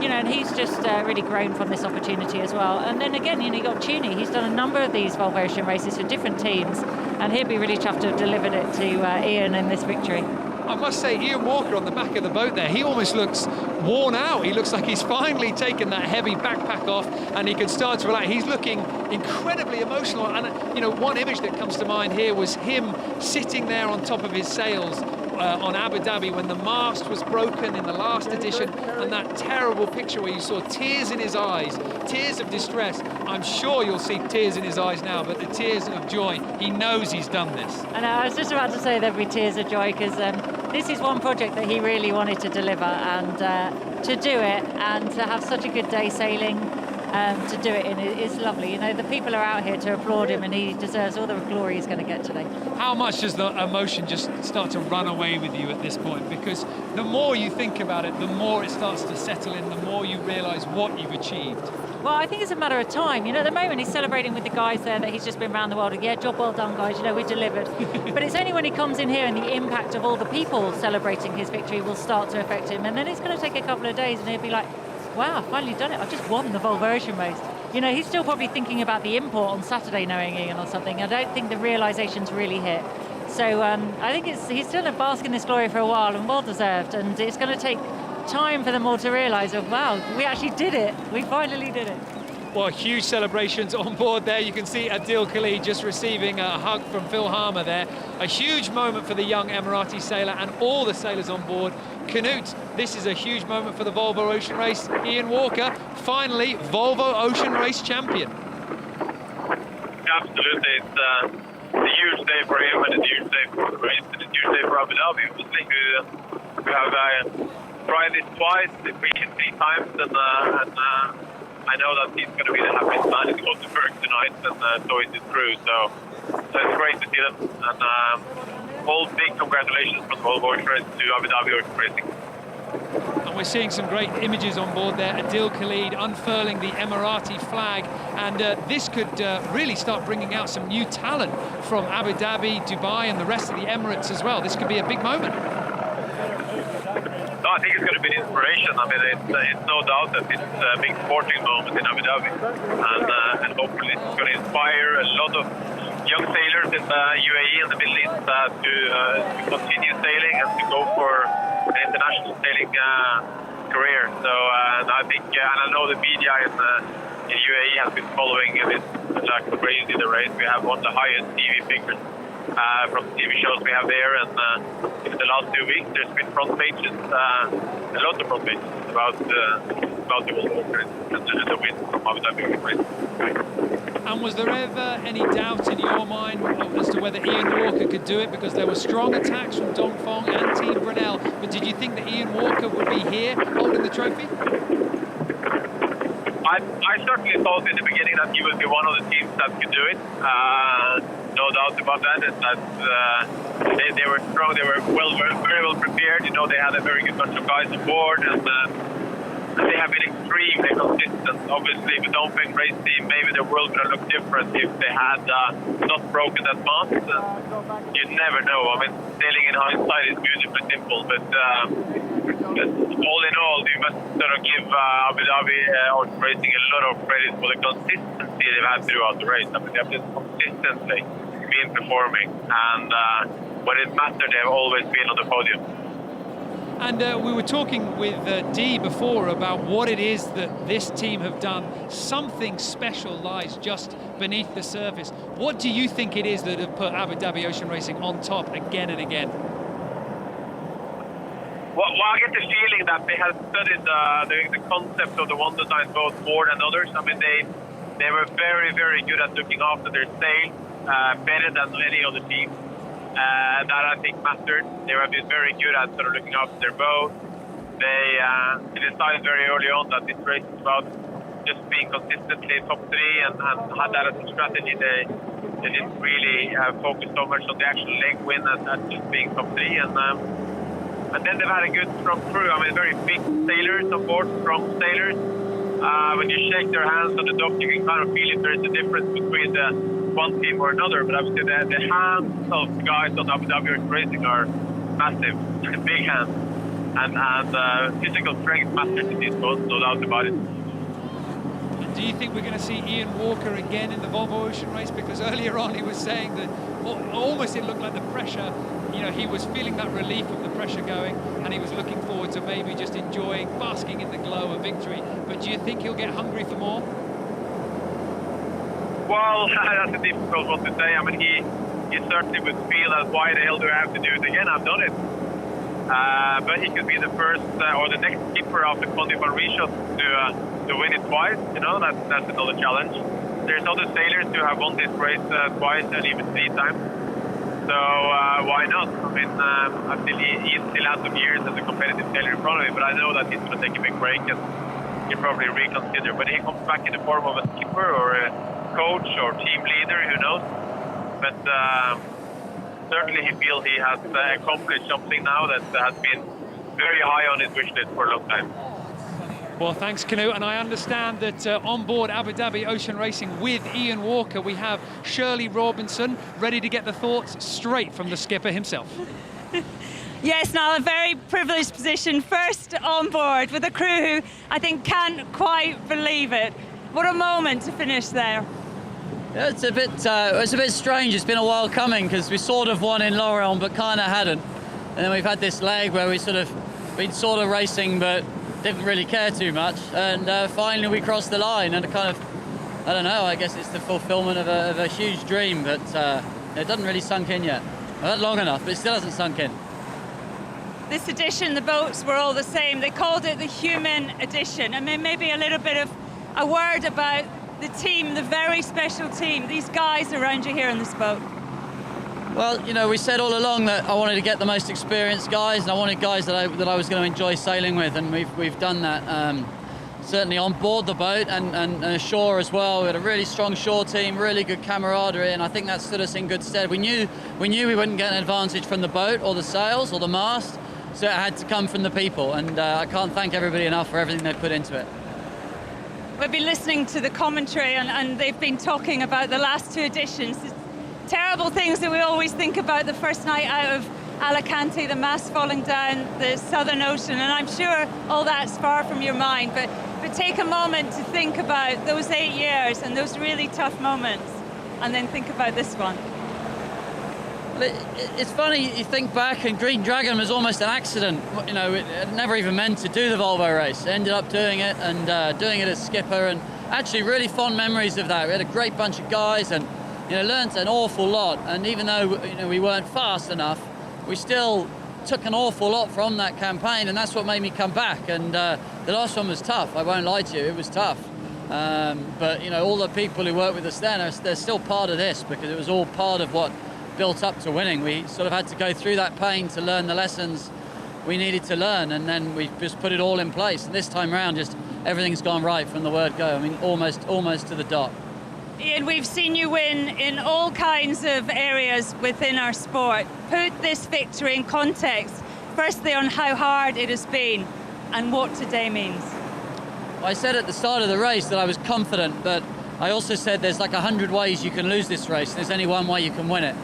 You know, and he's just really grown from this opportunity as well. And then again, you know, you got Tooney. He's done a number of these Volvo Ocean races for different teams, and he'd be really chuffed to have delivered it to Ian in this victory. I must say, Ian Walker on the back of the boat there, he almost looks worn out. He looks like he's finally taken that heavy backpack off and he can start to relax. He's looking incredibly emotional. And, you know, one image that comes to mind here was him sitting there on top of his sails on Abu Dhabi when the mast was broken in the last edition, and that terrible picture where you saw tears in his eyes, tears of distress. I'm sure you'll see tears in his eyes now, but the tears of joy. He knows he's done this. And I was just about to say there'd be tears of joy, because this is one project that he really wanted to deliver, and to do it and to have such a good day sailing, to do it in is lovely. You know, the people are out here to applaud him, and he deserves all the glory he's going to get today. How much does the emotion just start to run away with you at this point? Because the more you think about it, the more it starts to settle in, the more you realise what you've achieved. Well, I think it's a matter of time. You know, at the moment he's celebrating with the guys there that he's just been around the world. Yeah, job well done, guys. You know, we delivered. But it's only when he comes in here and the impact of all the people celebrating his victory will start to affect him. And then it's going to take a couple of days and he'll be like, wow, I've finally done it. I've just won the Volvo Ocean race. You know, he's still probably thinking about the import on Saturday, knowing Ian or something. I don't think the realisation's really hit. So I think he's still going to bask in this glory for a while, and well deserved. And it's going to take time for them all to realise, oh, wow, we actually did it. We finally did it. Well, huge celebrations on board there. You can see Adil Khalid just receiving a hug from Phil Harmer there. A huge moment for the young Emirati sailor and all the sailors on board. Canute, this is a huge moment for the Volvo Ocean Race. Ian Walker, finally Volvo Ocean Race champion. Absolutely, it's a huge day for him, and it's a huge day for the race, and it's a huge day for Abu Dhabi. Obviously, we have tried this twice, three times, and I know that he's going to be the happiest man in Gothenburg tonight, and so is his crew. So it's great to see them, and all big congratulations from the Volvo Ocean Race to Abu Dhabi Ocean Racing. And we're seeing some great images on board there. Adil Khalid unfurling the Emirati flag, and this could really start bringing out some new talent from Abu Dhabi, Dubai, and the rest of the Emirates as well. This could be a big moment. No, I think it's going to be an inspiration. I mean, it's no doubt that it's a big sporting moment in Abu Dhabi, and hopefully it's going to inspire a lot of young sailors in the UAE and the Middle East to continue sailing and to go for an international sailing career. So I think, and I know the media in UAE has been following this like crazy the race. We have one of the highest TV figures from the TV shows we have there, and in the last 2 weeks there's been front pages, a lot of front pages about the Volvo race and the win from Abu Dhabi race. And was there ever any doubt in your mind as to whether Ian Walker could do it? Because there were strong attacks from Dongfeng and Team Brunel, but did you think that Ian Walker would be here holding the trophy? I certainly thought in the beginning that he would be one of the teams that could do it. No doubt about that. And that they were strong. They were very well prepared. You know, they had a very good bunch of guys on board, and they have been extremely consistent. Obviously, with Dongfeng race team, maybe the world would have looked different if they had not broken that mast. You never know. I mean, sailing in hindsight is beautifully simple, but all in all, you must sort of give Abu Dhabi Ocean Racing a lot of credit for the consistency they've had throughout the race. I mean, they have just consistently been performing, and when it mattered, they have always been on the podium. And we were talking with Dee before about what it is that this team have done. Something special lies just beneath the surface. What do you think it is that have put Abu Dhabi Ocean Racing on top again and again? Well, I get the feeling that they have studied the concept of the one design boat more than others. I mean, they were very, very good at looking after their sail, better than any other team. That I think mattered. They have been very good at sort of looking after their boat. They decided very early on that this race is about just being consistently top three, and had that as a strategy. They didn't really focus so much on the actual leg win as just being top three. And then they've had a good, strong crew. I mean, very big sailors on board, strong sailors. When you shake their hands on the dock, you can kind of feel if there is a difference between the one team or another, but obviously the hands of guys on Abu Dhabi racing are massive, big hands, and physical strength matters in these boats, no doubt about it. Do you think we're going to see Ian Walker again in the Volvo Ocean Race? Because earlier on he was saying that almost it looked like the pressure, he was feeling that relief of the pressure going, and he was looking forward to maybe just enjoying, basking in the glow of victory. But do you think he'll get hungry for more? Well, that's a difficult one to say. I mean, he certainly would feel that why the hell do I have to do it again? I've done it. But he could be the first or the next skipper of the Conti van Rieschoten to win it twice. That's another challenge. There's other sailors who have won this race twice and even 3 times. So why not? I mean, I feel he still has some years as a competitive sailor in front of him, but I know that he's going to take a big break and he'll probably reconsider. But he comes back in the form of a skipper or a coach or team leader, who knows? But certainly he feels he has accomplished something now that has been very high on his wish list for a long time. Well, thanks, Knut. And I understand that on board Abu Dhabi Ocean Racing with Ian Walker, we have Shirley Robinson ready to get the thoughts straight from the skipper himself. Yes, now a very privileged position, first on board with a crew who I think can't quite believe it. What a moment to finish there. Yeah, it's a bit strange. It's been a while coming because we sort of won in Lorient but kind of hadn't, and then we've had this leg where been sort of racing but didn't really care too much, and finally we crossed the line, and I don't know, I guess it's the fulfillment of a huge dream, but it doesn't really sunk in yet. Well, not long enough, but it still hasn't sunk in. This edition, the boats were all the same. They called it the human edition. I mean, maybe a little bit of a word about the team, the very special team, these guys around you here in this boat. Well, we said all along that I wanted to get the most experienced guys, and I wanted guys that I was going to enjoy sailing with, and we've done that. Certainly on board the boat and ashore as well. We had a really strong shore team, really good camaraderie, and I think that stood us in good stead. We knew we wouldn't get an advantage from the boat or the sails or the mast, so it had to come from the people, and I can't thank everybody enough for everything they put into it. We've been listening to the commentary, and they've been talking about the last 2 editions. Terrible things that we always think about, the first night out of Alicante, the mast falling down the Southern Ocean, and I'm sure all that's far from your mind, but take a moment to think about those 8 years and those really tough moments, and then think about this one. It's funny, you think back, and Green Dragon was almost an accident. It never even meant to do the Volvo race. Ended up doing it, and doing it as skipper, and actually really fond memories of that. We had a great bunch of guys, and learned an awful lot. And even though we weren't fast enough, we still took an awful lot from that campaign, and that's what made me come back. And the last one was tough. I won't lie to you, it was tough. But all the people who worked with us then, they're still part of this, because it was all part of what built up to winning. We sort of had to go through that pain to learn the lessons we needed to learn, and then we just put it all in place. And this time around, just everything's gone right from the word go. I mean, almost to the dot. Ian, we've seen you win in all kinds of areas within our sport. Put this victory in context, firstly on how hard it has been and what today means. Well, I said at the start of the race that I was confident, but I also said there's like 100 ways you can lose this race, and there's only one way you can win it.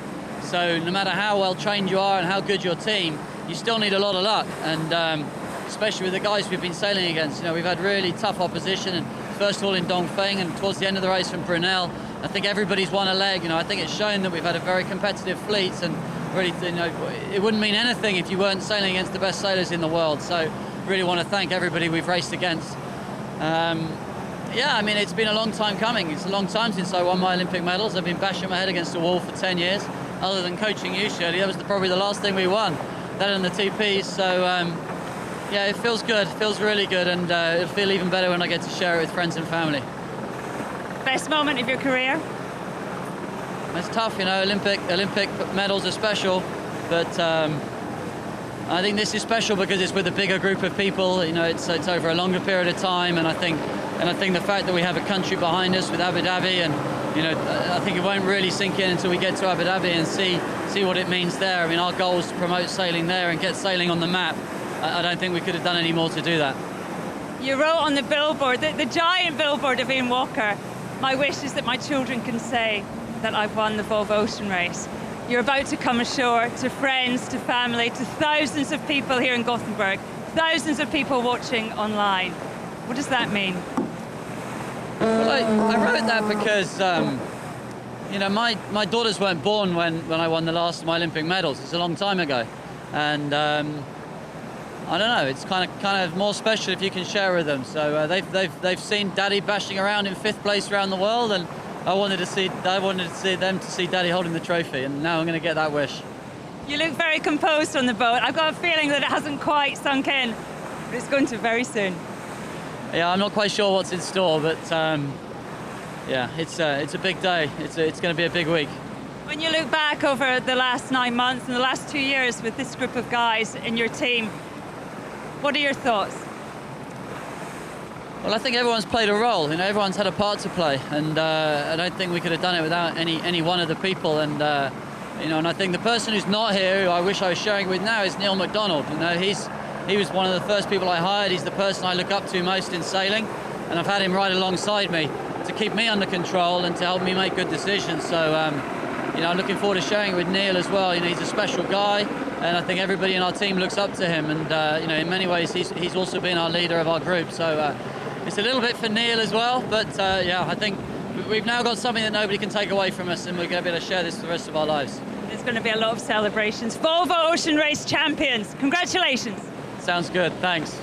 So no matter how well trained you are and how good your team, you still need a lot of luck, and especially with the guys we've been sailing against. We've had really tough opposition, and first of all in Dongfeng, and towards the end of the race from Brunel, I think everybody's won a leg. I think it's shown that we've had a very competitive fleet, and really, it wouldn't mean anything if you weren't sailing against the best sailors in the world. So really want to thank everybody we've raced against. Yeah, I mean, it's been a long time coming. It's a long time since I won my Olympic medals. I've been bashing my head against the wall for 10 years. Other than coaching you, Shirley, that was probably the last thing we won. That and the TPs. So yeah, it feels good. It feels really good, and it'll feel even better when I get to share it with friends and family. Best moment of your career? It's tough, Olympic medals are special, but I think this is special because it's with a bigger group of people. It's over a longer period of time, and I think the fact that we have a country behind us with Abu Dhabi, and I think it won't really sink in until we get to Abu Dhabi and see what it means there. I mean, our goal is to promote sailing there and get sailing on the map. I don't think we could have done any more to do that. You wrote on the billboard, the giant billboard of Ian Walker, "My wish is that my children can say that I've won the Volvo Ocean Race. You're about to come ashore to friends, to family, to thousands of people here in Gothenburg, thousands of people watching online. What does that mean? Well, I wrote that because, you know, my daughters weren't born when I won the last of my Olympic medals. It's a long time ago. And I don't know, it's kind of more special if you can share with them. So they've seen Daddy bashing around in 5th place around the world, and I wanted to see them to see Daddy holding the trophy, and now I'm going to get that wish. You look very composed on the boat. I've got a feeling that it hasn't quite sunk in, but it's going to very soon. Yeah, I'm not quite sure what's in store, but yeah, it's a big day. It's going to be a big week. When you look back over the last 9 months and the last 2 years with this group of guys in your team, what are your thoughts? Well, I think everyone's played a role. You know, everyone's had a part to play, and I don't think we could have done it without any one of the people. And you know, and I think the person who's not here, who I wish I was sharing with now, is Neil McDonald. You know, he was one of the first people I hired. He's the person I look up to most in sailing, and I've had him right alongside me to keep me under control and to help me make good decisions. So, you know, I'm looking forward to sharing it with Neil as well. You know, he's a special guy, and I think everybody in our team looks up to him. And you know, in many ways, he's also been our leader of our group. So it's a little bit for Neil as well. But yeah, I think we've now got something that nobody can take away from us, and we're going to be able to share this for the rest of our lives. There's going to be a lot of celebrations. Volvo Ocean Race champions, congratulations. Sounds good, thanks.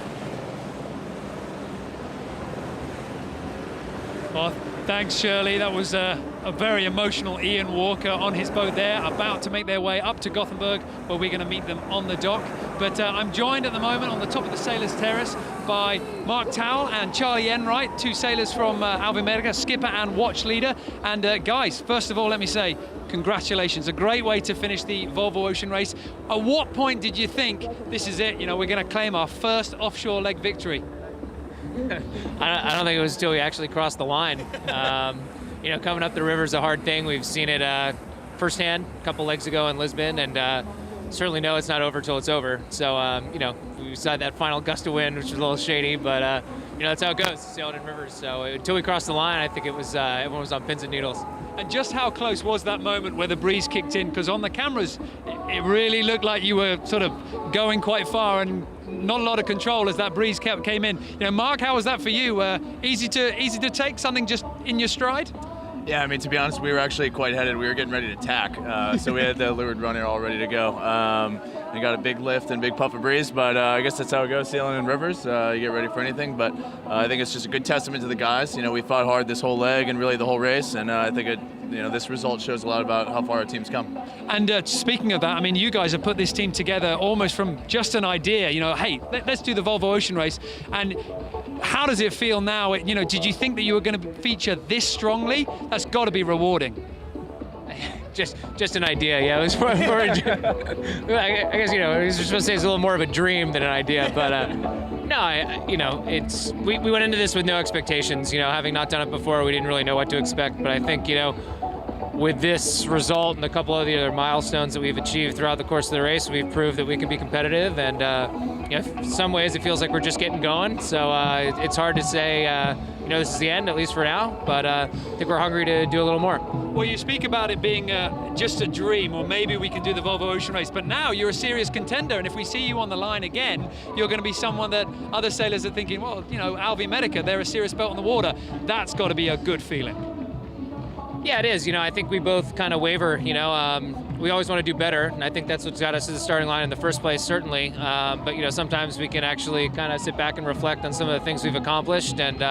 Well, thanks, Shirley. That was a very emotional Ian Walker on his boat there, about to make their way up to Gothenburg, where we're going to meet them on the dock. But I'm joined at the moment on the top of the Sailors Terrace by Mark Towell and Charlie Enright, 2 sailors from Alvimerica, skipper and watch leader. And guys, first of all, let me say, congratulations. A great way to finish the Volvo Ocean Race. At what point did you think, this is it, you know, we're going to claim our first offshore leg victory? I don't think it was until we actually crossed the line. You know, coming up the river is a hard thing. We've seen it firsthand a couple legs ago in Lisbon, and certainly know it's not over till it's over. So, you know, we saw that final gust of wind, which was a little shady, but you know, that's how it goes, sailing in rivers. So until we crossed the line, I think it was everyone was on pins and needles. And just how close was that moment where the breeze kicked in? Because on the cameras, it really looked like you were sort of going quite far and not a lot of control as that breeze came in. You know, Mark, how was that for you? Easy to take, something just in your stride? Yeah, I mean, to be honest, we were actually quite headed. We were getting ready to tack, so we had the leeward runner all ready to go. We got a big lift and big puff of breeze, but I guess that's how it goes sailing in rivers. You get ready for anything, but I think it's just a good testament to the guys. You know, we fought hard this whole leg and really the whole race, and I think you know, this result shows a lot about how far our team's come. And speaking of that, I mean, you guys have put this team together almost from just an idea. You know, hey, let's do the Volvo Ocean Race. And how does it feel now? You know, did you think that you were going to feature this strongly? That's got to be rewarding. Just an idea, yeah. It was more I guess, you know, I was supposed to say it's a little more of a dream than an idea, but no, you know, we went into this with no expectations. You know, having not done it before, we didn't really know what to expect. But I think, you know, with this result and a couple of the other milestones that we've achieved throughout the course of the race, we've proved that we can be competitive. And you know, in some ways, it feels like we're just getting going. So it's hard to say, you know, this is the end, at least for now. But I think we're hungry to do a little more. Well, you speak about it being just a dream, or maybe we can do the Volvo Ocean Race, but now you're a serious contender, and if we see you on the line again, you're going to be someone that other sailors are thinking, well, you know, Alvimerica, they're a serious belt on the water. That's got to be a good feeling. Yeah, it is. You know, I think we both kind of waver, you know. We always want to do better, and I think that's what's got us to the starting line in the first place, certainly. But, you know, sometimes we can actually kind of sit back and reflect on some of the things we've accomplished, and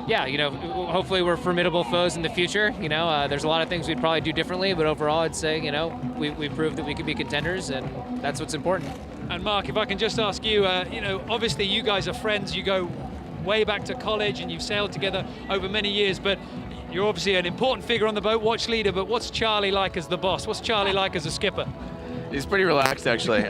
yeah, you know, hopefully we're formidable foes in the future. You know, there's a lot of things we'd probably do differently, but overall I'd say, you know, we proved that we could be contenders, and that's what's important. And Mark, if I can just ask you, you know, obviously you guys are friends, you go way back to college and you've sailed together over many years, but you're obviously an important figure on the boat, watch leader, but what's Charlie like as the boss? What's Charlie like as a skipper? He's pretty relaxed, actually. You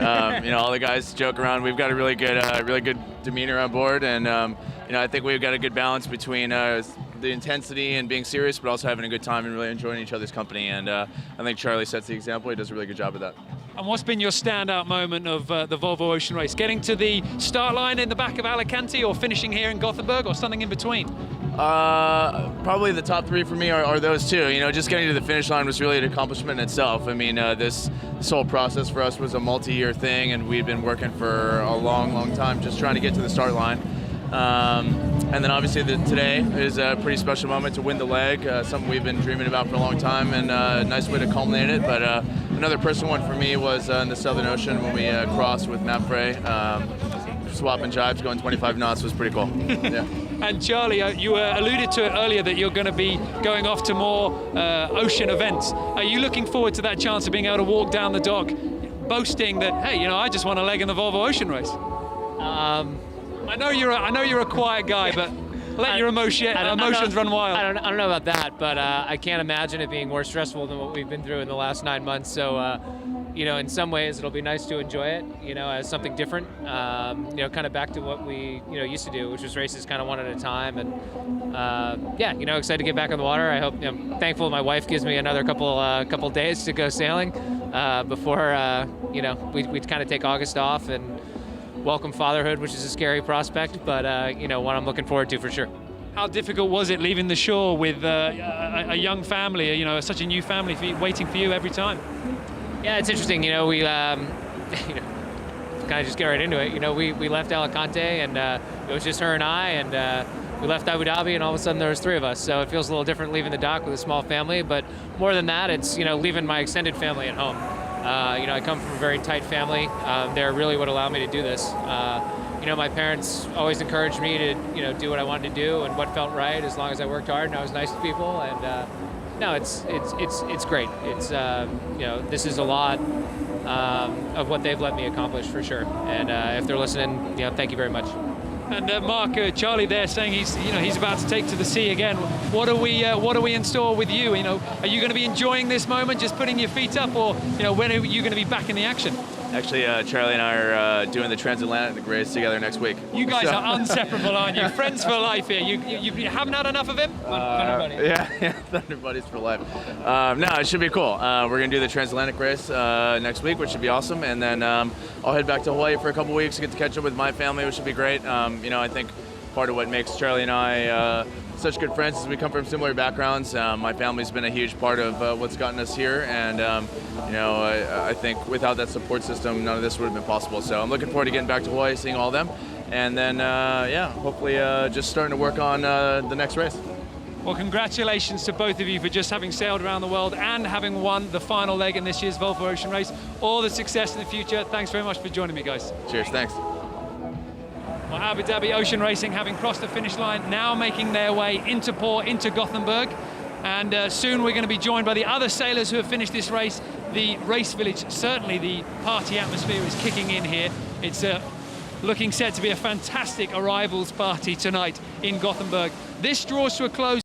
know, all the guys joke around. We've got a really good demeanor on board, and you know, I think we've got a good balance between the intensity and being serious, but also having a good time and really enjoying each other's company. And I think Charlie sets the example. He does a really good job of that. And what's been your standout moment of the Volvo Ocean Race? Getting to the start line in the back of Alicante, or finishing here in Gothenburg, or something in between? Probably the top three for me are those two. You know, just getting to the finish line was really an accomplishment in itself. I mean, this whole process for us was a multi-year thing, and we'd been working for a long, long time just trying to get to the start line. And then obviously today is a pretty special moment to win the leg, something we've been dreaming about for a long time, and a nice way to culminate it. But another personal one for me was in the Southern Ocean when we crossed with Mapfre. Swapping jibes, going 25 knots was pretty cool. Yeah. And Charlie, you alluded to it earlier that you're going to be going off to more ocean events. Are you looking forward to that chance of being able to walk down the dock, boasting that, hey, you know, I just won a leg in the Volvo Ocean Race? I know you're a quiet guy, but let your emotions run wild. I don't know about that, but I can't imagine it being more stressful than what we've been through in the last 9 months. So, you know, in some ways it'll be nice to enjoy it, you know, as something different. You know, kind of back to what we, you know, used to do, which was races kind of one at a time. And yeah, you know, excited to get back on the water. I hope, you know, I'm thankful my wife gives me another couple days to go sailing before, you know, we kind of take August off and welcome fatherhood, which is a scary prospect, but you know, one I'm looking forward to for sure. How difficult was it leaving the shore with a young family, you know, such a new family waiting for you every time? Yeah, it's interesting. You know, we you know, kind of just get right into it. You know, we left Alicante, and it was just her and I, and we left Abu Dhabi, and all of a sudden there was 3 of us. So it feels a little different leaving the dock with a small family, but more than that, it's, you know, leaving my extended family at home. You know, I come from a very tight family. They're really what allowed me to do this. You know, my parents always encouraged me to, you know, do what I wanted to do and what felt right, as long as I worked hard and I was nice to people. And no, it's great. It's you know, this is a lot of what they've let me accomplish for sure. And if they're listening, you know, thank you very much. And Mark, Charlie there saying he's about to take to the sea again. What are we in store with you? You know, are you going to be enjoying this moment, just putting your feet up, or, you know, when are you going to be back in the action? Actually, Charlie and I are doing the transatlantic race together next week. You guys are inseparable, aren't you? Friends for life here. You haven't had enough of him? Yeah, Thunder Buddies for life. No, it should be cool. We're going to do the transatlantic race next week, which should be awesome. And then I'll head back to Hawaii for a couple weeks to get to catch up with my family, which should be great. You know, I think part of what makes Charlie and I such good friends is we come from similar backgrounds. My family's been a huge part of what's gotten us here, and you know, I think without that support system, none of this would have been possible. So I'm looking forward to getting back to Hawaii, seeing all of them, and then yeah, hopefully just starting to work on the next race. Well, congratulations to both of you for just having sailed around the world and having won the final leg in this year's Volvo Ocean Race. All the success in the future. Thanks very much for joining me, guys. Cheers, thanks. Well, Abu Dhabi Ocean Racing having crossed the finish line, now making their way into port, into Gothenburg. And soon we're going to be joined by the other sailors who have finished this race. The race village, certainly the party atmosphere is kicking in here. It's looking set to be a fantastic arrivals party tonight in Gothenburg. This draws to a close.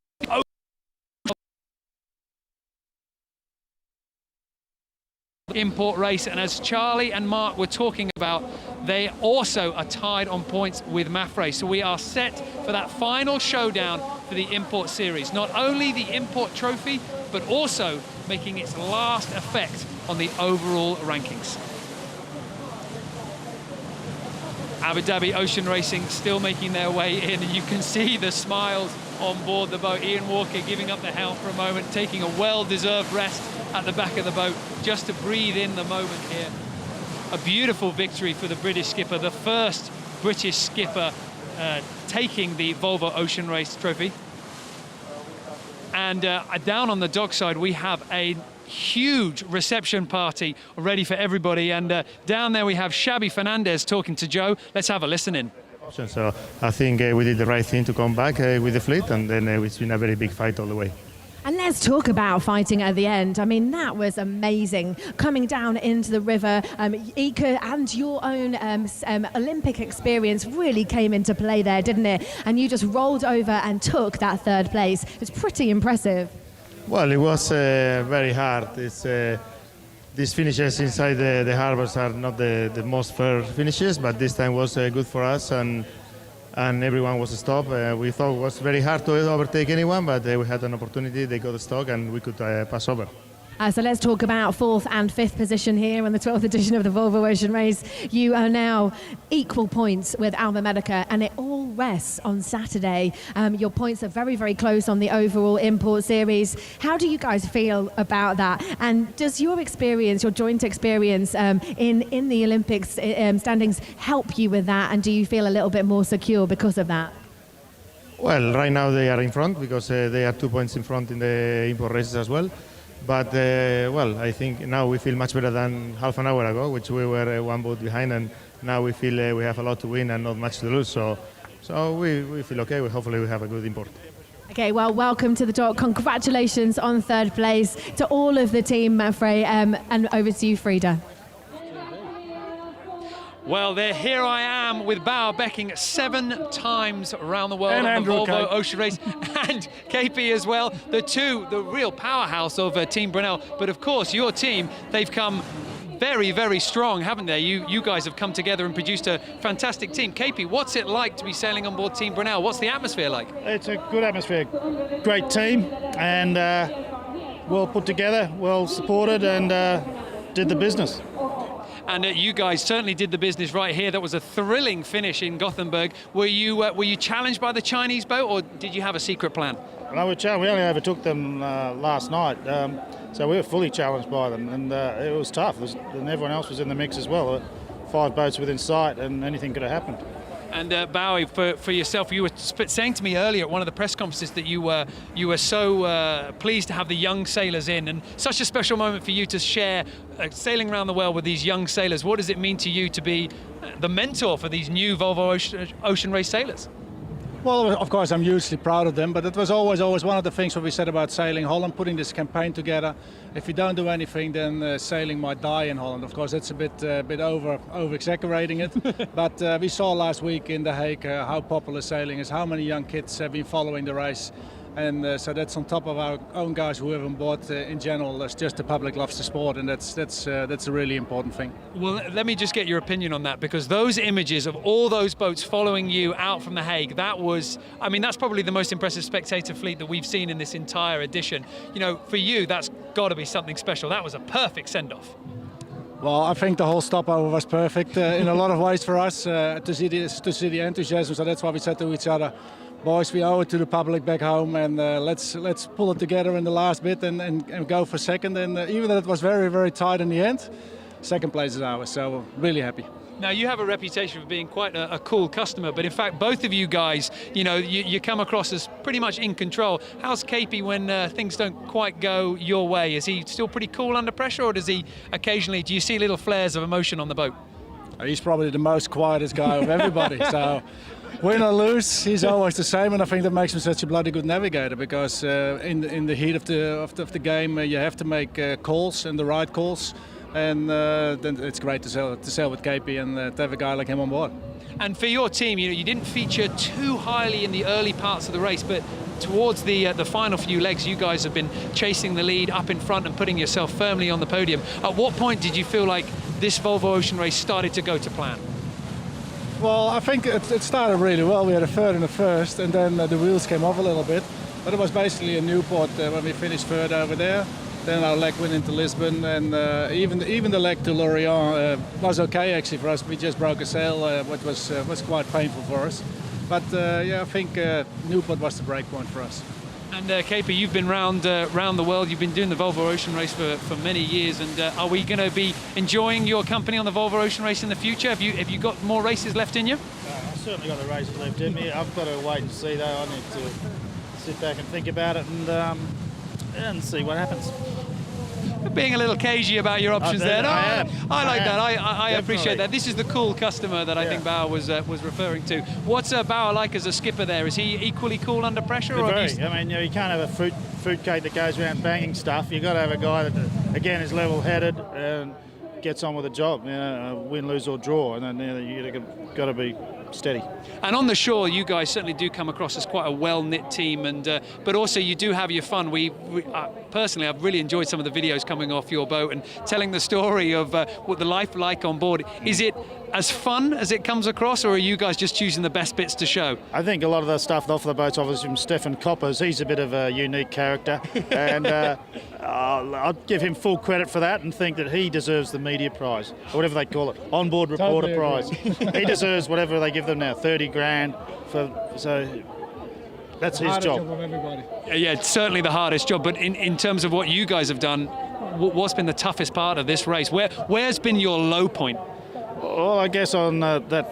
Import race, and as Charlie and Mark were talking about, they also are tied on points with Mapfre. So we are set for that final showdown for the import series. Not only the import trophy, but also making its last effect on the overall rankings. Abu Dhabi Ocean Racing still making their way in, and you can see the smiles on board the boat. Ian Walker giving up the helm for a moment, taking a well-deserved rest at the back of the boat just to breathe in the moment here. A beautiful victory for the British skipper, the first British skipper taking the Volvo Ocean Race trophy. And down on the dockside we have a huge reception party ready for everybody, and down there we have Xabi Fernandez talking to Joe. Let's have a listen in. So I think we did the right thing to come back with the fleet, and then it's been a very big fight all the way. And let's talk about fighting at the end. I mean, that was amazing. Coming down into the river, Ika and your own Olympic experience really came into play there, didn't it? And you just rolled over and took that third place. It's pretty impressive. Well, it was very hard. It's, these finishes inside the harbors are not the most fair finishes, but this time was good for us, and everyone was stopped. We thought it was very hard to overtake anyone, but we had an opportunity. They got stuck, and we could pass over. So let's talk about 4th and 5th position here on the 12th edition of the Volvo Ocean Race. You are now equal points with Alma Medica, and it all rests on Saturday. Your points are very, very close on the overall import series. How do you guys feel about that? And does your experience, your joint experience in the Olympics standings help you with that? And do you feel a little bit more secure because of that? Well, right now they are in front because they are 2 points in front in the import races as well. But, well, I think now we feel much better than half an hour ago, which we were 1 boat behind, and now we feel we have a lot to win and not much to lose. So we feel okay. Hopefully we have a good import. Okay, well, welcome to the dock. Congratulations on 3rd place to all of the team, Manfred, and over to you, Frida. Well, here I am with Bauer Becking 7 times around the world on the Volvo Ocean Race, and KP as well. The real powerhouse of Team Brunel. But of course, your team, they've come very, very strong, haven't they? You guys have come together and produced a fantastic team. KP, what's it like to be sailing on board Team Brunel? What's the atmosphere like? It's a good atmosphere, great team, and well put together, well supported, and did the business. And you guys certainly did the business right here. That was a thrilling finish in Gothenburg. Were you challenged by the Chinese boat, or did you have a secret plan? No, we only overtook them last night, so we were fully challenged by them, and it was tough. And everyone else was in the mix as well. 5 boats within sight, and anything could have happened. And Bowie, for yourself, you were saying to me earlier at one of the press conferences that you were so pleased to have the young sailors in, and such a special moment for you to share sailing around the world with these young sailors. What does it mean to you to be the mentor for these new Volvo Ocean Race sailors? Well, of course, I'm hugely proud of them, but it was always one of the things what we said about Sailing Holland, putting this campaign together. If you don't do anything, then sailing might die in Holland. Of course, that's a bit over-exaggerating it, but we saw last week in The Hague how popular sailing is, how many young kids have been following the race. And so that's on top of our own guys who have on board in general. That's just the public loves the sport, and that's a really important thing. Well, let me just get your opinion on that, because those images of all those boats following you out from The Hague, that's probably the most impressive spectator fleet that we've seen in this entire edition. You know, for you, that's got to be something special. That was a perfect send-off. Well, I think the whole stopover was perfect in a lot of ways for us to see the enthusiasm. So that's why we said to each other, boys, we owe it to the public back home, and let's pull it together in the last bit and go for second. And even though it was very, very tight in the end, second place is ours. So really happy. Now, you have a reputation for being quite a cool customer, but in fact, both of you guys, you come across as pretty much in control. How's KP when things don't quite go your way? Is he still pretty cool under pressure, or do you see little flares of emotion on the boat? He's probably the most quietest guy of everybody. So win or lose, he's always the same, and I think that makes him such a bloody good navigator, because in the heat of the game, you have to make calls, and the right calls. And then it's great to sail with KP and to have a guy like him on board. And for your team, you didn't feature too highly in the early parts of the race, but towards the final few legs, you guys have been chasing the lead up in front and putting yourself firmly on the podium. At what point did you feel like this Volvo Ocean Race started to go to plan? Well, I think it started really well. We had a third in the first, and then the wheels came off a little bit. But it was basically a Newport when we finished third over there. Then our leg went into Lisbon, and even the leg to Lorient was okay actually for us. We just broke a sail, which was quite painful for us. But I think Newport was the break point for us. And KP, you've been round the world. You've been doing the Volvo Ocean Race for many years. And are we going to be enjoying your company on the Volvo Ocean Race in the future? Have you got more races left in you? I've certainly got the races left in me. I've got to wait and see though. I need to sit back and think about it and see what happens. Being a little cagey about your options there. No, I like that. I appreciate that. This is the cool customer that I think Bauer was referring to. What's Bauer like as a skipper there? Is he equally cool under pressure? Or very. I mean, you can't have a fruitcake that goes around banging stuff. You've got to have a guy that, again, is level-headed and gets on with the job. Win, lose or draw, and then you've got to be steady. And on the shore, you guys certainly do come across as quite a well-knit team, and but also you do have your fun. Personally, I've really enjoyed some of the videos coming off your boat and telling the story of what the life like on board. Is it as fun as it comes across, or are you guys just choosing the best bits to show? I think a lot of the stuff off the boats, obviously from Stefan Koppers, he's a bit of a unique character, and I'll give him full credit for that and think that he deserves the media prize, or whatever they call it, onboard reporter prize. He deserves whatever they give them now, 30 grand, so that's his job. Yeah, it's certainly the hardest job, but in terms of what you guys have done, what's been the toughest part of this race? Where's been your low point? Well, I guess on that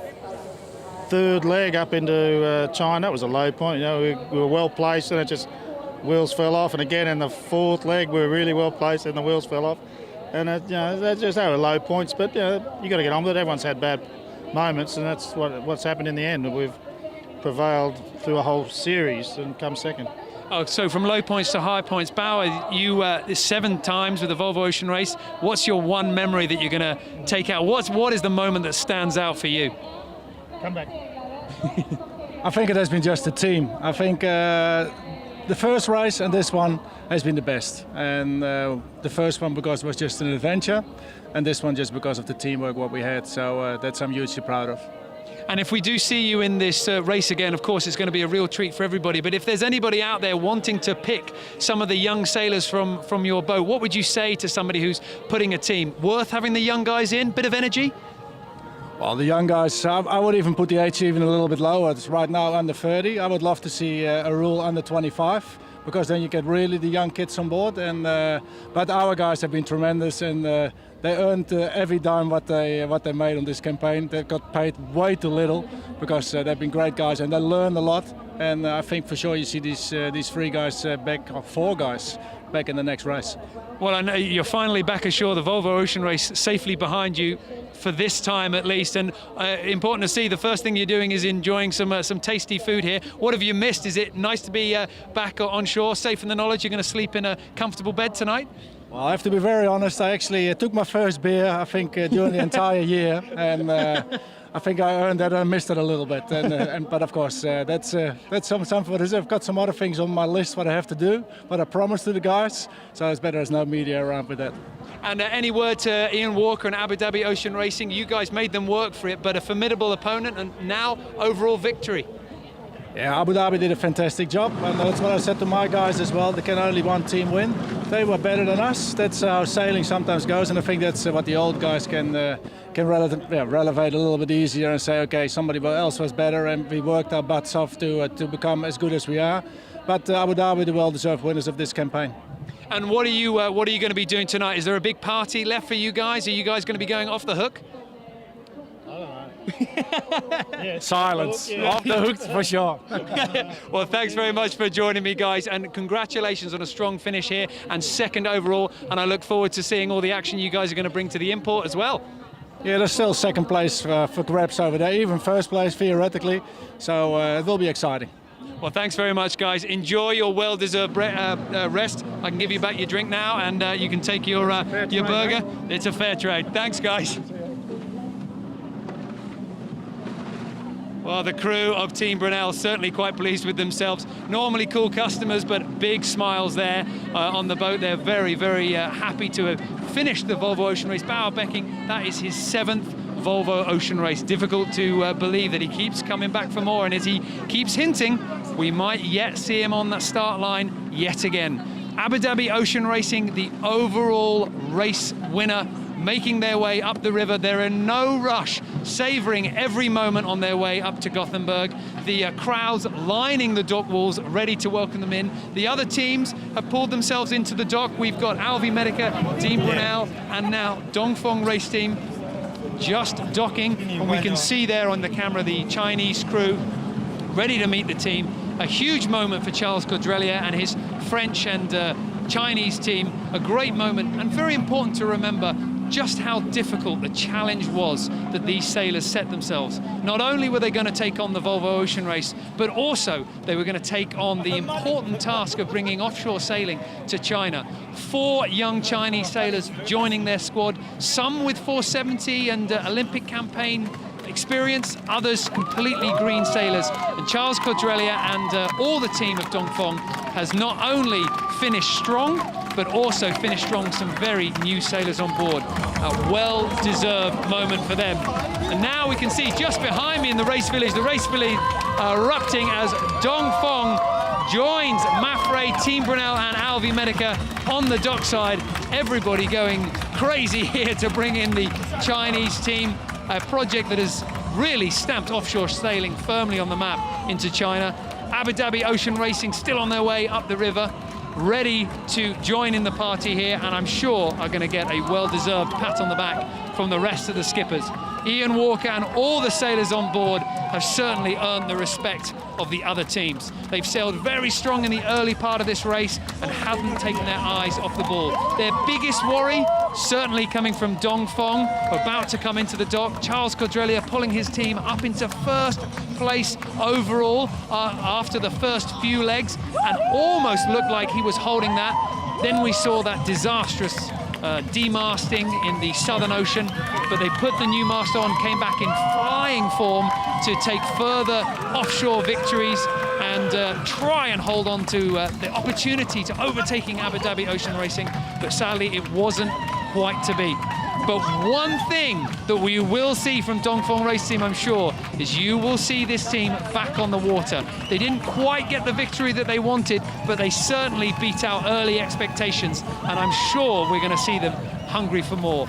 third leg up into China, that was a low point. You know, we were well placed and it just wheels fell off. And again in the fourth leg, we were really well placed and the wheels fell off. And you know, they were low points. But you got to get on with it. Everyone's had bad moments, and that's what's happened in the end. We've prevailed through a whole series and come second. Oh, so from low points to high points. Bauer, you 7 times with the Volvo Ocean Race. What's your one memory that you're going to take out? What is the moment that stands out for you? Come back. I think it has been just the team. I think the first race and this one has been the best. And the first one because it was just an adventure, and this one just because of the teamwork what we had. So that's I'm hugely proud of. And if we do see you in this race again, of course, it's going to be a real treat for everybody. But if there's anybody out there wanting to pick some of the young sailors from your boat, what would you say to somebody who's putting a team? Worth having the young guys in? Bit of energy? Well, the young guys, I would even put the age even a little bit lower. It's right now under 30. I would love to see a rule under 25, because then you get really the young kids on board. And but our guys have been tremendous, and they earned every dime what they made on this campaign. They got paid way too little because they've been great guys and they learned a lot. And I think for sure you see these 3 guys back, or 4 guys back in the next race. Well, I know you're finally back ashore, the Volvo Ocean Race safely behind you for this time at least. And important to see, the first thing you're doing is enjoying some tasty food here. What have you missed? Is it nice to be back on shore, safe in the knowledge you're going to sleep in a comfortable bed tonight? Well, I have to be very honest. I actually took my first beer, I think, during the entire year, and I think I earned that. I missed it a little bit, but of course that's something for this. I've got some other things on my list what I have to do, but I promised to the guys, so it's better there's no media around with that. And any word to Ian Walker and Abu Dhabi Ocean Racing? You guys made them work for it, but a formidable opponent, and now overall victory. Yeah, Abu Dhabi did a fantastic job, and that's what I said to my guys as well. There can only one team win. They were better than us. That's how sailing sometimes goes, and I think that's what the old guys can relevate a little bit easier and say, okay, somebody else was better, and we worked our butts off to become as good as we are. But Abu Dhabi, the well-deserved winners of this campaign. And what are you going to be doing tonight? Is there a big party left for you guys? Are you guys going to be going off the hook? Silence. Off the hooks for sure. Well, thanks very much for joining me, guys, and congratulations on a strong finish here and second overall. And I look forward to seeing all the action you guys are going to bring to the import as well. Yeah, there's still second place for grabs over there, even first place theoretically. So it will be exciting. Well, thanks very much, guys. Enjoy your well-deserved rest. I can give you back your drink now, and you can take your burger. It's a fair trade. Thanks, guys. Well, the crew of Team Brunel certainly quite pleased with themselves. Normally cool customers, but big smiles there on the boat. They're very, very happy to have finished the Volvo Ocean Race. Bauer Becking, that is his 7th Volvo Ocean Race. Difficult to believe that he keeps coming back for more, and as he keeps hinting, we might yet see him on that start line yet again. Abu Dhabi Ocean Racing, the overall race winner, making their way up the river. They're in no rush, savouring every moment on their way up to Gothenburg. The crowds lining the dock walls, ready to welcome them in. The other teams have pulled themselves into the dock. We've got Alvi Medica, Team Brunel, and now Dongfeng Race Team just docking. And we can see there on the camera the Chinese crew ready to meet the team. A huge moment for Charles Caudrelier and his French and Chinese team. A great moment, and very important to remember just how difficult the challenge was that these sailors set themselves. Not only were they going to take on the Volvo Ocean Race, but also they were going to take on the important task of bringing offshore sailing to China. 4 young Chinese sailors joining their squad, some with 470 and Olympic campaign experience, others completely green sailors. And Charles Caudrelier and all the team of Dongfeng has not only finish strong, but also finish strong with some very new sailors on board. A well-deserved moment for them. And now we can see just behind me in the race village erupting as Dongfeng joins Mafre, Team Brunel and Alvi Medica on the dockside. Everybody going crazy here to bring in the Chinese team, a project that has really stamped offshore sailing firmly on the map into China. Abu Dhabi Ocean Racing still on their way up the river, ready to join in the party here, and I'm sure are going to get a well-deserved pat on the back from the rest of the skippers. Ian Walker and all the sailors on board have certainly earned the respect of the other teams. They've sailed very strong in the early part of this race and haven't taken their eyes off the ball. Their biggest worry, certainly coming from Dongfeng, about to come into the dock. Charles Codrelia pulling his team up into first place overall after the first few legs, and almost looked like he was holding that. Then we saw that disastrous demasting in the Southern Ocean, but they put the new mast on, came back in flying form to take further offshore victories and try and hold on to the opportunity to overtaking Abu Dhabi Ocean Racing, but sadly it wasn't quite to be. But one thing that we will see from Dongfeng Race Team, I'm sure, is you will see this team back on the water. They didn't quite get the victory that they wanted, but they certainly beat out early expectations, and I'm sure we're going to see them hungry for more.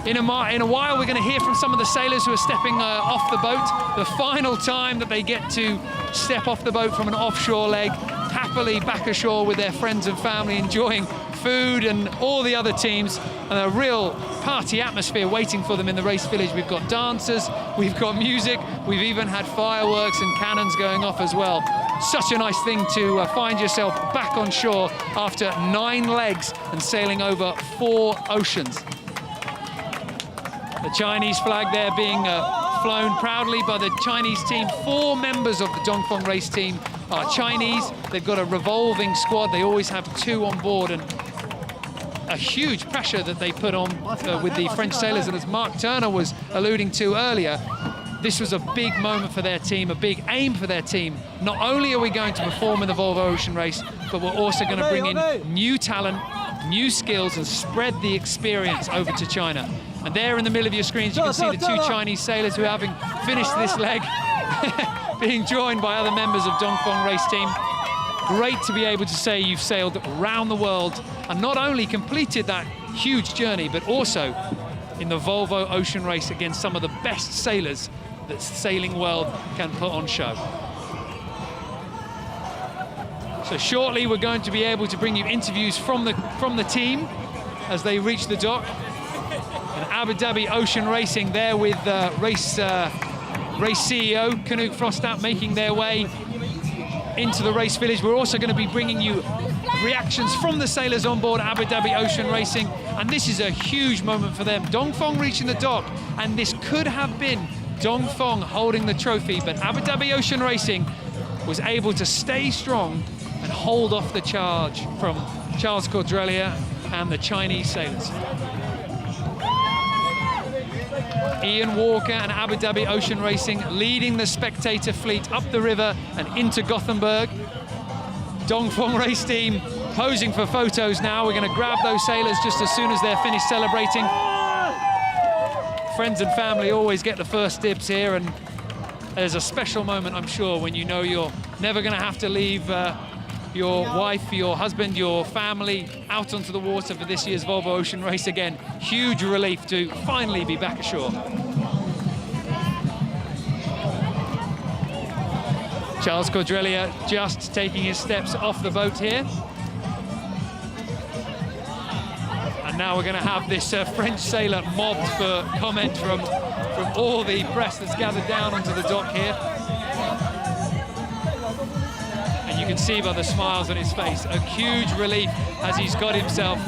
In a while, we're going to hear from some of the sailors who are stepping off the boat. The final time that they get to step off the boat from an offshore leg, happily back ashore with their friends and family, enjoying food and all the other teams, and a real party atmosphere waiting for them in the race village. We've got dancers, we've got music, we've even had fireworks and cannons going off as well. Such a nice thing to find yourself back on shore after 9 legs and sailing over 4 oceans. The Chinese flag there being flown proudly by the Chinese team. 4 members of the Dongfeng Race Team are Chinese. They've got a revolving squad. They always have 2 on board, and a huge pressure that they put on with the French sailors. And as Mark Turner was alluding to earlier, this was a big moment for their team, a big aim for their team. Not only are we going to perform in the Volvo Ocean Race, but we're also going to bring in new talent, new skills, and spread the experience over to China. And there in the middle of your screens, you can see the 2 Chinese sailors who, having finished this leg, being joined by other members of Dongfeng Race Team. Great to be able to say you've sailed around the world and not only completed that huge journey, but also in the Volvo Ocean Race against some of the best sailors that the sailing world can put on show. So shortly we're going to be able to bring you interviews from the team as they reach the dock. And Abu Dhabi Ocean Racing there with race CEO Knut Frostat making their way into the race village. We're also going to be bringing you reactions from the sailors on board Abu Dhabi Ocean Racing, and this is a huge moment for them. Dongfeng reaching the dock, and this could have been Dongfeng holding the trophy, but Abu Dhabi Ocean Racing was able to stay strong and hold off the charge from Charles Codrelia and the Chinese sailors. Ian Walker and Abu Dhabi Ocean Racing leading the spectator fleet up the river and into Gothenburg. Dongfeng Race Team posing for photos now. We're going to grab those sailors just as soon as they're finished celebrating. Friends and family always get the first dibs here, and there's a special moment, I'm sure, when you know you're never going to have to leave your wife, your husband, your family out onto the water for this year's Volvo Ocean Race again. Huge relief to finally be back ashore. Charles Codrelia just taking his steps off the boat here. And now we're going to have this French sailor mobbed for comment from all the press that's gathered down onto the dock here. And you can see by the smiles on his face, a huge relief as he's got himself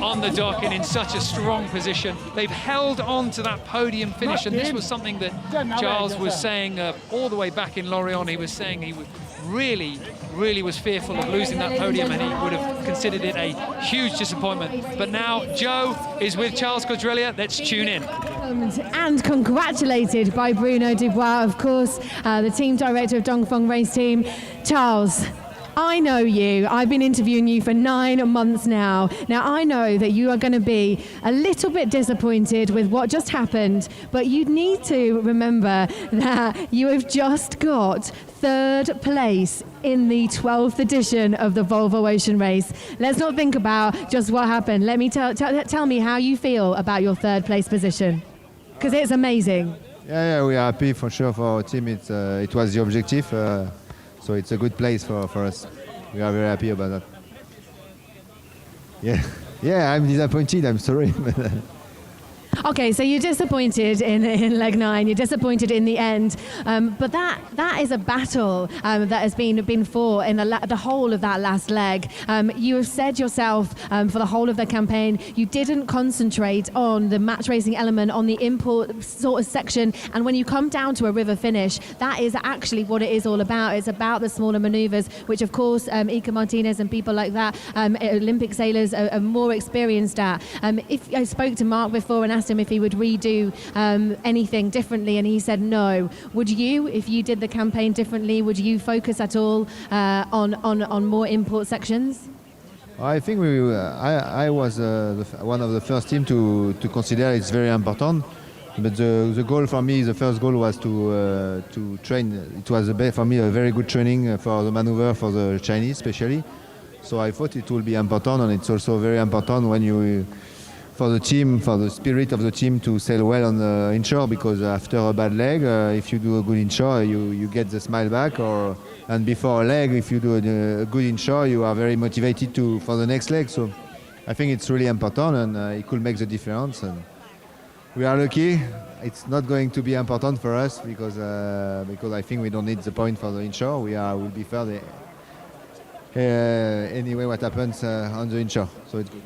on the dock and in such a strong position. They've held on to that podium finish, and this was something that Charles was saying all the way back in Lorient. He was saying he really was fearful of losing that podium, and he would have considered it a huge disappointment. But now Joe is with Charles Codrelia. Let's tune in. And congratulated by Bruno Dubois, of course, the team director of Dongfeng Race Team. Charles, I know you. I've been interviewing you for 9 months now. Now, I know that you are going to be a little bit disappointed with what just happened, but you need to remember that you have just got 3rd place in the 12th edition of the Volvo Ocean Race. Let's not think about just what happened. Let me tell me how you feel about your 3rd place position, because it's amazing. Yeah, we are happy for sure for our team. It was the objective, so it's a good place for us. We are very happy about that. Yeah, I'm disappointed. I'm sorry. Okay, so you're disappointed in leg 9. You're disappointed in the end, but that is a battle that has been fought in the whole of that last leg. You have said yourself for the whole of the campaign you didn't concentrate on the match racing element, on the import sort of section, and when you come down to a river finish, that is actually what it is all about. It's about the smaller manoeuvres, which of course Ika Martinez and people like that, Olympic sailors are more experienced at. If I spoke to Mark before and asked him if he would redo anything differently, and he said no. Would you, if you did the campaign differently, would you focus at all on more import sections? I think I was one of the first team to consider it's very important. But the goal for me, the first goal was to train. It was for me a very good training for the maneuver for the Chinese, especially. So I thought it will be important, and it's also very important when you. For the team, for the spirit of the team to sail well on the inshore, because after a bad leg, if you do a good inshore, you get the smile back. And before a leg, if you do a good inshore, you are very motivated for the next leg. So I think it's really important, and it could make the difference. And we are lucky. It's not going to be important for us because I think we don't need the point for the inshore. We'll be fair anyway what happens on the inshore. So it's good.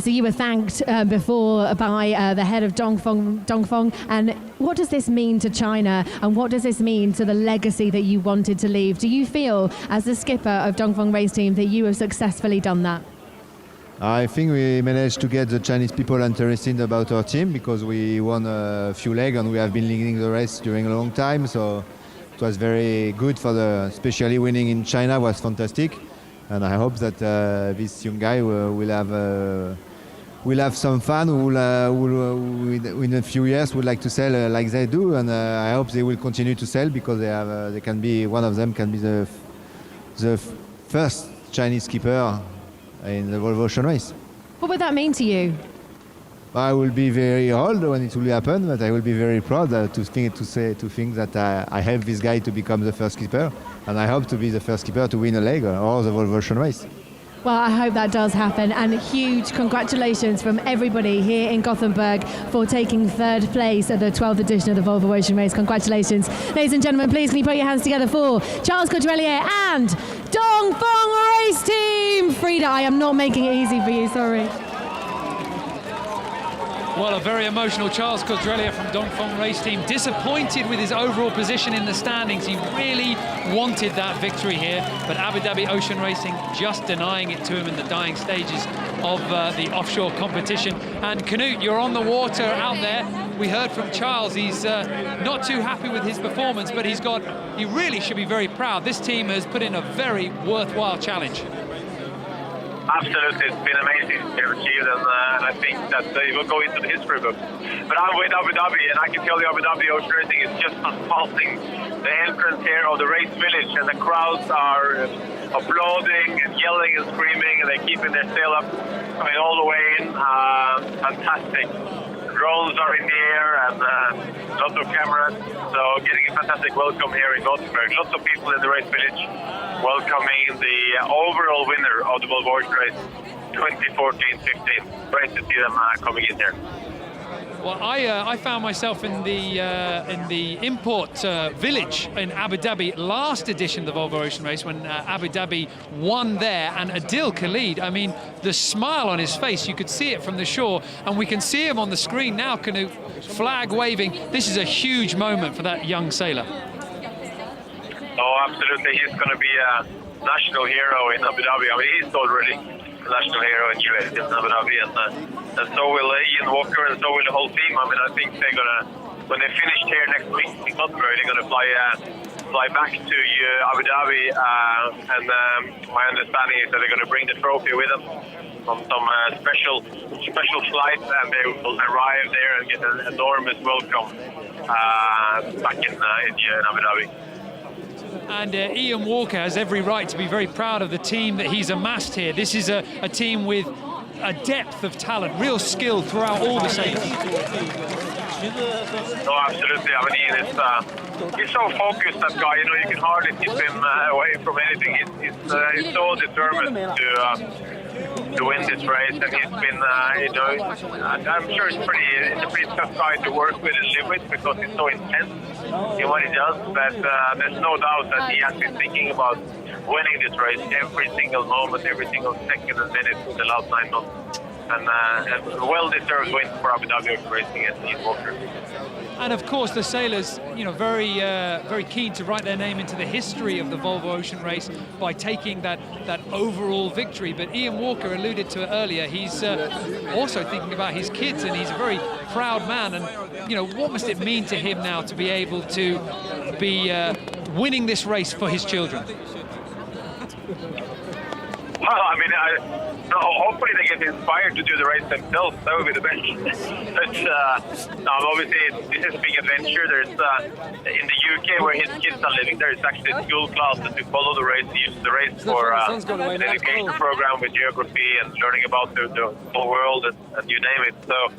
So you were thanked before by the head of Dongfeng, and what does this mean to China, and what does this mean to the legacy that you wanted to leave? Do you feel, as the skipper of Dongfeng race team, that you have successfully done that? I think we managed to get the Chinese people interested about our team because we won a few legs and we have been leading the race during a long time, so it was very good especially winning in China was fantastic. And I hope that this young guy will have some fun. Who in a few years would like to sail like they do, and I hope they will continue to sail because they can be one of them can be the first Chinese skipper in the Volvo Ocean Race. What would that mean to you? I will be very old when it will happen, but I will be very proud to think that I helped this guy to become the first skipper, and I hope to be the first skipper to win a leg or the Volvo Ocean Race. Well, I hope that does happen, and huge congratulations from everybody here in Gothenburg for taking 3rd place at the 12th edition of the Volvo Ocean Race. Congratulations. Ladies and gentlemen, please can you put your hands together for Charles Caudrelier and Dongfeng Race Team! Frida, I am not making it easy for you, sorry. Well, a very emotional Charles Caudrelier from Dongfeng Race Team, disappointed with his overall position in the standings. He really wanted that victory here, but Abu Dhabi Ocean Racing just denying it to him in the dying stages of the offshore competition. And Knut, you're on the water out there. We heard from Charles, he's not too happy with his performance, but he really should be very proud. This team has put in a very worthwhile challenge. Absolutely, it's been amazing they've achieved, and I think that it will go into the history books. But I'm with Abu Dhabi, and I can tell you Abu Dhabi Ocean Racing is just passing the entrance here of the race village, and the crowds are applauding and yelling and screaming, and they're keeping their sail up, coming all the way in. Fantastic. Drones are in the air and lots of cameras, so getting a fantastic welcome here in Gothenburg. Lots of people in the race village welcoming the overall winner of the Volvo Ocean Race 2014-15. Great to see them coming in here. Well, I found myself in the import village in Abu Dhabi last edition of the Volvo Ocean Race when Abu Dhabi won there, and Adil Khalid, I mean, the smile on his face, you could see it from the shore, and we can see him on the screen now, Knut, flag waving. This is a huge moment for that young sailor. Oh, absolutely. He's going to be a national hero in Abu Dhabi. I mean, he's already a national hero in US in Abu Dhabi, and so will Ian Walker, and so will the whole team. I mean, I think they're going to, when they finish here next week in Gothenburg, they're going to fly fly back to Abu Dhabi, and my understanding is that they're going to bring the trophy with them on some special flight, and they will arrive there and get an enormous welcome back in India, in Abu Dhabi. And Ian Walker has every right to be very proud of the team that he's amassed here. This is a team with a depth of talent, real skill throughout all the sailors. No, absolutely. I mean, he's so focused, that guy. You know, you can hardly keep him away from anything. He's so determined to win this race, and he's been, you know, I'm sure he's a pretty tough guy to work with and live with, because he's so intense in what he does. But there's no doubt that he has been thinking about winning this race every single moment, every single second and minute in the last 9 months. And a well-deserved win for Abu Dhabi Ocean Racing and Ian Walker. And of course, the sailors, you know, very keen to write their name into the history of the Volvo Ocean Race by taking that overall victory. But Ian Walker alluded to it earlier. He's also thinking about his kids, and he's a very proud man. And you know, what must it mean to him now to be able to be winning this race for his children? Well, I mean, hopefully they get inspired to do the race themselves. That would be the best. But obviously, this is a big adventure. There's in the UK, where his kids are living, there's actually school classes to follow the race, use the race for an education program with geography and learning about the whole world and you name it. So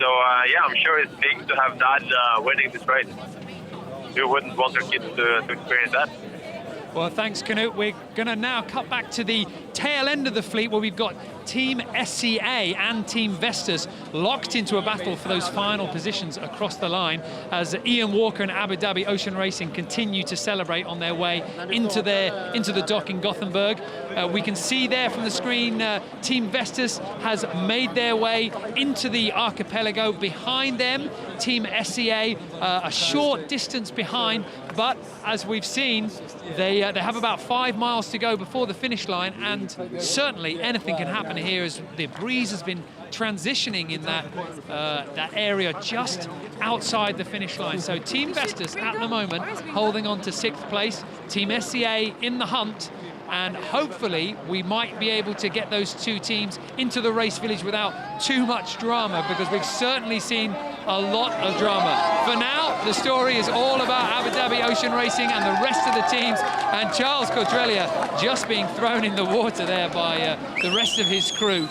yeah, I'm sure it's big to have dad winning this race. Who wouldn't want their kids to experience that? Well, thanks, Knut. We're going to now cut back to the tail end of the fleet, where we've got Team SCA and Team Vestas locked into a battle for those final positions across the line, as Ian Walker and Abu Dhabi Ocean Racing continue to celebrate on their way into the dock in Gothenburg. We can see there from the screen, Team Vestas has made their way into the archipelago. Behind them, Team SCA, a short distance behind, but as we've seen, they have about 5 miles to go before the finish line, and certainly anything can happen here, as the breeze has been transitioning in that area just outside the finish line. So Team Vestas at the moment holding on to 6th place, Team SCA in the hunt, and hopefully we might be able to get those two teams into the race village without too much drama, because we've certainly seen a lot of drama. For now, the story is all about Abu Dhabi Ocean Racing and the rest of the teams, and Charles Codrelia just being thrown in the water there by the rest of his crew.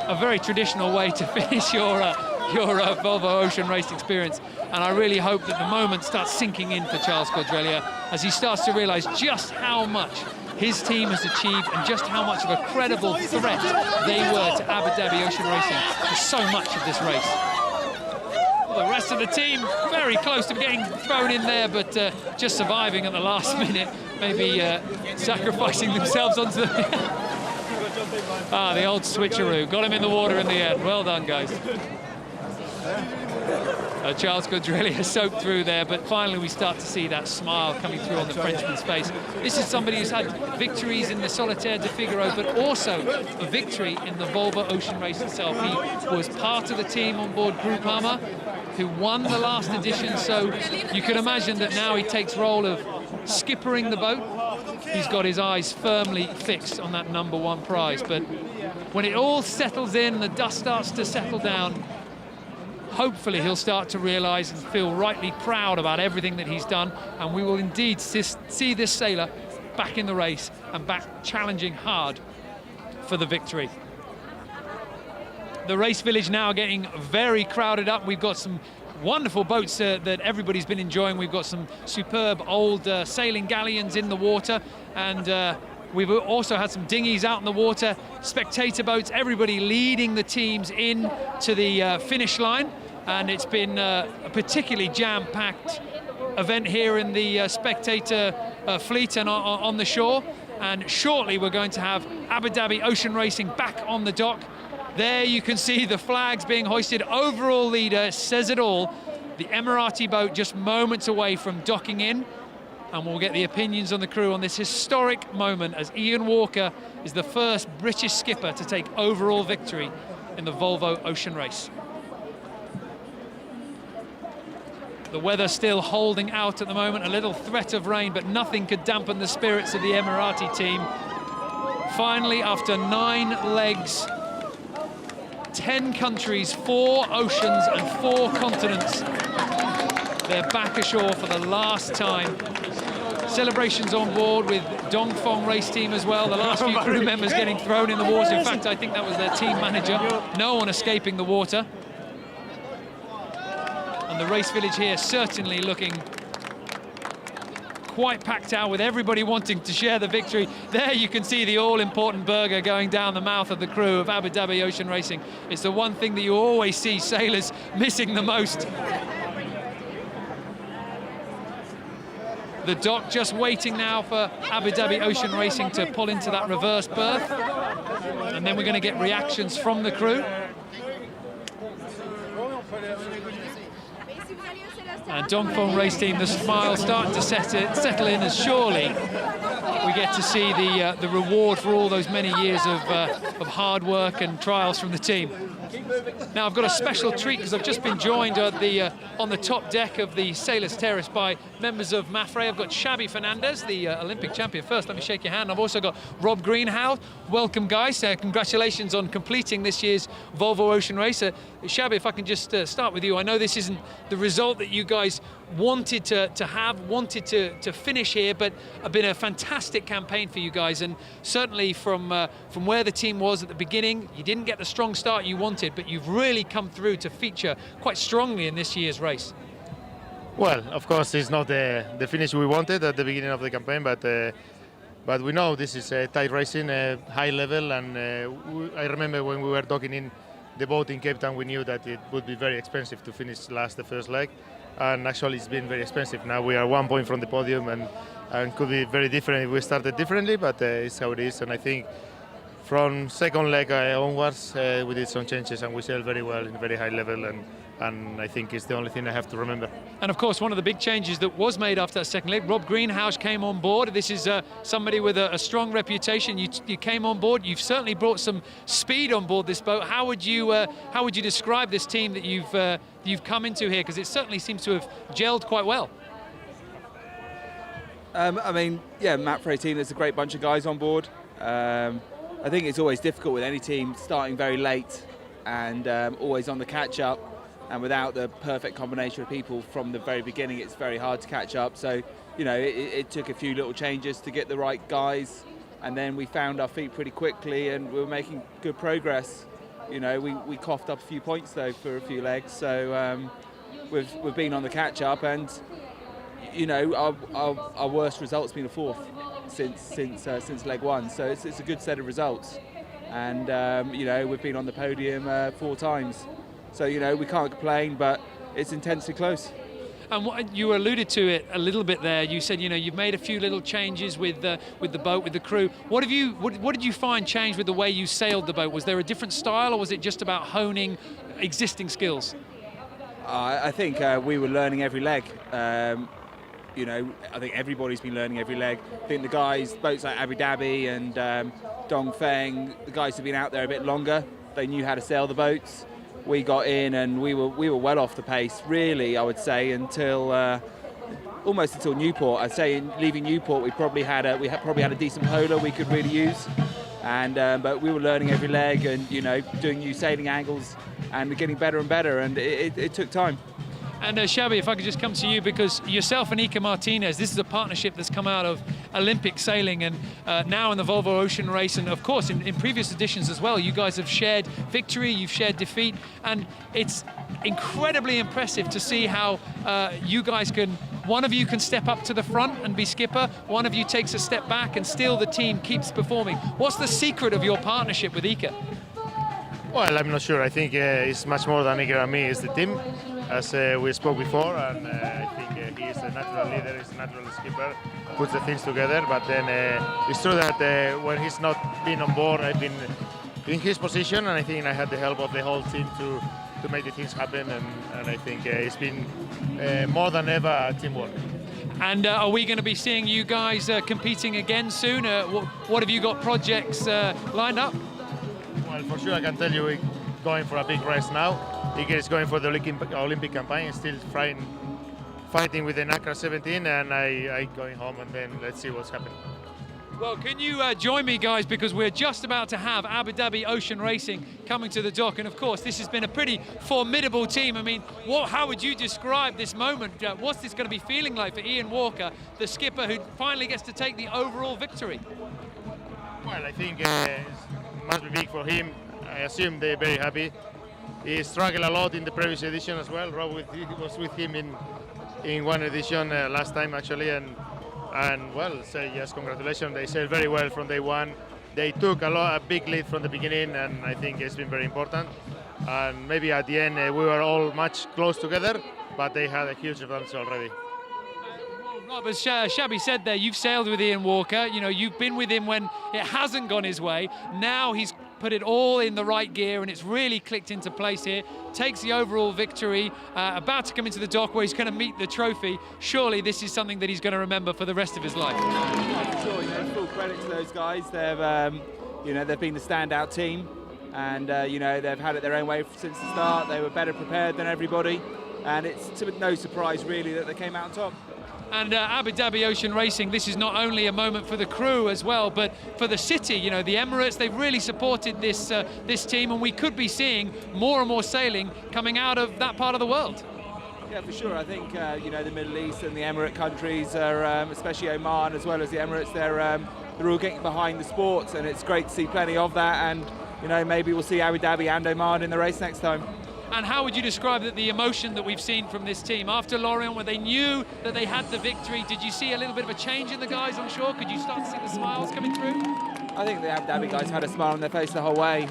A very traditional way to finish your Volvo Ocean Race experience, and I really hope that the moment starts sinking in for Charles Codrelia as he starts to realise just how much his team has achieved and just how much of a credible threat they were to Abu Dhabi Ocean Racing for so much of this race. Well, the rest of the team very close to getting thrown in there, but just surviving at the last minute, maybe sacrificing themselves onto the... the old switcheroo. Got him in the water in the end. Well done, guys. Charles Codrelia soaked through there, but finally we start to see that smile coming through on the Frenchman's face. This is somebody who's had victories in the Solitaire de Figaro, but also a victory in the Volvo Ocean Race itself. He was part of the team on board Groupama, who won the last edition, so you can imagine that now he takes role of skippering the boat. He's got his eyes firmly fixed on that #1 prize, but when it all settles in, the dust starts to settle down, hopefully he'll start to realise and feel rightly proud about everything that he's done, and we will indeed see this sailor back in the race and back challenging hard for the victory. The race village now getting very crowded up. We've got some wonderful boats that everybody's been enjoying. We've got some superb old sailing galleons in the water, and we've also had some dinghies out in the water, spectator boats, everybody leading the teams in to the finish line. And it's been a particularly jam-packed event here in the spectator fleet and on the shore. And shortly we're going to have Abu Dhabi Ocean Racing back on the dock. There you can see the flags being hoisted. Overall leader says it all. The Emirati boat just moments away from docking in. And we'll get the opinions on the crew on this historic moment, as Ian Walker is the first British skipper to take overall victory in the Volvo Ocean Race. The weather still holding out at the moment, a little threat of rain, but nothing could dampen the spirits of the Emirati team. Finally, after 9 legs, 10 countries, 4 oceans and 4 continents, they're back ashore for the last time. Celebrations on board with Dongfeng race team as well. The last few crew members getting thrown in the water. In fact, I think that was their team manager. No one escaping the water. And the race village here certainly looking quite packed out, with everybody wanting to share the victory. There you can see the all-important burger going down the mouth of the crew of Abu Dhabi Ocean Racing. It's the one thing that you always see sailors missing the most. The dock just waiting now for Abu Dhabi Ocean Racing to pull into that reverse berth. And then we're going to get reactions from the crew. And Dongfeng race team, the smile starting to settle in, as surely we get to see the reward for all those many years of hard work and trials from the team. Now I've got a special treat because I've just been joined on the top deck of the Sailors Terrace by members of Mafre. I've got Xabi Fernandez, the Olympic champion. First, let me shake your hand. I've also got Rob Greenhouse. Welcome, guys. Congratulations on completing this year's Volvo Ocean Race. Xabi, if I can just start with you. I know this isn't the result that you guys wanted to finish here, but been a fantastic campaign for you guys, and certainly from where the team was at the beginning, you didn't get the strong start you wanted, but you've really come through to feature quite strongly in this year's race. Well, of course, it's not the finish we wanted at the beginning of the campaign, but we know this is tight racing, high level, and I remember when we were talking in the boat in Cape Town, we knew that it would be very expensive to finish last the first leg, and actually it's been very expensive. Now we are 1 point from the podium, and could be very different if we started differently, but it's how it is. And I think from second leg onwards, we did some changes and we sailed very well in a very high level, and I think it's the only thing I have to remember. And of course, one of the big changes that was made after that second leg, Rob Greenhouse came on board. This is somebody with a strong reputation. You came on board. You've certainly brought some speed on board this boat. How would you describe this team that you've come into here? Because it certainly seems to have gelled quite well. I mean, yeah, Mapfre team, there's a great bunch of guys on board. I think it's always difficult with any team starting very late and always on the catch-up. And without the perfect combination of people from the very beginning, it's very hard to catch up. So, you know, it took a few little changes to get the right guys. And then we found our feet pretty quickly and we were making good progress. You know, we coughed up a few points, though, for a few legs. So we've been on the catch-up, and, you know, our worst result's been a fourth since leg one. So it's a good set of results. And, you know, we've been on the podium 4 times. So, you know, we can't complain, but it's intensely close. And what, you alluded to it a little bit there. You said, you know, you've made a few little changes with the boat, with the crew. What did you find changed with the way you sailed the boat? Was there a different style, or was it just about honing existing skills? I think we were learning every leg. You know, I think everybody's been learning every leg. I think the guys, boats like Abu Dhabi and Dongfeng, the guys have been out there a bit longer. They knew how to sail the boats. We got in and we were well off the pace, really, I would say, until almost until Newport. I'd say leaving Newport, we probably had a decent polar we could really use, and but we were learning every leg and, you know, doing new sailing angles and getting better and better, and it took time. And Xabi, if I could just come to you, because yourself and Iker Martinez, this is a partnership that's come out of Olympic sailing and now in the Volvo Ocean Race, and of course in previous editions as well. You guys have shared victory, you've shared defeat, and it's incredibly impressive to see how you guys one of you can step up to the front and be skipper, one of you takes a step back, and still the team keeps performing. What's the secret of your partnership with Iker? Well, I'm not sure. I think it's much more than Iker and me. It's the team, as we spoke before, and I think he is a natural leader, he's a natural skipper, puts the things together. But then it's true that when he's not been on board, I've been in his position, and I think I had the help of the whole team to make the things happen, and I think it's been more than ever teamwork. And are we going to be seeing you guys competing again soon? What have you got projects lined up? Well, for sure I can tell you we're going for a big race now. Iker is going for the Olympic campaign, still trying fighting with the NACRA 17, and I going home, and then let's see what's happening. Well, can you join me, guys, because we're just about to have Abu Dhabi Ocean Racing coming to the dock, and of course this has been a pretty formidable team. I mean, how would you describe this moment? What's this going to be feeling like for Ian Walker, the skipper who finally gets to take the overall victory? Well, I think it must be big for him. I assume they're very happy. He struggled a lot in the previous edition as well. Rob was with him in one edition last time actually, and well, say yes, congratulations. They sailed very well from day one. They took a big lead from the beginning, and I think it's been very important. And maybe at the end we were all much close together, but they had a huge advantage already. Rob, as Shabby said there, you've sailed with Ian Walker. You know, you've been with him when it hasn't gone his way. Now he's put it all in the right gear, and it's really clicked into place here. Takes the overall victory, about to come into the dock where he's going to meet the trophy. Surely this is something that he's going to remember for the rest of his life. Yeah, sure, full credit to those guys. They've, they've been the standout team, and they've had it their own way since the start. They were better prepared than everybody, and it's no surprise really that they came out on top. And Abu Dhabi Ocean Racing, this is not only a moment for the crew as well, but for the city. You know, the Emirates, they've really supported this team, and we could be seeing more and more sailing coming out of that part of the world. Yeah, for sure. I think the Middle East and the Emirate countries are, especially Oman as well as the Emirates, they're all getting behind the sports, and it's great to see plenty of that. And maybe we'll see Abu Dhabi and Oman in the race next time. And how would you describe the emotion that we've seen from this team? After Lorient, where they knew that they had the victory, did you see a little bit of a change in the guys on shore? Could you start to see the smiles coming through? I think the Abu Dhabi guys had a smile on their face the whole way,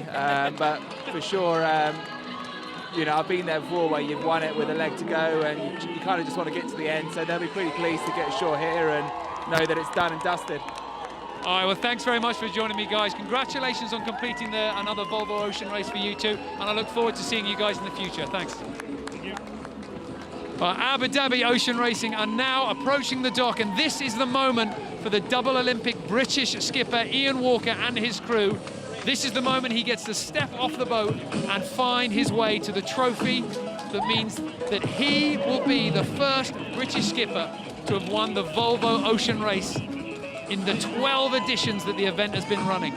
but for sure, I've been there before where you've won it with a leg to go and you kind of just want to get to the end, so they'll be pretty pleased to get ashore here and know that it's done and dusted. All right, well, thanks very much for joining me, guys. Congratulations on completing another Volvo Ocean race for you two, and I look forward to seeing you guys in the future. Thanks. Thank you. Well, Abu Dhabi Ocean Racing are now approaching the dock, and this is the moment for the double Olympic British skipper Ian Walker and his crew. This is the moment he gets to step off the boat and find his way to the trophy that means that he will be the first British skipper to have won the Volvo Ocean race in the 12 editions that the event has been running.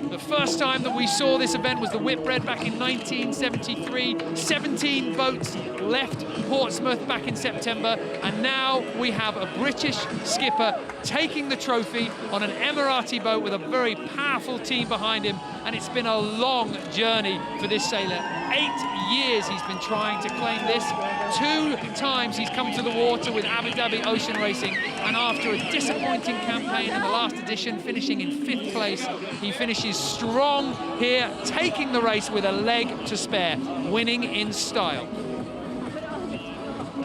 The first time that we saw this event was the Whitbread back in 1973. 17 boats left Portsmouth back in September, and now we have a British skipper taking the trophy on an Emirati boat with a very powerful team behind him, and it's been a long journey for this sailor. 8 years he's been trying to claim this. 2 times he's come to the water with Abu Dhabi Ocean Racing, and after a disappointing campaign in the last edition, finishing in 5th place, he finishes strong here, taking the race with a leg to spare, winning in style.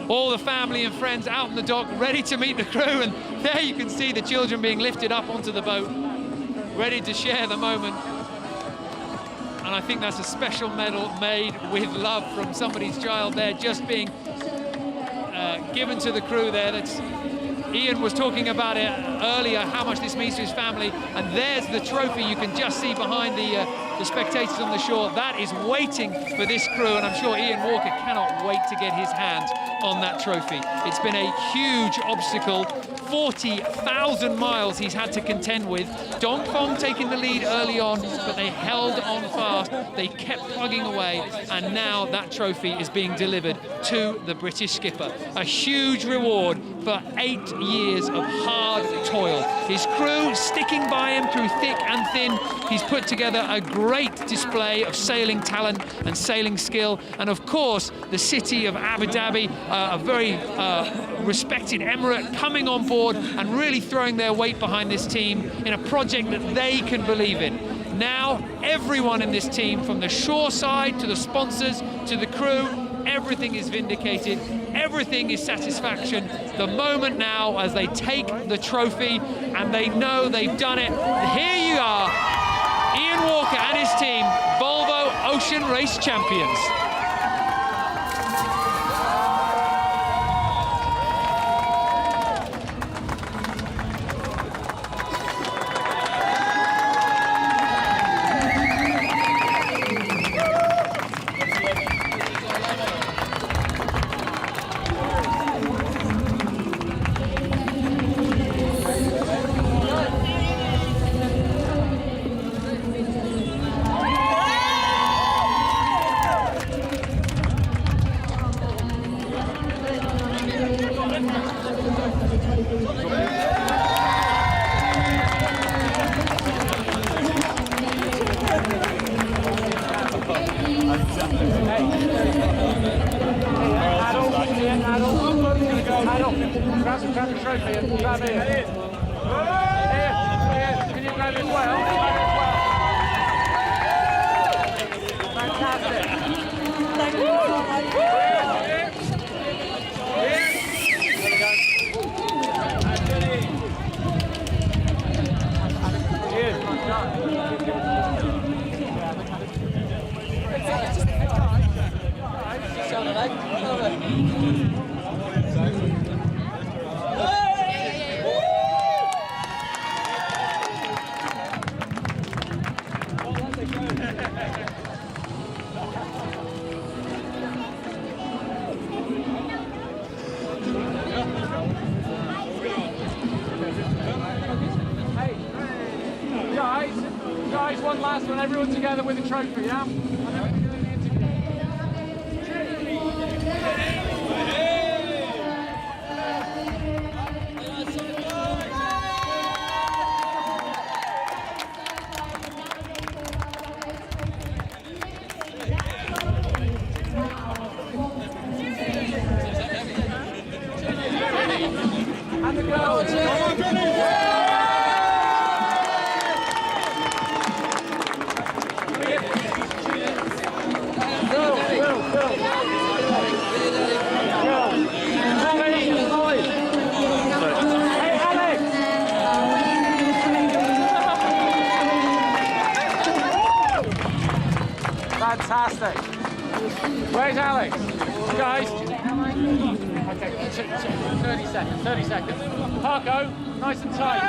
All the family and friends out on the dock, ready to meet the crew, and there you can see the children being lifted up onto the boat, ready to share the moment. And I think that's a special medal made with love from somebody's child there, just being given to the crew there. That's Ian was talking about it earlier, how much this means to his family, and there's the trophy you can just see behind the spectators on the shore. That is waiting for this crew, and I'm sure Ian Walker cannot wait to get his hands on that trophy. It's been a huge obstacle, 40,000 miles he's had to contend with. Dongfeng taking the lead early on, but they held on fast. They kept plugging away, and now that trophy is being delivered to the British skipper. A huge reward for 8 years of hard toil. His crew sticking by him through thick and thin. He's put together a great display of sailing talent and sailing skill, and of course the city of Abu Dhabi, a very respected emirate, coming on board and really throwing their weight behind this team in a project that they can believe in. Now everyone in this team, from the shore side to the sponsors to the crew, everything is vindicated, everything is satisfaction. The moment now as they take the trophy and they know they've done it. Here you are, Ian Walker and his team, Volvo Ocean Race champions. grab Ian. Ian, can you grab it as well? Fantastic. Guys, one last one, everyone together with a trophy, yeah? And the girls. Fantastic. Where's Alex? Guys. Okay, 30 seconds, 30 seconds. Parko, nice and tight.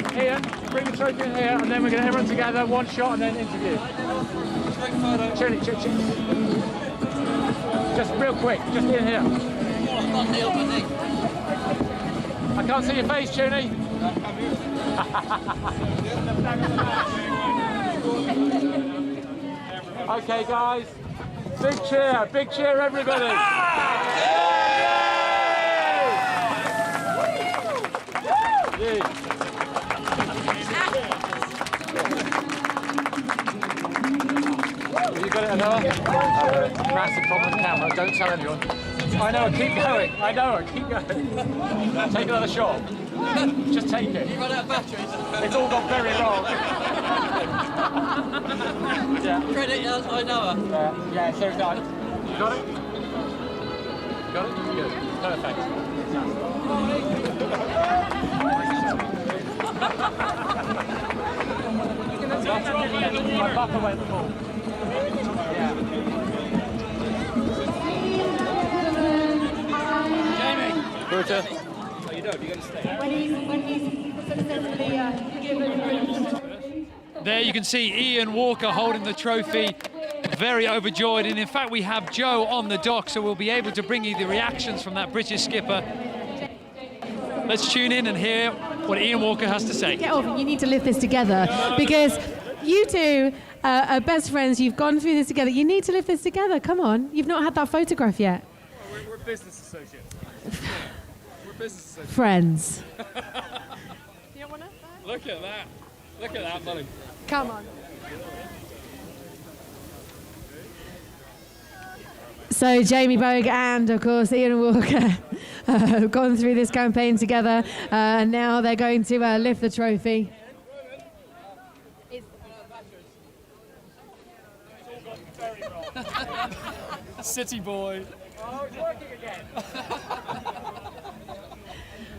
Okay. Ian, bring the trophy in here, and then we're going to everyone together, one shot, and then interview. Just real quick, just in here. I can't see your face, Tuny. Okay, guys. Big cheer, everybody. Yay. Have you got it, Noah? Massive problem with the camera. Don't tell anyone. I know, keep going. I know, keep going. Take another shot. Just take it. You run out of batteries. It's all gone very wrong. Yeah. Credit, I know her. Yeah, seriously. You got it? Got it? Good. Perfect. My buffer went full. Yeah. Jamie! Porter. Oh, you don't? You got to stay. There you can see Ian Walker holding the trophy, very overjoyed. And in fact, we have Joe on the dock, so we'll be able to bring you the reactions from that British skipper. Let's tune in and hear what Ian Walker has to say. Get off, you need to live this together because you two are best friends. You've gone through this together. You need to live this together. Come on. You've not had that photograph yet. We're business associates. We're business associates. Friends. Look at that. Look at that, buddy. Come on. So Jamie Bogue and, of course, Ian Walker have gone through this campaign together, and now they're going to lift the trophy. City boy. Oh, it's working again.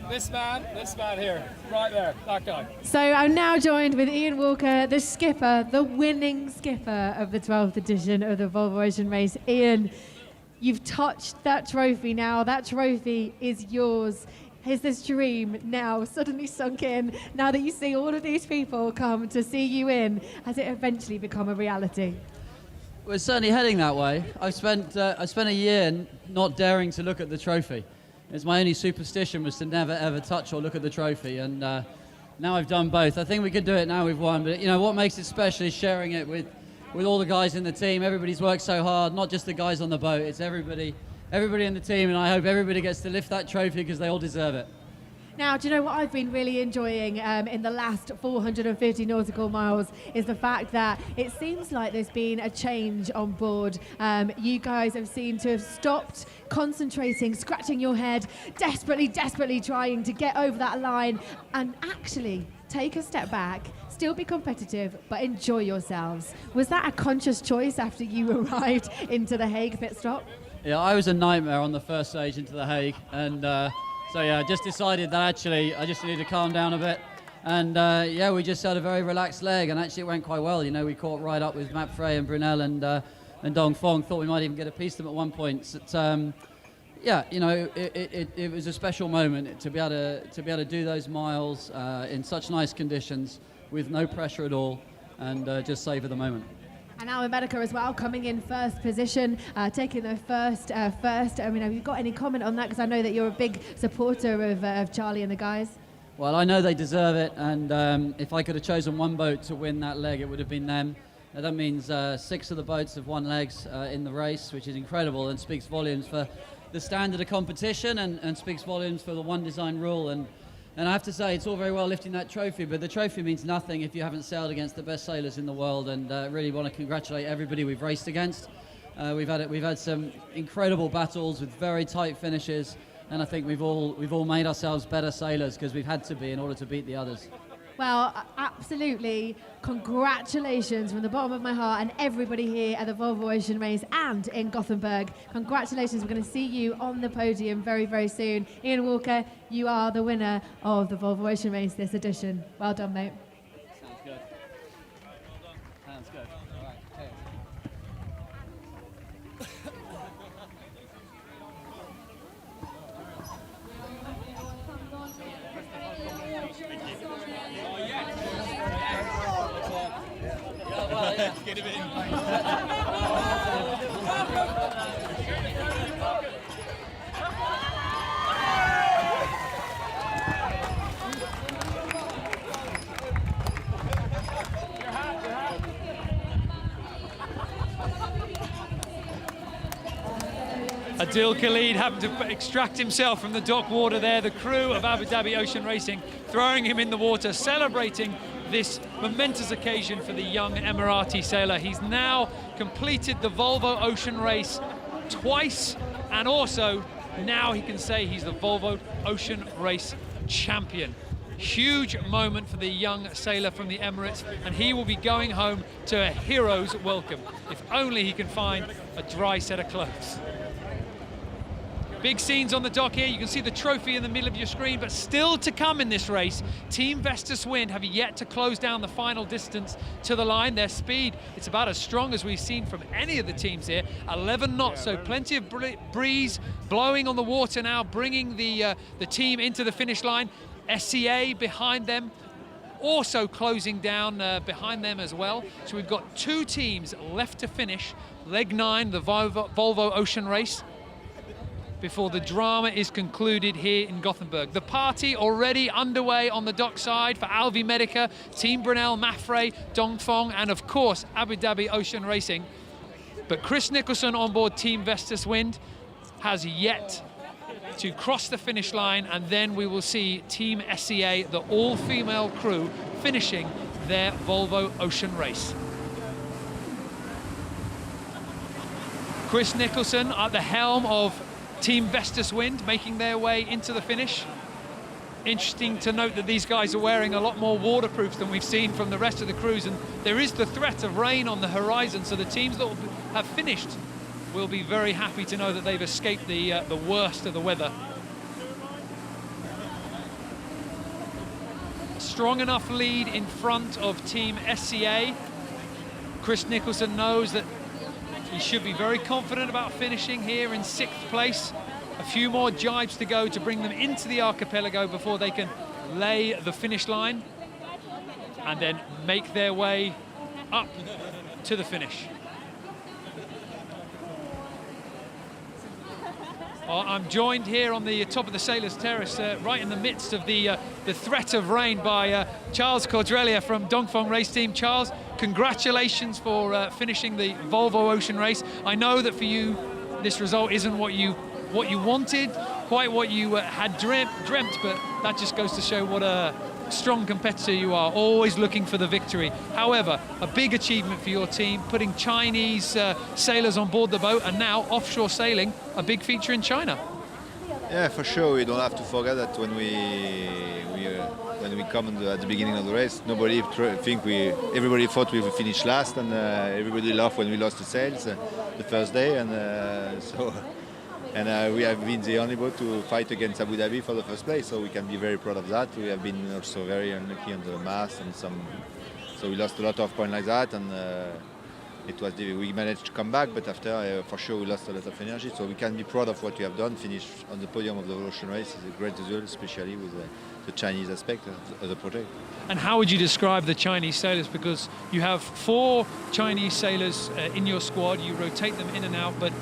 This man here, right there, that guy. So I'm now joined with Ian Walker, the skipper, the winning skipper of the 12th edition of the Volvo Ocean Race. Ian, you've touched that trophy now. That trophy is yours. Has this dream now suddenly sunk in, now that you see all of these people come to see you in? Has it eventually become a reality? We're certainly heading that way. I spent a year not daring to look at the trophy. It's my only superstition was to never ever touch or look at the trophy, and now I've done both. I think we could do it now we've won, but you know what makes it special is sharing it with all the guys in the team. Everybody's worked so hard, not just the guys on the boat. It's everybody in the team, and I hope everybody gets to lift that trophy because they all deserve it. Now, do you know what I've been really enjoying in the last 450 nautical miles is the fact that it seems like there's been a change on board. You guys have seemed to have stopped concentrating, scratching your head, desperately trying to get over that line and actually take a step back, still be competitive, but enjoy yourselves. Was that a conscious choice after you arrived into the Hague pit stop? Yeah, I was a nightmare on the first stage into the Hague, and so yeah, I just decided that actually I just needed to calm down a bit, and yeah, we just had a very relaxed leg, and actually it went quite well. You know, we caught right up with Matt Frey and Brunel and Dongfeng. Thought we might even get a piece of them at one point. So, yeah, you know, it was a special moment to be able to do those miles in such nice conditions with no pressure at all, and just savor the moment. And Alan Bedecker as well, coming in first position, taking the first. I mean, have you got any comment on that? Because I know that you're a big supporter of Charlie and the guys. Well, I know they deserve it, and if I could have chosen one boat to win that leg, it would have been them. That means 6 of the boats have won legs in the race, which is incredible and speaks volumes for the standard of competition and speaks volumes for the one design rule. And I have to say, it's all very well lifting that trophy, but the trophy means nothing if you haven't sailed against the best sailors in the world. And really want to congratulate everybody we've raced against. We've had some incredible battles with very tight finishes, and I think we've all made ourselves better sailors because we've had to be in order to beat the others. Well, absolutely, congratulations from the bottom of my heart and everybody here at the Volvo Ocean Race and in Gothenburg. Congratulations, we're going to see you on the podium very soon. Ian Walker, you are the winner of the Volvo Ocean Race this edition. Well done, mate. Sounds good. Sounds good. All right. Cheers. Get him in. Adil Khalid happened to extract himself from the dock water there. The crew of Abu Dhabi Ocean Racing throwing him in the water, celebrating this momentous occasion for the young Emirati sailor. He's now completed the Volvo Ocean Race twice, and also now he can say he's the Volvo Ocean Race champion. Huge moment for the young sailor from the Emirates, and he will be going home to a hero's welcome. If only he can find a dry set of clothes. Big scenes on the dock here. You can see the trophy in the middle of your screen, but still to come in this race. Team Vestas Wind have yet to close down the final distance to the line. Their speed, it's about as strong as we've seen from any of the teams here. 11 knots, so plenty of breeze blowing on the water now, bringing the team into the finish line. SCA behind them, also closing down behind them as well. So we've got 2 teams left to finish leg 9, the Volvo Ocean Race, before the drama is concluded here in Gothenburg. The party already underway on the dockside for Alvi Medica, Team Brunel, Mafre, Dongfeng, and of course Abu Dhabi Ocean Racing. But Chris Nicholson on board Team Vestas Wind has yet to cross the finish line, and then we will see Team SCA, the all-female crew, finishing their Volvo Ocean Race. Chris Nicholson at the helm of Team Vestas Wind, making their way into the finish. Interesting to note that these guys are wearing a lot more waterproofs than we've seen from the rest of the crews, and there is the threat of rain on the horizon, so the teams that have finished will be very happy to know that they've escaped the worst of the weather. Strong enough lead in front of Team SCA. Chris Nicholson knows that he should be very confident about finishing here in 6th place. A few more jibes to go to bring them into the archipelago before they can lay the finish line and then make their way up to the finish. I'm joined here on the top of the Sailors' Terrace, right in the midst of the threat of rain, by Charles Cordrelia from Dongfeng Race Team. Charles, congratulations for finishing the Volvo Ocean Race. I know that for you, this result isn't what you wanted, quite what you had dreamt, but that just goes to show what a strong competitor you are, always looking for the victory. However, a big achievement for your team, putting Chinese sailors on board the boat, and now offshore sailing, a big feature in China. Yeah, for sure. We don't have to forget that when we come at the beginning of the race, everybody thought we would finish last, and everybody laughed when we lost the sails the first day, and we have been the only boat to fight against Abu Dhabi for the first place, so we can be very proud of that. We have been also very unlucky on the mast, and so we lost a lot of points like that, and we managed to come back, but after for sure we lost a lot of energy. So we can be proud of what we have done. Finish on the podium of the ocean race is a great result, especially with the Chinese aspect of the project. And how would you describe the Chinese sailors? Because you have 4 Chinese sailors in your squad. You rotate them in and out, but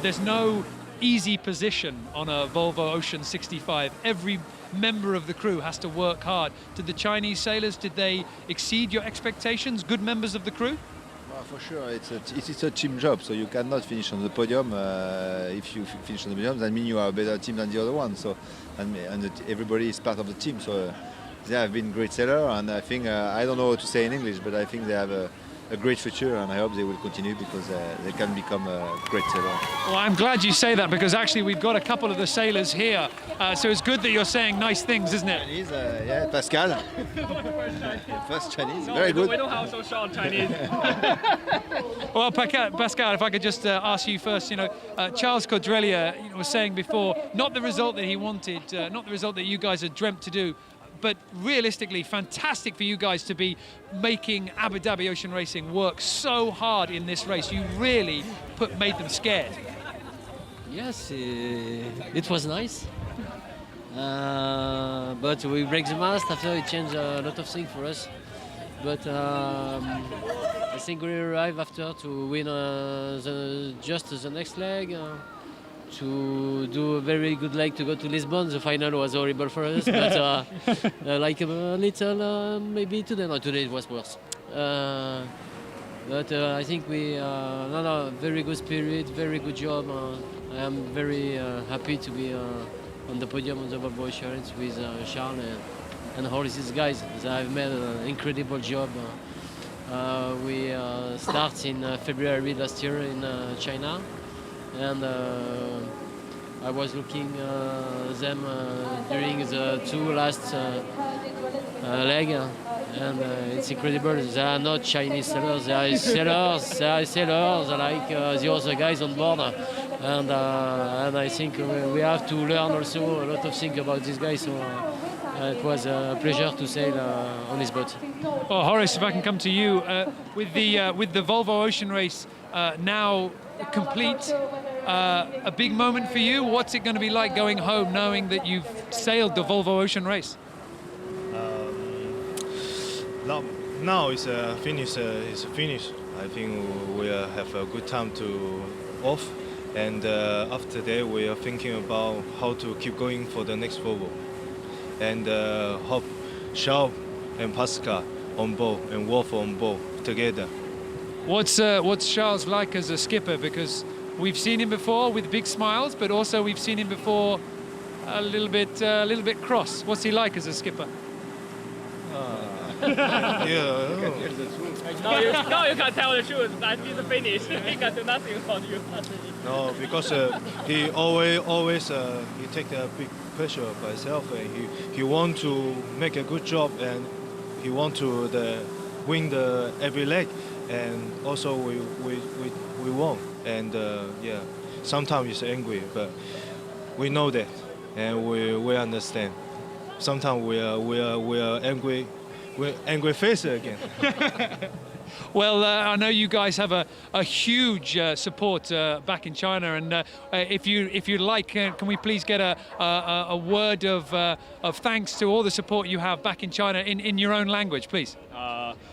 there's no easy position on a Volvo Ocean 65. Every member of the crew has to work hard. Did the Chinese sailors, did they exceed your expectations? Good members of the crew? Well, for sure, it's a team job, so you cannot finish on the podium. If you finish on the podium, that means you are a better team than the other one. So, and everybody is part of the team. So they have been great sailors, and I think I don't know what to say in English, but I think they have a great future, and I hope they will continue because they can become a great sailor. Well, I'm glad you say that, because actually we've got a couple of the sailors here, so it's good that you're saying nice things, isn't it? Chinese, yeah, Pascal. First Chinese, very good. We don't have so short Chinese. Well, Pascal, if I could just ask you first, Charles Codrelia was saying before, not the result that he wanted, not the result that you guys had dreamt to do, but realistically, fantastic for you guys to be making Abu Dhabi Ocean Racing work so hard in this race. You really made them scared. Yes, it was nice. But we break the mast. After it changed a lot of things for us. But I think we arrived after to win just the next leg. To do a very good leg to go to Lisbon. The final was horrible for us, but like a little, maybe today. No, today it was worse. But I think we, very good spirit, very good job. I am very happy to be on the podium on the Volvo Assurance with Charles and all these guys. They have made an incredible job. We start in February last year in China. And I was looking them during the 2 last leg, and it's incredible. They are not Chinese sailors; they are sailors. They are sailors like the other guys on board, and I think we have to learn also a lot of things about these guys. So it was a pleasure to sail on this boat. Well, Horace, if I can come to you with the Volvo Ocean Race now complete, a big moment for you. What's it going to be like going home knowing that you've sailed the Volvo Ocean Race? Now it's a finish. It's a finish. I think we have a good time to off, and after that we are thinking about how to keep going for the next Volvo, and hope Charles and Pascal on board and Wolf on board together. What's Charles like as a skipper? Because we've seen him before with big smiles, but also we've seen him before a little bit cross. What's he like as a skipper? Yeah. Now you can tell the truth. That is the finish. He can do nothing for you. No, because he always he take a big pressure by himself, and he want to make a good job, and he want to win every leg, and also we won, and yeah, sometimes he's angry, but we know that, and we understand. Sometimes we are angry. We're angry face again. Well, I know you guys have a huge support back in China, and if you'd like, can we please get a word of thanks to all the support you have back in China in your own language, please?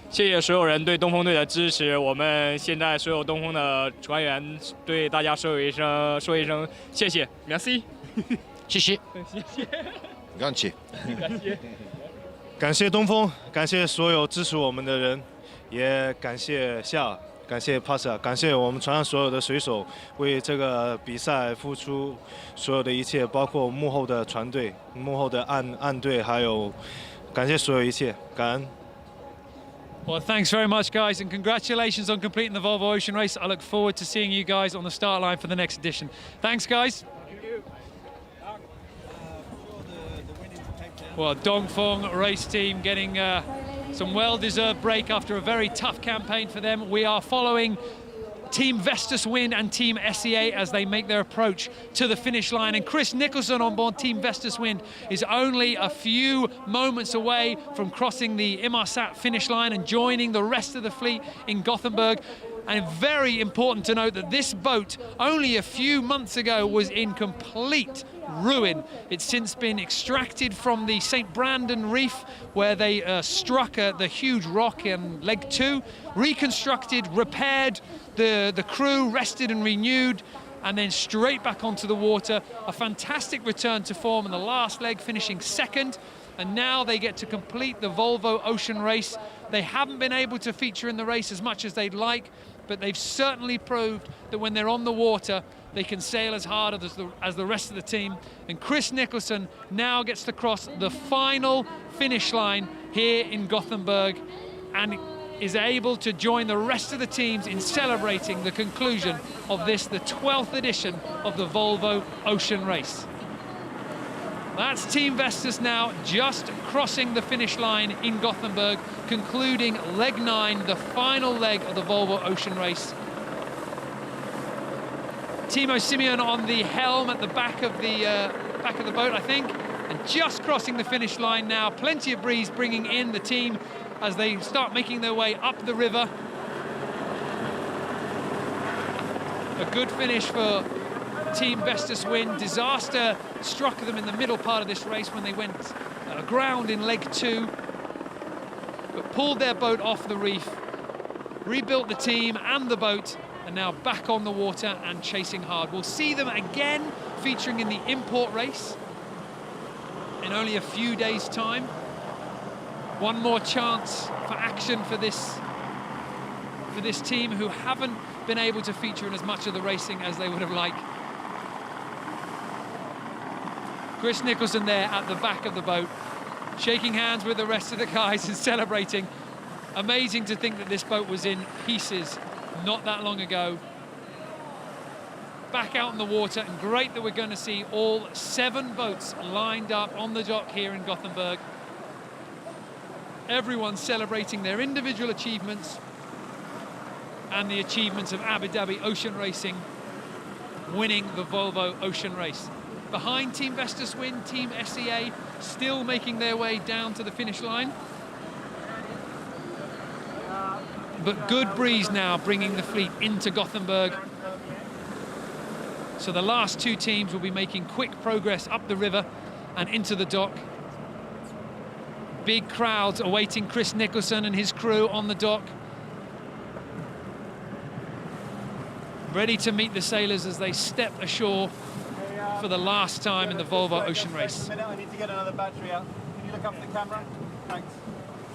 谢谢所有人对东风队的支持。我们现在所有东风的船员对大家说一声谢谢 ，merci， 谢谢，谢谢，感谢，感谢。感谢东风，感谢所有支持我们的人，也感谢夏，感谢 Pasa， 感谢我们船上所有的水手为这个比赛付出所有的一切，包括幕后的船队、幕后的岸队，还有感谢所有一切，感恩。 Well, thanks very much, guys, and congratulations on completing the Volvo Ocean Race. I look forward to seeing you guys on the start line for the next edition. Thanks, guys. Well, Dongfeng race team getting some well-deserved break after a very tough campaign for them. We are following Team Vestas Wind and Team SEA as they make their approach to the finish line. And Chris Nicholson on board Team Vestas Wind is only a few moments away from crossing the Inmarsat finish line and joining the rest of the fleet in Gothenburg. And very important to note that this boat only a few months ago was in complete ruin. It's since been extracted from the St. Brandon Reef where they struck the huge rock in leg 2, reconstructed, repaired, the crew rested and renewed, and then straight back onto the water. A fantastic return to form in the last leg, finishing second. And now they get to complete the Volvo Ocean Race. They haven't been able to feature in the race as much as they'd like, but they've certainly proved that when they're on the water, they can sail as hard as the rest of the team. And Chris Nicholson now gets to cross the final finish line here in Gothenburg and is able to join the rest of the teams in celebrating the conclusion of this, the 12th edition of the Volvo Ocean Race. That's Team Vestas now just crossing the finish line in Gothenburg, concluding leg 9, the final leg of the Volvo Ocean Race. Timo Simeon on the helm at the back of the boat, I think, and just crossing the finish line now. Plenty of breeze bringing in the team as they start making their way up the river. A good finish for Team Vestas Wind. Disaster struck them in the middle part of this race when they went aground in leg 2, but pulled their boat off the reef, rebuilt the team and the boat, and now back on the water and chasing hard. We'll see them again featuring in the import race in only a few days' time. One more chance for action for this team who haven't been able to feature in as much of the racing as they would have liked. Chris Nicholson there at the back of the boat, shaking hands with the rest of the guys and celebrating. Amazing to think that this boat was in pieces not that long ago. Back out in the water, and great that we're going to see all 7 boats lined up on the dock here in Gothenburg. Everyone celebrating their individual achievements and the achievements of Abu Dhabi Ocean Racing, winning the Volvo Ocean Race. Behind Team Vestas Wind, Team SEA still making their way down to the finish line. But good breeze now bringing the fleet into Gothenburg. So the last 2 teams will be making quick progress up the river and into the dock. Big crowds awaiting Chris Nicholson and his crew on the dock, ready to meet the sailors as they step ashore for the last time in the Volvo Ocean Race. I need to get another battery out. Can you look up at the camera? Thanks.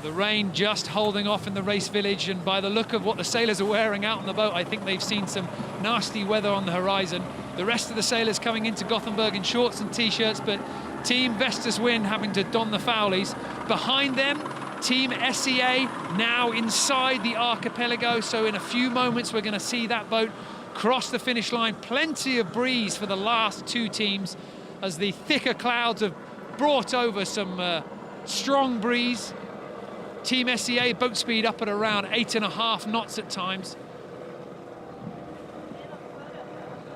The rain just holding off in the race village, and by the look of what the sailors are wearing out on the boat, I think they've seen some nasty weather on the horizon. The rest of the sailors coming into Gothenburg in shorts and t-shirts, but Team Vestas Wind having to don the foulies. Behind them, Team SEA now inside the archipelago, so in a few moments we're going to see that boat cross the finish line. Plenty of breeze for the last 2 teams as the thicker clouds have brought over some strong breeze. Team SEA boat speed up at around 8.5 knots at times.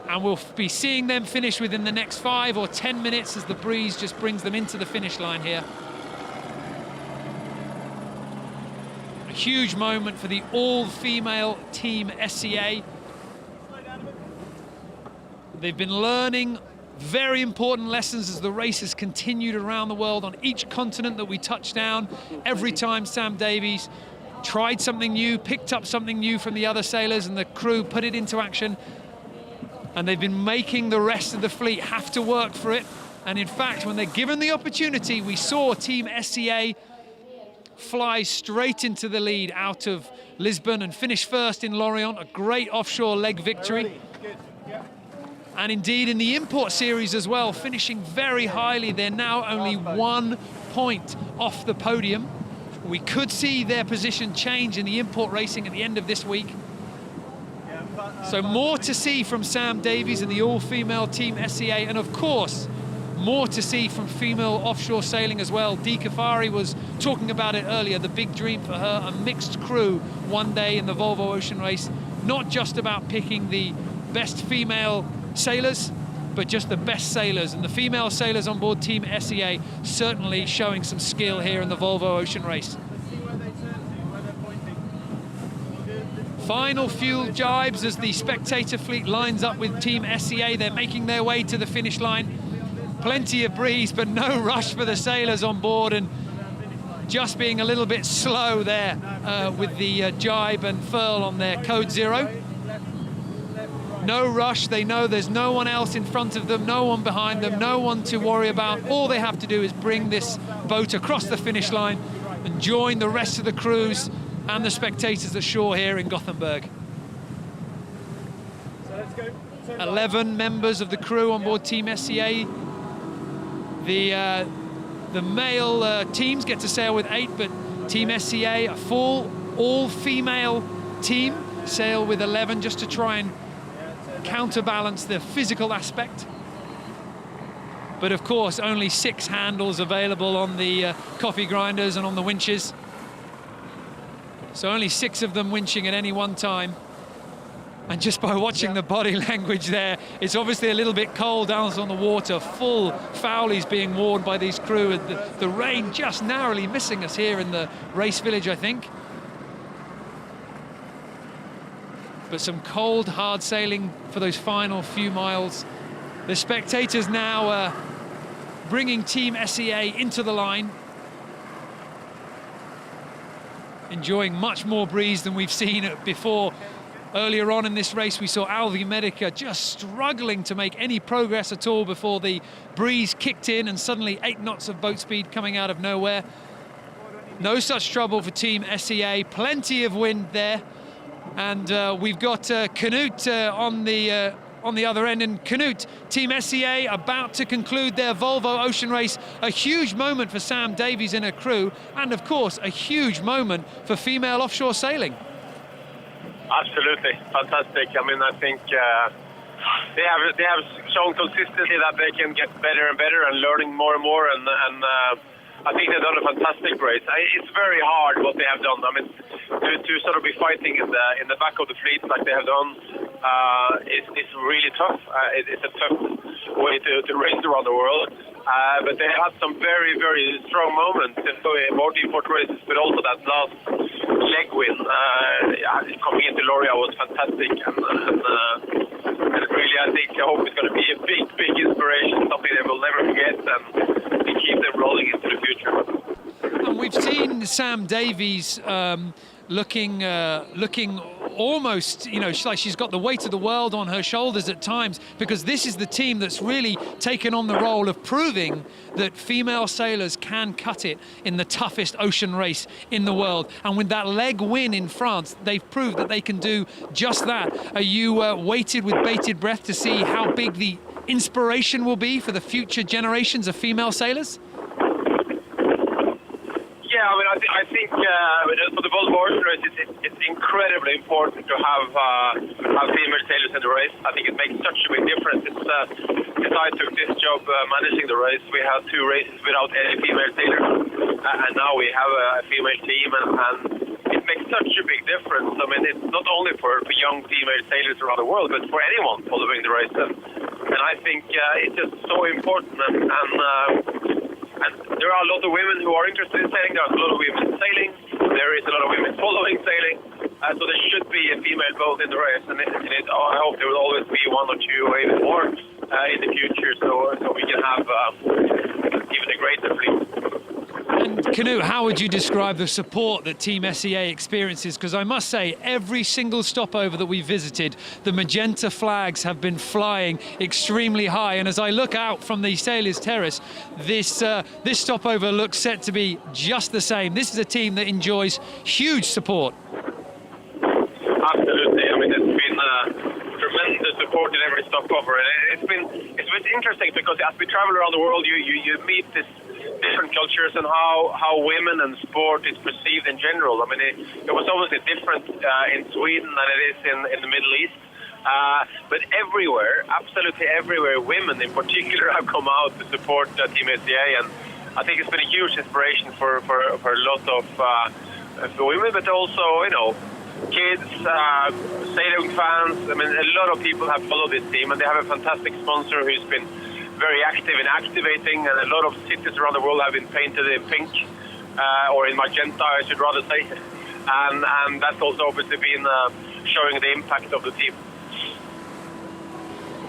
And we'll be seeing them finish within the next 5 or 10 minutes as the breeze just brings them into the finish line here. A huge moment for the all-female Team SEA. They've been learning very important lessons as the race has continued around the world on each continent that we touch down. Every time Sam Davies tried something new, picked up something new from the other sailors, and the crew put it into action. And they've been making the rest of the fleet have to work for it. And in fact, when they're given the opportunity, we saw Team SEA flies straight into the lead out of Lisbon and finished first in Lorient, a great offshore leg victory. And indeed in the import series as well, finishing very highly. They're now only 1 point off the podium. We could see their position change in the import racing at the end of this week. So more to see from Sam Davies and the all-female team SEA, and of course, more to see from female offshore sailing as well. Dee Kafari was talking about it earlier, the big dream for her, a mixed crew one day in the Volvo Ocean Race, not just about picking the best female sailors, but just the best sailors. And the female sailors on board Team SEA certainly showing some skill here in the Volvo Ocean Race. Final fuel jibes as the spectator fleet lines up with Team SEA. They're making their way to the finish line. Plenty of breeze, but no rush for the sailors on board, and just being a little bit slow there with the jibe and furl on their code 0. No rush, they know there's no one else in front of them, no one behind them, no one to worry about. All they have to do is bring this boat across the finish line and join the rest of the crews and the spectators ashore here in Gothenburg. 11 members of the crew on board Team SEA. The male teams get to sail with 8, but Team SEA, a full all-female team, sail with 11 just to try and counterbalance the physical aspect. But of course, only 6 handles available on the coffee grinders and on the winches. So only 6 of them winching at any one time. And just by watching the body language there, it's obviously a little bit cold down on the water. Full foulies being worn by these crew. The rain just narrowly missing us here in the race village, I think. But some cold, hard sailing for those final few miles. The spectators now bringing Team SEA into the line. Enjoying much more breeze than we've seen before. Earlier on in this race, we saw Alvi Medica just struggling to make any progress at all before the breeze kicked in and suddenly 8 knots of boat speed coming out of nowhere. No such trouble for Team SEA, plenty of wind there. And we've got Canute on the other end. And Canute, Team SEA about to conclude their Volvo Ocean Race. A huge moment for Sam Davies and her crew. And of course, a huge moment for female offshore sailing. Absolutely, fantastic. I mean, I think they have shown consistently that they can get better and better and learning more and more. And I think they've done a fantastic race. It's very hard what they have done. I mean, to sort of be fighting in the back of the fleet like they have done, it's really tough. It's a tough way to race around the world. But they had some very, very strong moments in both import races, but also that last leg win coming into Lorient was fantastic. And really, I hope it's going to be a big, big inspiration, something they will never forget, and keep them rolling into the future. And we've seen Sam Davies looking almost, you know, like she's got the weight of the world on her shoulders at times, because this is the team that's really taken on the role of proving that female sailors can cut it in the toughest ocean race in the world. And with that leg win in France, they've proved that they can do just that. Are you waited with bated breath to see how big the inspiration will be for the future generations of female sailors? Yeah, I mean, I think for the Volvo Ocean Race, it's incredibly important to have female sailors in the race. I think it makes such a big difference. Since I took this job managing the race, we had 2 races without any female sailors, and now we have a female team, and it makes such a big difference. I mean, it's not only for young female sailors around the world, but for anyone following the race. And I think it's just so important. And there are a lot of women who are interested in sailing. There are a lot of women sailing. There is a lot of women following sailing. So there should be a female boat in the race. And I hope there will always be 1 or 2 or even more in the future, so we can have even a greater fleet. And Knut, how would you describe the support that Team SEA experiences? Because I must say, every single stopover that we visited, the magenta flags have been flying extremely high. And as I look out from the Sailors' Terrace, this stopover looks set to be just the same. This is a team that enjoys huge support. Absolutely. I mean, it's been tremendous support in every stopover. And it's been interesting because as we travel around the world, you meet this different cultures and how women and sport is perceived in general. I mean, it was obviously different in Sweden than it is in the Middle East. But everywhere, absolutely everywhere, women in particular have come out to support Team SEA, and I think it's been a huge inspiration for a lot of women, but also, you know, kids, sailing fans. I mean, a lot of people have followed this team, and they have a fantastic sponsor who's been very active in activating, and a lot of cities around the world have been painted in pink, or in magenta, I should rather say. And that's also obviously been showing the impact of the team.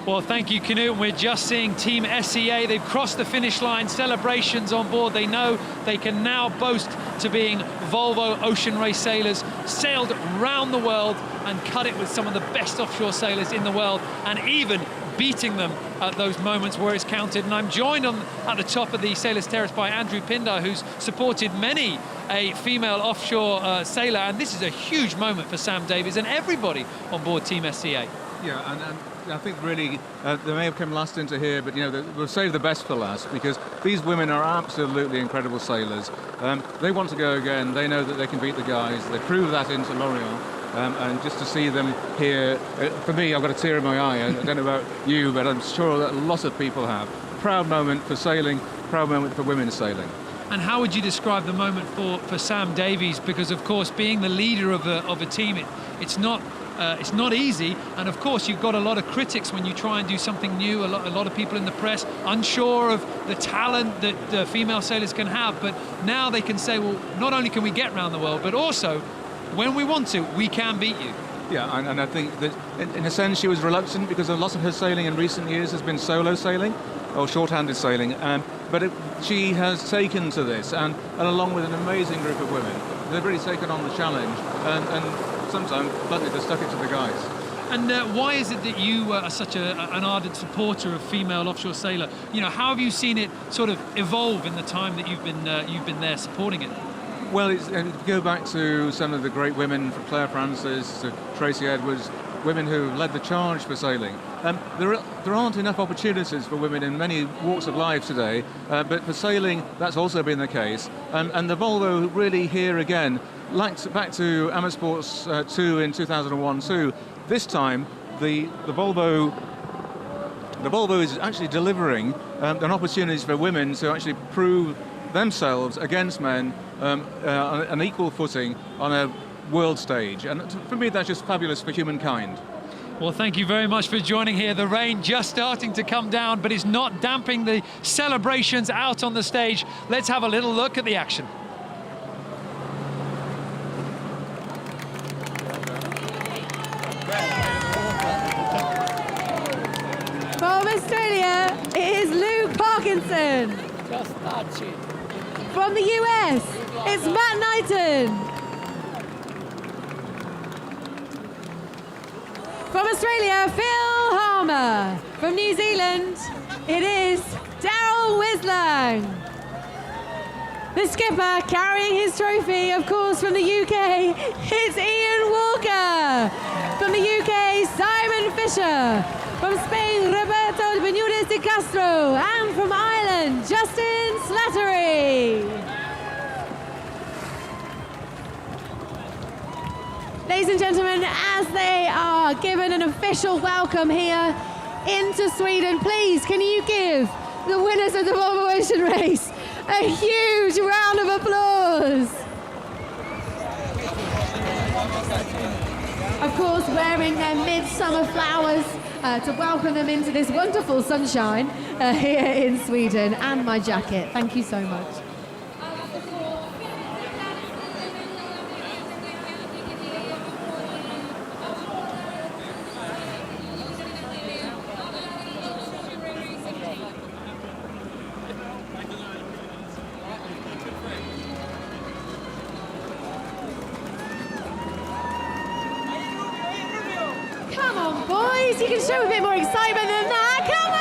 Well, thank you, Knut. We're just seeing Team SEA. They've crossed the finish line, celebrations on board. They know they can now boast to being Volvo Ocean Race sailors, sailed round the world and cut it with some of the best offshore sailors in the world, and even beating them at those moments where it's counted. And I'm joined at the top of the Sailors' Terrace by Andrew Pindar, who's supported many a female offshore sailor, and this is a huge moment for Sam Davies and everybody on board Team SEA. Yeah, and I think really they may have come last into here, but you know we'll save the best for last, because these women are absolutely incredible sailors. They want to go again. They know that they can beat the guys. They proved that into Lorient. And just to see them here, for me, I've got a tear in my eye. I don't know about you, but I'm sure that a lot of people have. Proud moment for sailing, proud moment for women sailing. And how would you describe the moment for Sam Davies? Because of course, being the leader of a team, it's not easy. And of course, you've got a lot of critics when you try and do something new. A lot of people in the press unsure of the talent that female sailors can have. But now they can say, well, not only can we get around the world, but also, when we want to, we can beat you. Yeah, and I think that in a sense she was reluctant, because a lot of her sailing in recent years has been solo sailing or short-handed sailing, but she has taken to this, and along with an amazing group of women, they've really taken on the challenge, and sometimes bluntly they've stuck it to the guys. And why is it that you are such an ardent supporter of female offshore sailor? You know, how have you seen it sort of evolve in the time that you've been there supporting it? Well, go back to some of the great women, from Claire Francis to Tracy Edwards, women who led the charge for sailing. There aren't enough opportunities for women in many walks of life today, but for sailing, that's also been the case. And the Volvo really here again, back to Amersports 2 in 2001 too. This time, the Volvo is actually delivering an opportunity for women to actually prove themselves against men on an equal footing on a world stage, and for me that's just fabulous for humankind. Well, thank you very much for joining here. The rain just starting to come down, but it's not damping the celebrations out on the stage. Let's have a little look at the action. From Australia, it is Luke Parkinson. Just touch it. From the US, it's Matt Knighton. From Australia, Phil Harmer. From New Zealand, it is Daryl Wislang. The skipper carrying his trophy, of course, from the UK, it's Ian Walker. From the UK, Simon Fisher. From Spain, Roberto Benitez de Castro. And from Ireland, Justin Slattery. Ladies and gentlemen, as they are given an official welcome here into Sweden, please, can you give the winners of the Volvo Ocean Race a huge round of applause? Of course, wearing their midsummer flowers to welcome them into this wonderful sunshine here in Sweden, and my jacket. Thank you so much. show a bit more excitement than that. Come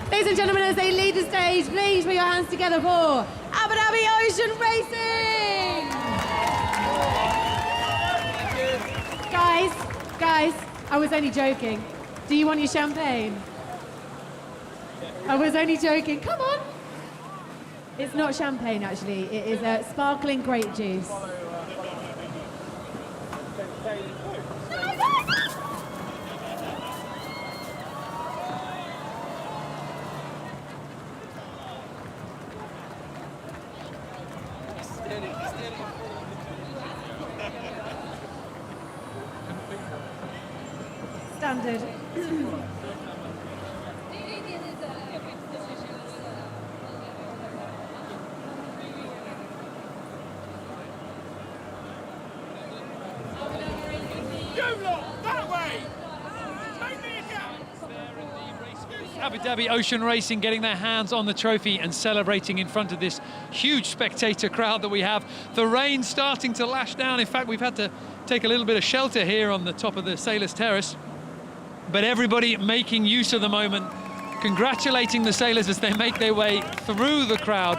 on! Ladies and gentlemen, as they lead the stage, please put your hands together for Abu Dhabi Ocean Racing! Guys, I was only joking. Do you want your champagne? I was only joking. Come on. It's not champagne, actually. It is a sparkling grape juice. Standard. Abu Dhabi Ocean Racing getting their hands on the trophy and celebrating in front of this huge spectator crowd that we have. The rain starting to lash down. In fact, we've had to take a little bit of shelter here on the top of the Sailors Terrace. But everybody making use of the moment, congratulating the sailors as they make their way through the crowd.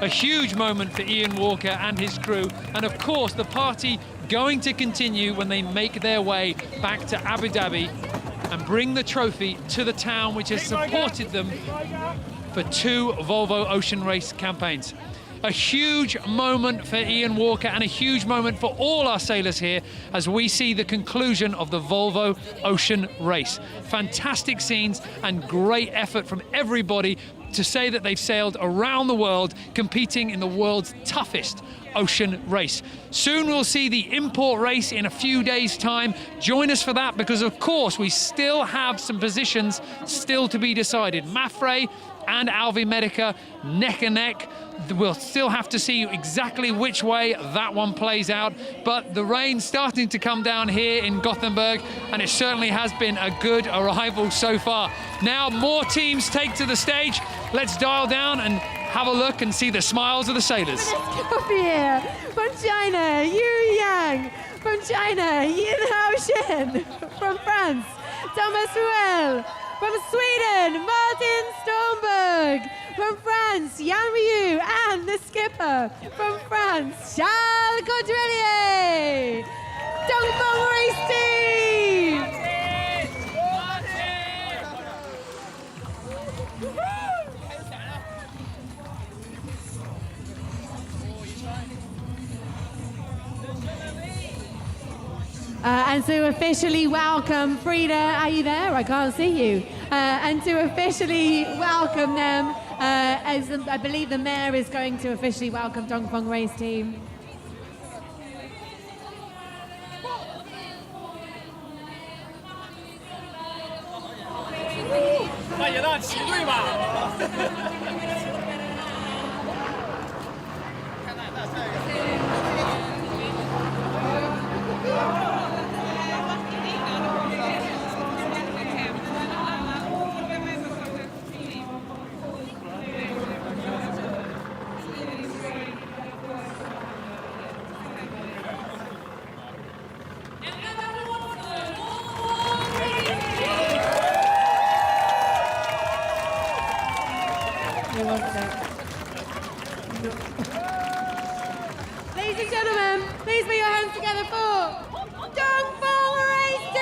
A huge moment for Ian Walker and his crew. And of course, the party going to continue when they make their way back to Abu Dhabi and bring the trophy to the town which has supported them for 2 Volvo Ocean Race campaigns. A huge moment for Ian Walker and a huge moment for all our sailors here as we see the conclusion of the Volvo Ocean Race. Fantastic scenes and great effort from everybody to say that they've sailed around the world competing in the world's toughest ocean race. Soon we'll see the import race in a few days' time. Join us for that because, of course, we still have some positions still to be decided. Mafre and Alvi Medica neck and neck. We'll still have to see exactly which way that one plays out, but the rain's starting to come down here in Gothenburg, and it certainly has been a good arrival so far. Now more teams take to the stage. Let's dial down and have a look and see the smiles of the sailors. Skopje, from China, Yu Yang, from China, Yin Hao Shen, from France, Thomas Ruel, from Sweden, Martin Stormberg, from France, Jan Ryu, and the skipper from France, Charles Caudrelier. Dongfeng Race Team! And to officially welcome Frida, are you there? I can't see you. And to officially welcome them, as I believe the mayor is going to officially welcome Dongfeng Race Team. Ladies and gentlemen, please put your hands together for Dongfeng Race Team!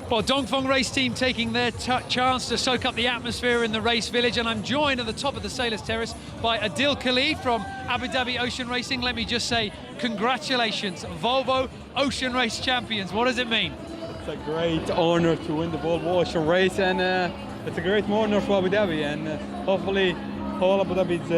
Well, Dongfeng Race Team taking their chance to soak up the atmosphere in the race village, and I'm joined at the top of the Sailors Terrace by Adil Khalid from Abu Dhabi Ocean Racing. Let me just say congratulations, Volvo Ocean Race champions. What does it mean? It's a great honor to win the Volvo Ocean Race, and it's a great honor for Abu Dhabi, and hopefully whole Abu Dhabi is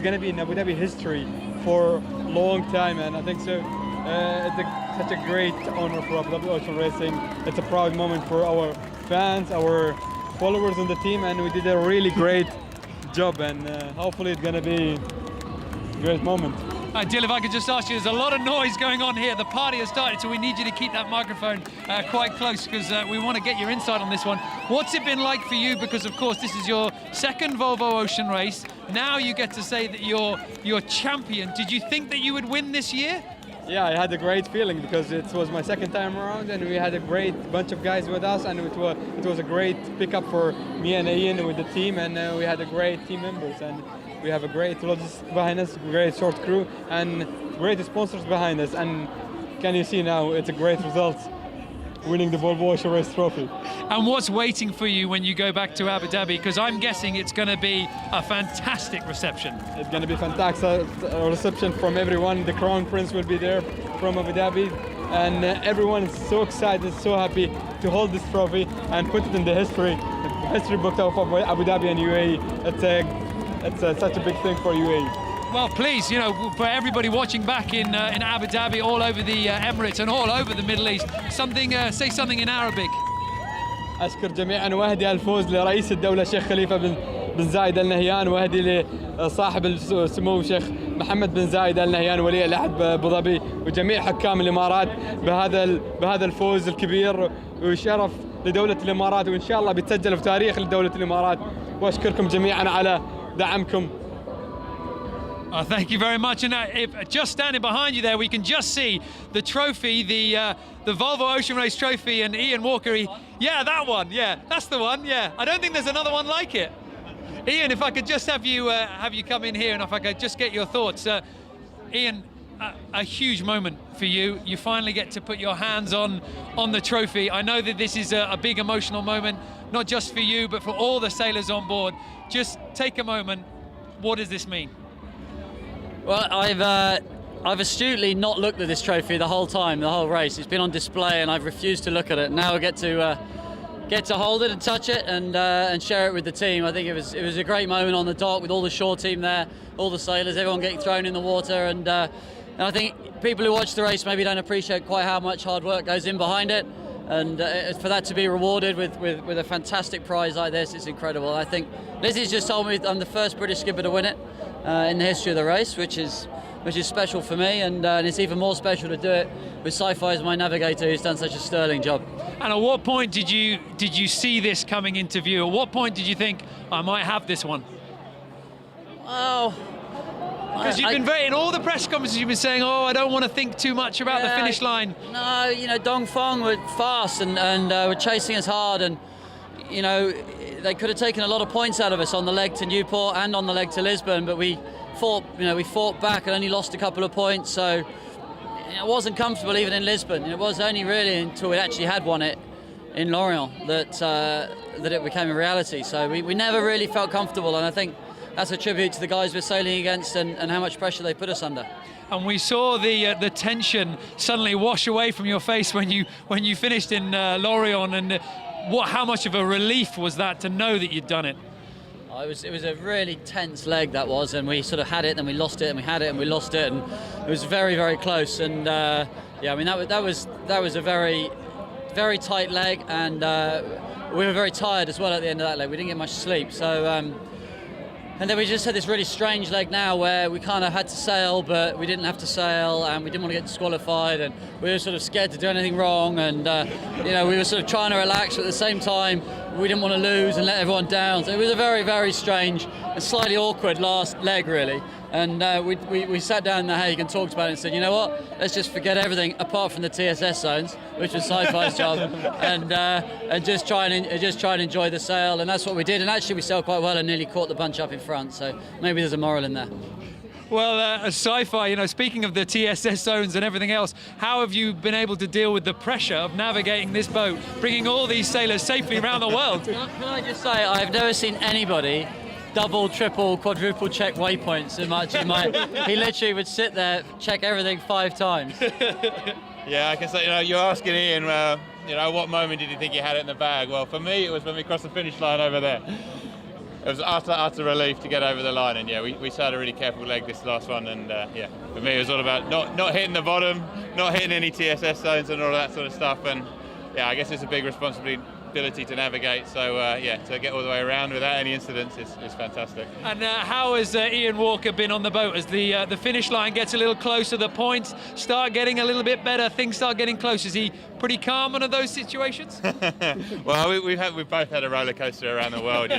going to be in Abu Dhabi history for a long time, and I think so. It's such a great honor for Abu Dhabi Ocean Racing. It's a proud moment for our fans, our followers on the team, and we did a really great job, and hopefully it's gonna be a great moment. Dil, if I could just ask you, there's a lot of noise going on here. The party has started, so we need you to keep that microphone quite close because we want to get your insight on this one. What's it been like for you? Because, of course, this is your second Volvo Ocean race. Now you get to say that you're champion. Did you think that you would win this year? Yeah, I had a great feeling because it was my second time around, and we had a great bunch of guys with us, and it was a great pickup for me and Ian with the team, and we had a great team members, and we have a great logistics behind us, great short crew, and great sponsors behind us. And can you see now, it's a great result, winning the Volvo Ocean Race Trophy. And what's waiting for you when you go back to Abu Dhabi? Because I'm guessing it's going to be a fantastic reception. It's going to be fantastic reception from everyone. The Crown Prince will be there from Abu Dhabi, and everyone is so excited, so happy to hold this trophy and put it in the history book of Abu Dhabi and UAE. It's such a big thing for UAE. Well, please, you know, for everybody watching back in Abu Dhabi, all over the Emirates and all over the Middle East, say something in Arabic. أشكر جميعا وأهدي الفوز لرئيس الدولة شيخ خليفة بن زايد آل نهيان، وأهدي لصاحب السمو شيخ محمد بن زايد آل نهيان ولي العهد أبو ظبي وجميع حكام الإمارات بهذا الفوز الكبير وشرف لدولة الإمارات، وإن شاء الله بيتسجل في تاريخ لدولة الإمارات. وأشكركم جميعا على دعمكم. Thank you very much. And just standing behind you there, we can just see the trophy, the Volvo Ocean Race trophy, and Ian Walker. Yeah, that one. Yeah, that's the one. Yeah, I don't think there's another one like it. Ian, if I could just have you come in here, and if I could just get your thoughts. Ian, a huge moment for you. You finally get to put your hands on the trophy. I know that this is a big emotional moment, not just for you, but for all the sailors on board. Just take a moment. What does this mean? Well, I've astutely not looked at this trophy the whole time, the whole race. It's been on display, and I've refused to look at it. Now I get to hold it and touch it and share it with the team. I think it was a great moment on the dock with all the shore team there, all the sailors, everyone getting thrown in the water, and I think people who watch the race maybe don't appreciate quite how much hard work goes in behind it. And for that to be rewarded with a fantastic prize like this, it's incredible. I think Lizzie's just told me I'm the first British skipper to win it in the history of the race, which is special for me, and it's even more special to do it with Sci-Fi as my navigator, who's done such a sterling job. And at what point did you see this coming into view? At what point did you think I might have this one? Oh. Because you've been in all the press conferences, you've been saying, oh, I don't want to think too much about the finish line. No, you know, Dongfeng were fast and were chasing us hard, and, you know, they could have taken a lot of points out of us on the leg to Newport and on the leg to Lisbon, but we fought back and only lost a couple of points, so it wasn't comfortable even in Lisbon. It was only really until we actually had won it in Lorient that it became a reality. So we never really felt comfortable, and I think that's a tribute to the guys we're sailing against and how much pressure they put us under. And we saw the tension suddenly wash away from your face when you finished in Lorient, and how much of a relief was that to know that you'd done it? It was a really tense leg, that was, and we sort of had it, then we lost it, and we had it, and we lost it, and it was very, very close. And yeah, I mean that was a very, very tight leg, and we were very tired as well at the end of that leg. We didn't get much sleep, so. And then we just had this really strange leg now where we kind of had to sail, but we didn't have to sail, and we didn't want to get disqualified, and we were sort of scared to do anything wrong, and you know, we were sort of trying to relax, but at the same time we didn't want to lose and let everyone down. So it was a very, very strange and slightly awkward last leg, really. And we sat down in The Hague and talked about it and said, you know what, let's just forget everything apart from the TSS zones, which was Sci-Fi's job, and just try and enjoy the sail. And that's what we did. And actually we sailed quite well and nearly caught the bunch up in front. So maybe there's a moral in there. Well, Sci-Fi, you know, speaking of the TSS zones and everything else, how have you been able to deal with the pressure of navigating this boat, bringing all these sailors safely around the world? Can I just say, I've never seen anybody double, triple, quadruple check waypoints so much. He literally would sit there, check everything 5 times. Yeah, I can say, you know, you're asking Ian, you know, what moment did you think you had it in the bag? Well, for me, it was when we crossed the finish line over there. It was utter relief to get over the line, and yeah, we sailed a really careful leg this last one, and yeah, for me it was all about not hitting the bottom, not hitting any TSS zones and all that sort of stuff, and yeah, I guess it's a big responsibility ability to navigate. So yeah, to get all the way around without any incidents is fantastic. And how has Ian Walker been on the boat as the finish line gets a little closer, the points start getting a little bit better, things start getting close? Is he pretty calm under those situations? Well, we've both had a roller coaster around the world.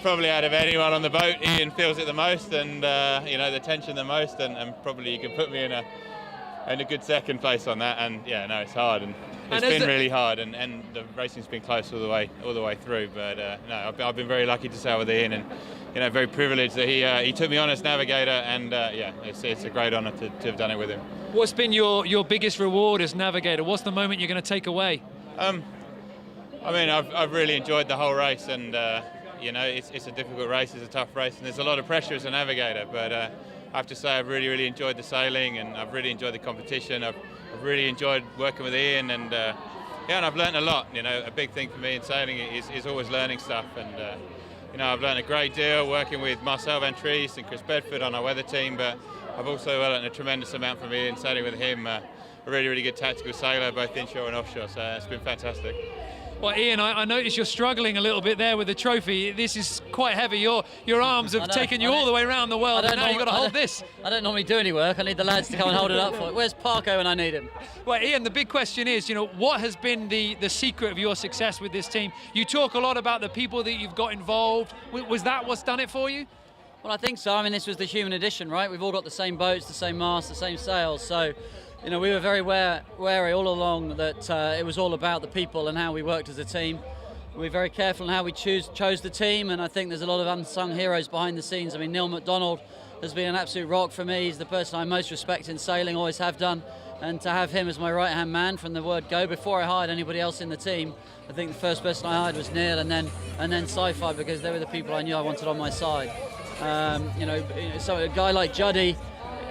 Probably out of anyone on the boat, Ian feels it the most, and the tension the most, and probably you can put me in a good second place on that. And yeah, no, it's hard, and it's been really hard, and the racing's been close all the way through. But no, I've been very lucky to sail with Ian, and very privileged that he took me on as navigator, and yeah, it's a great honour to have done it with him. What's been your biggest reward as navigator? What's the moment you're going to take away? I've really enjoyed the whole race, and it's a difficult race, it's a tough race, and there's a lot of pressure as a navigator. But I have to say, I've really enjoyed the sailing, and I've really enjoyed the competition. I've really enjoyed working with Ian, and I've learned a lot. A big thing for me in sailing is always learning stuff, and I've learned a great deal working with Marcel Van Triest and Chris Bedford on our weather team, but I've also learned a tremendous amount from Ian sailing with him. A really good tactical sailor, both inshore and offshore, so it's been fantastic. Well, Ian, I notice you're struggling a little bit there with the trophy. This is quite heavy. Your arms have taken you all the way around the world, and now you've got to hold this. I don't normally do any work. I need the lads to come and hold it up for me. Where's Parko when I need him? Well, Ian, the big question is, what has been the secret of your success with this team? You talk a lot about the people that you've got involved. Was that what's done it for you? Well, I think so. This was the human edition, right? We've all got the same boats, the same masts, the same sails. So, we were very wary all along that it was all about the people and how we worked as a team. We were very careful in how we chose the team, and I think there's a lot of unsung heroes behind the scenes. Neil McDonald has been an absolute rock for me. He's the person I most respect in sailing, always have done. And to have him as my right-hand man from the word go, before I hired anybody else in the team, I think the first person I hired was Neil, and then Sci-Fi, because they were the people I knew I wanted on my side. So a guy like Juddy,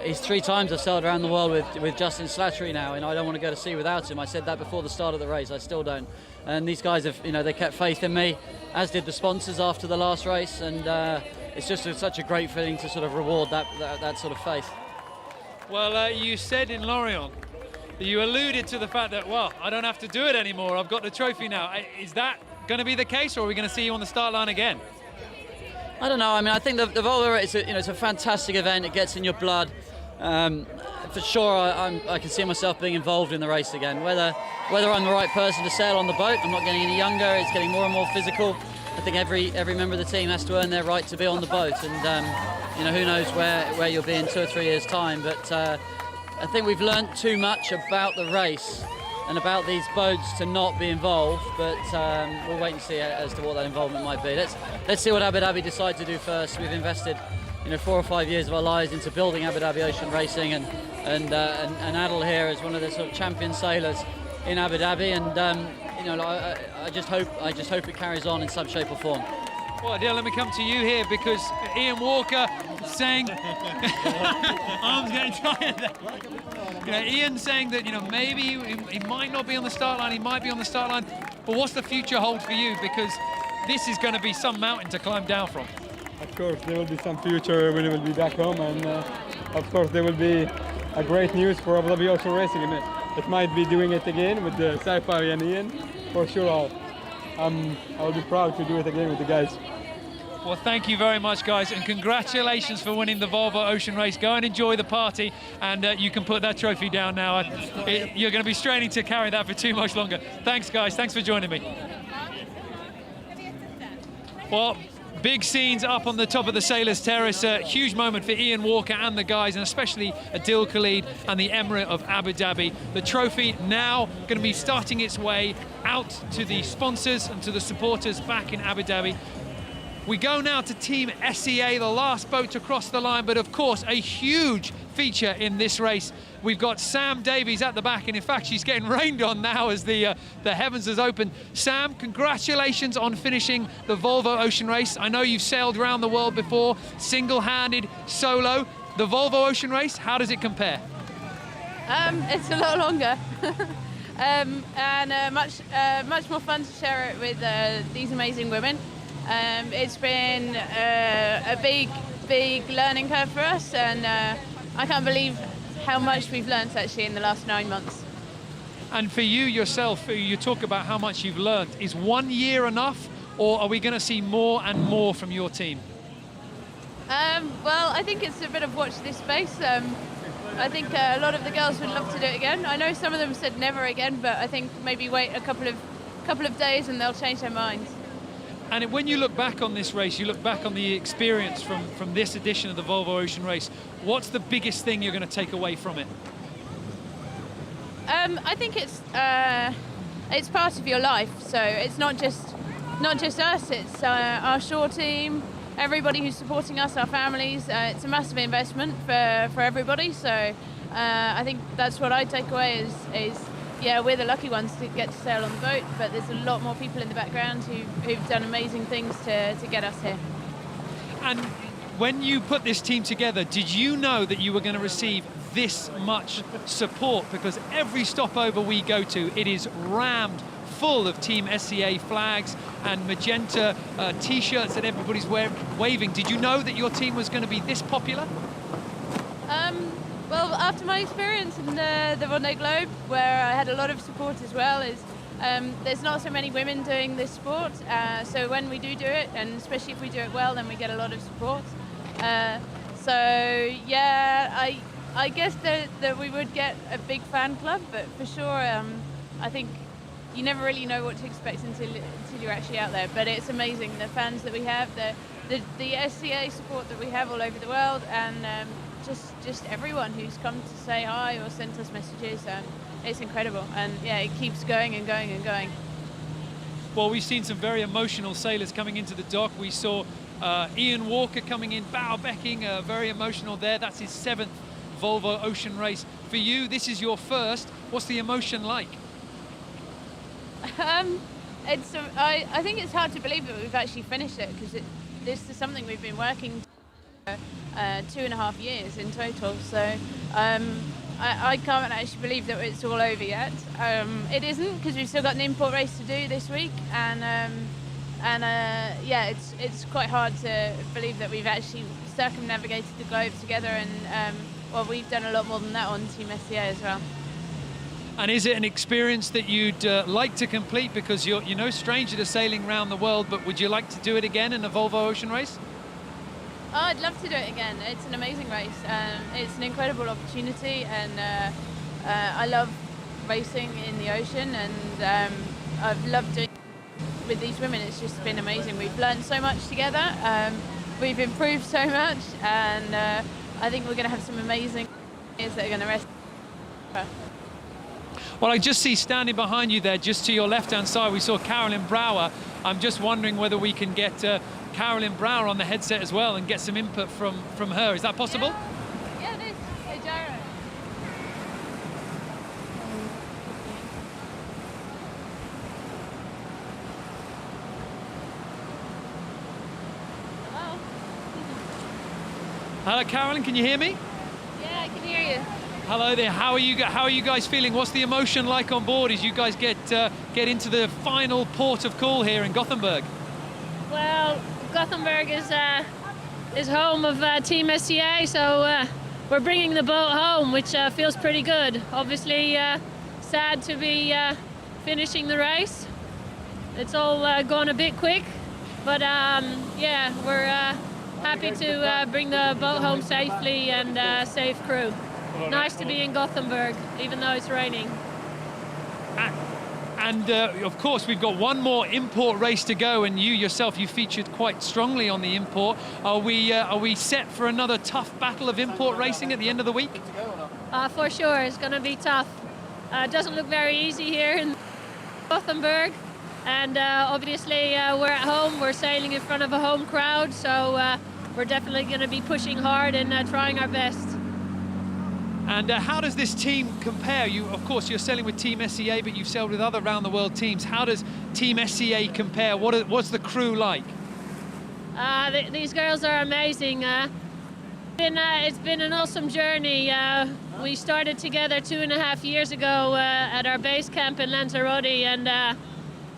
he's 3 times I've sailed around the world with Justin Slattery now, and I don't want to go to sea without him. I said that before the start of the race, I still don't. And these guys have, they kept faith in me, as did the sponsors after the last race, and it's just such a great feeling to sort of reward that sort of faith. Well, you said in Lorient, you alluded to the fact that, well, I don't have to do it anymore, I've got the trophy now. Is that going to be the case, or are we going to see you on the start line again? I don't know. I think the Volvo race, it's a fantastic event. It gets in your blood. For sure, I can see myself being involved in the race again. Whether I'm the right person to sail on the boat, I'm not getting any younger. It's getting more and more physical. I think every member of the team has to earn their right to be on the boat, and who knows where you'll be in 2 or 3 years' time. But I think we've learnt too much about the race and about these boats to not be involved, but we'll wait and see as to what that involvement might be. Let's see what Abu Dhabi decide to do first. We've invested 4 or 5 years of our lives into building Abu Dhabi Ocean Racing, and Adil here is one of the sort of champion sailors in Abu Dhabi, and I just hope it carries on in some shape or form. Well, Adil, let me come to you here, because Ian Walker saying, arms getting tired. Ian saying that maybe he might not be on the start line, he might be on the start line, but what's the future hold for you? Because this is going to be some mountain to climb down from. Of course, there will be some future when we will be back home, and of course there will be a great news for Abu Dhabi Ocean Racing. It might be doing it again with the Sci-Fi and Ian. For sure, I'll be proud to do it again with the guys. Well, thank you very much, guys, and congratulations for winning the Volvo Ocean Race. Go and enjoy the party, and you can put that trophy down now. You're going to be straining to carry that for too much longer. Thanks, guys. Thanks for joining me. Well, big scenes up on the top of the Sailors' Terrace. A huge moment for Ian Walker and the guys, and especially Adil Khalid and the Emirate of Abu Dhabi. The trophy now going to be starting its way out to the sponsors and to the supporters back in Abu Dhabi. We go now to Team SEA, the last boat to cross the line, but of course a huge feature in this race. We've got Sam Davies at the back, and in fact she's getting rained on now as the heavens has opened. Sam, congratulations on finishing the Volvo Ocean Race. I know you've sailed around the world before, single-handed, solo. The Volvo Ocean Race, how does it compare? It's a lot longer and much more fun to share it with these amazing women. It's been a big learning curve for us, and I can't believe how much we've learned actually in the last 9 months. And for you yourself, you talk about how much you've learned. Is 1 year enough, or are we going to see more and more from your team? Well, I think it's a bit of watch this space. I think a lot of the girls would love to do it again. I know some of them said never again, but I think maybe wait a couple of days and they'll change their minds. And when you look back on this race, you look back on the experience from this edition of the Volvo Ocean Race, what's the biggest thing you're going to take away from it? I think it's part of your life, so it's not just us, it's our shore team, everybody who's supporting us, our families. It's a massive investment for everybody, so I think that's what I take away is yeah, we're the lucky ones to get to sail on the boat, but there's a lot more people in the background who've done amazing things to get us here. And when you put this team together, did you know that you were going to receive this much support? Because every stopover we go to, it is rammed full of Team SCA flags and magenta t-shirts that everybody's waving. Did you know that your team was going to be this popular? Well, after my experience in the Vendée Globe, where I had a lot of support as well, there's not so many women doing this sport. So when we do it, and especially if we do it well, then we get a lot of support. So yeah, I guess that we would get a big fan club, but for sure, I think you never really know what to expect until you're actually out there. But it's amazing, the fans that we have, the SCA support that we have all over the world, and just everyone who's come to say hi or sent us messages. It's incredible, and yeah, it keeps going and going and going. Well, we've seen some very emotional sailors coming into the dock. We saw Ian Walker coming in, bow-becking, very emotional there. That's his 7th Volvo Ocean Race. For you, this is your first. What's the emotion like? I think it's hard to believe that we've actually finished it, because this is something we've been working 2.5 years in total. So I can't actually believe that it's all over yet. It isn't, because we've still got an import race to do this week, and yeah, it's quite hard to believe that we've actually circumnavigated the globe together, and well, we've done a lot more than that on Team SCA as well. And is it an experience that you'd like to complete, because you're no stranger to sailing around the world, but would you like to do it again in a Volvo Ocean Race? Oh, I'd love to do it again. It's an amazing race. It's an incredible opportunity, and I love racing in the ocean, and I've loved doing it with these women. It's just been amazing. We've learned so much together. We've improved so much, and I think we're going to have some amazing years that are going to rest. Well, I just see standing behind you there, just to your left-hand side, we saw Carolyn Brouwer. I'm just wondering whether we can get Carolyn Brouwer on the headset as well and get some input from her. Is that possible? Yeah, it is. Hey, Gyro. Hello? Hello, Carolyn, can you hear me? Yeah, I can hear you. Hello there. How are you guys feeling? What's the emotion like on board as you guys get into the final port of call here in Gothenburg? Well, Gothenburg is home of Team SCA, so we're bringing the boat home, which feels pretty good. Obviously, sad to be finishing the race. It's all gone a bit quick, but yeah, we're happy to bring the boat home safely and safe crew. Nice to be in Gothenburg, even though it's raining. And of course, we've got one more import race to go, and you yourself, you featured quite strongly on the import. Are we set for another tough battle of import racing at the end of the week? For sure, it's going to be tough. It doesn't look very easy here in Gothenburg, and obviously we're at home, we're sailing in front of a home crowd, so we're definitely going to be pushing hard and trying our best. And how does this team compare? Of course, you're sailing with Team SCA, but you've sailed with other round-the-world teams. How does Team SCA compare? What's the crew like? These girls are amazing. It's been an awesome journey. We started together 2.5 years ago at our base camp in Lanzarote, and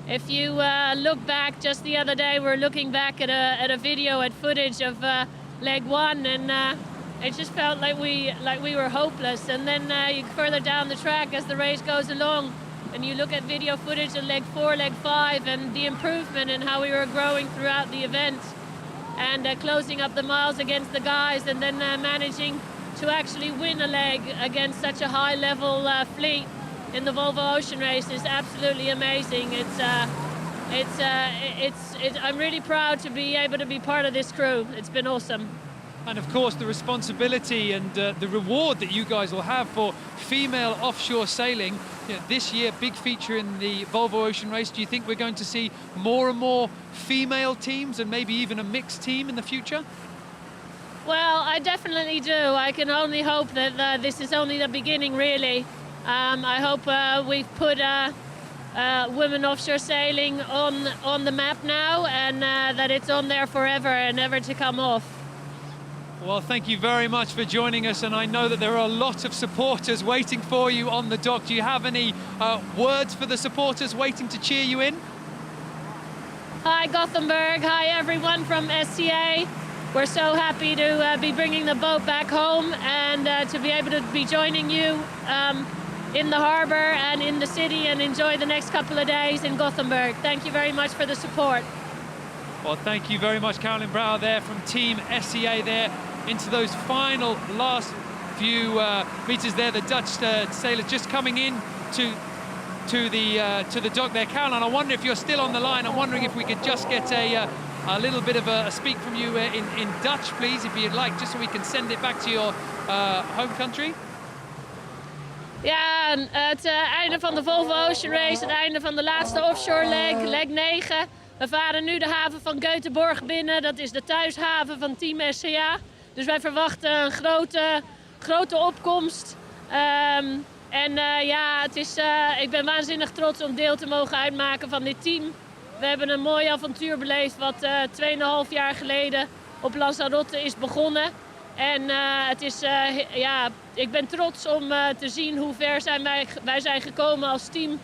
if you look back, just the other day, we're looking back at a video, at footage of leg one, and it just felt like we were hopeless. And then you further down the track as the race goes along, and you look at video footage of leg 4, leg 5, and the improvement and how we were growing throughout the event, and closing up the miles against the guys, and then managing to actually win a leg against such a high level fleet in the Volvo Ocean Race is absolutely amazing. I'm really proud to be able to be part of this crew. It's been awesome. And of course the responsibility and the reward that you guys will have for female offshore sailing. You know, this year, big feature in the Volvo Ocean Race. Do you think we're going to see more and more female teams and maybe even a mixed team in the future? Well, I definitely do. I can only hope that this is only the beginning, really. I hope we've put women offshore sailing on the map now, and that it's on there forever and never to come off. Well, thank you very much for joining us, and I know that there are a lot of supporters waiting for you on the dock. Do you have any words for the supporters waiting to cheer you in? Hi Gothenburg, hi everyone from SCA. We're so happy to be bringing the boat back home and to be able to be joining you in the harbour and in the city, and enjoy the next couple of days in Gothenburg. Thank you very much for the support. Well, thank you very much, Caroline Brouwer there from Team SCA there into those final last few meters there. The Dutch sailors just coming in to the dock there. Caroline, I wonder if you're still on the line. I'm wondering if we could just get a little bit of a speak from you in Dutch, please, if you'd like, just so we can send it back to your home country. Ja, het einde van de Volvo Ocean Race, het einde van de laatste offshore leg, leg 9. We varen nu de haven van Gothenburg binnen. Dat is de thuishaven van Team SCA. Dus wij verwachten een grote opkomst. Ik ben waanzinnig trots om deel te mogen uitmaken van dit team. We hebben een mooi avontuur beleefd wat 2,5 jaar geleden op Lanzarote is begonnen. En ik ben trots om te zien hoe ver wij zijn gekomen als team.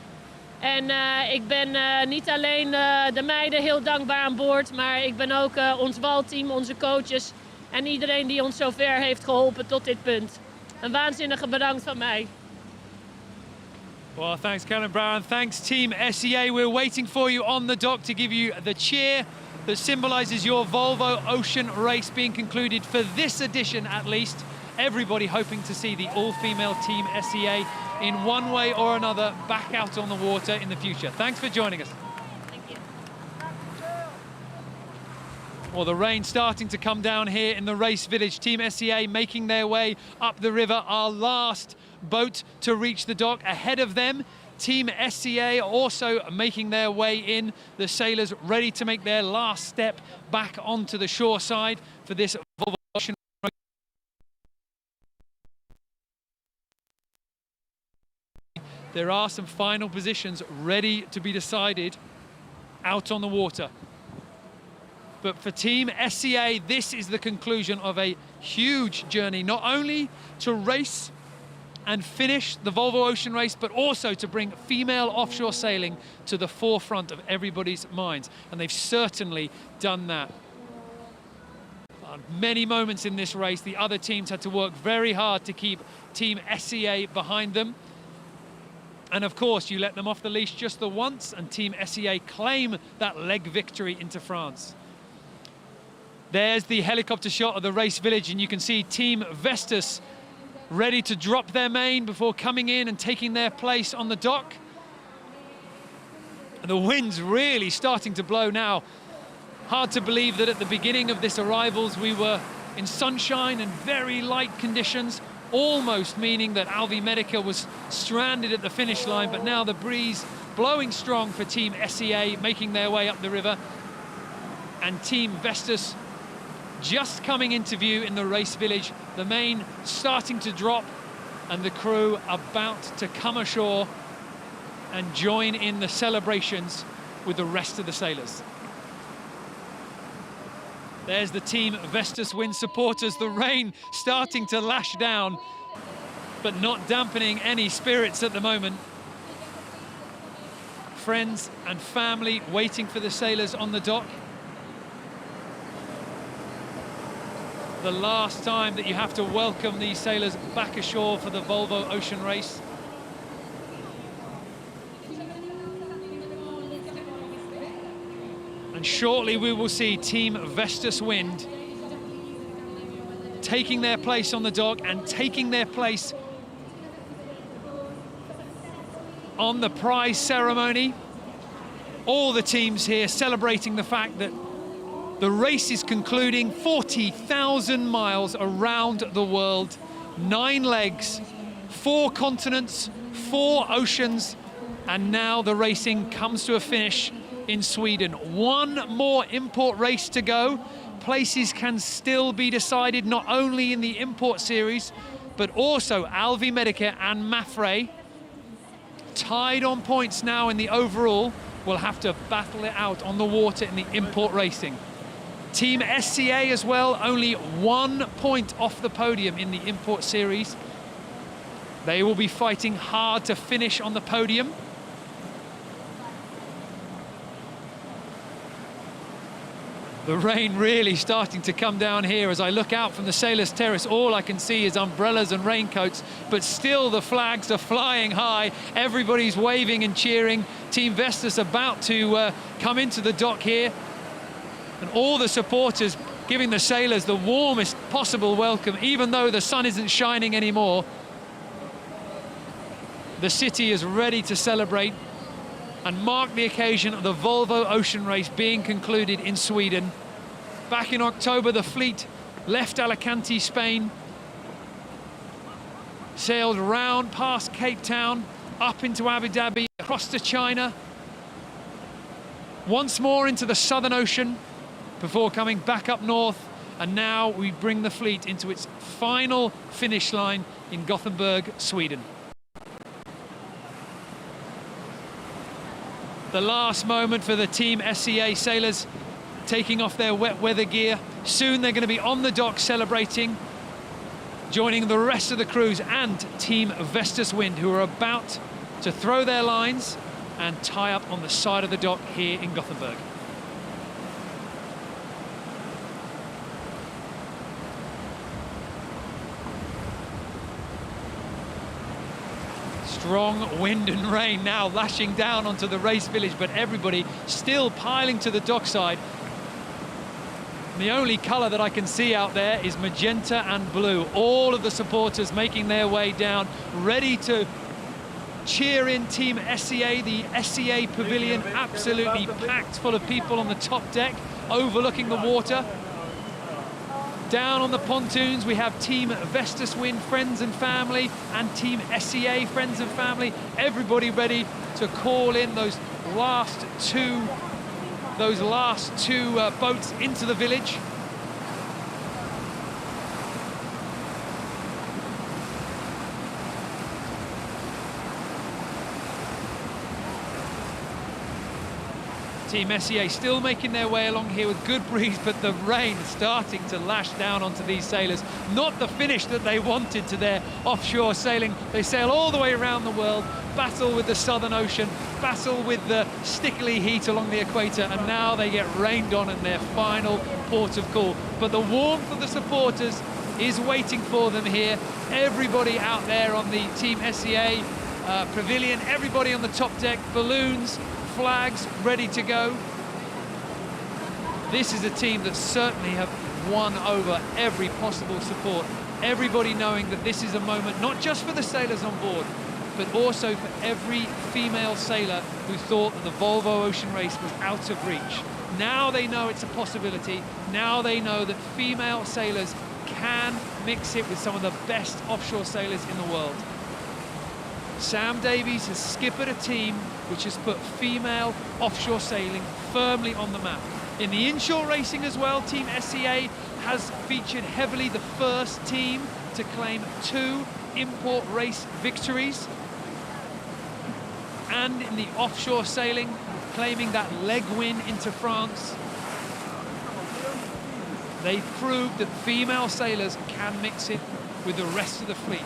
En ik ben niet alleen de meiden heel dankbaar aan boord, maar ik ben ook ons walteam, onze coaches en iedereen die ons zo ver heeft geholpen tot dit punt. Een waanzinnige bedankt van mij. Well, thanks, Caroline Brouwer, and thanks, Team SCA. We're waiting for you on the dock to give you the cheer that symbolises your Volvo Ocean Race being concluded for this edition, at least. Everybody hoping to see the all-female Team SCA in one way or another back out on the water in the future. Thanks for joining us. Thank you. Well, the rain starting to come down here in the race village. Team SCA making their way up the river. Our last boat to reach the dock. Ahead of them, Team SCA also making their way in. The sailors ready to make their last step back onto the shore side for this Volvo Ocean Race. There are some final positions ready to be decided out on the water. But for Team SCA, this is the conclusion of a huge journey, not only to race and finish the Volvo Ocean Race, but also to bring female offshore sailing to the forefront of everybody's minds. And they've certainly done that. On many moments in this race, the other teams had to work very hard to keep Team SCA behind them. And of course, you let them off the leash just the once, and Team SCA claim that leg victory into France. There's the helicopter shot of the race village, and you can see Team Vestas ready to drop their main before coming in and taking their place on the dock. And the wind's really starting to blow now. Hard to believe that at the beginning of this arrivals we were in sunshine and very light conditions, almost meaning that Alvi Medica was stranded at the finish line, but now the breeze blowing strong for Team SCA making their way up the river, and Team Vestas just coming into view in the race village, the main starting to drop and the crew about to come ashore and join in the celebrations with the rest of the sailors. There's the Team Vestas Wind supporters, the rain starting to lash down, but not dampening any spirits at the moment. Friends and family waiting for the sailors on the dock. the last time that you have to welcome these sailors back ashore for the Volvo Ocean Race. And shortly we will see Team Vestas Wind taking their place on the dock and taking their place on the prize ceremony. All the teams here celebrating the fact that the race is concluding. 40,000 miles around the world, 9 legs, 4 continents, 4 oceans, and now the racing comes to a finish in Sweden. One more import race to go. Places can still be decided not only in the import series, but also Alvi Medica and Mafre, tied on points now in the overall, will have to battle it out on the water in the import racing. Team SCA as well, only 1 point off the podium in the import series. They will be fighting hard to finish on the podium. The rain really starting to come down here. As I look out from the Sailors' Terrace, all I can see is umbrellas and raincoats, but still the flags are flying high. Everybody's waving and cheering. Team Vestas about to come into the dock here. And all the supporters giving the sailors the warmest possible welcome, even though the sun isn't shining anymore. The city is ready to celebrate and mark the occasion of the Volvo Ocean Race being concluded in Sweden. Back in October, the fleet left Alicante, Spain, sailed round past Cape Town, up into Abu Dhabi, across to China, once more into the Southern Ocean, before coming back up north, and now we bring the fleet into its final finish line in Gothenburg, Sweden. The last moment for the Team SCA sailors taking off their wet weather gear. Soon they're going to be on the dock celebrating, joining the rest of the crews and Team Vestas Wind, who are about to throw their lines and tie up on the side of the dock here in Gothenburg. Strong wind and rain now lashing down onto the race village, but everybody still piling to the dockside. The only colour that I can see out there is magenta and blue. All of the supporters making their way down, ready to cheer in Team SCA. The SCA pavilion absolutely packed full of people on the top deck, overlooking the water. Down on the pontoons, we have Team Vestas Wind friends and family and Team SCA friends and family. Everybody ready to call in those last two boats into the village. Team SCA still making their way along here with good breeze, but the rain starting to lash down onto these sailors. Not the finish that they wanted to their offshore sailing. They sail all the way around the world, battle with the Southern Ocean, battle with the stickly heat along the equator, and now they get rained on in their final port of call. But the warmth of the supporters is waiting for them here. Everybody out there on the Team SCA pavilion, everybody on the top deck, balloons, flags ready to go. This is a team that certainly have won over every possible support. Everybody knowing that this is a moment not just for the sailors on board, but also for every female sailor who thought that the Volvo Ocean Race was out of reach. Now they know it's a possibility. Now they know that female sailors can mix it with some of the best offshore sailors in the world. Sam Davies has skippered a team which has put female offshore sailing firmly on the map. In the inshore racing as well, Team SCA has featured heavily, the first team to claim 2 import race victories. And in the offshore sailing, claiming that leg win into France. They've proved that female sailors can mix it with the rest of the fleet.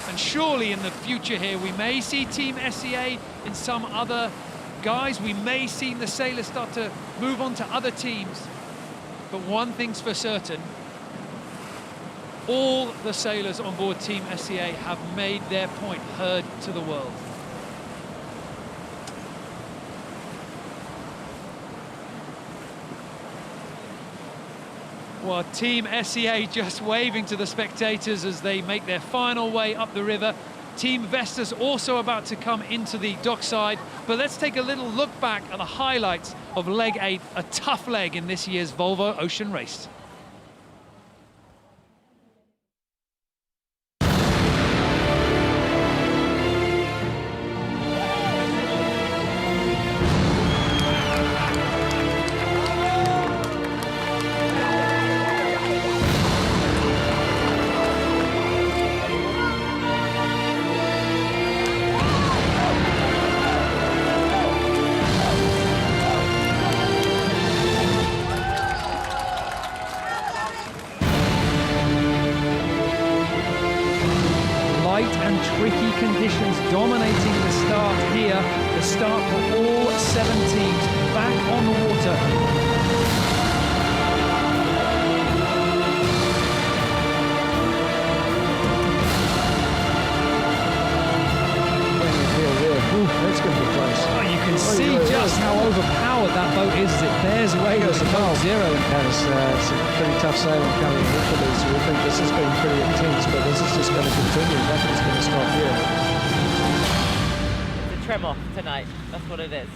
And surely in the future here, we may see Team SCA in some other guise. We may see the sailors start to move on to other teams. But one thing's for certain, All the sailors on board Team SCA have made their point heard to the world. Well, Team SCA just waving to the spectators as they make their final way up the river. Team Vestas also about to come into the dockside. But let's take a little look back at the highlights of leg 8, a tough leg in this year's Volvo Ocean Race. And tricky conditions dominating the start here. The start for all 7 teams back on the water. That's going to be close. Oh, you can see just how overpowered that boat is as it bears away with the boat zero. It's a pretty tough sailing coming initially, so we think this has been pretty intense, but this is just going to continue. Nothing's going to stop here. It's a trim off tonight, that's what it is.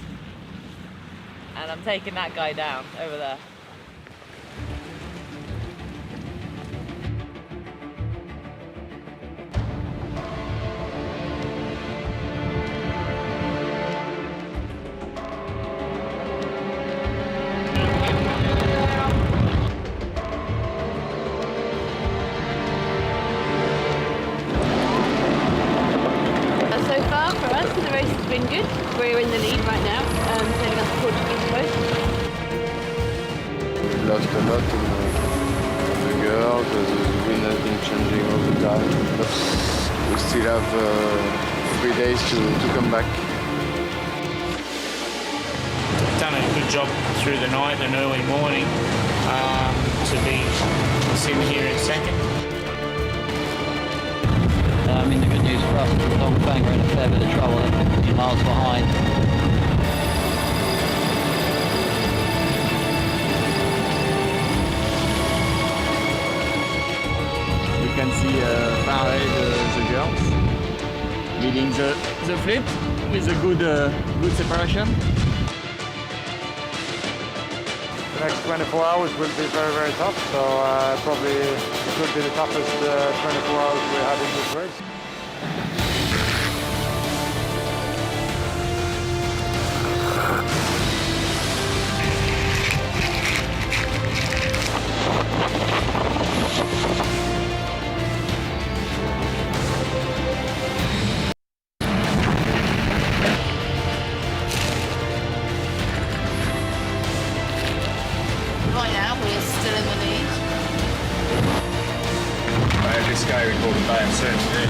And I'm taking that guy down over there. Been good. We're in the lead right now, sailing up the Portuguese coast. We lost a lot in the girls, the wind has been changing all the time, but we still have 3 days to come back. Done a good job through the night and early morning to be sitting here in second. I mean, the good news for us is the long fang are in a fair bit of trouble. They're 50 miles behind. We can see far ahead the girls leading the fleet with a good separation. The next 24 hours will be very, very tough, so probably it could be the toughest 24 hours we had in this race. Right now, we're still in the lead. This guy we call the Bay of Certainty.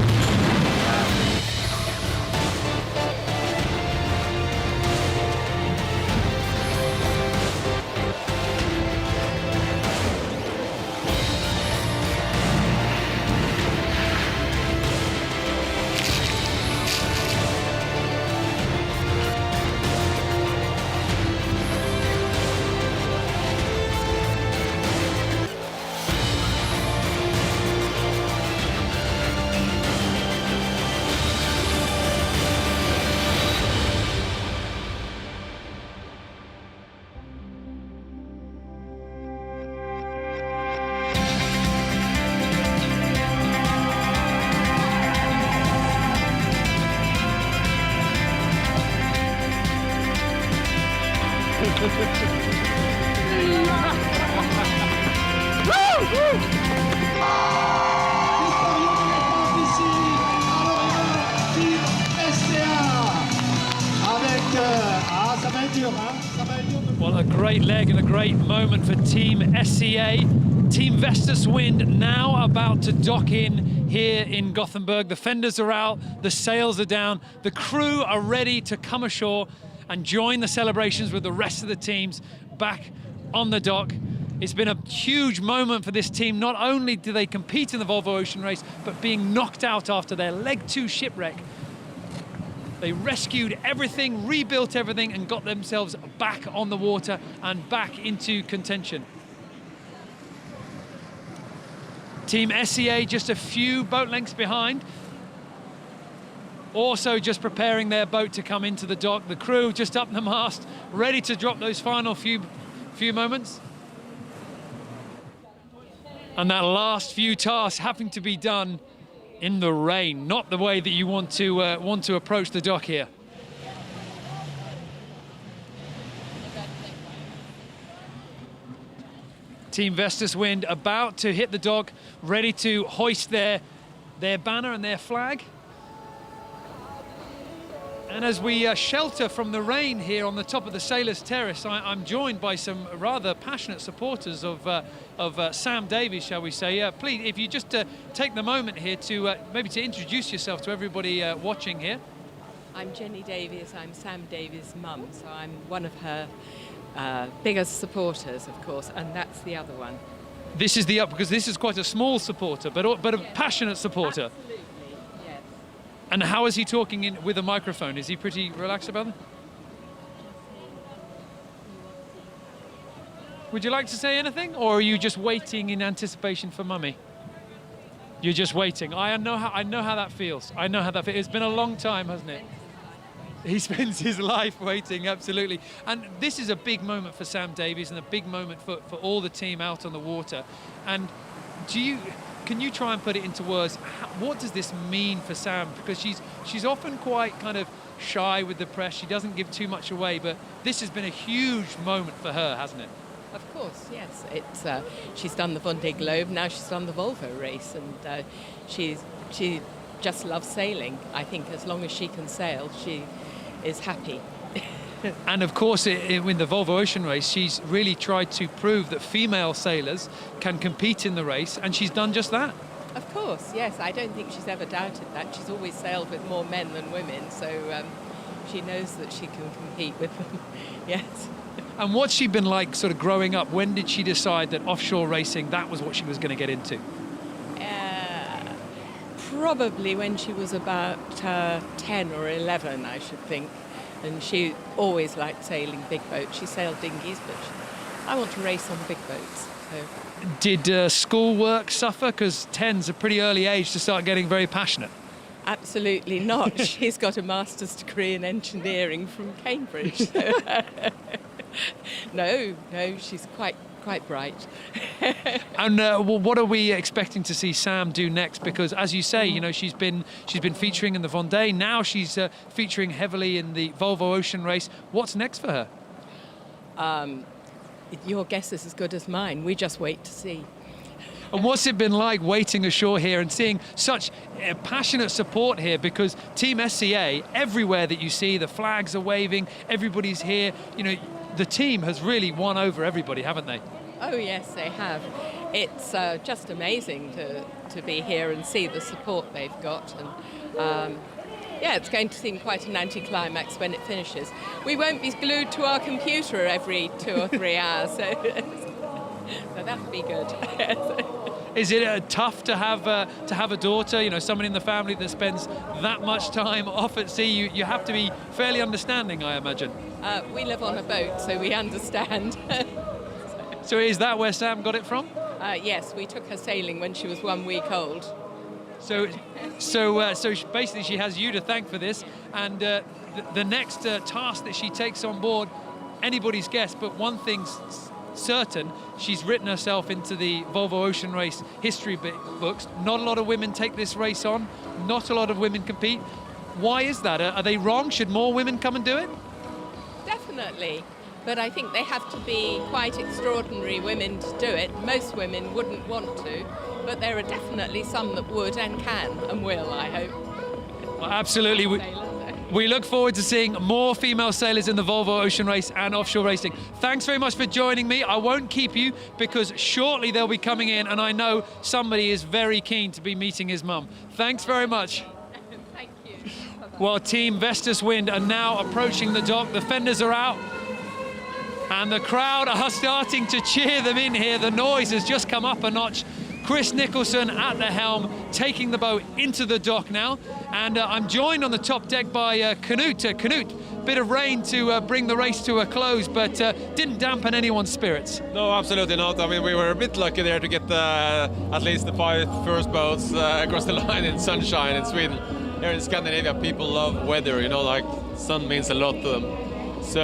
Well, a great leg and a great moment for Team SCA. Team Vestas Wind now about to dock in here in Gothenburg. The fenders are out, the sails are down, the crew are ready to come ashore and join the celebrations with the rest of the teams back on the dock. It's been a huge moment for this team. Not only do they compete in the Volvo Ocean Race, but being knocked out after their leg 2 shipwreck. They rescued everything, rebuilt everything, and got themselves back on the water and back into contention. Team SCA just a few boat lengths behind. Also just preparing their boat to come into the dock. The crew just up the mast, ready to drop those final few moments. And that last few tasks having to be done in the rain, not the way that you want to approach the dock here. Team Vestas Wind about to hit the dock, ready to hoist their banner and their flag. And as we shelter from the rain here on the top of the Sailors' Terrace, I'm joined by some rather passionate supporters of Sam Davies, shall we say. Please, if you just take the moment here to maybe to introduce yourself to everybody watching here. I'm Jenny Davies, I'm Sam Davies' mum, so I'm one of her biggest supporters, of course, and that's the other one. This is because this is quite a small supporter, but a passionate supporter. Absolutely, yes. And how is he talking with a microphone? Is he pretty relaxed about it? Would you like to say anything, or are you just waiting in anticipation for Mummy? You're just waiting. I know how that feels. I know how that feels. It's been a long time, hasn't it? He spends his life waiting, absolutely. And this is a big moment for Sam Davies and a big moment for all the team out on the water. And can you try and put it into words? What does this mean for Sam? Because she's often quite kind of shy with the press. She doesn't give too much away, but this has been a huge moment for her, hasn't it? Of course, yes. It's she's done the Vendée Globe, now she's done the Volvo race, and she just loves sailing. I think as long as she can sail, she is happy. And of course, in the Volvo Ocean Race, she's really tried to prove that female sailors can compete in the race, and she's done just that. Of course, yes. I don't think she's ever doubted that. She's always sailed with more men than women, so she knows that she can compete with them. Yes. And what's she been like sort of growing up? When did she decide that offshore racing, that was what she was going to get into? Probably when she was about 10 or 11, I should think. And she always liked sailing big boats. She sailed dinghies, but I want to race on big boats. So. Did schoolwork suffer? Because 10's a pretty early age to start getting very passionate. Absolutely not. She's got a master's degree in engineering from Cambridge. So no, she's quite bright. And what are we expecting to see Sam do next? Because as you say, you know, she's been featuring in the Vendée. Now she's featuring heavily in the Volvo Ocean Race. What's next for her? Your guess is as good as mine. We just wait to see. And what's it been like waiting ashore here and seeing such passionate support here? Because Team SCA, everywhere that you see, the flags are waving, everybody's here. You know, the team has really won over everybody, haven't they? Oh yes, they have. It's just amazing to be here and see the support they've got. And yeah, it's going to seem quite an anticlimax when it finishes. We won't be glued to our computer every 2 or 3 hours, so that'll be good. Is it tough to have a daughter, you know, someone in the family that spends that much time off at sea? You have to be fairly understanding, I imagine. We live on a boat, so we understand. So is that where Sam got it from? Yes, we took her sailing when she was 1 week old. So basically she has you to thank for this, and the next task that she takes on board, anybody's guess, but one thing's certain, she's written herself into the Volvo Ocean Race history books. Not a lot of women take this race on, not a lot of women compete. Why is that? Are they wrong? Should more women come and do it? Definitely, but I think they have to be quite extraordinary women to do it. Most women wouldn't want to, but there are definitely some that would and can and will, I hope. Well, absolutely. We look forward to seeing more female sailors in the Volvo Ocean Race and offshore racing. Thanks very much for joining me. I won't keep you because shortly they'll be coming in, and I know somebody is very keen to be meeting his mum. Thanks very much. Thank you. Well, Team Vestas Wind are now approaching the dock. The fenders are out. and the crowd are starting to cheer them in here. The noise has just come up a notch. Chris Nicholson at the helm, taking the boat into the dock now. And I'm joined on the top deck by Knut. Knut, bit of rain to bring the race to a close, but didn't dampen anyone's spirits. No, absolutely not. I mean, we were a bit lucky there to get at least the 5 first boats across the line in sunshine in Sweden. Here in Scandinavia, people love weather, you know, like sun means a lot to them. So,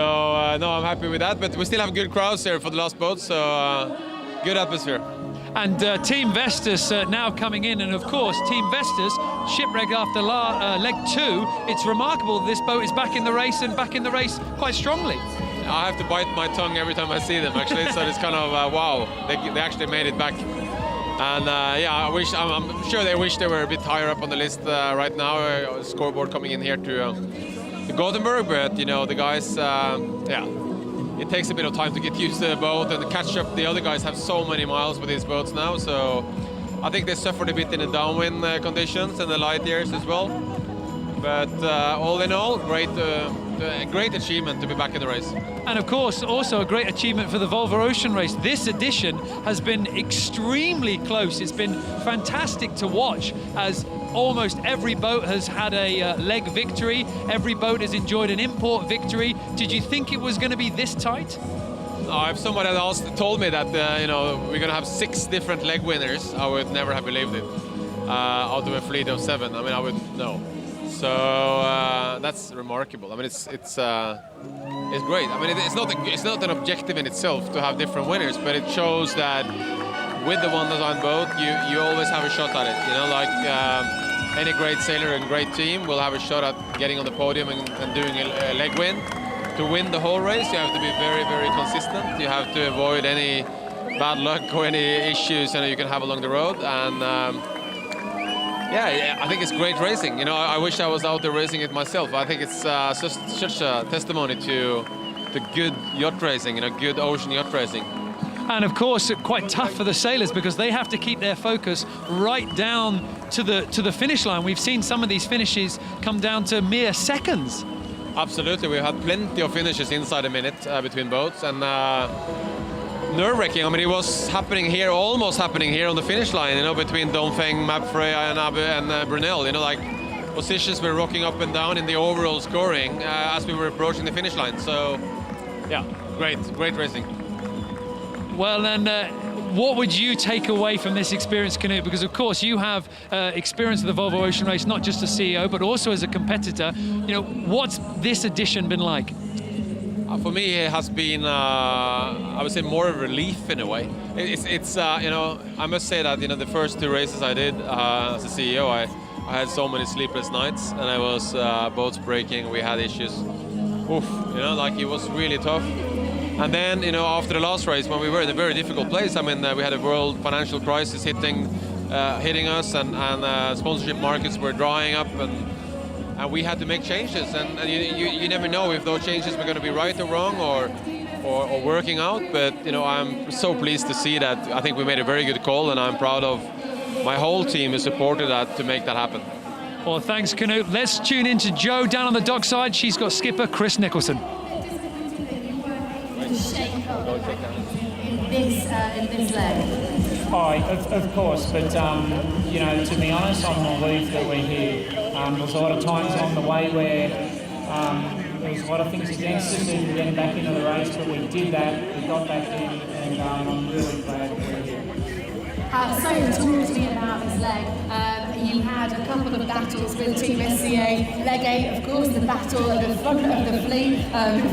no, I'm happy with that, but we still have good crowds here for the last boat, so good atmosphere. And Team Vestas now coming in, and of course Team Vestas shipwreck after leg 2. It's remarkable this boat is back in the race, and back in the race quite strongly. I have to bite my tongue every time I see them, actually. So it's kind of wow, they actually made it back. And yeah, I'm sure they wish they were a bit higher up on the list right now. Scoreboard coming in here to Gothenburg, but you know the guys, yeah. It takes a bit of time to get used to the boat and catch up. The other guys have so many miles with these boats now, so I think they suffered a bit in the downwind conditions and the light years as well. But all in all, great achievement to be back in the race. And of course, also a great achievement for the Volvo Ocean Race. This edition has been extremely close. It's been fantastic to watch as almost every boat has had a leg victory. Every boat has enjoyed an import victory. Did you think it was going to be this tight? If someone had told me that you know, we're going to have 6 different leg winners, I would never have believed it. Out of a fleet of 7, I mean, I would know. So that's remarkable. I mean, it's great. I mean, it's not an objective in itself to have different winners, but it shows that with the one design boat, you always have a shot at it. You know, like any great sailor and great team will have a shot at getting on the podium and doing a leg win. To win the whole race, you have to be very, very consistent. You have to avoid any bad luck or any issues you can have along the road. And yeah, I think it's great racing. You know, I wish I was out there racing it myself. I think it's such a testimony to good yacht racing, you know, good ocean yacht racing. And of course, quite tough for the sailors because they have to keep their focus right down to the finish line. We've seen some of these finishes come down to mere seconds. Absolutely, we had plenty of finishes inside a minute between boats, and nerve-wracking. I mean, it was happening here, almost happening here on the finish line, you know, between Dongfeng, Mapfre, and Brunel. You know, like positions were rocking up and down in the overall scoring as we were approaching the finish line. So, yeah, great racing. Well, then, what would you take away from this experience, Knut? Because, of course, you have experience of the Volvo Ocean Race, not just as CEO, but also as a competitor. You know, what's this edition been like? For me, it has been, I would say, more of a relief in a way. It's you know, I must say that, you know, the first 2 races I did as a CEO, I had so many sleepless nights, and I was boats breaking, we had issues. Oof, you know, like it was really tough. And then, you know, after the last race, when we were in a very difficult place, I mean, we had a world financial crisis hitting us, and sponsorship markets were drying up, and we had to make changes. And you never know if those changes were going to be right or wrong or working out. But, you know, I'm so pleased to see that. I think we made a very good call, and I'm proud of my whole team who supported that to make that happen. Well, thanks, Knut. Let's tune in to Jo down on the dockside. She's got skipper Chris Nicholson. In this leg? Of course, but you know, to be honest, I'm relieved that we're here. There's a lot of times on the way where there was a lot of things against us in getting back into the race, but we did that, we got back in, and I'm really glad that we're here. So talk to me about this leg. You had a couple of battles with Team SCA. Leg 8, of course, the battle at the front of the fleet,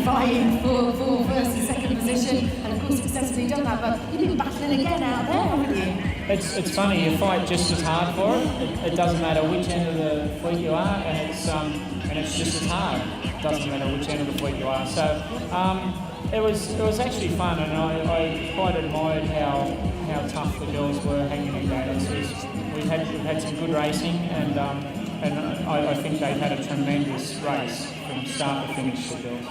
vying for first and second position, and of course successfully done that. But you've been battling again out there, haven't you? It's funny. You fight just as hard for it. It doesn't matter which end of the fleet you are, and it's just as hard. It doesn't matter which end of the fleet you are. So it was actually fun, and I quite admired how tough the girls were hanging in there. We've had some good racing, and I think they've had a tremendous race from start to finish, the girls.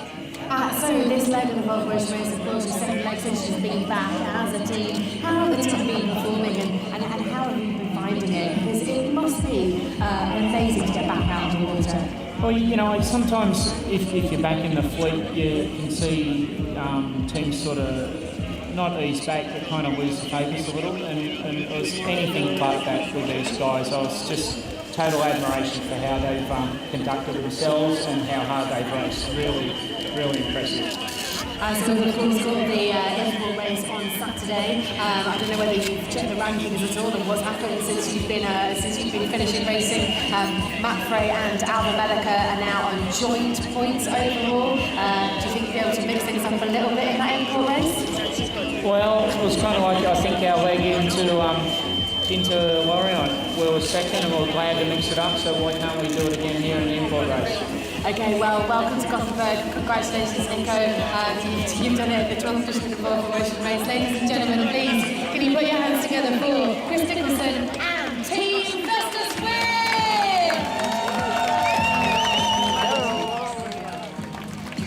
So this leg of the Volvo Ocean Race, of course, your second leg since you've been back as a team. How have the team been performing, and how have you been finding it? Because it must be amazing to get back out of the water. Well, you know, sometimes if you're back in the fleet, you can see teams sort of not ease back, but kind of lose the focus a little, and it was anything but that with these guys. I was just total admiration for how they've conducted themselves and how hard they've raced. Really impressive. So we've of course got the interval race on Saturday. I don't know whether you've checked the rankings at all and what's happened since you've been finishing racing. Matt Frey and Alba Mellica are now on joint points overall. Do you think you'll be able to mix things up a little bit in that interval race? Well, it was kind of like, I think, our leg into Lorient. We were second and we were glad to mix it up, so why can't we do it again here in the import race? Okay, well, welcome to Gothenburg. Congratulations, Nico. You've done it at the 12th edition of the Volvo Ocean Race. Ladies and gentlemen, please, can you put your hands together for Chris Nicholson and Team Vestas Win!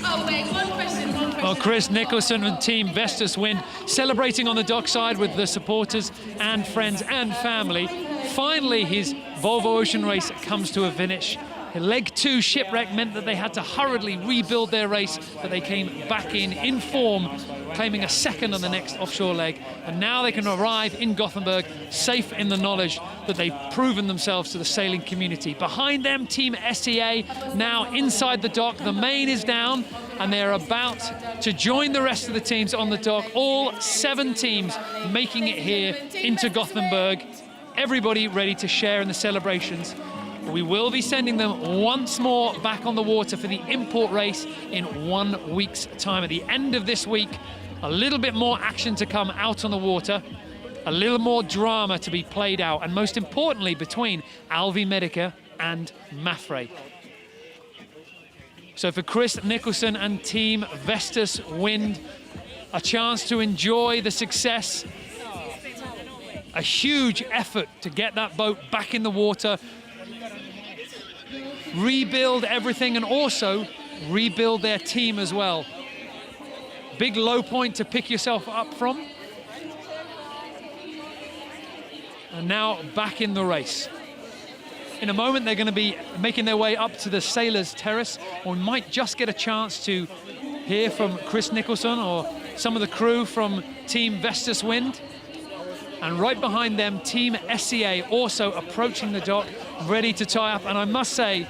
Oh, wait, one question. Well, Chris Nicholson and Team Vestas Wind celebrating on the dockside with the supporters and friends and family. Finally, his Volvo Ocean Race comes to a finish. Leg 2 shipwreck meant that they had to hurriedly rebuild their race, but they came back in form, claiming a second on the next offshore leg. And now they can arrive in Gothenburg safe in the knowledge that they've proven themselves to the sailing community. Behind them, Team SEA now inside the dock. The main is down and they're about to join the rest of the teams on the dock. All 7 teams making it here into Gothenburg. Everybody ready to share in the celebrations. We will be sending them once more back on the water for the import race in 1 week's time. At the end of this week, a little bit more action to come out on the water, a little more drama to be played out, and most importantly, between Alvi Medica and Mafre. So for Chris Nicholson and Team Vestas Wind, a chance to enjoy the success, a huge effort to get that boat back in the water, rebuild everything, and also rebuild their team as well. Big low point to pick yourself up from. And now back in the race. In a moment, they're going to be making their way up to the Sailors' Terrace, or we might just get a chance to hear from Chris Nicholson or some of the crew from Team Vestas Wind. And right behind them, Team SEA also approaching the dock, ready to tie up. And I must say,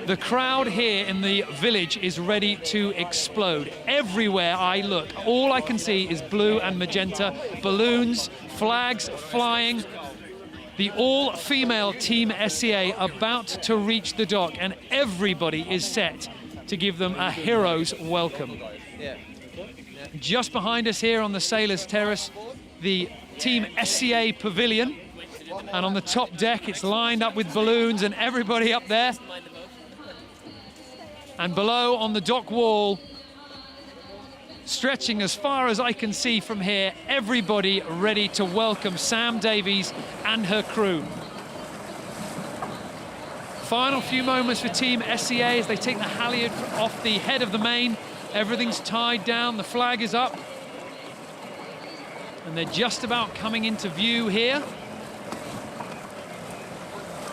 the crowd here in the village is ready to explode. Everywhere I look, all I can see is blue and magenta, balloons, flags flying. The all-female Team SEA about to reach the dock, and everybody is set to give them a hero's welcome. Just behind us here on the Sailors' Terrace, the Team SEA Pavilion, and on the top deck it's lined up with balloons and everybody up there. And below on the dock wall, stretching as far as I can see from here, everybody ready to welcome Sam Davies and her crew. Final few moments for Team SEA as they take the halyard off the head of the main. Everything's tied down, the flag is up. And they're just about coming into view here.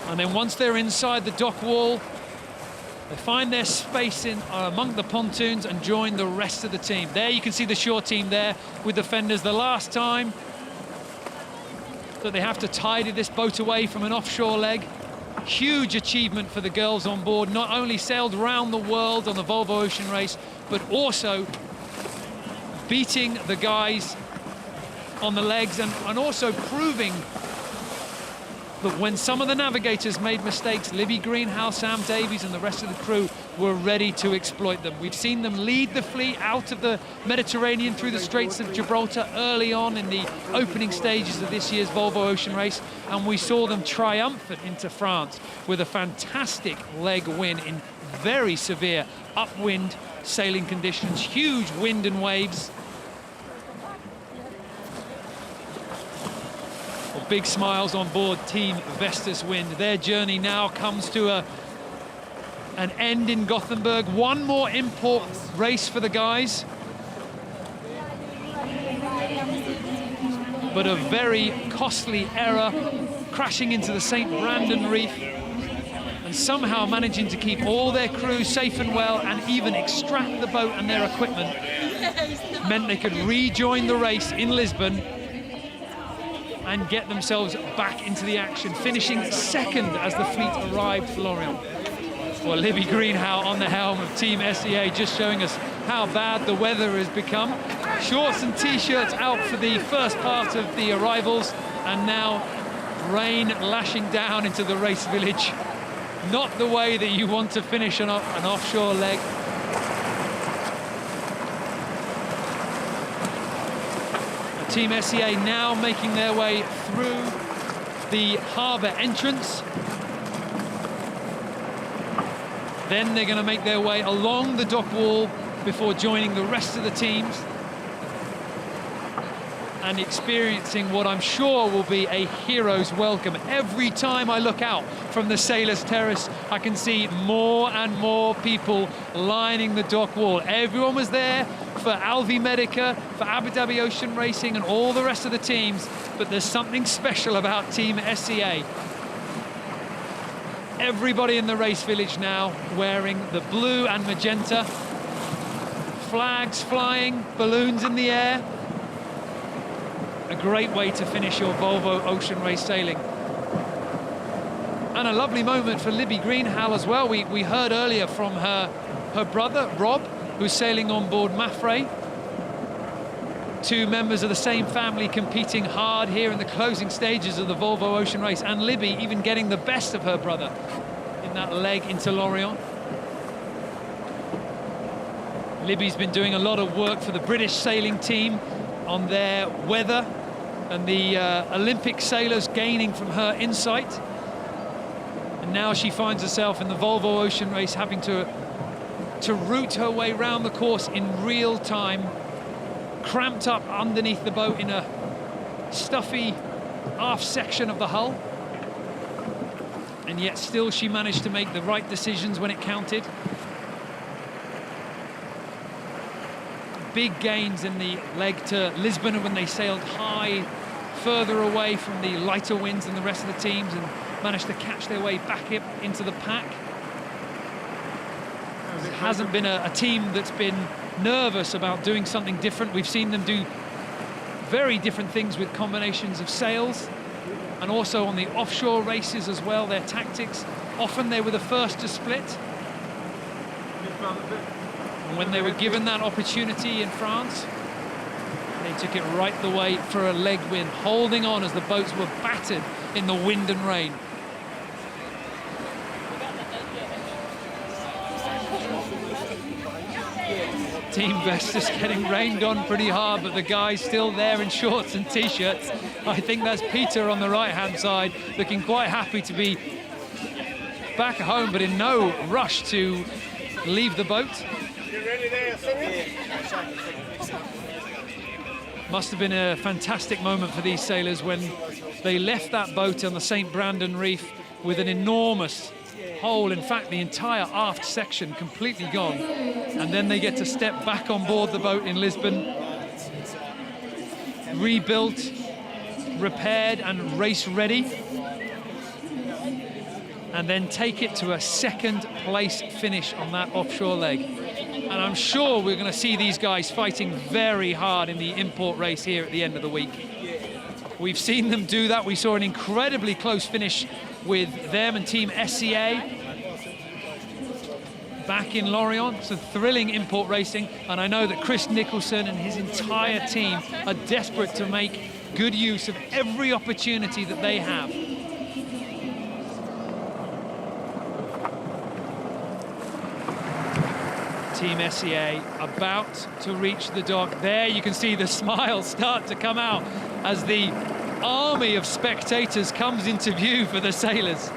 And then once they're inside the dock wall, they find their space in among the pontoons and join the rest of the team. There you can see the shore team there with the fenders. The last time that they have to tidy this boat away from an offshore leg. Huge achievement for the girls on board. Not only sailed around the world on the Volvo Ocean Race, but also beating the guys on the legs and also proving that when some of the navigators made mistakes, Libby Greenhouse, Sam Davies and the rest of the crew were ready to exploit them. We've seen them lead the fleet out of the Mediterranean through the Straits of Gibraltar early on in the opening stages of this year's Volvo Ocean Race, and we saw them triumphant into France with a fantastic leg win in very severe upwind sailing conditions, huge wind and waves. Big smiles on board Team Vestas Wind. Their journey now comes to an end in Gothenburg. One more import race for the guys, but a very costly error, crashing into the St. Brandon Reef. And and somehow managing to keep all their crew safe and well and even extract the boat and their equipment meant they could rejoin the race in Lisbon and get themselves back into the action, finishing second as the fleet arrived for Lorient. Well, Libby Greenhow on the helm of Team SEA, just showing us how bad the weather has become. Shorts and t-shirts out for the first part of the arrivals, and now rain lashing down into the race village. Not the way that you want to finish an offshore leg. Team SEA now making their way through the harbour entrance. Then they're going to make their way along the dock wall before joining the rest of the teams and experiencing what I'm sure will be a hero's welcome. Every time I look out from the Sailors' Terrace, I can see more and more people lining the dock wall. Everyone was there for Alvi Medica, for Abu Dhabi Ocean Racing and all the rest of the teams, but there's something special about Team SEA. Everybody in the race village now wearing the blue and magenta, flags flying, balloons in the air. A great way to finish your Volvo Ocean Race sailing. And a lovely moment for Libby Greenhow as well. We heard earlier from her brother, Rob, who's sailing on board Mafre. Two members of the same family competing hard here in the closing stages of the Volvo Ocean Race, and Libby even getting the best of her brother in that leg into Lorient. Libby's been doing a lot of work for the British sailing team on their weather, and the Olympic sailors gaining from her insight. And now she finds herself in the Volvo Ocean Race having to route her way round the course in real time, cramped up underneath the boat in a stuffy aft section of the hull. And yet still she managed to make the right decisions when it counted. Big gains in the leg to Lisbon when they sailed high, further away from the lighter winds than the rest of the teams, and managed to catch their way back up into the pack. It hasn't been a team that's been nervous about doing something different. We've seen them do very different things with combinations of sails, and also on the offshore races as well, their tactics. Often they were the first to split. And when they were given that opportunity in France, they took it right the way for a leg win, holding on as the boats were battered in the wind and rain. Team Vestas getting rained on pretty hard, but the guys still there in shorts and t-shirts. I think that's Peter on the right-hand side, looking quite happy to be back home, but in no rush to leave the boat. Must have been a fantastic moment for these sailors when they left that boat on the St. Brandon Reef with an enormous hole, in fact the entire aft section completely gone, and then they get to step back on board the boat in Lisbon, rebuilt, repaired and race ready, and then take it to a second place finish on that offshore leg. And I'm sure we're going to see these guys fighting very hard in the import race here at the end of the week. We've seen them do that. We saw an incredibly close finish with them and Team SEA back in Lorient. Some thrilling import racing, and I know that Chris Nicholson and his entire team are desperate to make good use of every opportunity that they have. Team SEA about to reach the dock. There you can see the smiles start to come out as the army of spectators comes into view for the sailors.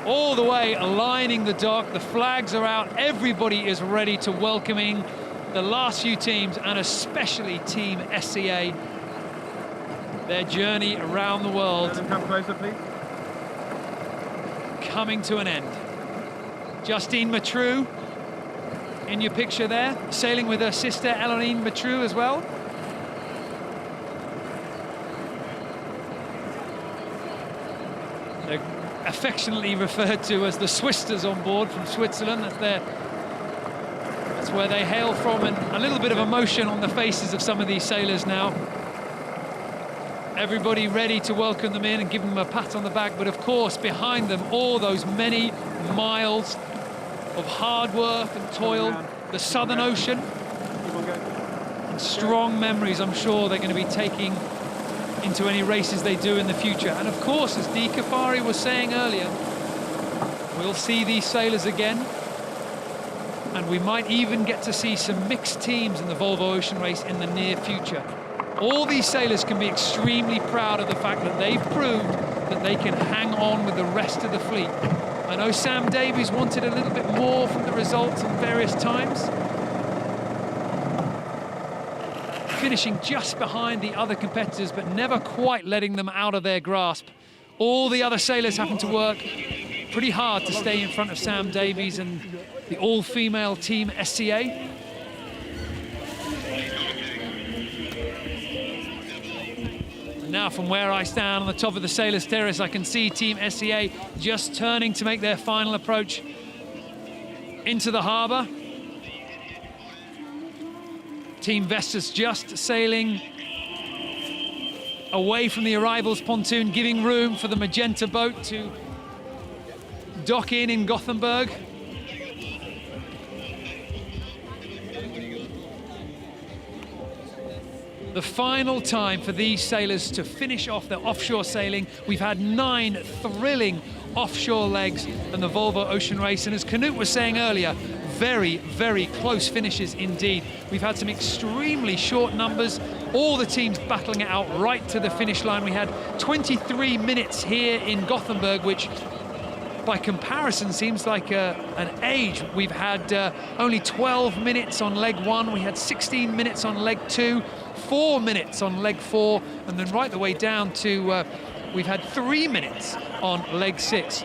All the way lining the dock, the flags are out, everybody is ready to welcoming the last few teams, and especially Team SEA, their journey around the world. Come closer, please. Coming to an end. Justine Mathieu in your picture there, sailing with her sister Eloine Mathieu as well. They're affectionately referred to as the Swisters on board from Switzerland. That's where they hail from, and a little bit of emotion on the faces of some of these sailors now. Everybody ready to welcome them in and give them a pat on the back, but of course behind them all those many miles of hard work and toil, the Southern Ocean, and strong memories I'm sure they're going to be taking into any races they do in the future. And of course, as Dee Kafari was saying earlier, we'll see these sailors again, and we might even get to see some mixed teams in the Volvo Ocean Race in the near future. All these sailors can be extremely proud of the fact that they've proved that they can hang on with the rest of the fleet. I know Sam Davies wanted a little bit more from the results at various times, finishing just behind the other competitors, but never quite letting them out of their grasp. All the other sailors having to work pretty hard to stay in front of Sam Davies and the all-female team SCA. And now from where I stand on the top of the Sailors' Terrace, I can see Team SCA just turning to make their final approach into the harbour. Team Vestas just sailing away from the arrivals pontoon, giving room for the magenta boat to dock in Gothenburg. The final time for these sailors to finish off their offshore sailing. We've had 9 thrilling offshore legs in the Volvo Ocean Race, and as Knut was saying earlier, very, very close finishes indeed. We've had some extremely short numbers, all the teams battling it out right to the finish line. We had 23 minutes here in Gothenburg, which by comparison seems like an age. We've had only 12 minutes on leg 1, we had 16 minutes on leg 2, 4 minutes on leg 4, and then right the way down to we've had 3 minutes on leg 6.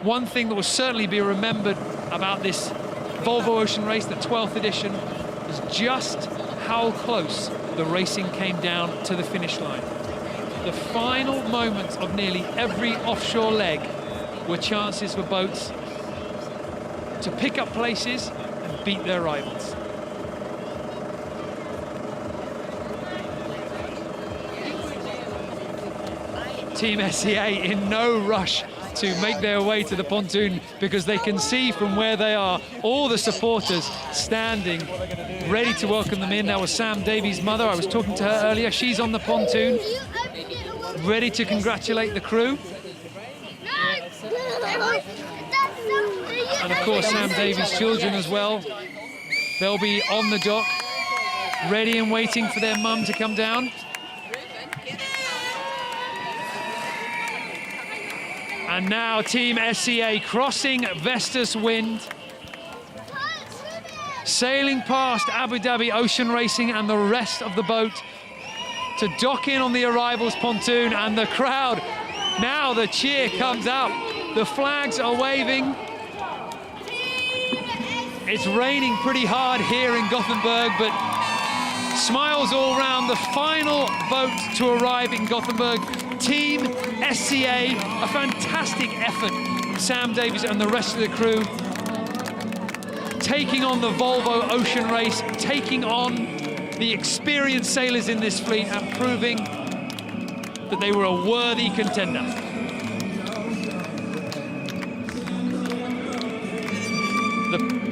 One thing that will certainly be remembered about this Volvo Ocean Race, the 12th edition, is just how close the racing came down to the finish line. The final moments of nearly every offshore leg were chances for boats to pick up places and beat their rivals. Team SCA in no rush to make their way to the pontoon, because they can see from where they are all the supporters standing ready to welcome them in. That was Sam Davies' mother. I was talking to her earlier. She's on the pontoon, ready to congratulate the crew. And of course Sam Davies' children as well. They'll be on the dock, ready and waiting for their mum to come down. And now Team SCA crossing Vestas Wind, sailing past Abu Dhabi Ocean Racing and the rest of the boat to dock in on the arrivals pontoon, and the crowd, now the cheer comes out. The flags are waving. It's raining pretty hard here in Gothenburg, but smiles all round. The final boat to arrive in Gothenburg, Team SCA, a fantastic effort from Sam Davies and the rest of the crew, taking on the Volvo Ocean Race, taking on the experienced sailors in this fleet and proving that they were a worthy contender.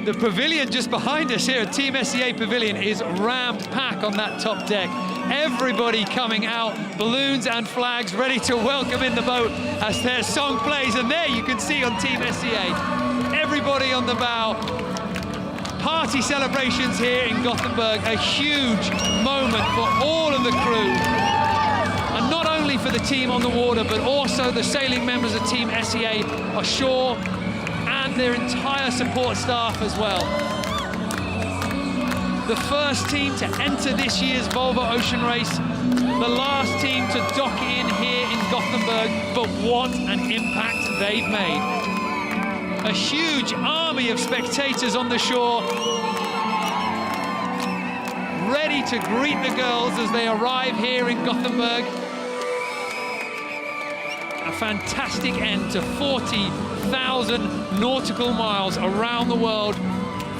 The pavilion just behind us here, Team SCA Pavilion, is rammed packed on that top deck. Everybody coming out, balloons and flags ready to welcome in the boat as their song plays. And there you can see on Team SCA, everybody on the bow. Party celebrations here in Gothenburg, a huge moment for all of the crew. And not only for the team on the water, but also the sailing members of Team SCA ashore, and their entire support staff as well. The first team to enter this year's Volvo Ocean Race, the last team to dock in here in Gothenburg, but what an impact they've made. A huge army of spectators on the shore, ready to greet the girls as they arrive here in Gothenburg. a fantastic end to 40,000 nautical miles around the world,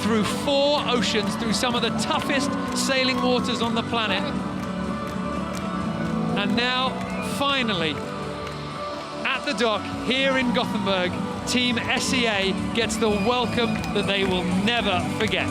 through 4 oceans, through some of the toughest sailing waters on the planet. And now, finally, at the dock here in Gothenburg, Team SEA gets the welcome that they will never forget.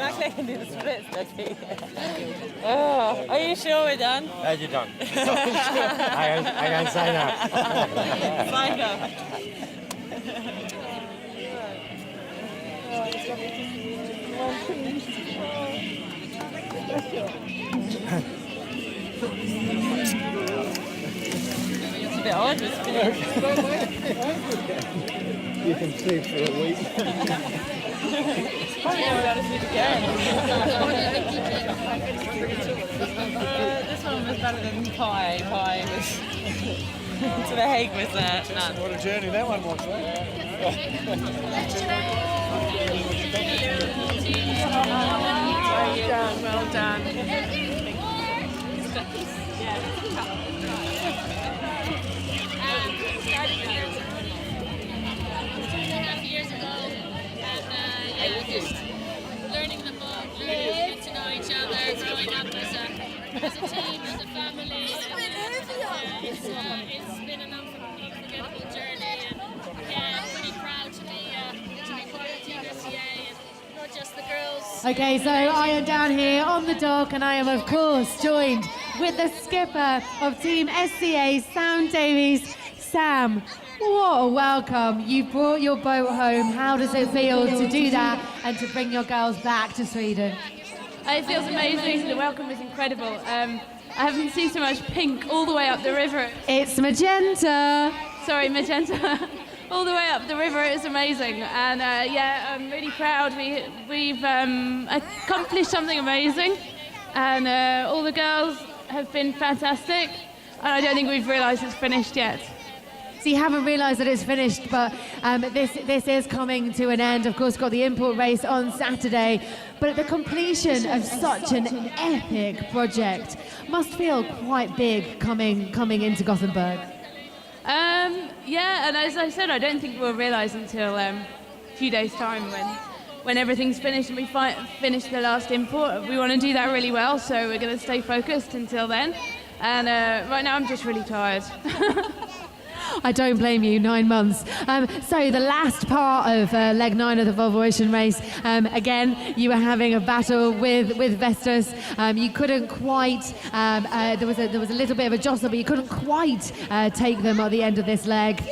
Actually, I can do the splits, let's see. Oh, are you sure we're done? You're done. I can sign up. Sign up. It's a bit odd, isn't it? You can sleep for a week. Probably never got to sleep again. This one was better than pie. Pie was to the Hague was none. What a journey that one was, right? Well done. Years ago, and just learning the boat, learning to get to know each other, growing up as a team, as a family. It's been an unforgettable journey, and I'm pretty proud to be part of Team SEA, and not just the girls. Okay, so I am down here on the dock, and I am of course joined with the skipper of Team SEA, Sam Davies. Sam, what a welcome. You brought your boat home. How does it feel to do that and to bring your girls back to Sweden? It feels amazing. The welcome was incredible. I haven't seen so much pink all the way up the river. It's magenta. Sorry, magenta. All the way up the river. It was amazing. And I'm really proud. We've accomplished something amazing. And all the girls have been fantastic. And I don't think we've realised it's finished yet. So you haven't realised that it's finished, but this is coming to an end. Of course, got the import race on Saturday, but the completion of such an epic project must feel quite big coming into Gothenburg. Yeah, and as I said, I don't think we'll realise until a few days' time when everything's finished and we finish the last import. We want to do that really well, so we're going to stay focused until then. And right now I'm just really tired. I don't blame you, 9 months. So the last part of leg 9 of the Volvo Ocean race, again, you were having a battle with Vestas. You couldn't quite, there was a little bit of a jostle, but you couldn't quite take them at the end of this leg.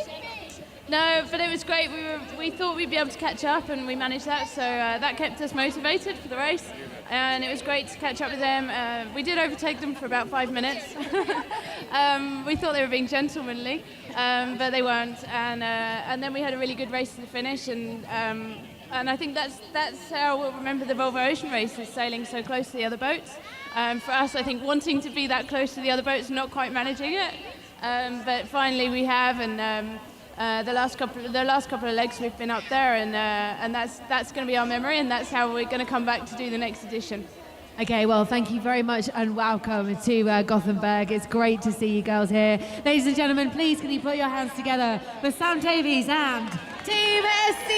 No, but it was great. We thought we'd be able to catch up, and we managed that. So that kept us motivated for the race, and it was great to catch up with them. We did overtake them for about 5 minutes. We thought they were being gentlemanly, but they weren't. And then we had a really good race to the finish, and I think that's how we'll remember the Volvo Ocean race, is sailing so close to the other boats. For us, I think wanting to be that close to the other boats, not quite managing it, but finally we have, and. The last couple of legs we've been up there, and that's going to be our memory, and that's how we're going to come back to do the next edition. Okay, well, thank you very much and welcome to Gothenburg. It's great to see you girls here. Ladies and gentlemen, please can you put your hands together for Sam Davies and Team SCA!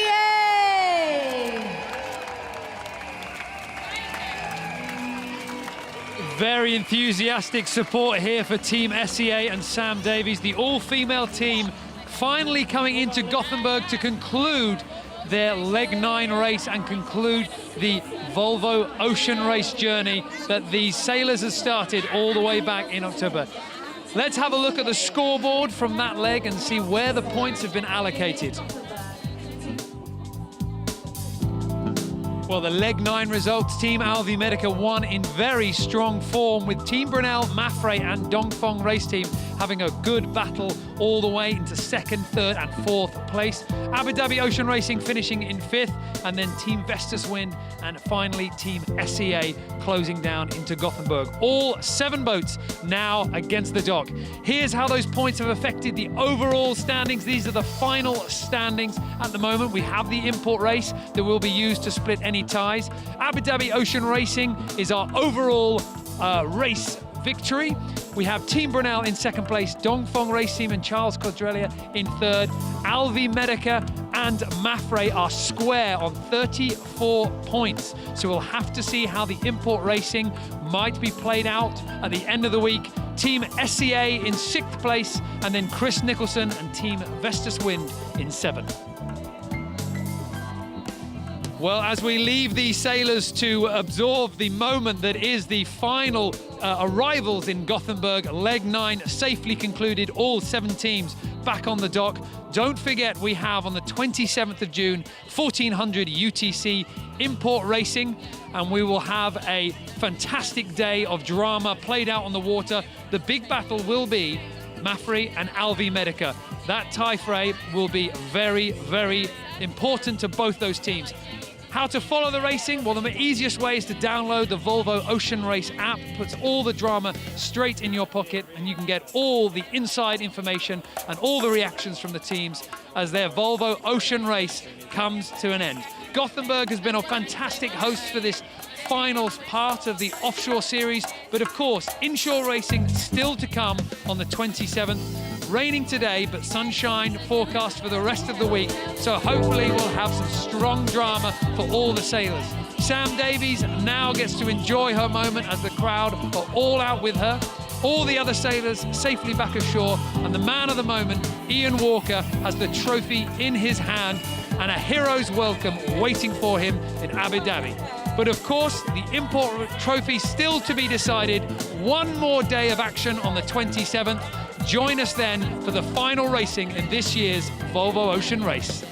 Very enthusiastic support here for Team SCA and Sam Davies, the all-female team finally coming into Gothenburg to conclude their leg 9 race and conclude the Volvo Ocean race journey that these sailors have started all the way back in October. Let's have a look at the scoreboard from that leg and see where the points have been allocated. Well, the leg 9 results, Team Alvi Medica won in very strong form, with Team Brunel, Mafre and Dongfeng race team having a good battle all the way into 2nd, 3rd and 4th place. Abu Dhabi Ocean Racing finishing in 5th, and then Team Vestas Wind, and finally Team SCA closing down into Gothenburg. All 7 boats now against the dock. Here's how those points have affected the overall standings. These are the final standings at the moment. We have the import race that will be used to split any ties. Abu Dhabi Ocean Racing is our overall race victory. We have Team Brunel in 2nd place, Dongfeng Race Team and Charles Quadrelia in 3rd. Alvi Medica and Mafre are square on 34 points. So we'll have to see how the import racing might be played out at the end of the week. Team SCA in 6th place, and then Chris Nicholson and Team Vestas Wind in 7th. Well, as we leave the sailors to absorb the moment that is the final arrivals in Gothenburg, leg 9 safely concluded, all 7 teams back on the dock. Don't forget, we have on the 27th of June, 1400 UTC import racing, and we will have a fantastic day of drama played out on the water. The big battle will be Mafre and Alvi Medica. That tie fray will be very, very important to both those teams. How to follow the racing? Well, the easiest way is to download the Volvo Ocean Race app. Puts all the drama straight in your pocket, and you can get all the inside information and all the reactions from the teams as their Volvo Ocean Race comes to an end. Gothenburg has been a fantastic host for this final part of the offshore series, but of course, inshore racing still to come on the 27th. Raining today, but sunshine forecast for the rest of the week. So hopefully we'll have some strong drama for all the sailors. Sam Davies now gets to enjoy her moment as the crowd are all out with her. All the other sailors safely back ashore, and the man of the moment, Ian Walker, has the trophy in his hand and a hero's welcome waiting for him in Abu Dhabi. But of course, the import trophy still to be decided. One more day of action on the 27th. Join us then for the final racing in this year's Volvo Ocean Race.